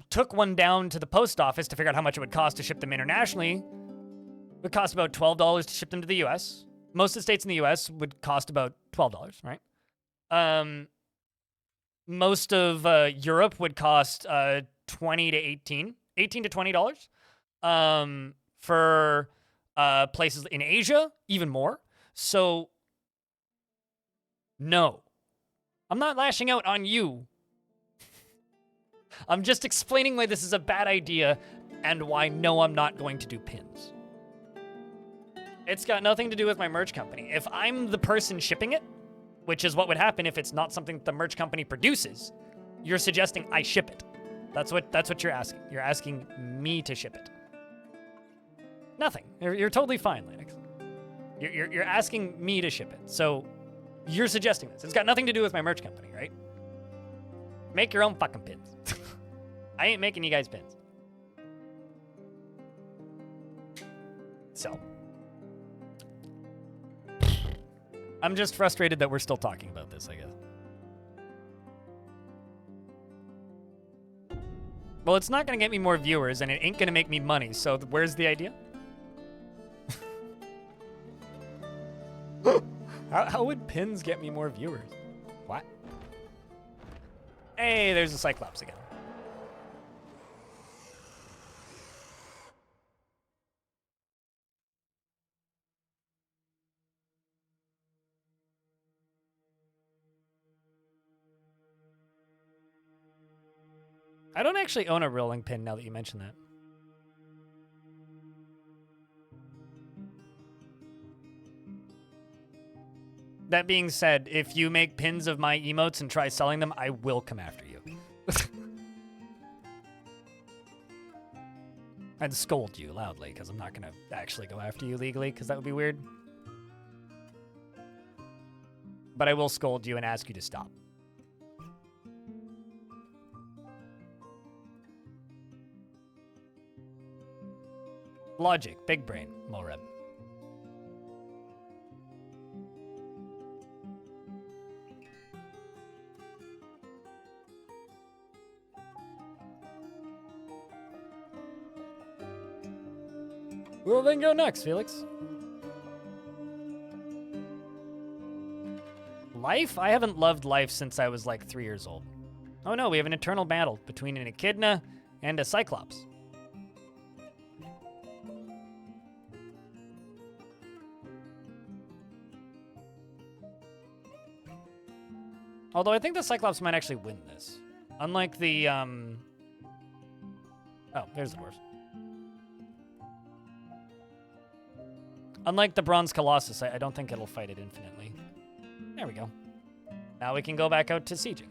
took one down to the post office to figure out how much it would cost to ship them internationally, it would cost about $12 to ship them to the US. Most of the states in the US would cost about $12, right? Most of Europe would cost $18 to $20. For places in Asia, even more. So, no. I'm not lashing out on you. I'm just explaining why this is a bad idea and why no, I'm not going to do pins. It's got nothing to do with my merch company. If I'm the person shipping it, which is what would happen if it's not something the merch company produces, you're suggesting I ship it. That's what you're asking. You're asking me to ship it. Nothing. You're totally fine, Linux. You're asking me to ship it. So you're suggesting this. It's got nothing to do with my merch company, right? Make your own fucking pins. I ain't making you guys pins. So. I'm just frustrated that we're still talking about this, I guess. Well, it's not going to get me more viewers, and it ain't going to make me money, so where's the idea? How would pins get me more viewers? What? Hey, there's a Cyclops again. I don't actually own a rolling pin now that you mention that. That being said, if you make pins of my emotes and try selling them, I will come after you. I'd scold you loudly, because I'm not going to actually go after you legally, because that would be weird. But I will scold you and ask you to stop. Logic, big brain, Moreb. We'll then go next, Felix. Life? I haven't loved life since I was like 3 years old. Oh no, we have an eternal battle between an echidna and a cyclops. Although I think the Cyclops might actually win this. Unlike the, Oh, there's the Dwarf. Unlike the Bronze Colossus, I don't think it'll fight it infinitely. There we go. Now we can go back out to sieging.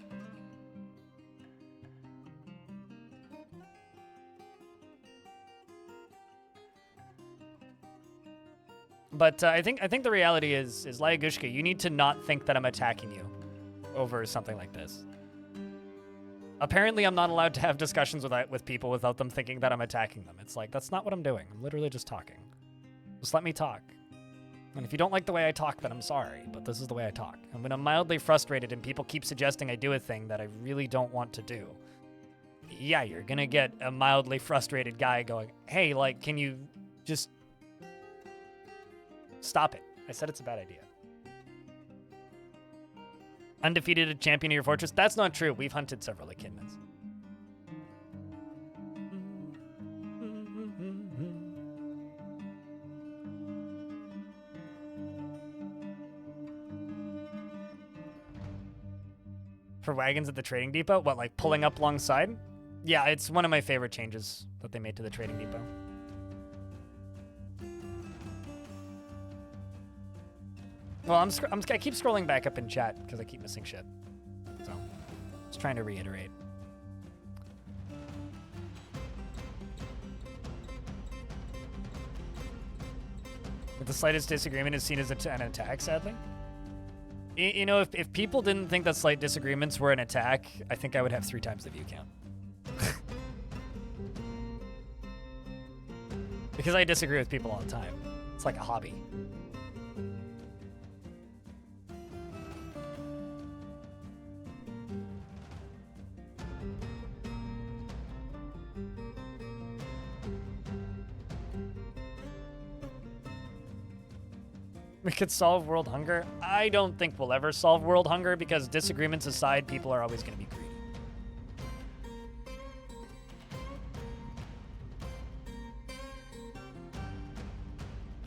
But I think the reality is Lyagushka, you need to not think that I'm attacking you over something like this. Apparently, I'm not allowed to have discussions with people without them thinking that I'm attacking them. It's like, that's not what I'm doing. I'm literally just talking. Just let me talk. And if you don't like the way I talk, then I'm sorry, but this is the way I talk. And when I'm mildly frustrated and people keep suggesting I do a thing that I really don't want to do, yeah, you're gonna get a mildly frustrated guy going, hey, like, can you just stop it? I said it's a bad idea. Undefeated champion of your fortress? That's not true. We've hunted several echidnas. For wagons at the trading depot? What, like pulling up alongside? Yeah, it's one of my favorite changes that they made to the trading depot. Well, I keep scrolling back up in chat because I keep missing shit. So, Just trying to reiterate. If the slightest disagreement is seen as an attack, sadly. You know, if people didn't think that slight disagreements were an attack, I think I would have 3 times the view count. Because I disagree with people all the time. It's like a hobby. We could solve world hunger. I don't think we'll ever solve world hunger because disagreements aside, people are always going to be greedy.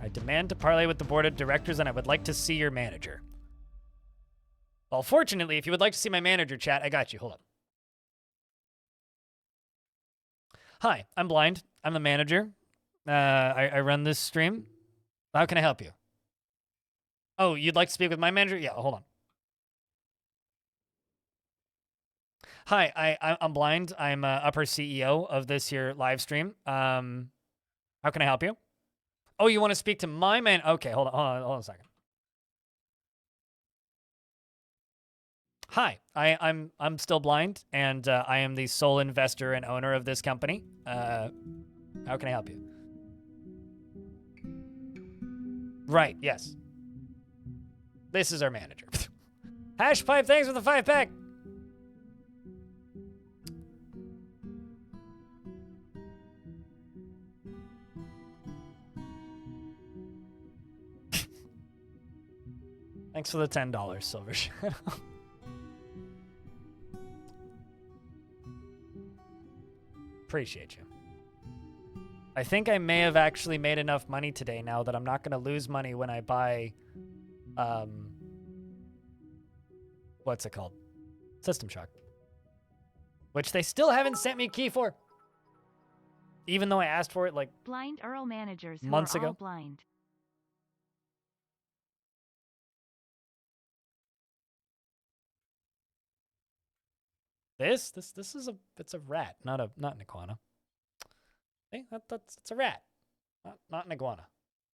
I demand to parlay with the board of directors and I would like to see your manager. Well, fortunately, if you would like to see my manager, chat, I got you. Hold on. Hi, I'm blind. I'm the manager. I run this stream. How can I help you? Oh, you'd like to speak with my manager? Yeah, hold on. Hi, I'm blind. I'm upper CEO of this here live stream. How can I help you? Oh, you want to speak to my man? Okay, hold on a second. Hi, I'm still blind, and I am the sole investor and owner of this company. How can I help you? Right, yes. This is our manager. Hashpipe, thanks for the 5-pack. Thanks for the $10, Silver Shadow. Appreciate you. I think I may have actually made enough money today now that I'm not going to lose money when I buy, what's it called? System Shock. Which they still haven't sent me a key for. Even though I asked for it like Blind Earl managers who months are ago. all blind. This is it's a rat, not an iguana. Hey, it's a rat. Not an iguana.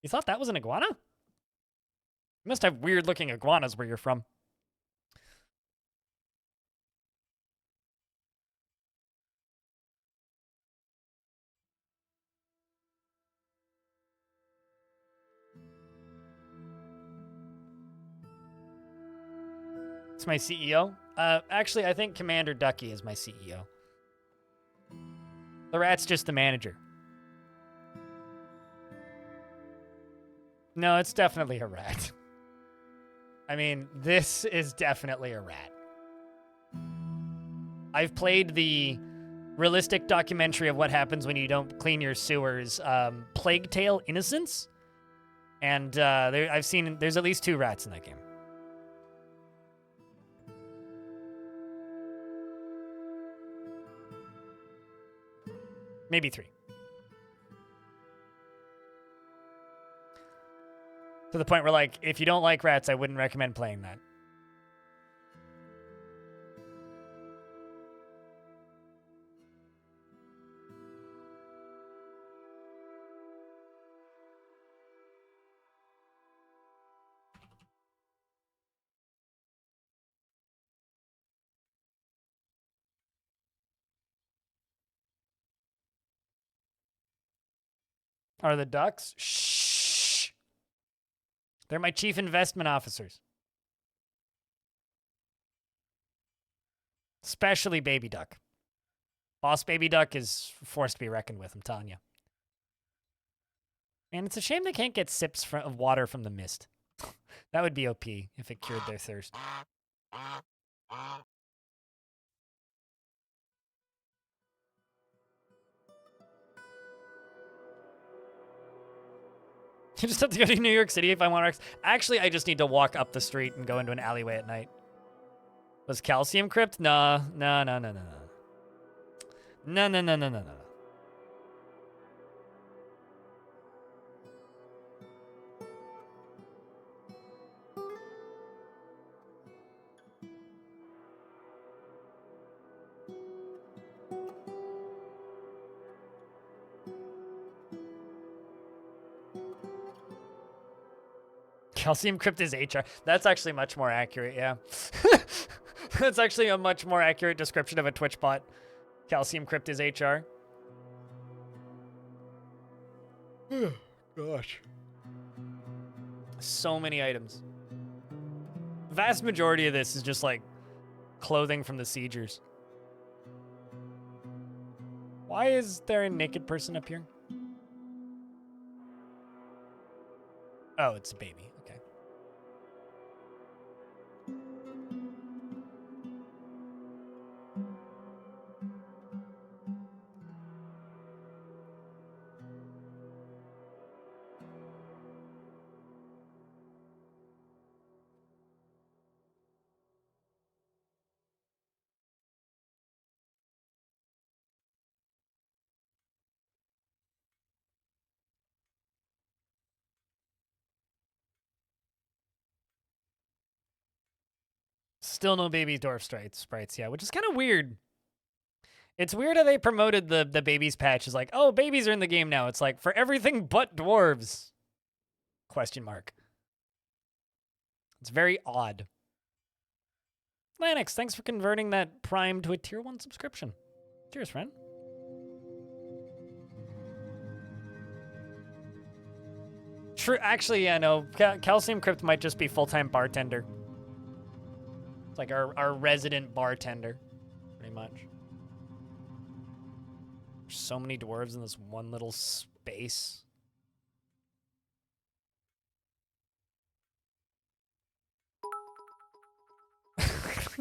You thought that was an iguana? You must have weird looking iguanas where you're from. It's my CEO. Actually, I think Commander Ducky is my CEO. The rat's just the manager. No, it's definitely a rat. I mean, this is definitely a rat. I've played the realistic documentary of what happens when you don't clean your sewers, Plague Tale: Innocence, and I've seen there's at least 2 rats in that game. Maybe 3. To the point where, like, if you don't like rats, I wouldn't recommend playing that. Are the ducks? Shh. They're my chief investment officers. Especially Baby Duck. Boss Baby Duck is forced to be reckoned with, I'm telling you. And it's a shame they can't get sips of water from the mist. That would be OP if it cured their thirst. You just have to go to New York City if I want to. Actually, I just need to walk up the street and go into an alleyway at night. Was Calcium Crypt? Nah. No. No. Calcium Crypt is HR. That's actually much more accurate, yeah. That's actually a much more accurate description of a Twitch bot. Calcium Crypt is HR. Gosh. So many items. Vast majority of this is just like clothing from the siegers. Why is there a naked person up here? Oh, it's a baby. Okay. Still no baby dwarf sprites, yeah, which is kind of weird. It's weird how they promoted the babies patch as like, oh, babies are in the game now. It's like, for everything but dwarves. Question mark. It's very odd. Lanix, thanks for converting that Prime to a Tier 1 subscription. Cheers, friend. True, actually, yeah, no. Calcium Crypt might just be full-time bartender. It's like our resident bartender, pretty much. There's so many dwarves in this one little space.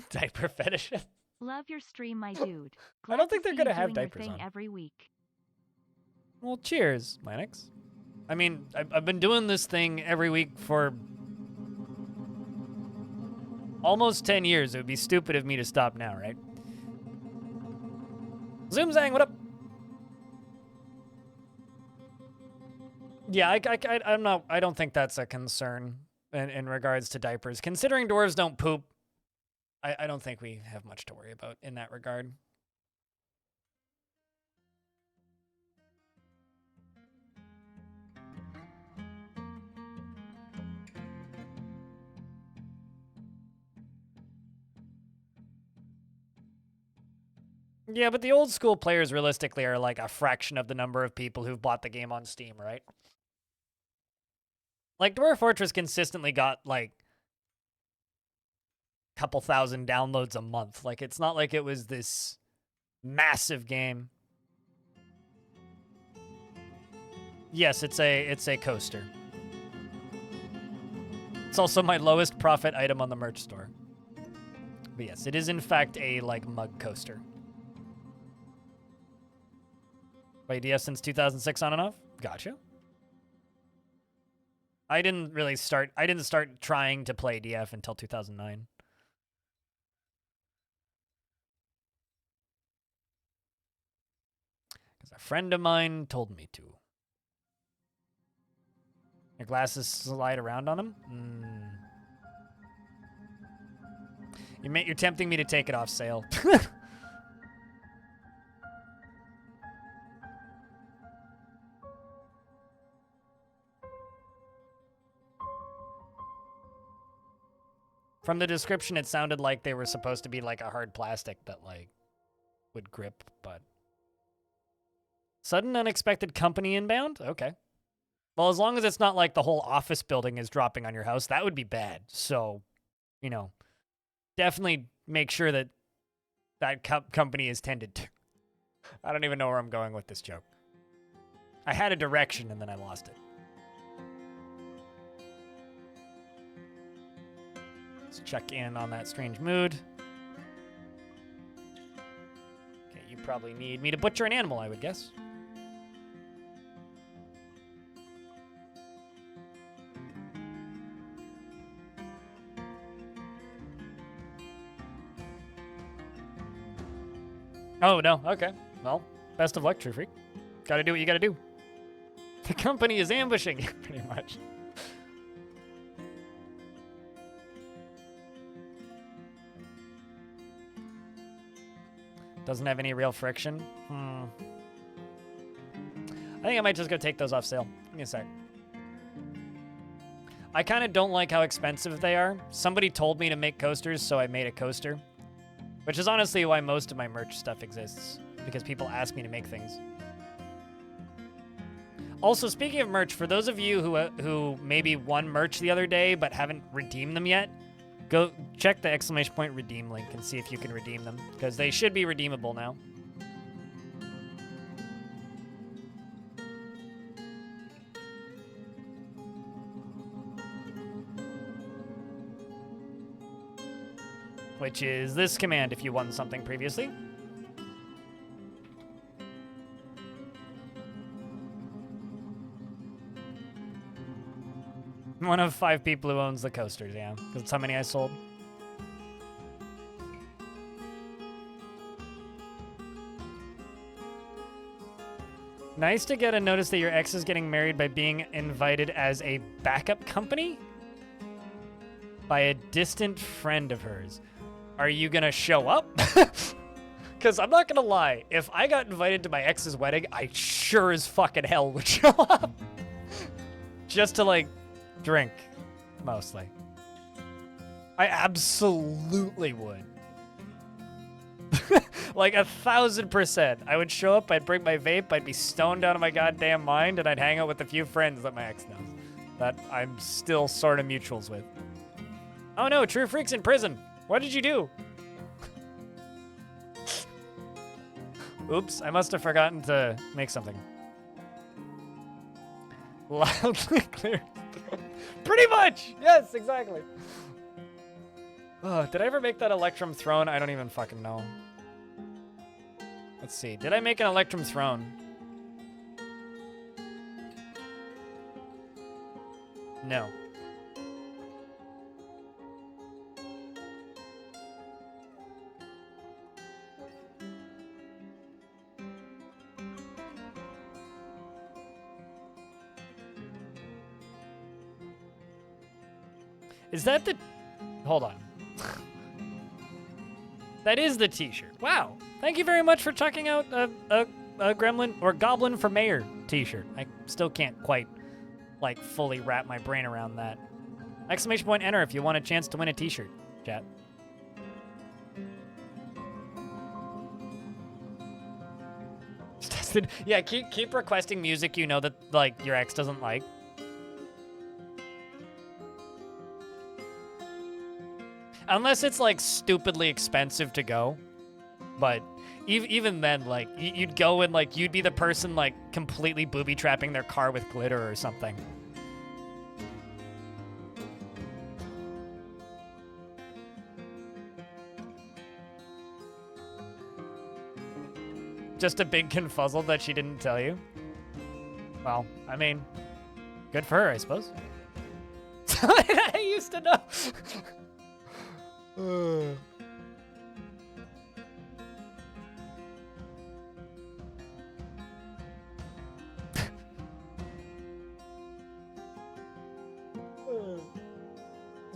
Diaper fetish. Love your stream, my dude. I don't think they're gonna have doing your diapers thing on every week. Well, cheers, Lanix. I mean, I've been doing this thing every week for almost 10 years. It would be stupid of me to stop now, right? Zoomzang, what up? Yeah, I don't think that's a concern in regards to diapers. Considering dwarves don't poop, I don't think we have much to worry about in that regard. Yeah, but the old school players realistically are like a fraction of the number of people who've bought the game on Steam, right? Like Dwarf Fortress consistently got like a couple thousand downloads a month. Like it's not like it was this massive game. Yes, it's a coaster. It's also my lowest profit item on the merch store. But yes, it is in fact a like mug coaster. Played DF since 2006 on and off? Gotcha. I didn't start trying to play DF until 2009. Because a friend of mine told me to. Your glasses slide around on them? You're tempting me to take it off sale. From the description, it sounded like they were supposed to be like a hard plastic that like would grip, but sudden unexpected company inbound? Okay. Well, as long as it's not like the whole office building is dropping on your house, that would be bad. So, you know, definitely make sure that that company is tended to. I don't even know where I'm going with this joke. I had a direction and then I lost it. Let's check in on that strange mood. Okay, you probably need me to butcher an animal, I would guess. Oh, no. Okay. Well, best of luck, True Freak. Gotta do what you gotta do. The company is ambushing you, pretty much. Doesn't have any real friction. I think I might just go take those off sale. Give me a sec. I kind of don't like how expensive they are. Somebody told me to make coasters, so I made a coaster. Which is honestly why most of my merch stuff exists, because people ask me to make things. Also, speaking of merch, for those of you who maybe won merch the other day but haven't redeemed them yet, go check the ! Redeem link and see if you can redeem them, because they should be redeemable now. Which is this command if you won something previously. One of 5 people who owns the coasters, yeah. Because that's how many I sold. Nice to get a notice that your ex is getting married by being invited as a backup company? By a distant friend of hers. Are you gonna show up? Because I'm not gonna lie, if I got invited to my ex's wedding, I sure as fucking hell would show up. Just to, like, drink, mostly. I absolutely would. Like 1,000%. I would show up, I'd bring my vape, I'd be stoned out of my goddamn mind, and I'd hang out with a few friends that my ex knows. That I'm still sort of mutuals with. Oh no, True Freak's in prison. What did you do? Oops, I must have forgotten to make something. Loudly clear. Pretty much! Yes, exactly. Oh, did I ever make that Electrum throne? I don't even fucking know. Let's see. Did I make an Electrum throne? No. Is that the... Hold on. That is the t-shirt. Wow. Thank you very much for checking out a Gremlin or Goblin for Mayor t-shirt. I still can't quite, like, fully wrap my brain around that. ! Enter if you want a chance to win a t-shirt, chat. Yeah, keep requesting music you know that, like, your ex doesn't like. Unless it's, like, stupidly expensive to go. But even then, like, you'd go and, like, you'd be the person, like, completely booby-trapping their car with glitter or something. Just a big confuzzle that she didn't tell you? Well, I mean, good for her, I suppose. I used to know.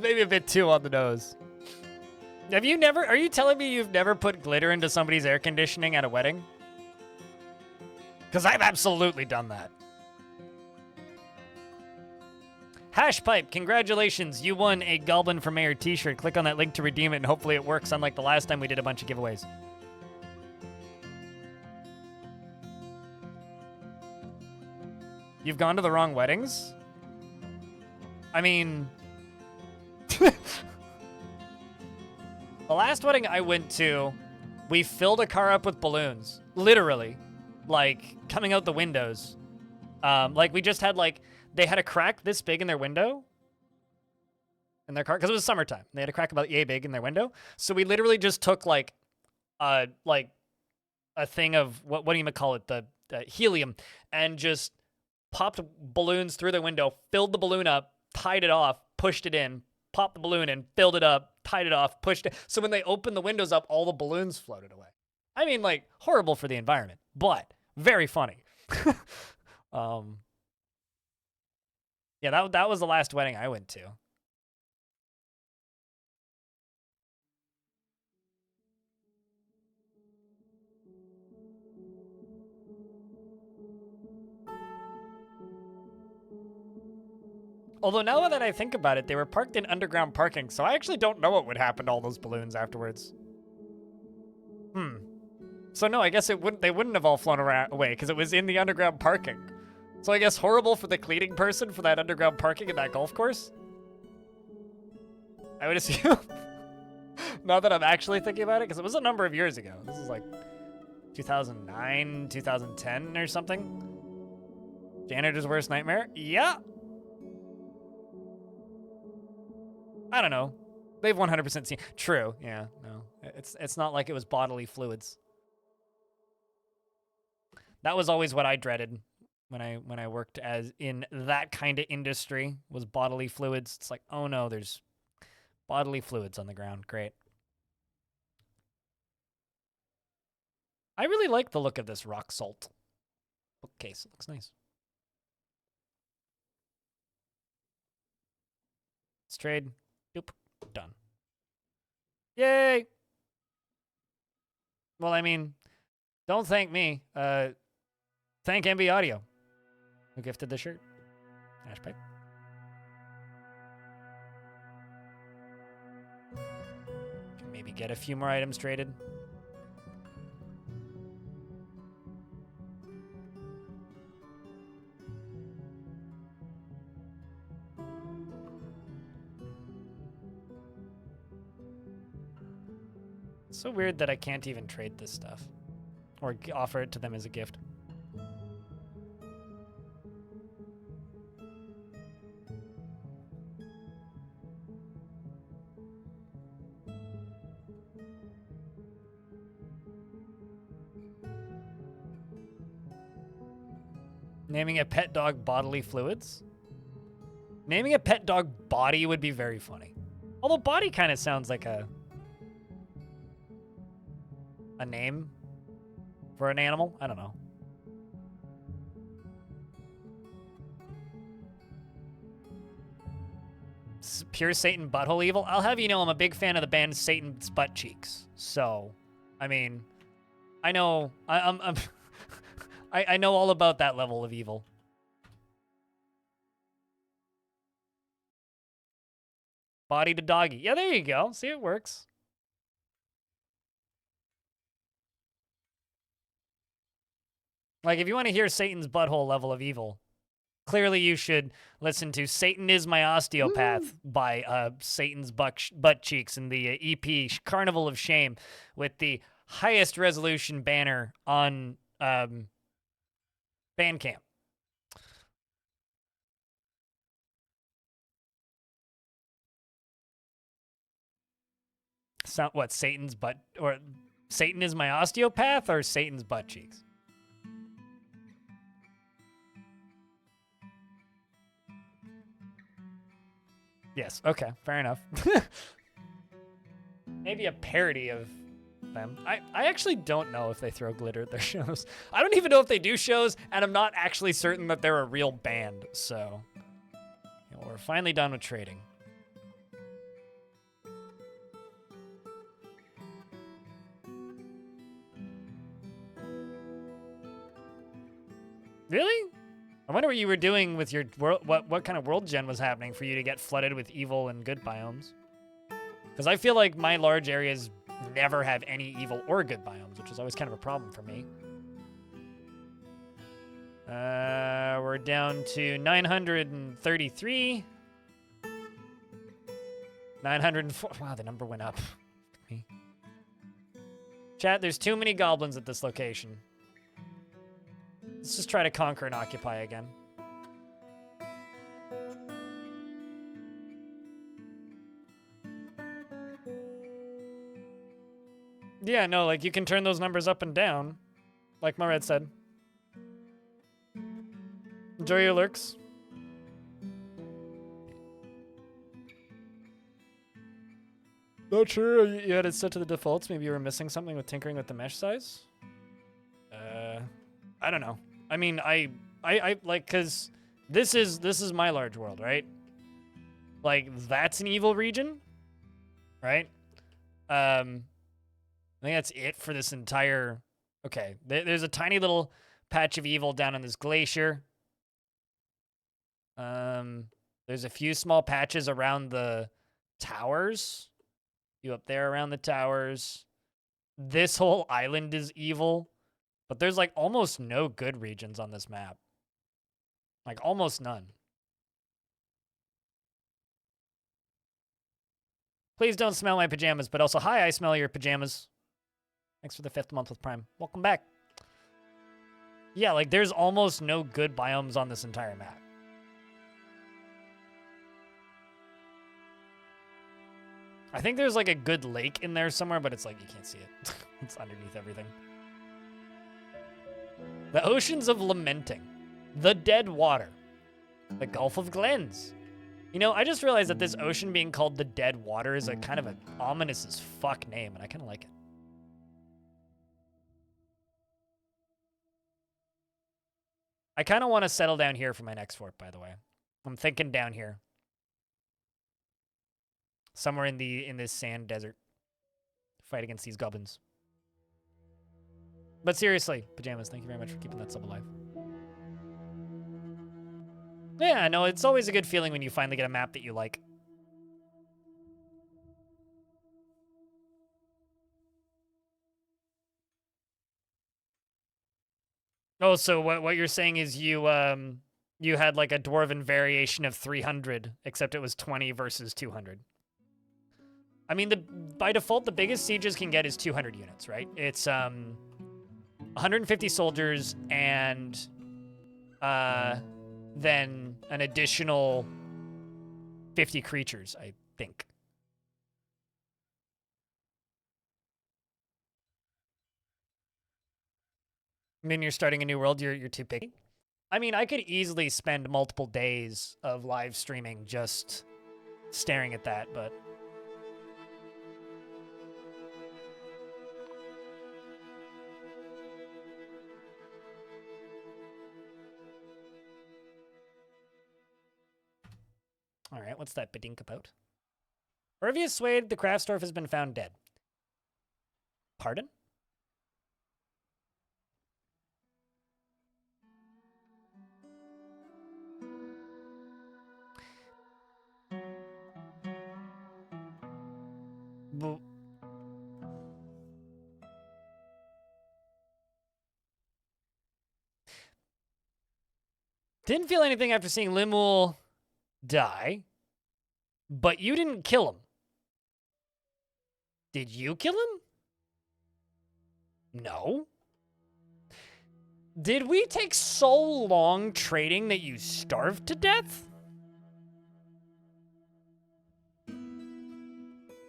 Maybe a bit too on the nose. Have you never, are you telling me you've never put glitter into somebody's air conditioning at a wedding? Because I've absolutely done that. Hashpipe, congratulations. You won a Goblin for Mayor t-shirt. Click on that link to redeem it, and hopefully it works, unlike the last time we did a bunch of giveaways. You've gone to the wrong weddings? I mean... The last wedding I went to, we filled a car up with balloons. Literally. Like, coming out the windows. Like, we just had, like... They had a crack this big in their window. In their car. Because it was summertime. They had a crack about yay big in their window. So we literally just took, like a thing of... What do you call it? The helium. And just popped balloons through the window. Filled the balloon up. Tied it off. Pushed it in. Popped the balloon in. Filled it up. Tied it off. Pushed it. So when they opened the windows up, all the balloons floated away. I mean, like, horrible for the environment. But very funny. Yeah, that was the last wedding I went to. Although now that I think about it, they were parked in underground parking, so I actually don't know what would happen to all those balloons afterwards. So no, I guess they wouldn't have all flown away because it was in the underground parking. So I guess horrible for the cleaning person for that underground parking in that golf course. I would assume. Now that I'm actually thinking about it, because it was a number of years ago. This is like 2009, 2010 or something. Janitor's worst nightmare? Yeah. I don't know. They've 100% seen. True. Yeah. No. It's not like it was bodily fluids. That was always what I dreaded when I worked as in that kind of industry was bodily fluids. It's like, oh no, there's bodily fluids on the ground. Great. I really like the look of this rock salt bookcase. It looks nice. Let's trade. Doop. Done. Yay! Well, I mean, don't thank me. Thank MB Audio, who gifted the shirt. Ash pipe. Can maybe get a few more items traded. It's so weird that I can't even trade this stuff or offer it to them as a gift. Naming a pet dog bodily fluids? Naming a pet dog body would be very funny. Although body kind of sounds like a name for an animal. I don't know. Pure Satan butthole evil. I'll have you know I'm a big fan of the band Satan's Butt Cheeks. So, I mean, I know I know all about that level of evil. Body to doggy. Yeah, there you go. See, it works. Like, if you want to hear Satan's butthole level of evil, clearly you should listen to Satan is My Osteopath by Satan's Butt Cheeks in the EP Carnival of Shame with the highest resolution banner on Bandcamp. So, what, Satan's butt, or Satan is My Osteopath, or Satan's Butt Cheeks? Yes, okay, fair enough. Maybe a parody of them. I actually don't know if they throw glitter at their shows. I don't even know if they do shows, and I'm not actually certain that they're a real band, so. Yeah, well, we're finally done with trading. Really? I wonder what you were doing with your world, what kind of world gen was happening for you to get flooded with evil and good biomes. Because I feel like my large areas never have any evil or good biomes, which is always kind of a problem for me. We're down to 933. 904. Wow, the number went up. Chat, there's too many goblins at this location. Let's just try to conquer and occupy again. Yeah, no, like, you can turn those numbers up and down, like Mored said. Enjoy your lurks. Not sure you had it set to the defaults. Maybe you were missing something with tinkering with the mesh size. I don't know. I mean, I like, cause this is my large world, right? Like, that's an evil region, right? I think that's it for this entire. Okay, there's a tiny little patch of evil down in this glacier. There's a few small patches around the towers. You up there around the towers. This whole island is evil. But there's like almost no good regions on this map. Like almost none. Please don't smell my pajamas, but also, hi, I smell your pajamas. Thanks for the 5th month with Prime. Welcome back. Yeah, like there's almost no good biomes on this entire map. I think there's like a good lake in there somewhere, but it's like you can't see it. It's underneath everything. The Oceans of Lamenting. The Dead Water. The Gulf of Glens. You know, I just realized that this ocean being called the Dead Water is a kind of an ominous as fuck name, and I kind of like it. I kind of want to settle down here for my next fort, by the way. I'm thinking down here. Somewhere in this sand desert. Fight against these goblins. But seriously, Pajamas, thank you very much for keeping that sub alive. Yeah, no, it's always a good feeling when you finally get a map that you like. Oh, so what you're saying is you had like a dwarven variation of 300, except it was 20 versus 200. I mean, by default, the biggest sieges can get is 200 units, right? It's 150 soldiers and then an additional 50 creatures, I think. I mean, you're starting a new world, you're too picky. I mean, I could easily spend multiple days of live streaming just staring at that, but... All right, what's that bedink about? Orvius Swade, the Craftsdorf has been found dead. Pardon? Didn't feel anything after seeing Limul die, but you didn't kill him. Did you kill him? No. Did we take so long trading that you starved to death?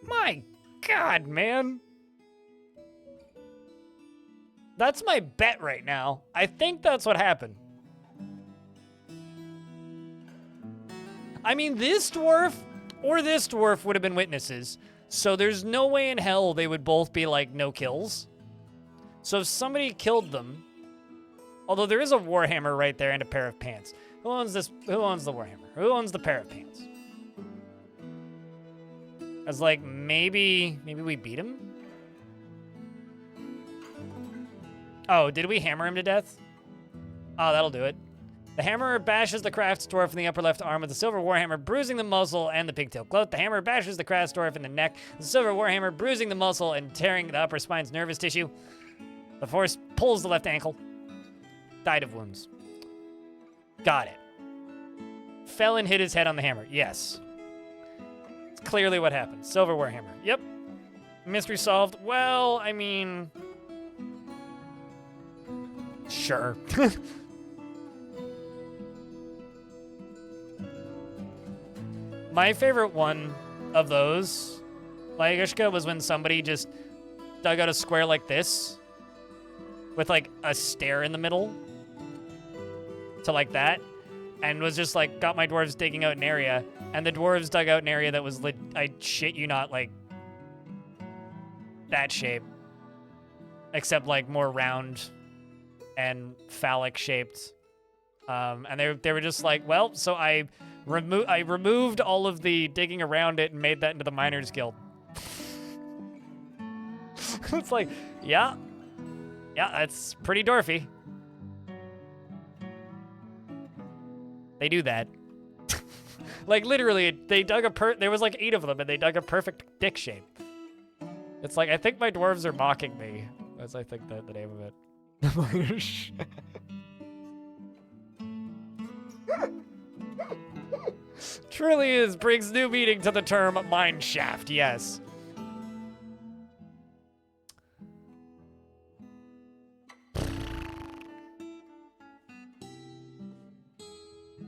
My God, man. That's my bet right now. I think that's what happened. I mean, this dwarf or this dwarf would have been witnesses, so there's no way in hell they would both be like no kills. So if somebody killed them, although there is a warhammer right there and a pair of pants. Who owns this? Who owns the warhammer? Who owns the pair of pants? I was like, maybe we beat him? Oh, did we hammer him to death? Oh, that'll do it. The hammer bashes the Craftsdwarf in the upper left arm with the silver warhammer, bruising the muzzle and the pigtail cloak. The hammer bashes the Craftsdwarf in the neck, the silver warhammer bruising the muscle and tearing the upper spine's nervous tissue. The force pulls the left ankle. Died of wounds. Got it. Fell and hit his head on the hammer. Yes. It's clearly what happened. Silver warhammer. Yep. Mystery solved. Well, I mean... Sure. My favorite one of those, Lagushka, was when somebody just dug out a square like this with like a stair in the middle to like that and was just like, got my dwarves digging out an area, and the dwarves dug out an area that was, I shit you not, like that shape, except like more round and phallic shaped. And they were just like, well, so I removed all of the digging around it and made that into the Miners Guild. It's like, yeah, that's pretty dwarfy. Like, literally, they dug there was like 8 of them, and they dug a perfect dick shape. It's like, I think my dwarves are mocking me. That's, I think, the name of it. Truly is brings new meaning to the term mine shaft, yes.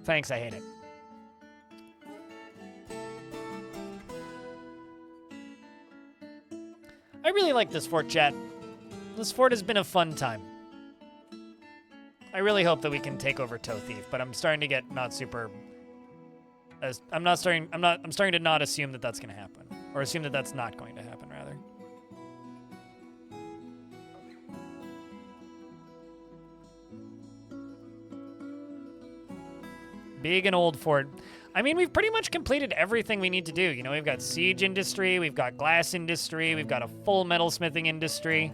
Thanks, I hate it. I really like this fort, chat. This fort has been a fun time. I really hope that we can take over Toe Thief, but I'm starting to get not super... I'm starting to not assume that that's going to happen. Or assume that that's not going to happen, rather. Big and old fort. I mean, we've pretty much completed everything we need to do. You know, we've got siege industry, we've got glass industry, we've got a full metalsmithing industry.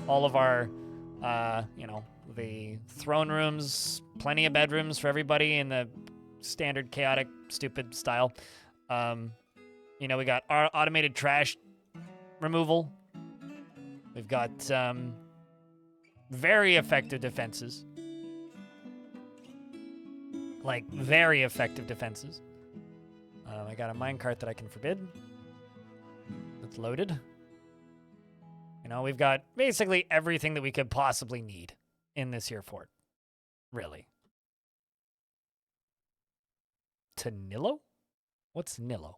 All of our, you know, the throne rooms, plenty of bedrooms for everybody in the standard chaotic, stupid style. You know, we got our automated trash removal. We've got very effective defenses. Like, very effective defenses. I got a minecart that I can forbid. That's loaded. You know, we've got basically everything that we could possibly need in this here fort. Really. Tanillo? What's Nillo?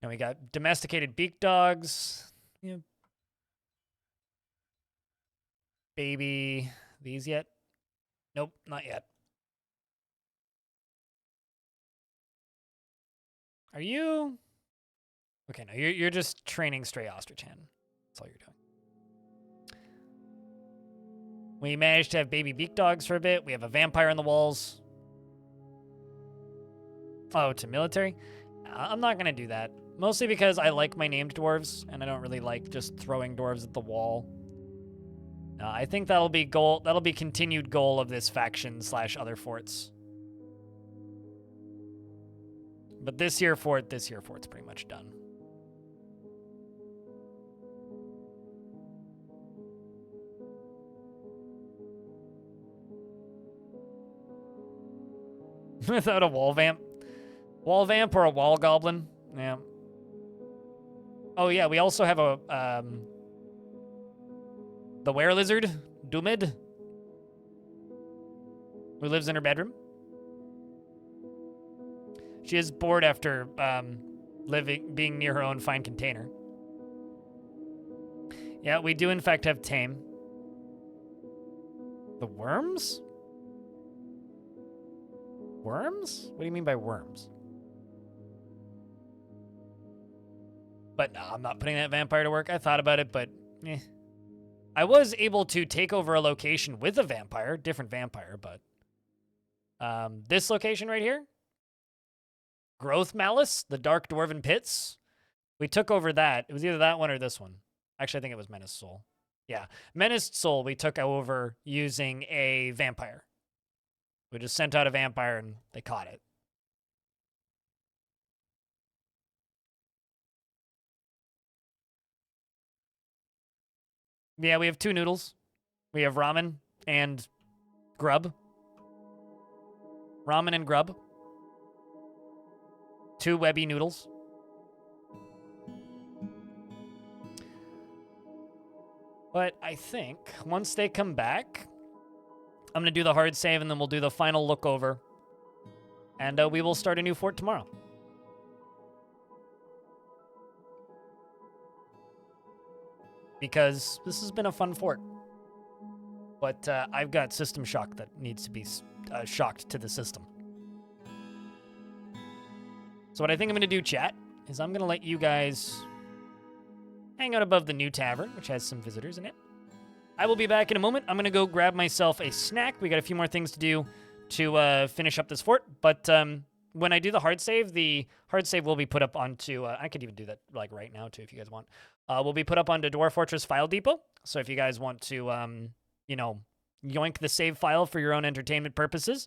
And we got domesticated beak dogs. Yeah. Baby. These yet? Nope, not yet. Are you? Okay, no, you're just training stray ostrich hen. That's all you're doing. We managed to have baby beak dogs for a bit. We have a vampire on the walls. Oh, to military? I'm not gonna do that. Mostly because I like my named dwarves, and I don't really like just throwing dwarves at the wall. I think that'll be continued goal of this faction / other forts. But this here fort's pretty much done. Without a wall vamp. Wall vamp or a wall goblin. Yeah. Oh yeah, we also have a the were lizard, Dumid, who lives in her bedroom. She is bored after being near her own fine container. Yeah, we do in fact have tame. The worms? Worms? What do you mean by worms? But no, I'm not putting that vampire to work. I thought about it, but eh. I was able to take over a location with a vampire, different vampire, but this location right here, Growth Malice, the Dark Dwarven Pits, we took over that. It was either that one or this one. Actually, I think it was Menaced Soul. Yeah, Menaced Soul we took over using a vampire. We just sent out a vampire and they caught it. Yeah, we have 2 noodles. We have ramen and grub. Ramen and grub. 2 webby noodles. But I think once they come back, I'm going to do the hard save and then we'll do the final look over. And we will start a new fort tomorrow. Because this has been a fun fort. But I've got system shock that needs to be shocked to the system. So what I think I'm going to do, chat, is I'm going to let you guys hang out above the new tavern, which has some visitors in it. I will be back in a moment. I'm going to go grab myself a snack. We got a few more things to do to finish up this fort. But when I do the hard save will be put up onto... I could even do that like right now, too, if you guys want. Will be put up onto Dwarf Fortress File Depot. So if you guys want to, you know, yoink the save file for your own entertainment purposes,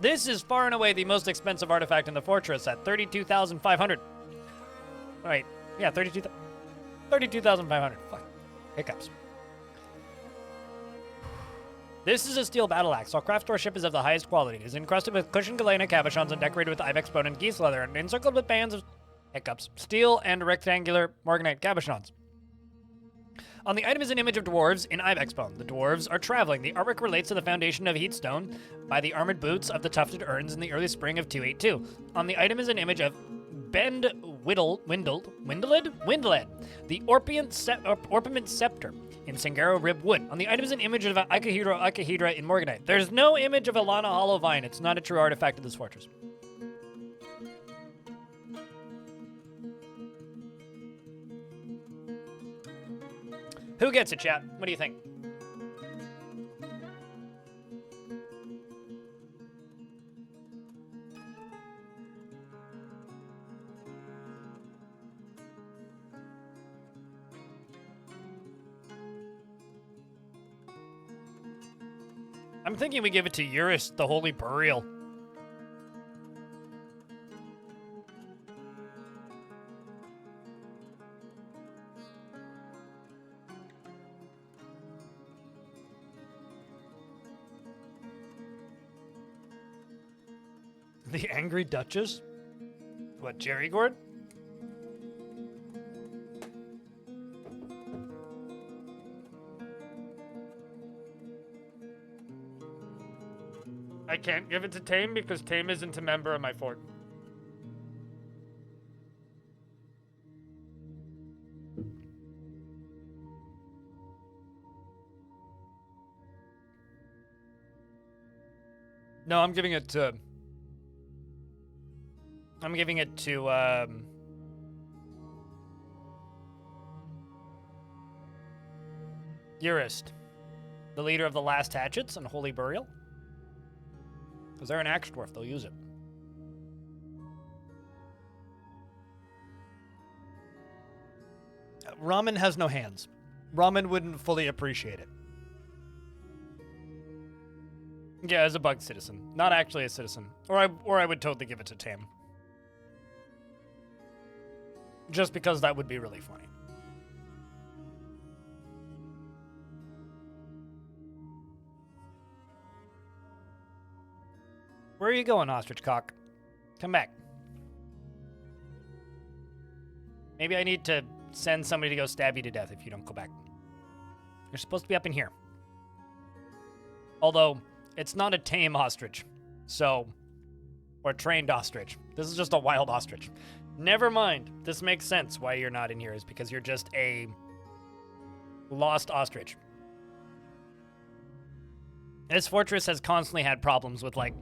This is far and away the most expensive artifact in the fortress at 32,500. Right. Yeah, 32,500. Fuck. Hiccups. This is a steel battle axe. While craft store ship is of the highest quality. It is encrusted with cushioned galena cabochons and decorated with ibex bone and geese leather and encircled with bands of hiccups, steel and rectangular morganite cabochons. On the item is an image of dwarves in ibex bone. The dwarves are traveling. The artwork relates to the foundation of Heatstone by the armored boots of the tufted urns in the early spring of 282. On the item is an image of Bend Windled, the Orpiment Scepter in Sangaro Rib Wood. On the item is an image of Icahedra in Morganite. There's no image of Alana Hollow Vine. It's not a true artifact of this fortress. Who gets it, chat? What do you think? I'm thinking we give it to Eurus, the Holy Burial. The Angry Duchess? What, Jerry Gord? I can't give it to Tame because Tame isn't a member of my fort. No, I'm giving it to Eurus, the leader of the Last Hatchets and Holy Burial. Because they're an axe dwarf, they'll use it. Ramen has no hands. Ramen wouldn't fully appreciate it. Yeah, as a bug citizen. Not actually a citizen. Or I would totally give it to Tam. Just because that would be really funny. Where are you going, ostrich cock? Come back. Maybe I need to send somebody to go stab you to death if you don't go back. You're supposed to be up in here. Although, it's not a tame ostrich. So, or trained ostrich. This is just a wild ostrich. Never mind. This makes sense why you're not in here is because you're just a lost ostrich. This fortress has constantly had problems with, like,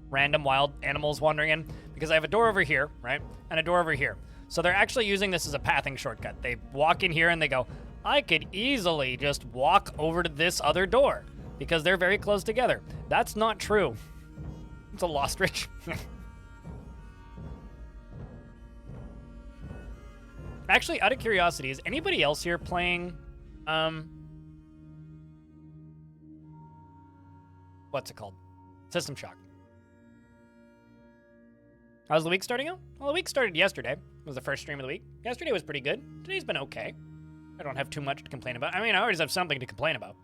random wild animals wandering in because I have a door over here, right? And a door over here. So they're actually using this as a pathing shortcut. They walk in here and they go, I could easily just walk over to this other door because they're very close together. That's not true. It's a lostrich. Actually, out of curiosity, is anybody else here playing, what's it called? System Shock. How's the week starting out? Well, the week started yesterday. It was the first stream of the week. Yesterday was pretty good. Today's been okay. I don't have too much to complain about. I mean, I always have something to complain about.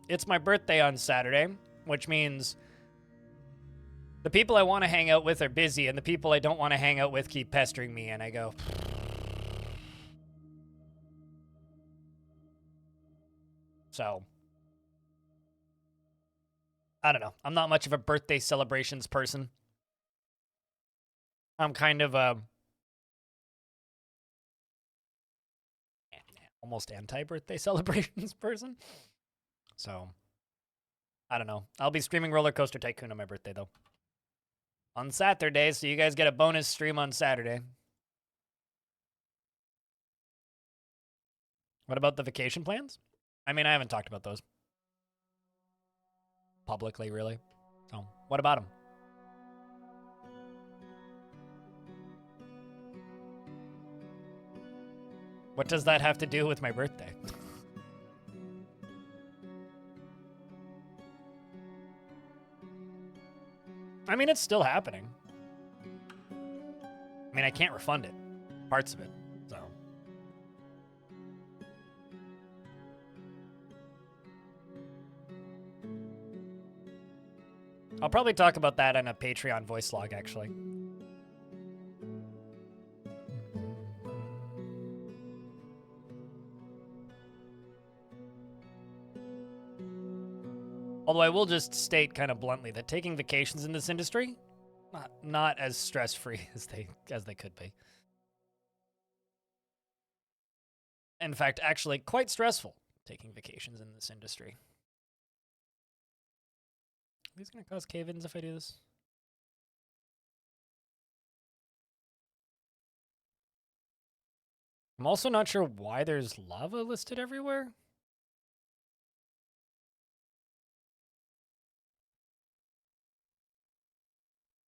It's my birthday on Saturday, which means the people I want to hang out with are busy, and the people I don't want to hang out with keep pestering me, and I go... So, I don't know. I'm not much of a birthday celebrations person. I'm kind of a almost anti-birthday celebrations person. So, I don't know. I'll be streaming Roller Coaster Tycoon on my birthday, though. On Saturday, so you guys get a bonus stream on Saturday. What about the vacation plans? I mean, I haven't talked about those. Publicly, really. So, what about them? What does that have to do with my birthday? I mean, it's still happening. I mean, I can't refund it. Parts of it, so. I'll probably talk about that in a Patreon voice log, actually. Although I will just state kind of bluntly that taking vacations in this industry, not as stress-free as they could be. In fact, actually quite stressful taking vacations in this industry. Are these going to cause cave-ins if I do this? I'm also not sure why there's lava listed everywhere.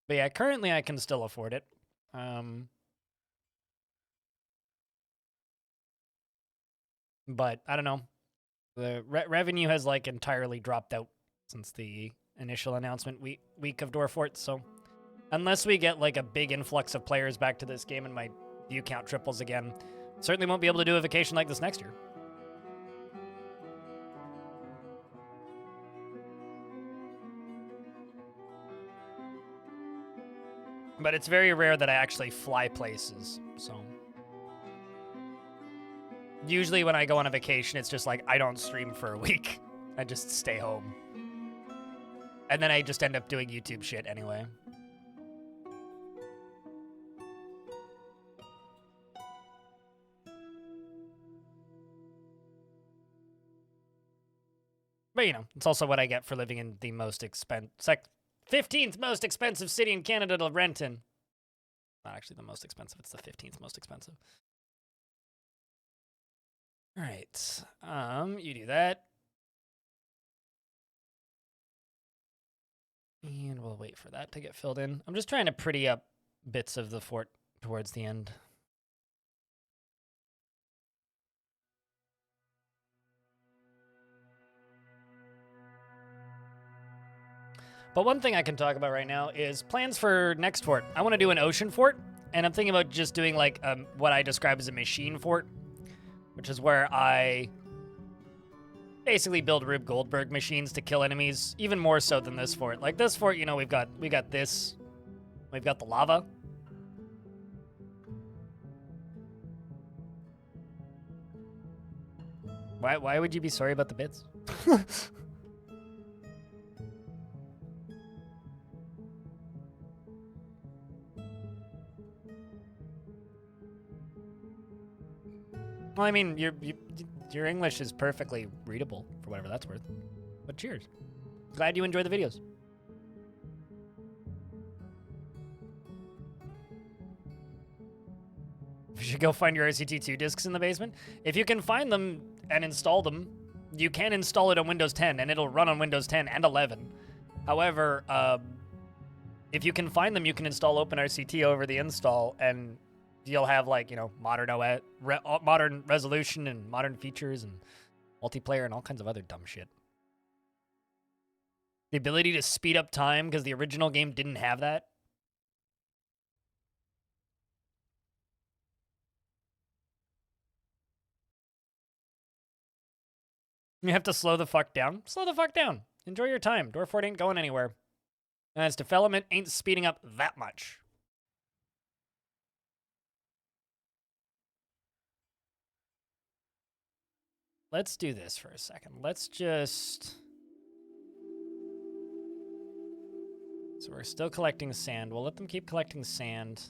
But yeah, currently I can still afford it. But I don't know. The revenue has like entirely dropped out since the initial announcement week of Dwarf, so unless we get like a big influx of players back to this game and my view count triples again, certainly won't be able to do a vacation like this next year. But it's very rare that I actually fly places, so. Usually when I go on a vacation, it's just like, I don't stream for a week. I just stay home. And then I just end up doing YouTube shit anyway. But, you know, it's also what I get for living in the most 15th most expensive city in Canada to rent in. Not actually the most expensive, it's the 15th most expensive. All right, you do that. And we'll wait for that to get filled in. I'm just trying to pretty up bits of the fort towards the end. But one thing I can talk about right now is plans for next fort. I want to do an ocean fort, and I'm thinking about just doing like what I describe as a machine fort, which is where I basically build Rube Goldberg machines to kill enemies, even more so than this fort. Like this fort, you know, we got this, we've got the lava. Why would you be sorry about the bits? Well, I mean, your English is perfectly readable, for whatever that's worth. But cheers. Glad you enjoy the videos. You should go find your RCT2 discs in the basement. If you can find them and install them, you can install it on Windows 10, and it'll run on Windows 10 and 11. However, if you can find them, you can install OpenRCT over the install, and you'll have, like, you know, modern resolution and modern features and multiplayer and all kinds of other dumb shit. The ability to speed up time because the original game didn't have that. You have to slow the fuck down. Slow the fuck down. Enjoy your time. Dwarf ain't going anywhere. And its development ain't speeding up that much. Let's do this for a second. Let's just... So we're still collecting sand. We'll let them keep collecting sand.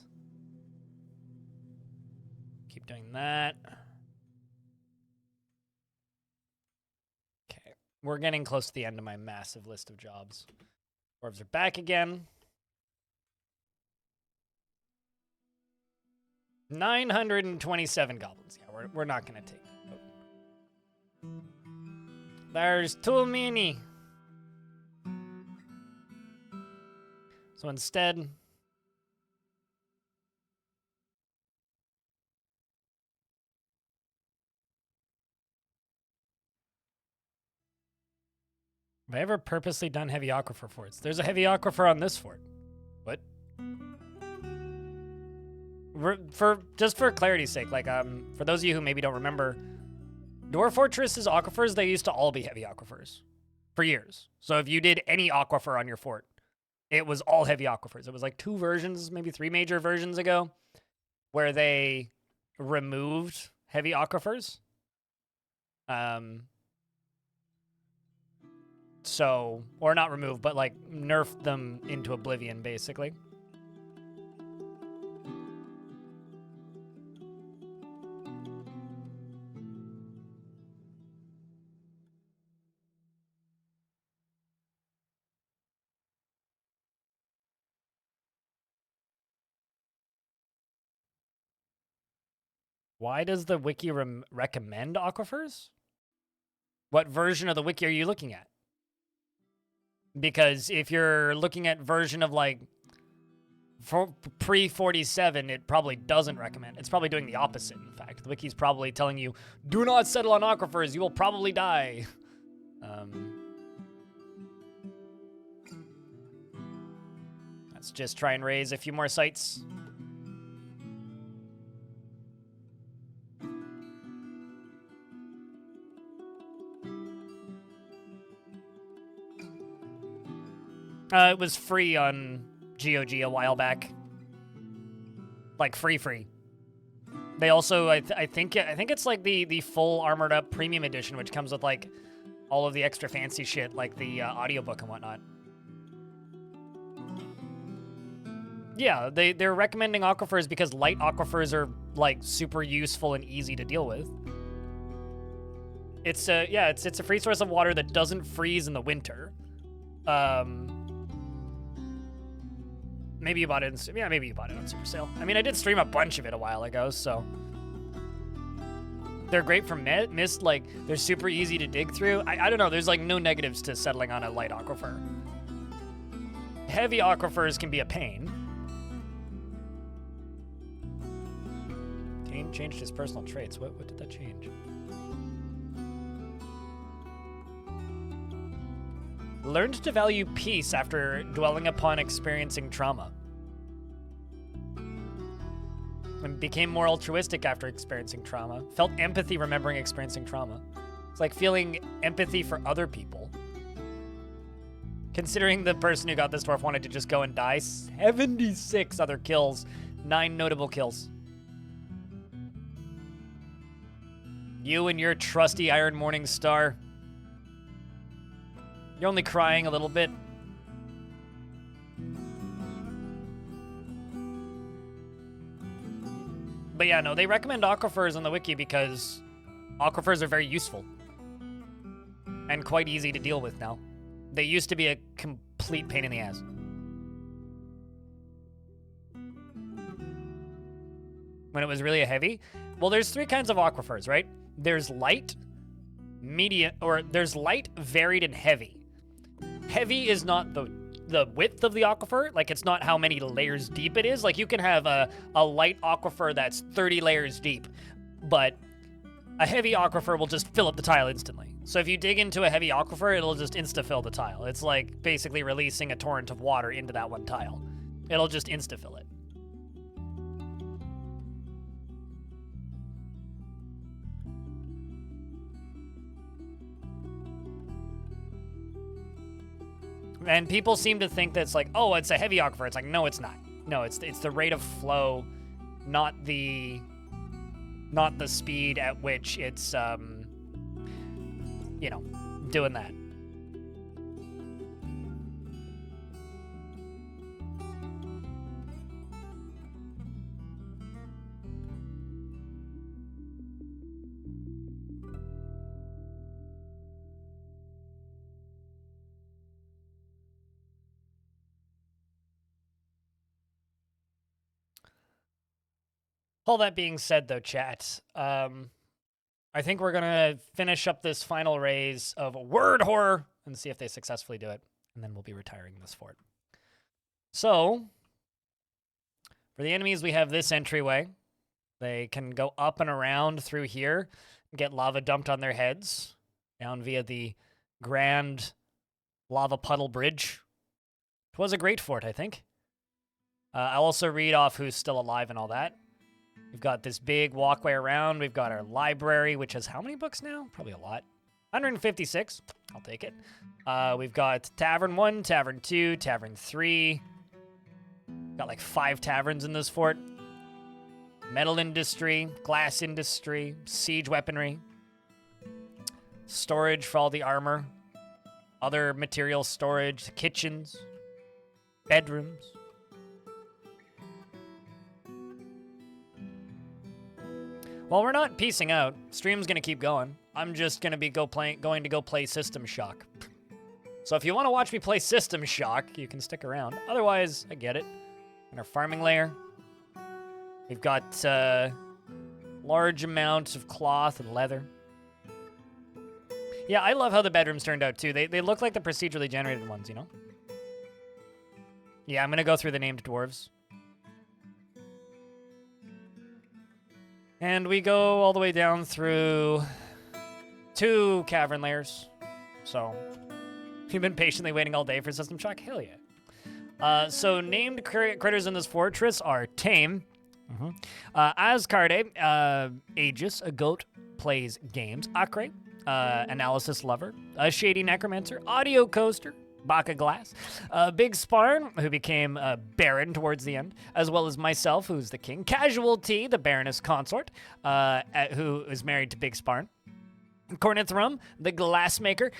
Keep doing that. Okay. We're getting close to the end of my massive list of jobs. Dwarves are back again. 927 goblins. Yeah, we're not going to take that. There's too many. So instead, have I ever purposely done heavy aquifer forts? There's a heavy aquifer on this fort. What? Just for clarity's sake, like for those of you who maybe don't remember, Dwarf Fortress's aquifers, they used to all be heavy aquifers for years. So if you did any aquifer on your fort, it was all heavy aquifers. It was like 2 versions, maybe 3 major versions ago, where they removed heavy aquifers. So, or not removed, but like nerfed them into oblivion, basically. Why does the wiki recommend aquifers? What version of the wiki are you looking at? Because if you're looking at version of like pre-47, it probably doesn't recommend. It's probably doing the opposite, in fact. The wiki's probably telling you, do not settle on aquifers, you will probably die. Let's just try and raise a few more sites. It was free on GOG a while back. Like free. They also, I think it's like the full armored up premium edition, which comes with like all of the extra fancy shit, like the audiobook and whatnot. Yeah, they're recommending aquifers because light aquifers are like super useful and easy to deal with. It's it's a free source of water that doesn't freeze in the winter. Maybe you bought it maybe you bought it on Super Sale. I mean, I did stream a bunch of it a while ago, so. They're great for mist, like, they're super easy to dig through. I don't know, there's like no negatives to settling on a light aquifer. Heavy aquifers can be a pain. Kane changed his personal traits. What did that change? Learned to value peace after dwelling upon experiencing trauma. And became more altruistic after experiencing trauma. Felt empathy remembering experiencing trauma. It's like feeling empathy for other people. Considering the person who got this dwarf wanted to just go and die, 76 other kills, 9 notable kills. You and your trusty Iron Morning Star. You're only crying a little bit. But yeah, no, they recommend aquifers on the wiki because aquifers are very useful. And quite easy to deal with now. They used to be a complete pain in the ass. When it was really heavy. Well, there's 3 kinds of aquifers, right? There's light, medium, or there's light, varied, and heavy. Heavy is not the width of the aquifer, like it's not how many layers deep it is. Like you can have a light aquifer that's 30 layers deep, but a heavy aquifer will just fill up the tile instantly. So if you dig into a heavy aquifer, it'll just insta-fill the tile. It's like basically releasing a torrent of water into that one tile. It'll just insta-fill it. And people seem to think that it's like, oh, it's a heavy aquifer. It's like, no, it's not. No, it's the rate of flow, not the speed at which it's you know, doing that. All that being said, though, chat, I think we're going to finish up this final raise of Word Horror and see if they successfully do it, and then we'll be retiring this fort. So, for the enemies, we have this entryway. They can go up and around through here and get lava dumped on their heads down via the Grand Lava Puddle Bridge. It was a great fort, I think. I'll also read off who's still alive and all that. We've got this big walkway around. We've got our library, which has how many books now? Probably a lot. 156. I'll take it. We've got Tavern 1, Tavern 2, Tavern 3. Got like 5 taverns in this fort. Metal industry, glass industry, siege weaponry. Storage for all the armor. Other material storage, kitchens, bedrooms. Well, we're not piecing out. Stream's gonna keep going. I'm just gonna be going to go play System Shock. So if you want to watch me play System Shock, you can stick around. Otherwise, I get it. In our farming layer, we've got large amounts of cloth and leather. Yeah, I love how the bedrooms turned out too. They look like the procedurally generated ones, you know? Yeah, I'm gonna go through the named dwarves. And we go all the way down through 2 cavern layers. So, you've been patiently waiting all day for System Shock? Hell yeah. So, named critters in this fortress are Tame, Ascarde, Aegis, a goat plays games, Acre, analysis lover, a shady necromancer, audio coaster, Baka Glass, Big Sparn, who became Baron towards the end, as well as myself, who's the king, Casualty, the Baroness consort, who is married to Big Sparn, Cornithrum, the glassmaker,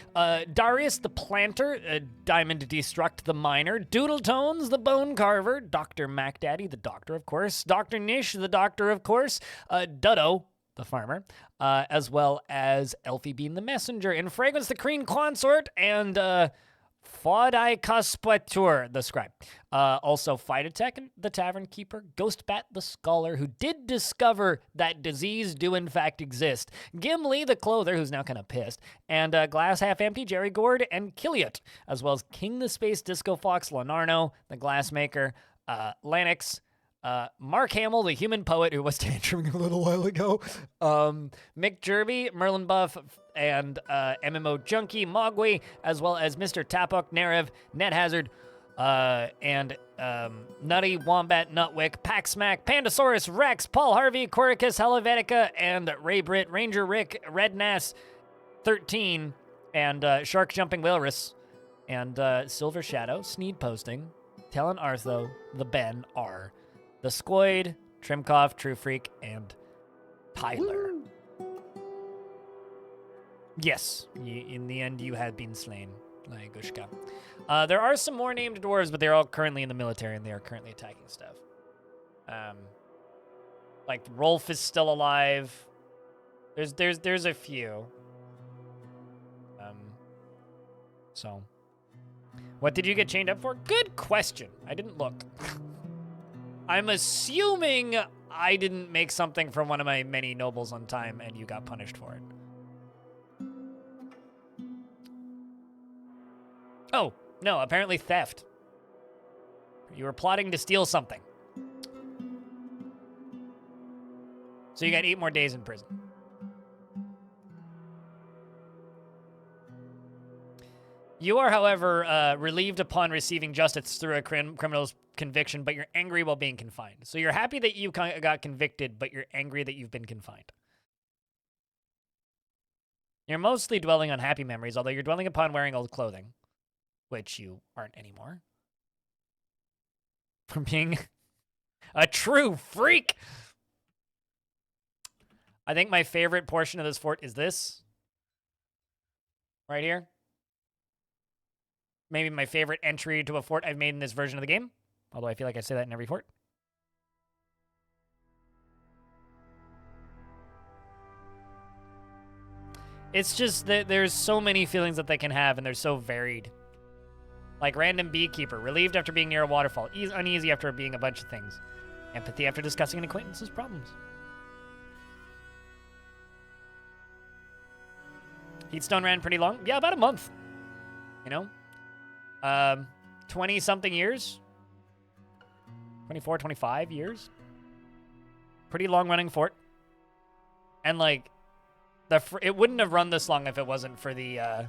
Darius, the planter, Diamond Destruct, the miner, Doodletones, the bone carver, Dr. MacDaddy, the doctor, of course, Dr. Nish, the doctor, of course, Duddo, the farmer, as well as Elfie Bean, the messenger, and Fragrance, the queen consort, and Fodai Cospatur, the scribe. Also, Phytotech, the tavern keeper. Ghostbat, the scholar, who did discover that disease do in fact exist. Gimli, the clother, who's now kind of pissed. And Glass Half Empty, Jerry Gord, and Killiot, as well as King the Space Disco Fox, Lenarno, the glassmaker, Lennox, Mark Hamill, the human poet who was tantruming a little while ago, Mick Jerby, Merlin Buff, and MMO Junkie, Mogwai, as well as Mr. Tapok, Nerev, Net Hazard, and Nutty, Wombat, Nutwick, Packsmack, Pandasaurus, Rex, Paul Harvey, Coricus, Helvetica, and Ray Britt, Ranger Rick, Rednass, 13, and Shark Jumping Walrus, and Silver Shadow, Sneed Posting, Talon Artho, the Ben R, the Squoid, Trimkoff, True Freak, and Tyler. Yes, in the end, you had been slain, Lagushka. There are some more named dwarves, but they're all currently in the military, and they are currently attacking stuff. Like Rolf is still alive. There's a few. So, what did you get chained up for? Good question. I didn't look. I'm assuming I didn't make something from one of my many nobles on time and you got punished for it. Oh, no, apparently theft. You were plotting to steal something. So you got 8 more days in prison. You are, however, relieved upon receiving justice through a criminal's conviction, but you're angry while being confined. So you're happy that you got convicted, but you're angry that you've been confined. You're mostly dwelling on happy memories, although you're dwelling upon wearing old clothing, which you aren't anymore. From being a true freak. I think my favorite portion of this fort is this. Right here. Maybe my favorite entry to a fort I've made in this version of the game. Although I feel like I say that in every fort. It's just that there's so many feelings that they can have, and they're so varied. Like random beekeeper, relieved after being near a waterfall, uneasy after being a bunch of things, empathy after discussing an acquaintance's problems. Heatstone ran pretty long. Yeah, about a month. You know? 20-something years. 24, 25 years. Pretty long-running fort. And, like, it wouldn't have run this long if it wasn't for the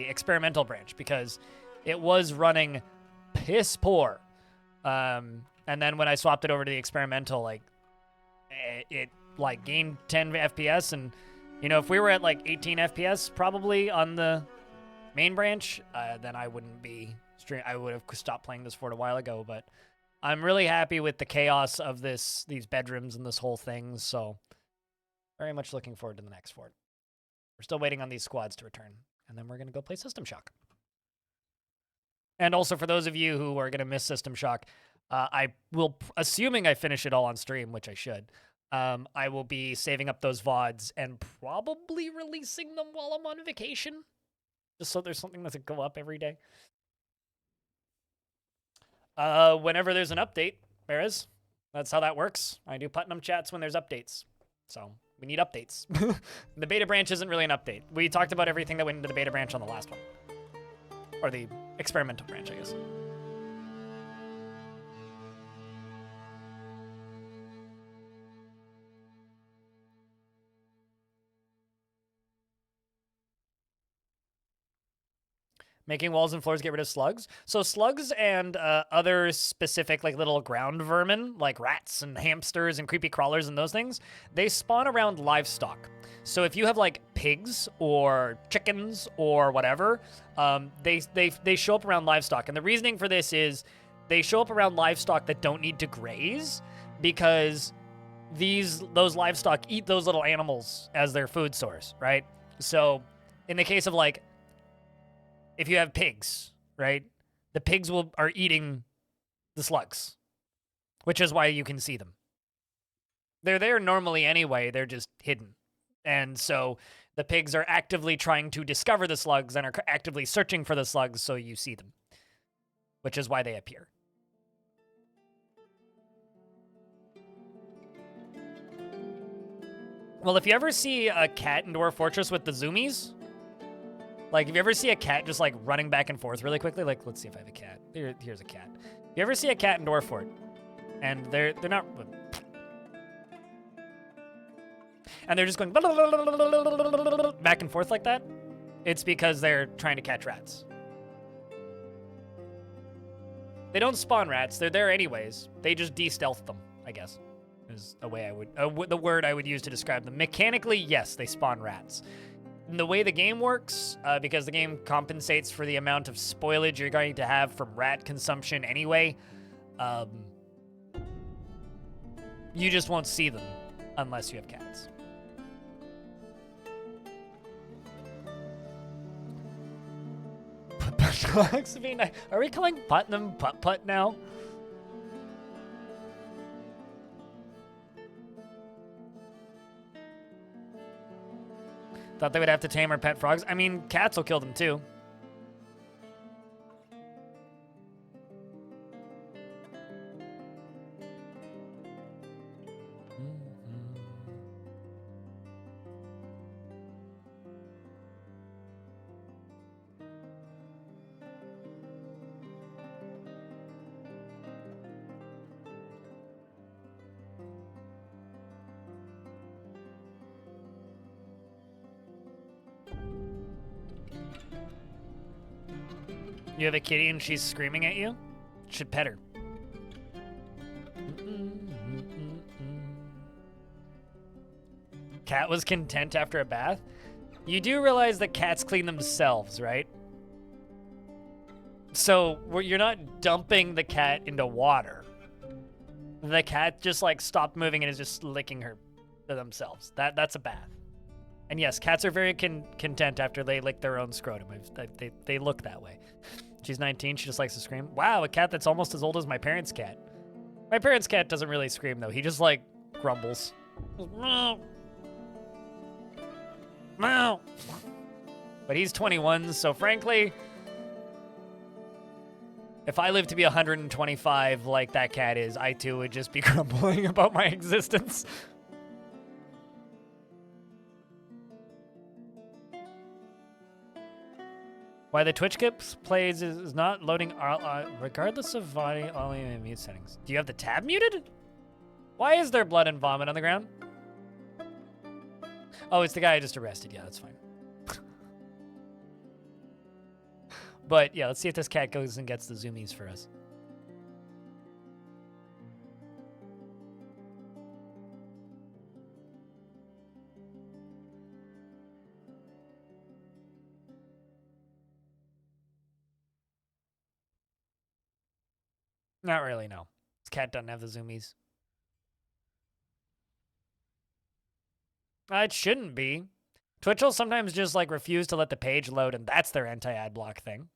experimental branch, because it was running piss poor. And then when I swapped it over to the experimental, like, it like gained 10 FPS, and you know, if we were at like 18 FPS probably on the main branch, then I wouldn't be I would have stopped playing this fort a while ago. But I'm really happy with the chaos of these bedrooms and this whole thing. So very much looking forward to the next fort. We're still waiting on these squads to return, and then we're gonna go play System Shock. And also for those of you who are gonna miss System Shock, I will, assuming I finish it all on stream, which I should, I will be saving up those VODs and probably releasing them while I'm on vacation, just so there's something that go up every day. Whenever there's an update, there is. That's how that works. I do Putnam chats when there's updates. So we need updates. The beta branch isn't really an update. We talked about everything that went into the beta branch on the last one. Or the experimental branch, I guess. Making walls and floors get rid of slugs. So slugs and other specific like little ground vermin, like rats and hamsters and creepy crawlers and those things, they spawn around livestock. So if you have like pigs or chickens or whatever, they show up around livestock. And the reasoning for this is they show up around livestock that don't need to graze, because those livestock eat those little animals as their food source, right? So in the case of like, if you have pigs, right, the pigs are eating the slugs, which is why you can see them. They're there normally anyway, they're just hidden. And so the pigs are actively trying to discover the slugs and are actively searching for the slugs, so you see them, which is why they appear. Well, if you ever see a cat in Dwarf Fortress with the zoomies, like, if you ever see a cat just, like, running back and forth really quickly, like, let's see if I have a cat. Here's a cat. If you ever see a cat in Dwarf Fort, and they're not... And they're just going back and forth like that, it's because they're trying to catch rats. They don't spawn rats. They're there anyways. They just de-stealth them, I guess, is a way I would... the word I would use to describe them. Mechanically, yes, they spawn rats. The way the game works, because the game compensates for the amount of spoilage you're going to have from rat consumption anyway, you just won't see them unless you have cats. Are we calling Putnam Putt-Putt now? Thought they would have to tame our pet frogs. I mean, cats will kill them too. You have a kitty and she's screaming at you? Should pet her. Cat was content after a bath? You do realize that cats clean themselves, right? So you're not dumping the cat into water. The cat just like stopped moving and is just licking her to themselves. That's a bath. And yes, cats are very content after they lick their own scrotum. They look that way. She's 19, she just likes to scream. Wow, a cat that's almost as old as my parents' cat. My parents' cat doesn't really scream, though. He just, like, grumbles. Meow. Meow. But he's 21, so frankly, if I live to be 125 like that cat is, I too would just be grumbling about my existence. Why the Twitch Kips plays is not loading regardless of all mute settings. Do you have the tab muted? Why is there blood and vomit on the ground? Oh, it's the guy I just arrested. Yeah, that's fine. But yeah, let's see if this cat goes and gets the zoomies for us. Not really, no. This cat doesn't have the zoomies. It shouldn't be. Twitch will sometimes just like refuse to let the page load, and that's their anti-ad block thing.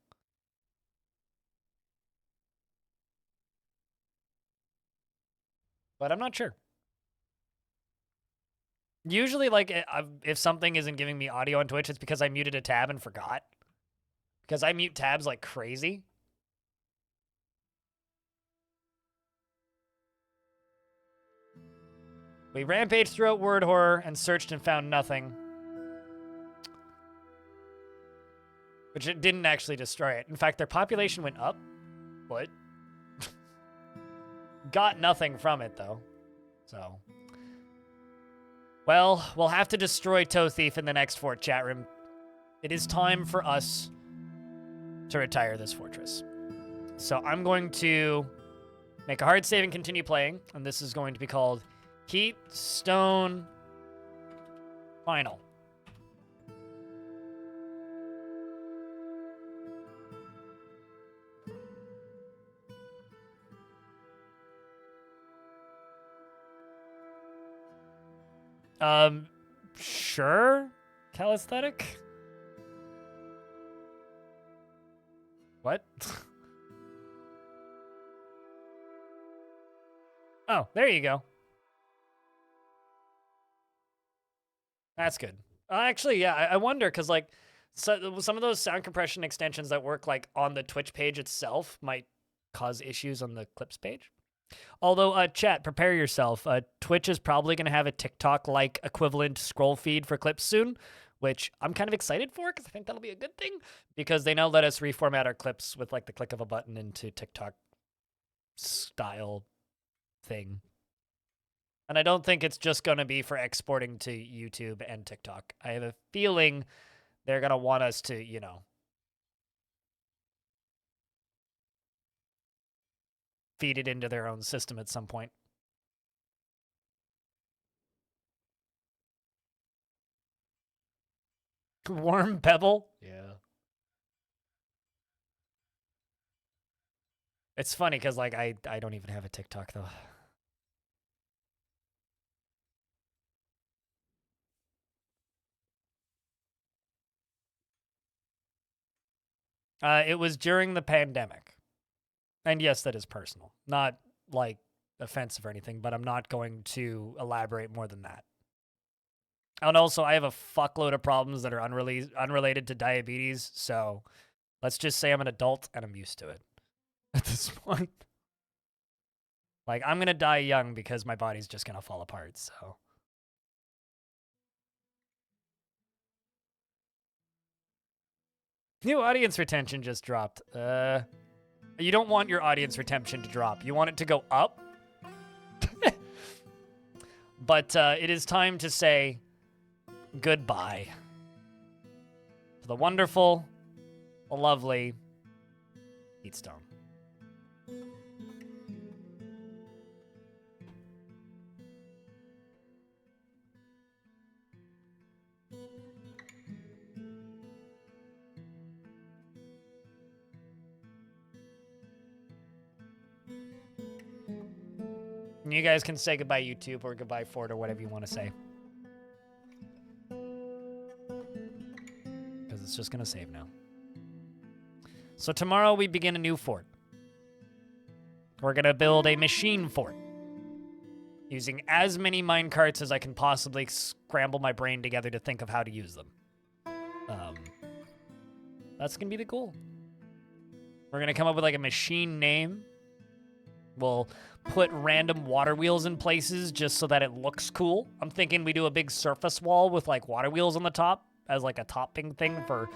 But I'm not sure. Usually, like, if something isn't giving me audio on Twitch, it's because I muted a tab and forgot. Because I mute tabs like crazy. We rampaged throughout Word Horror and searched and found nothing. Which it didn't actually destroy it. In fact, their population went up. What? Got nothing from it, though. So. Well, we'll have to destroy Toe Thief in the next fort, chat room. It is time for us to retire this fortress. So I'm going to make a hard save and continue playing. And this is going to be called Heatstone Final. Sure. Calisthenic? What? Oh, there you go. That's good. Actually, yeah, I wonder, because, like, so, some of those sound compression extensions that work, like, on the Twitch page itself might cause issues on the clips page. Although, chat, prepare yourself. Twitch is probably going to have a TikTok-like equivalent scroll feed for clips soon, which I'm kind of excited for, because I think that'll be a good thing, because they now let us reformat our clips with, like, the click of a button into TikTok-style thing. And I don't think it's just going to be for exporting to YouTube and TikTok. I have a feeling they're going to want us to, you know, feed it into their own system at some point. Warm Pebble? Yeah. It's funny because, like, I don't even have a TikTok, though. It was during the pandemic. And yes, that is personal. Not, like, offensive or anything, but I'm not going to elaborate more than that. And also, I have a fuckload of problems that are unrelated to diabetes, so let's just say I'm an adult and I'm used to it at this point. Like, I'm going to die young because my body's just going to fall apart, so. New audience retention just dropped. You don't want your audience retention to drop. You want it to go up. But it is time to say goodbye to the wonderful, the lovely Heatstone. And you guys can say goodbye YouTube or goodbye Fort or whatever you want to say. Because it's just going to save now. So tomorrow we begin a new fort. We're going to build a machine fort. Using as many minecarts as I can possibly scramble my brain together to think of how to use them. That's going to be the goal. We're going to come up with like a machine name. We'll put random water wheels in places just so that it looks cool. I'm thinking we do a big surface wall with like water wheels on the top as like a topping thing for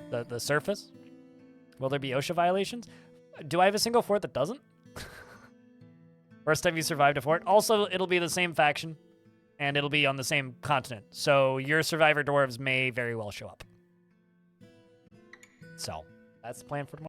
the surface. Will there be OSHA violations? Do I have a single fort that doesn't? First time you survived a fort. Also, it'll be the same faction, and it'll be on the same continent. So your survivor dwarves may very well show up. So, that's the plan for tomorrow.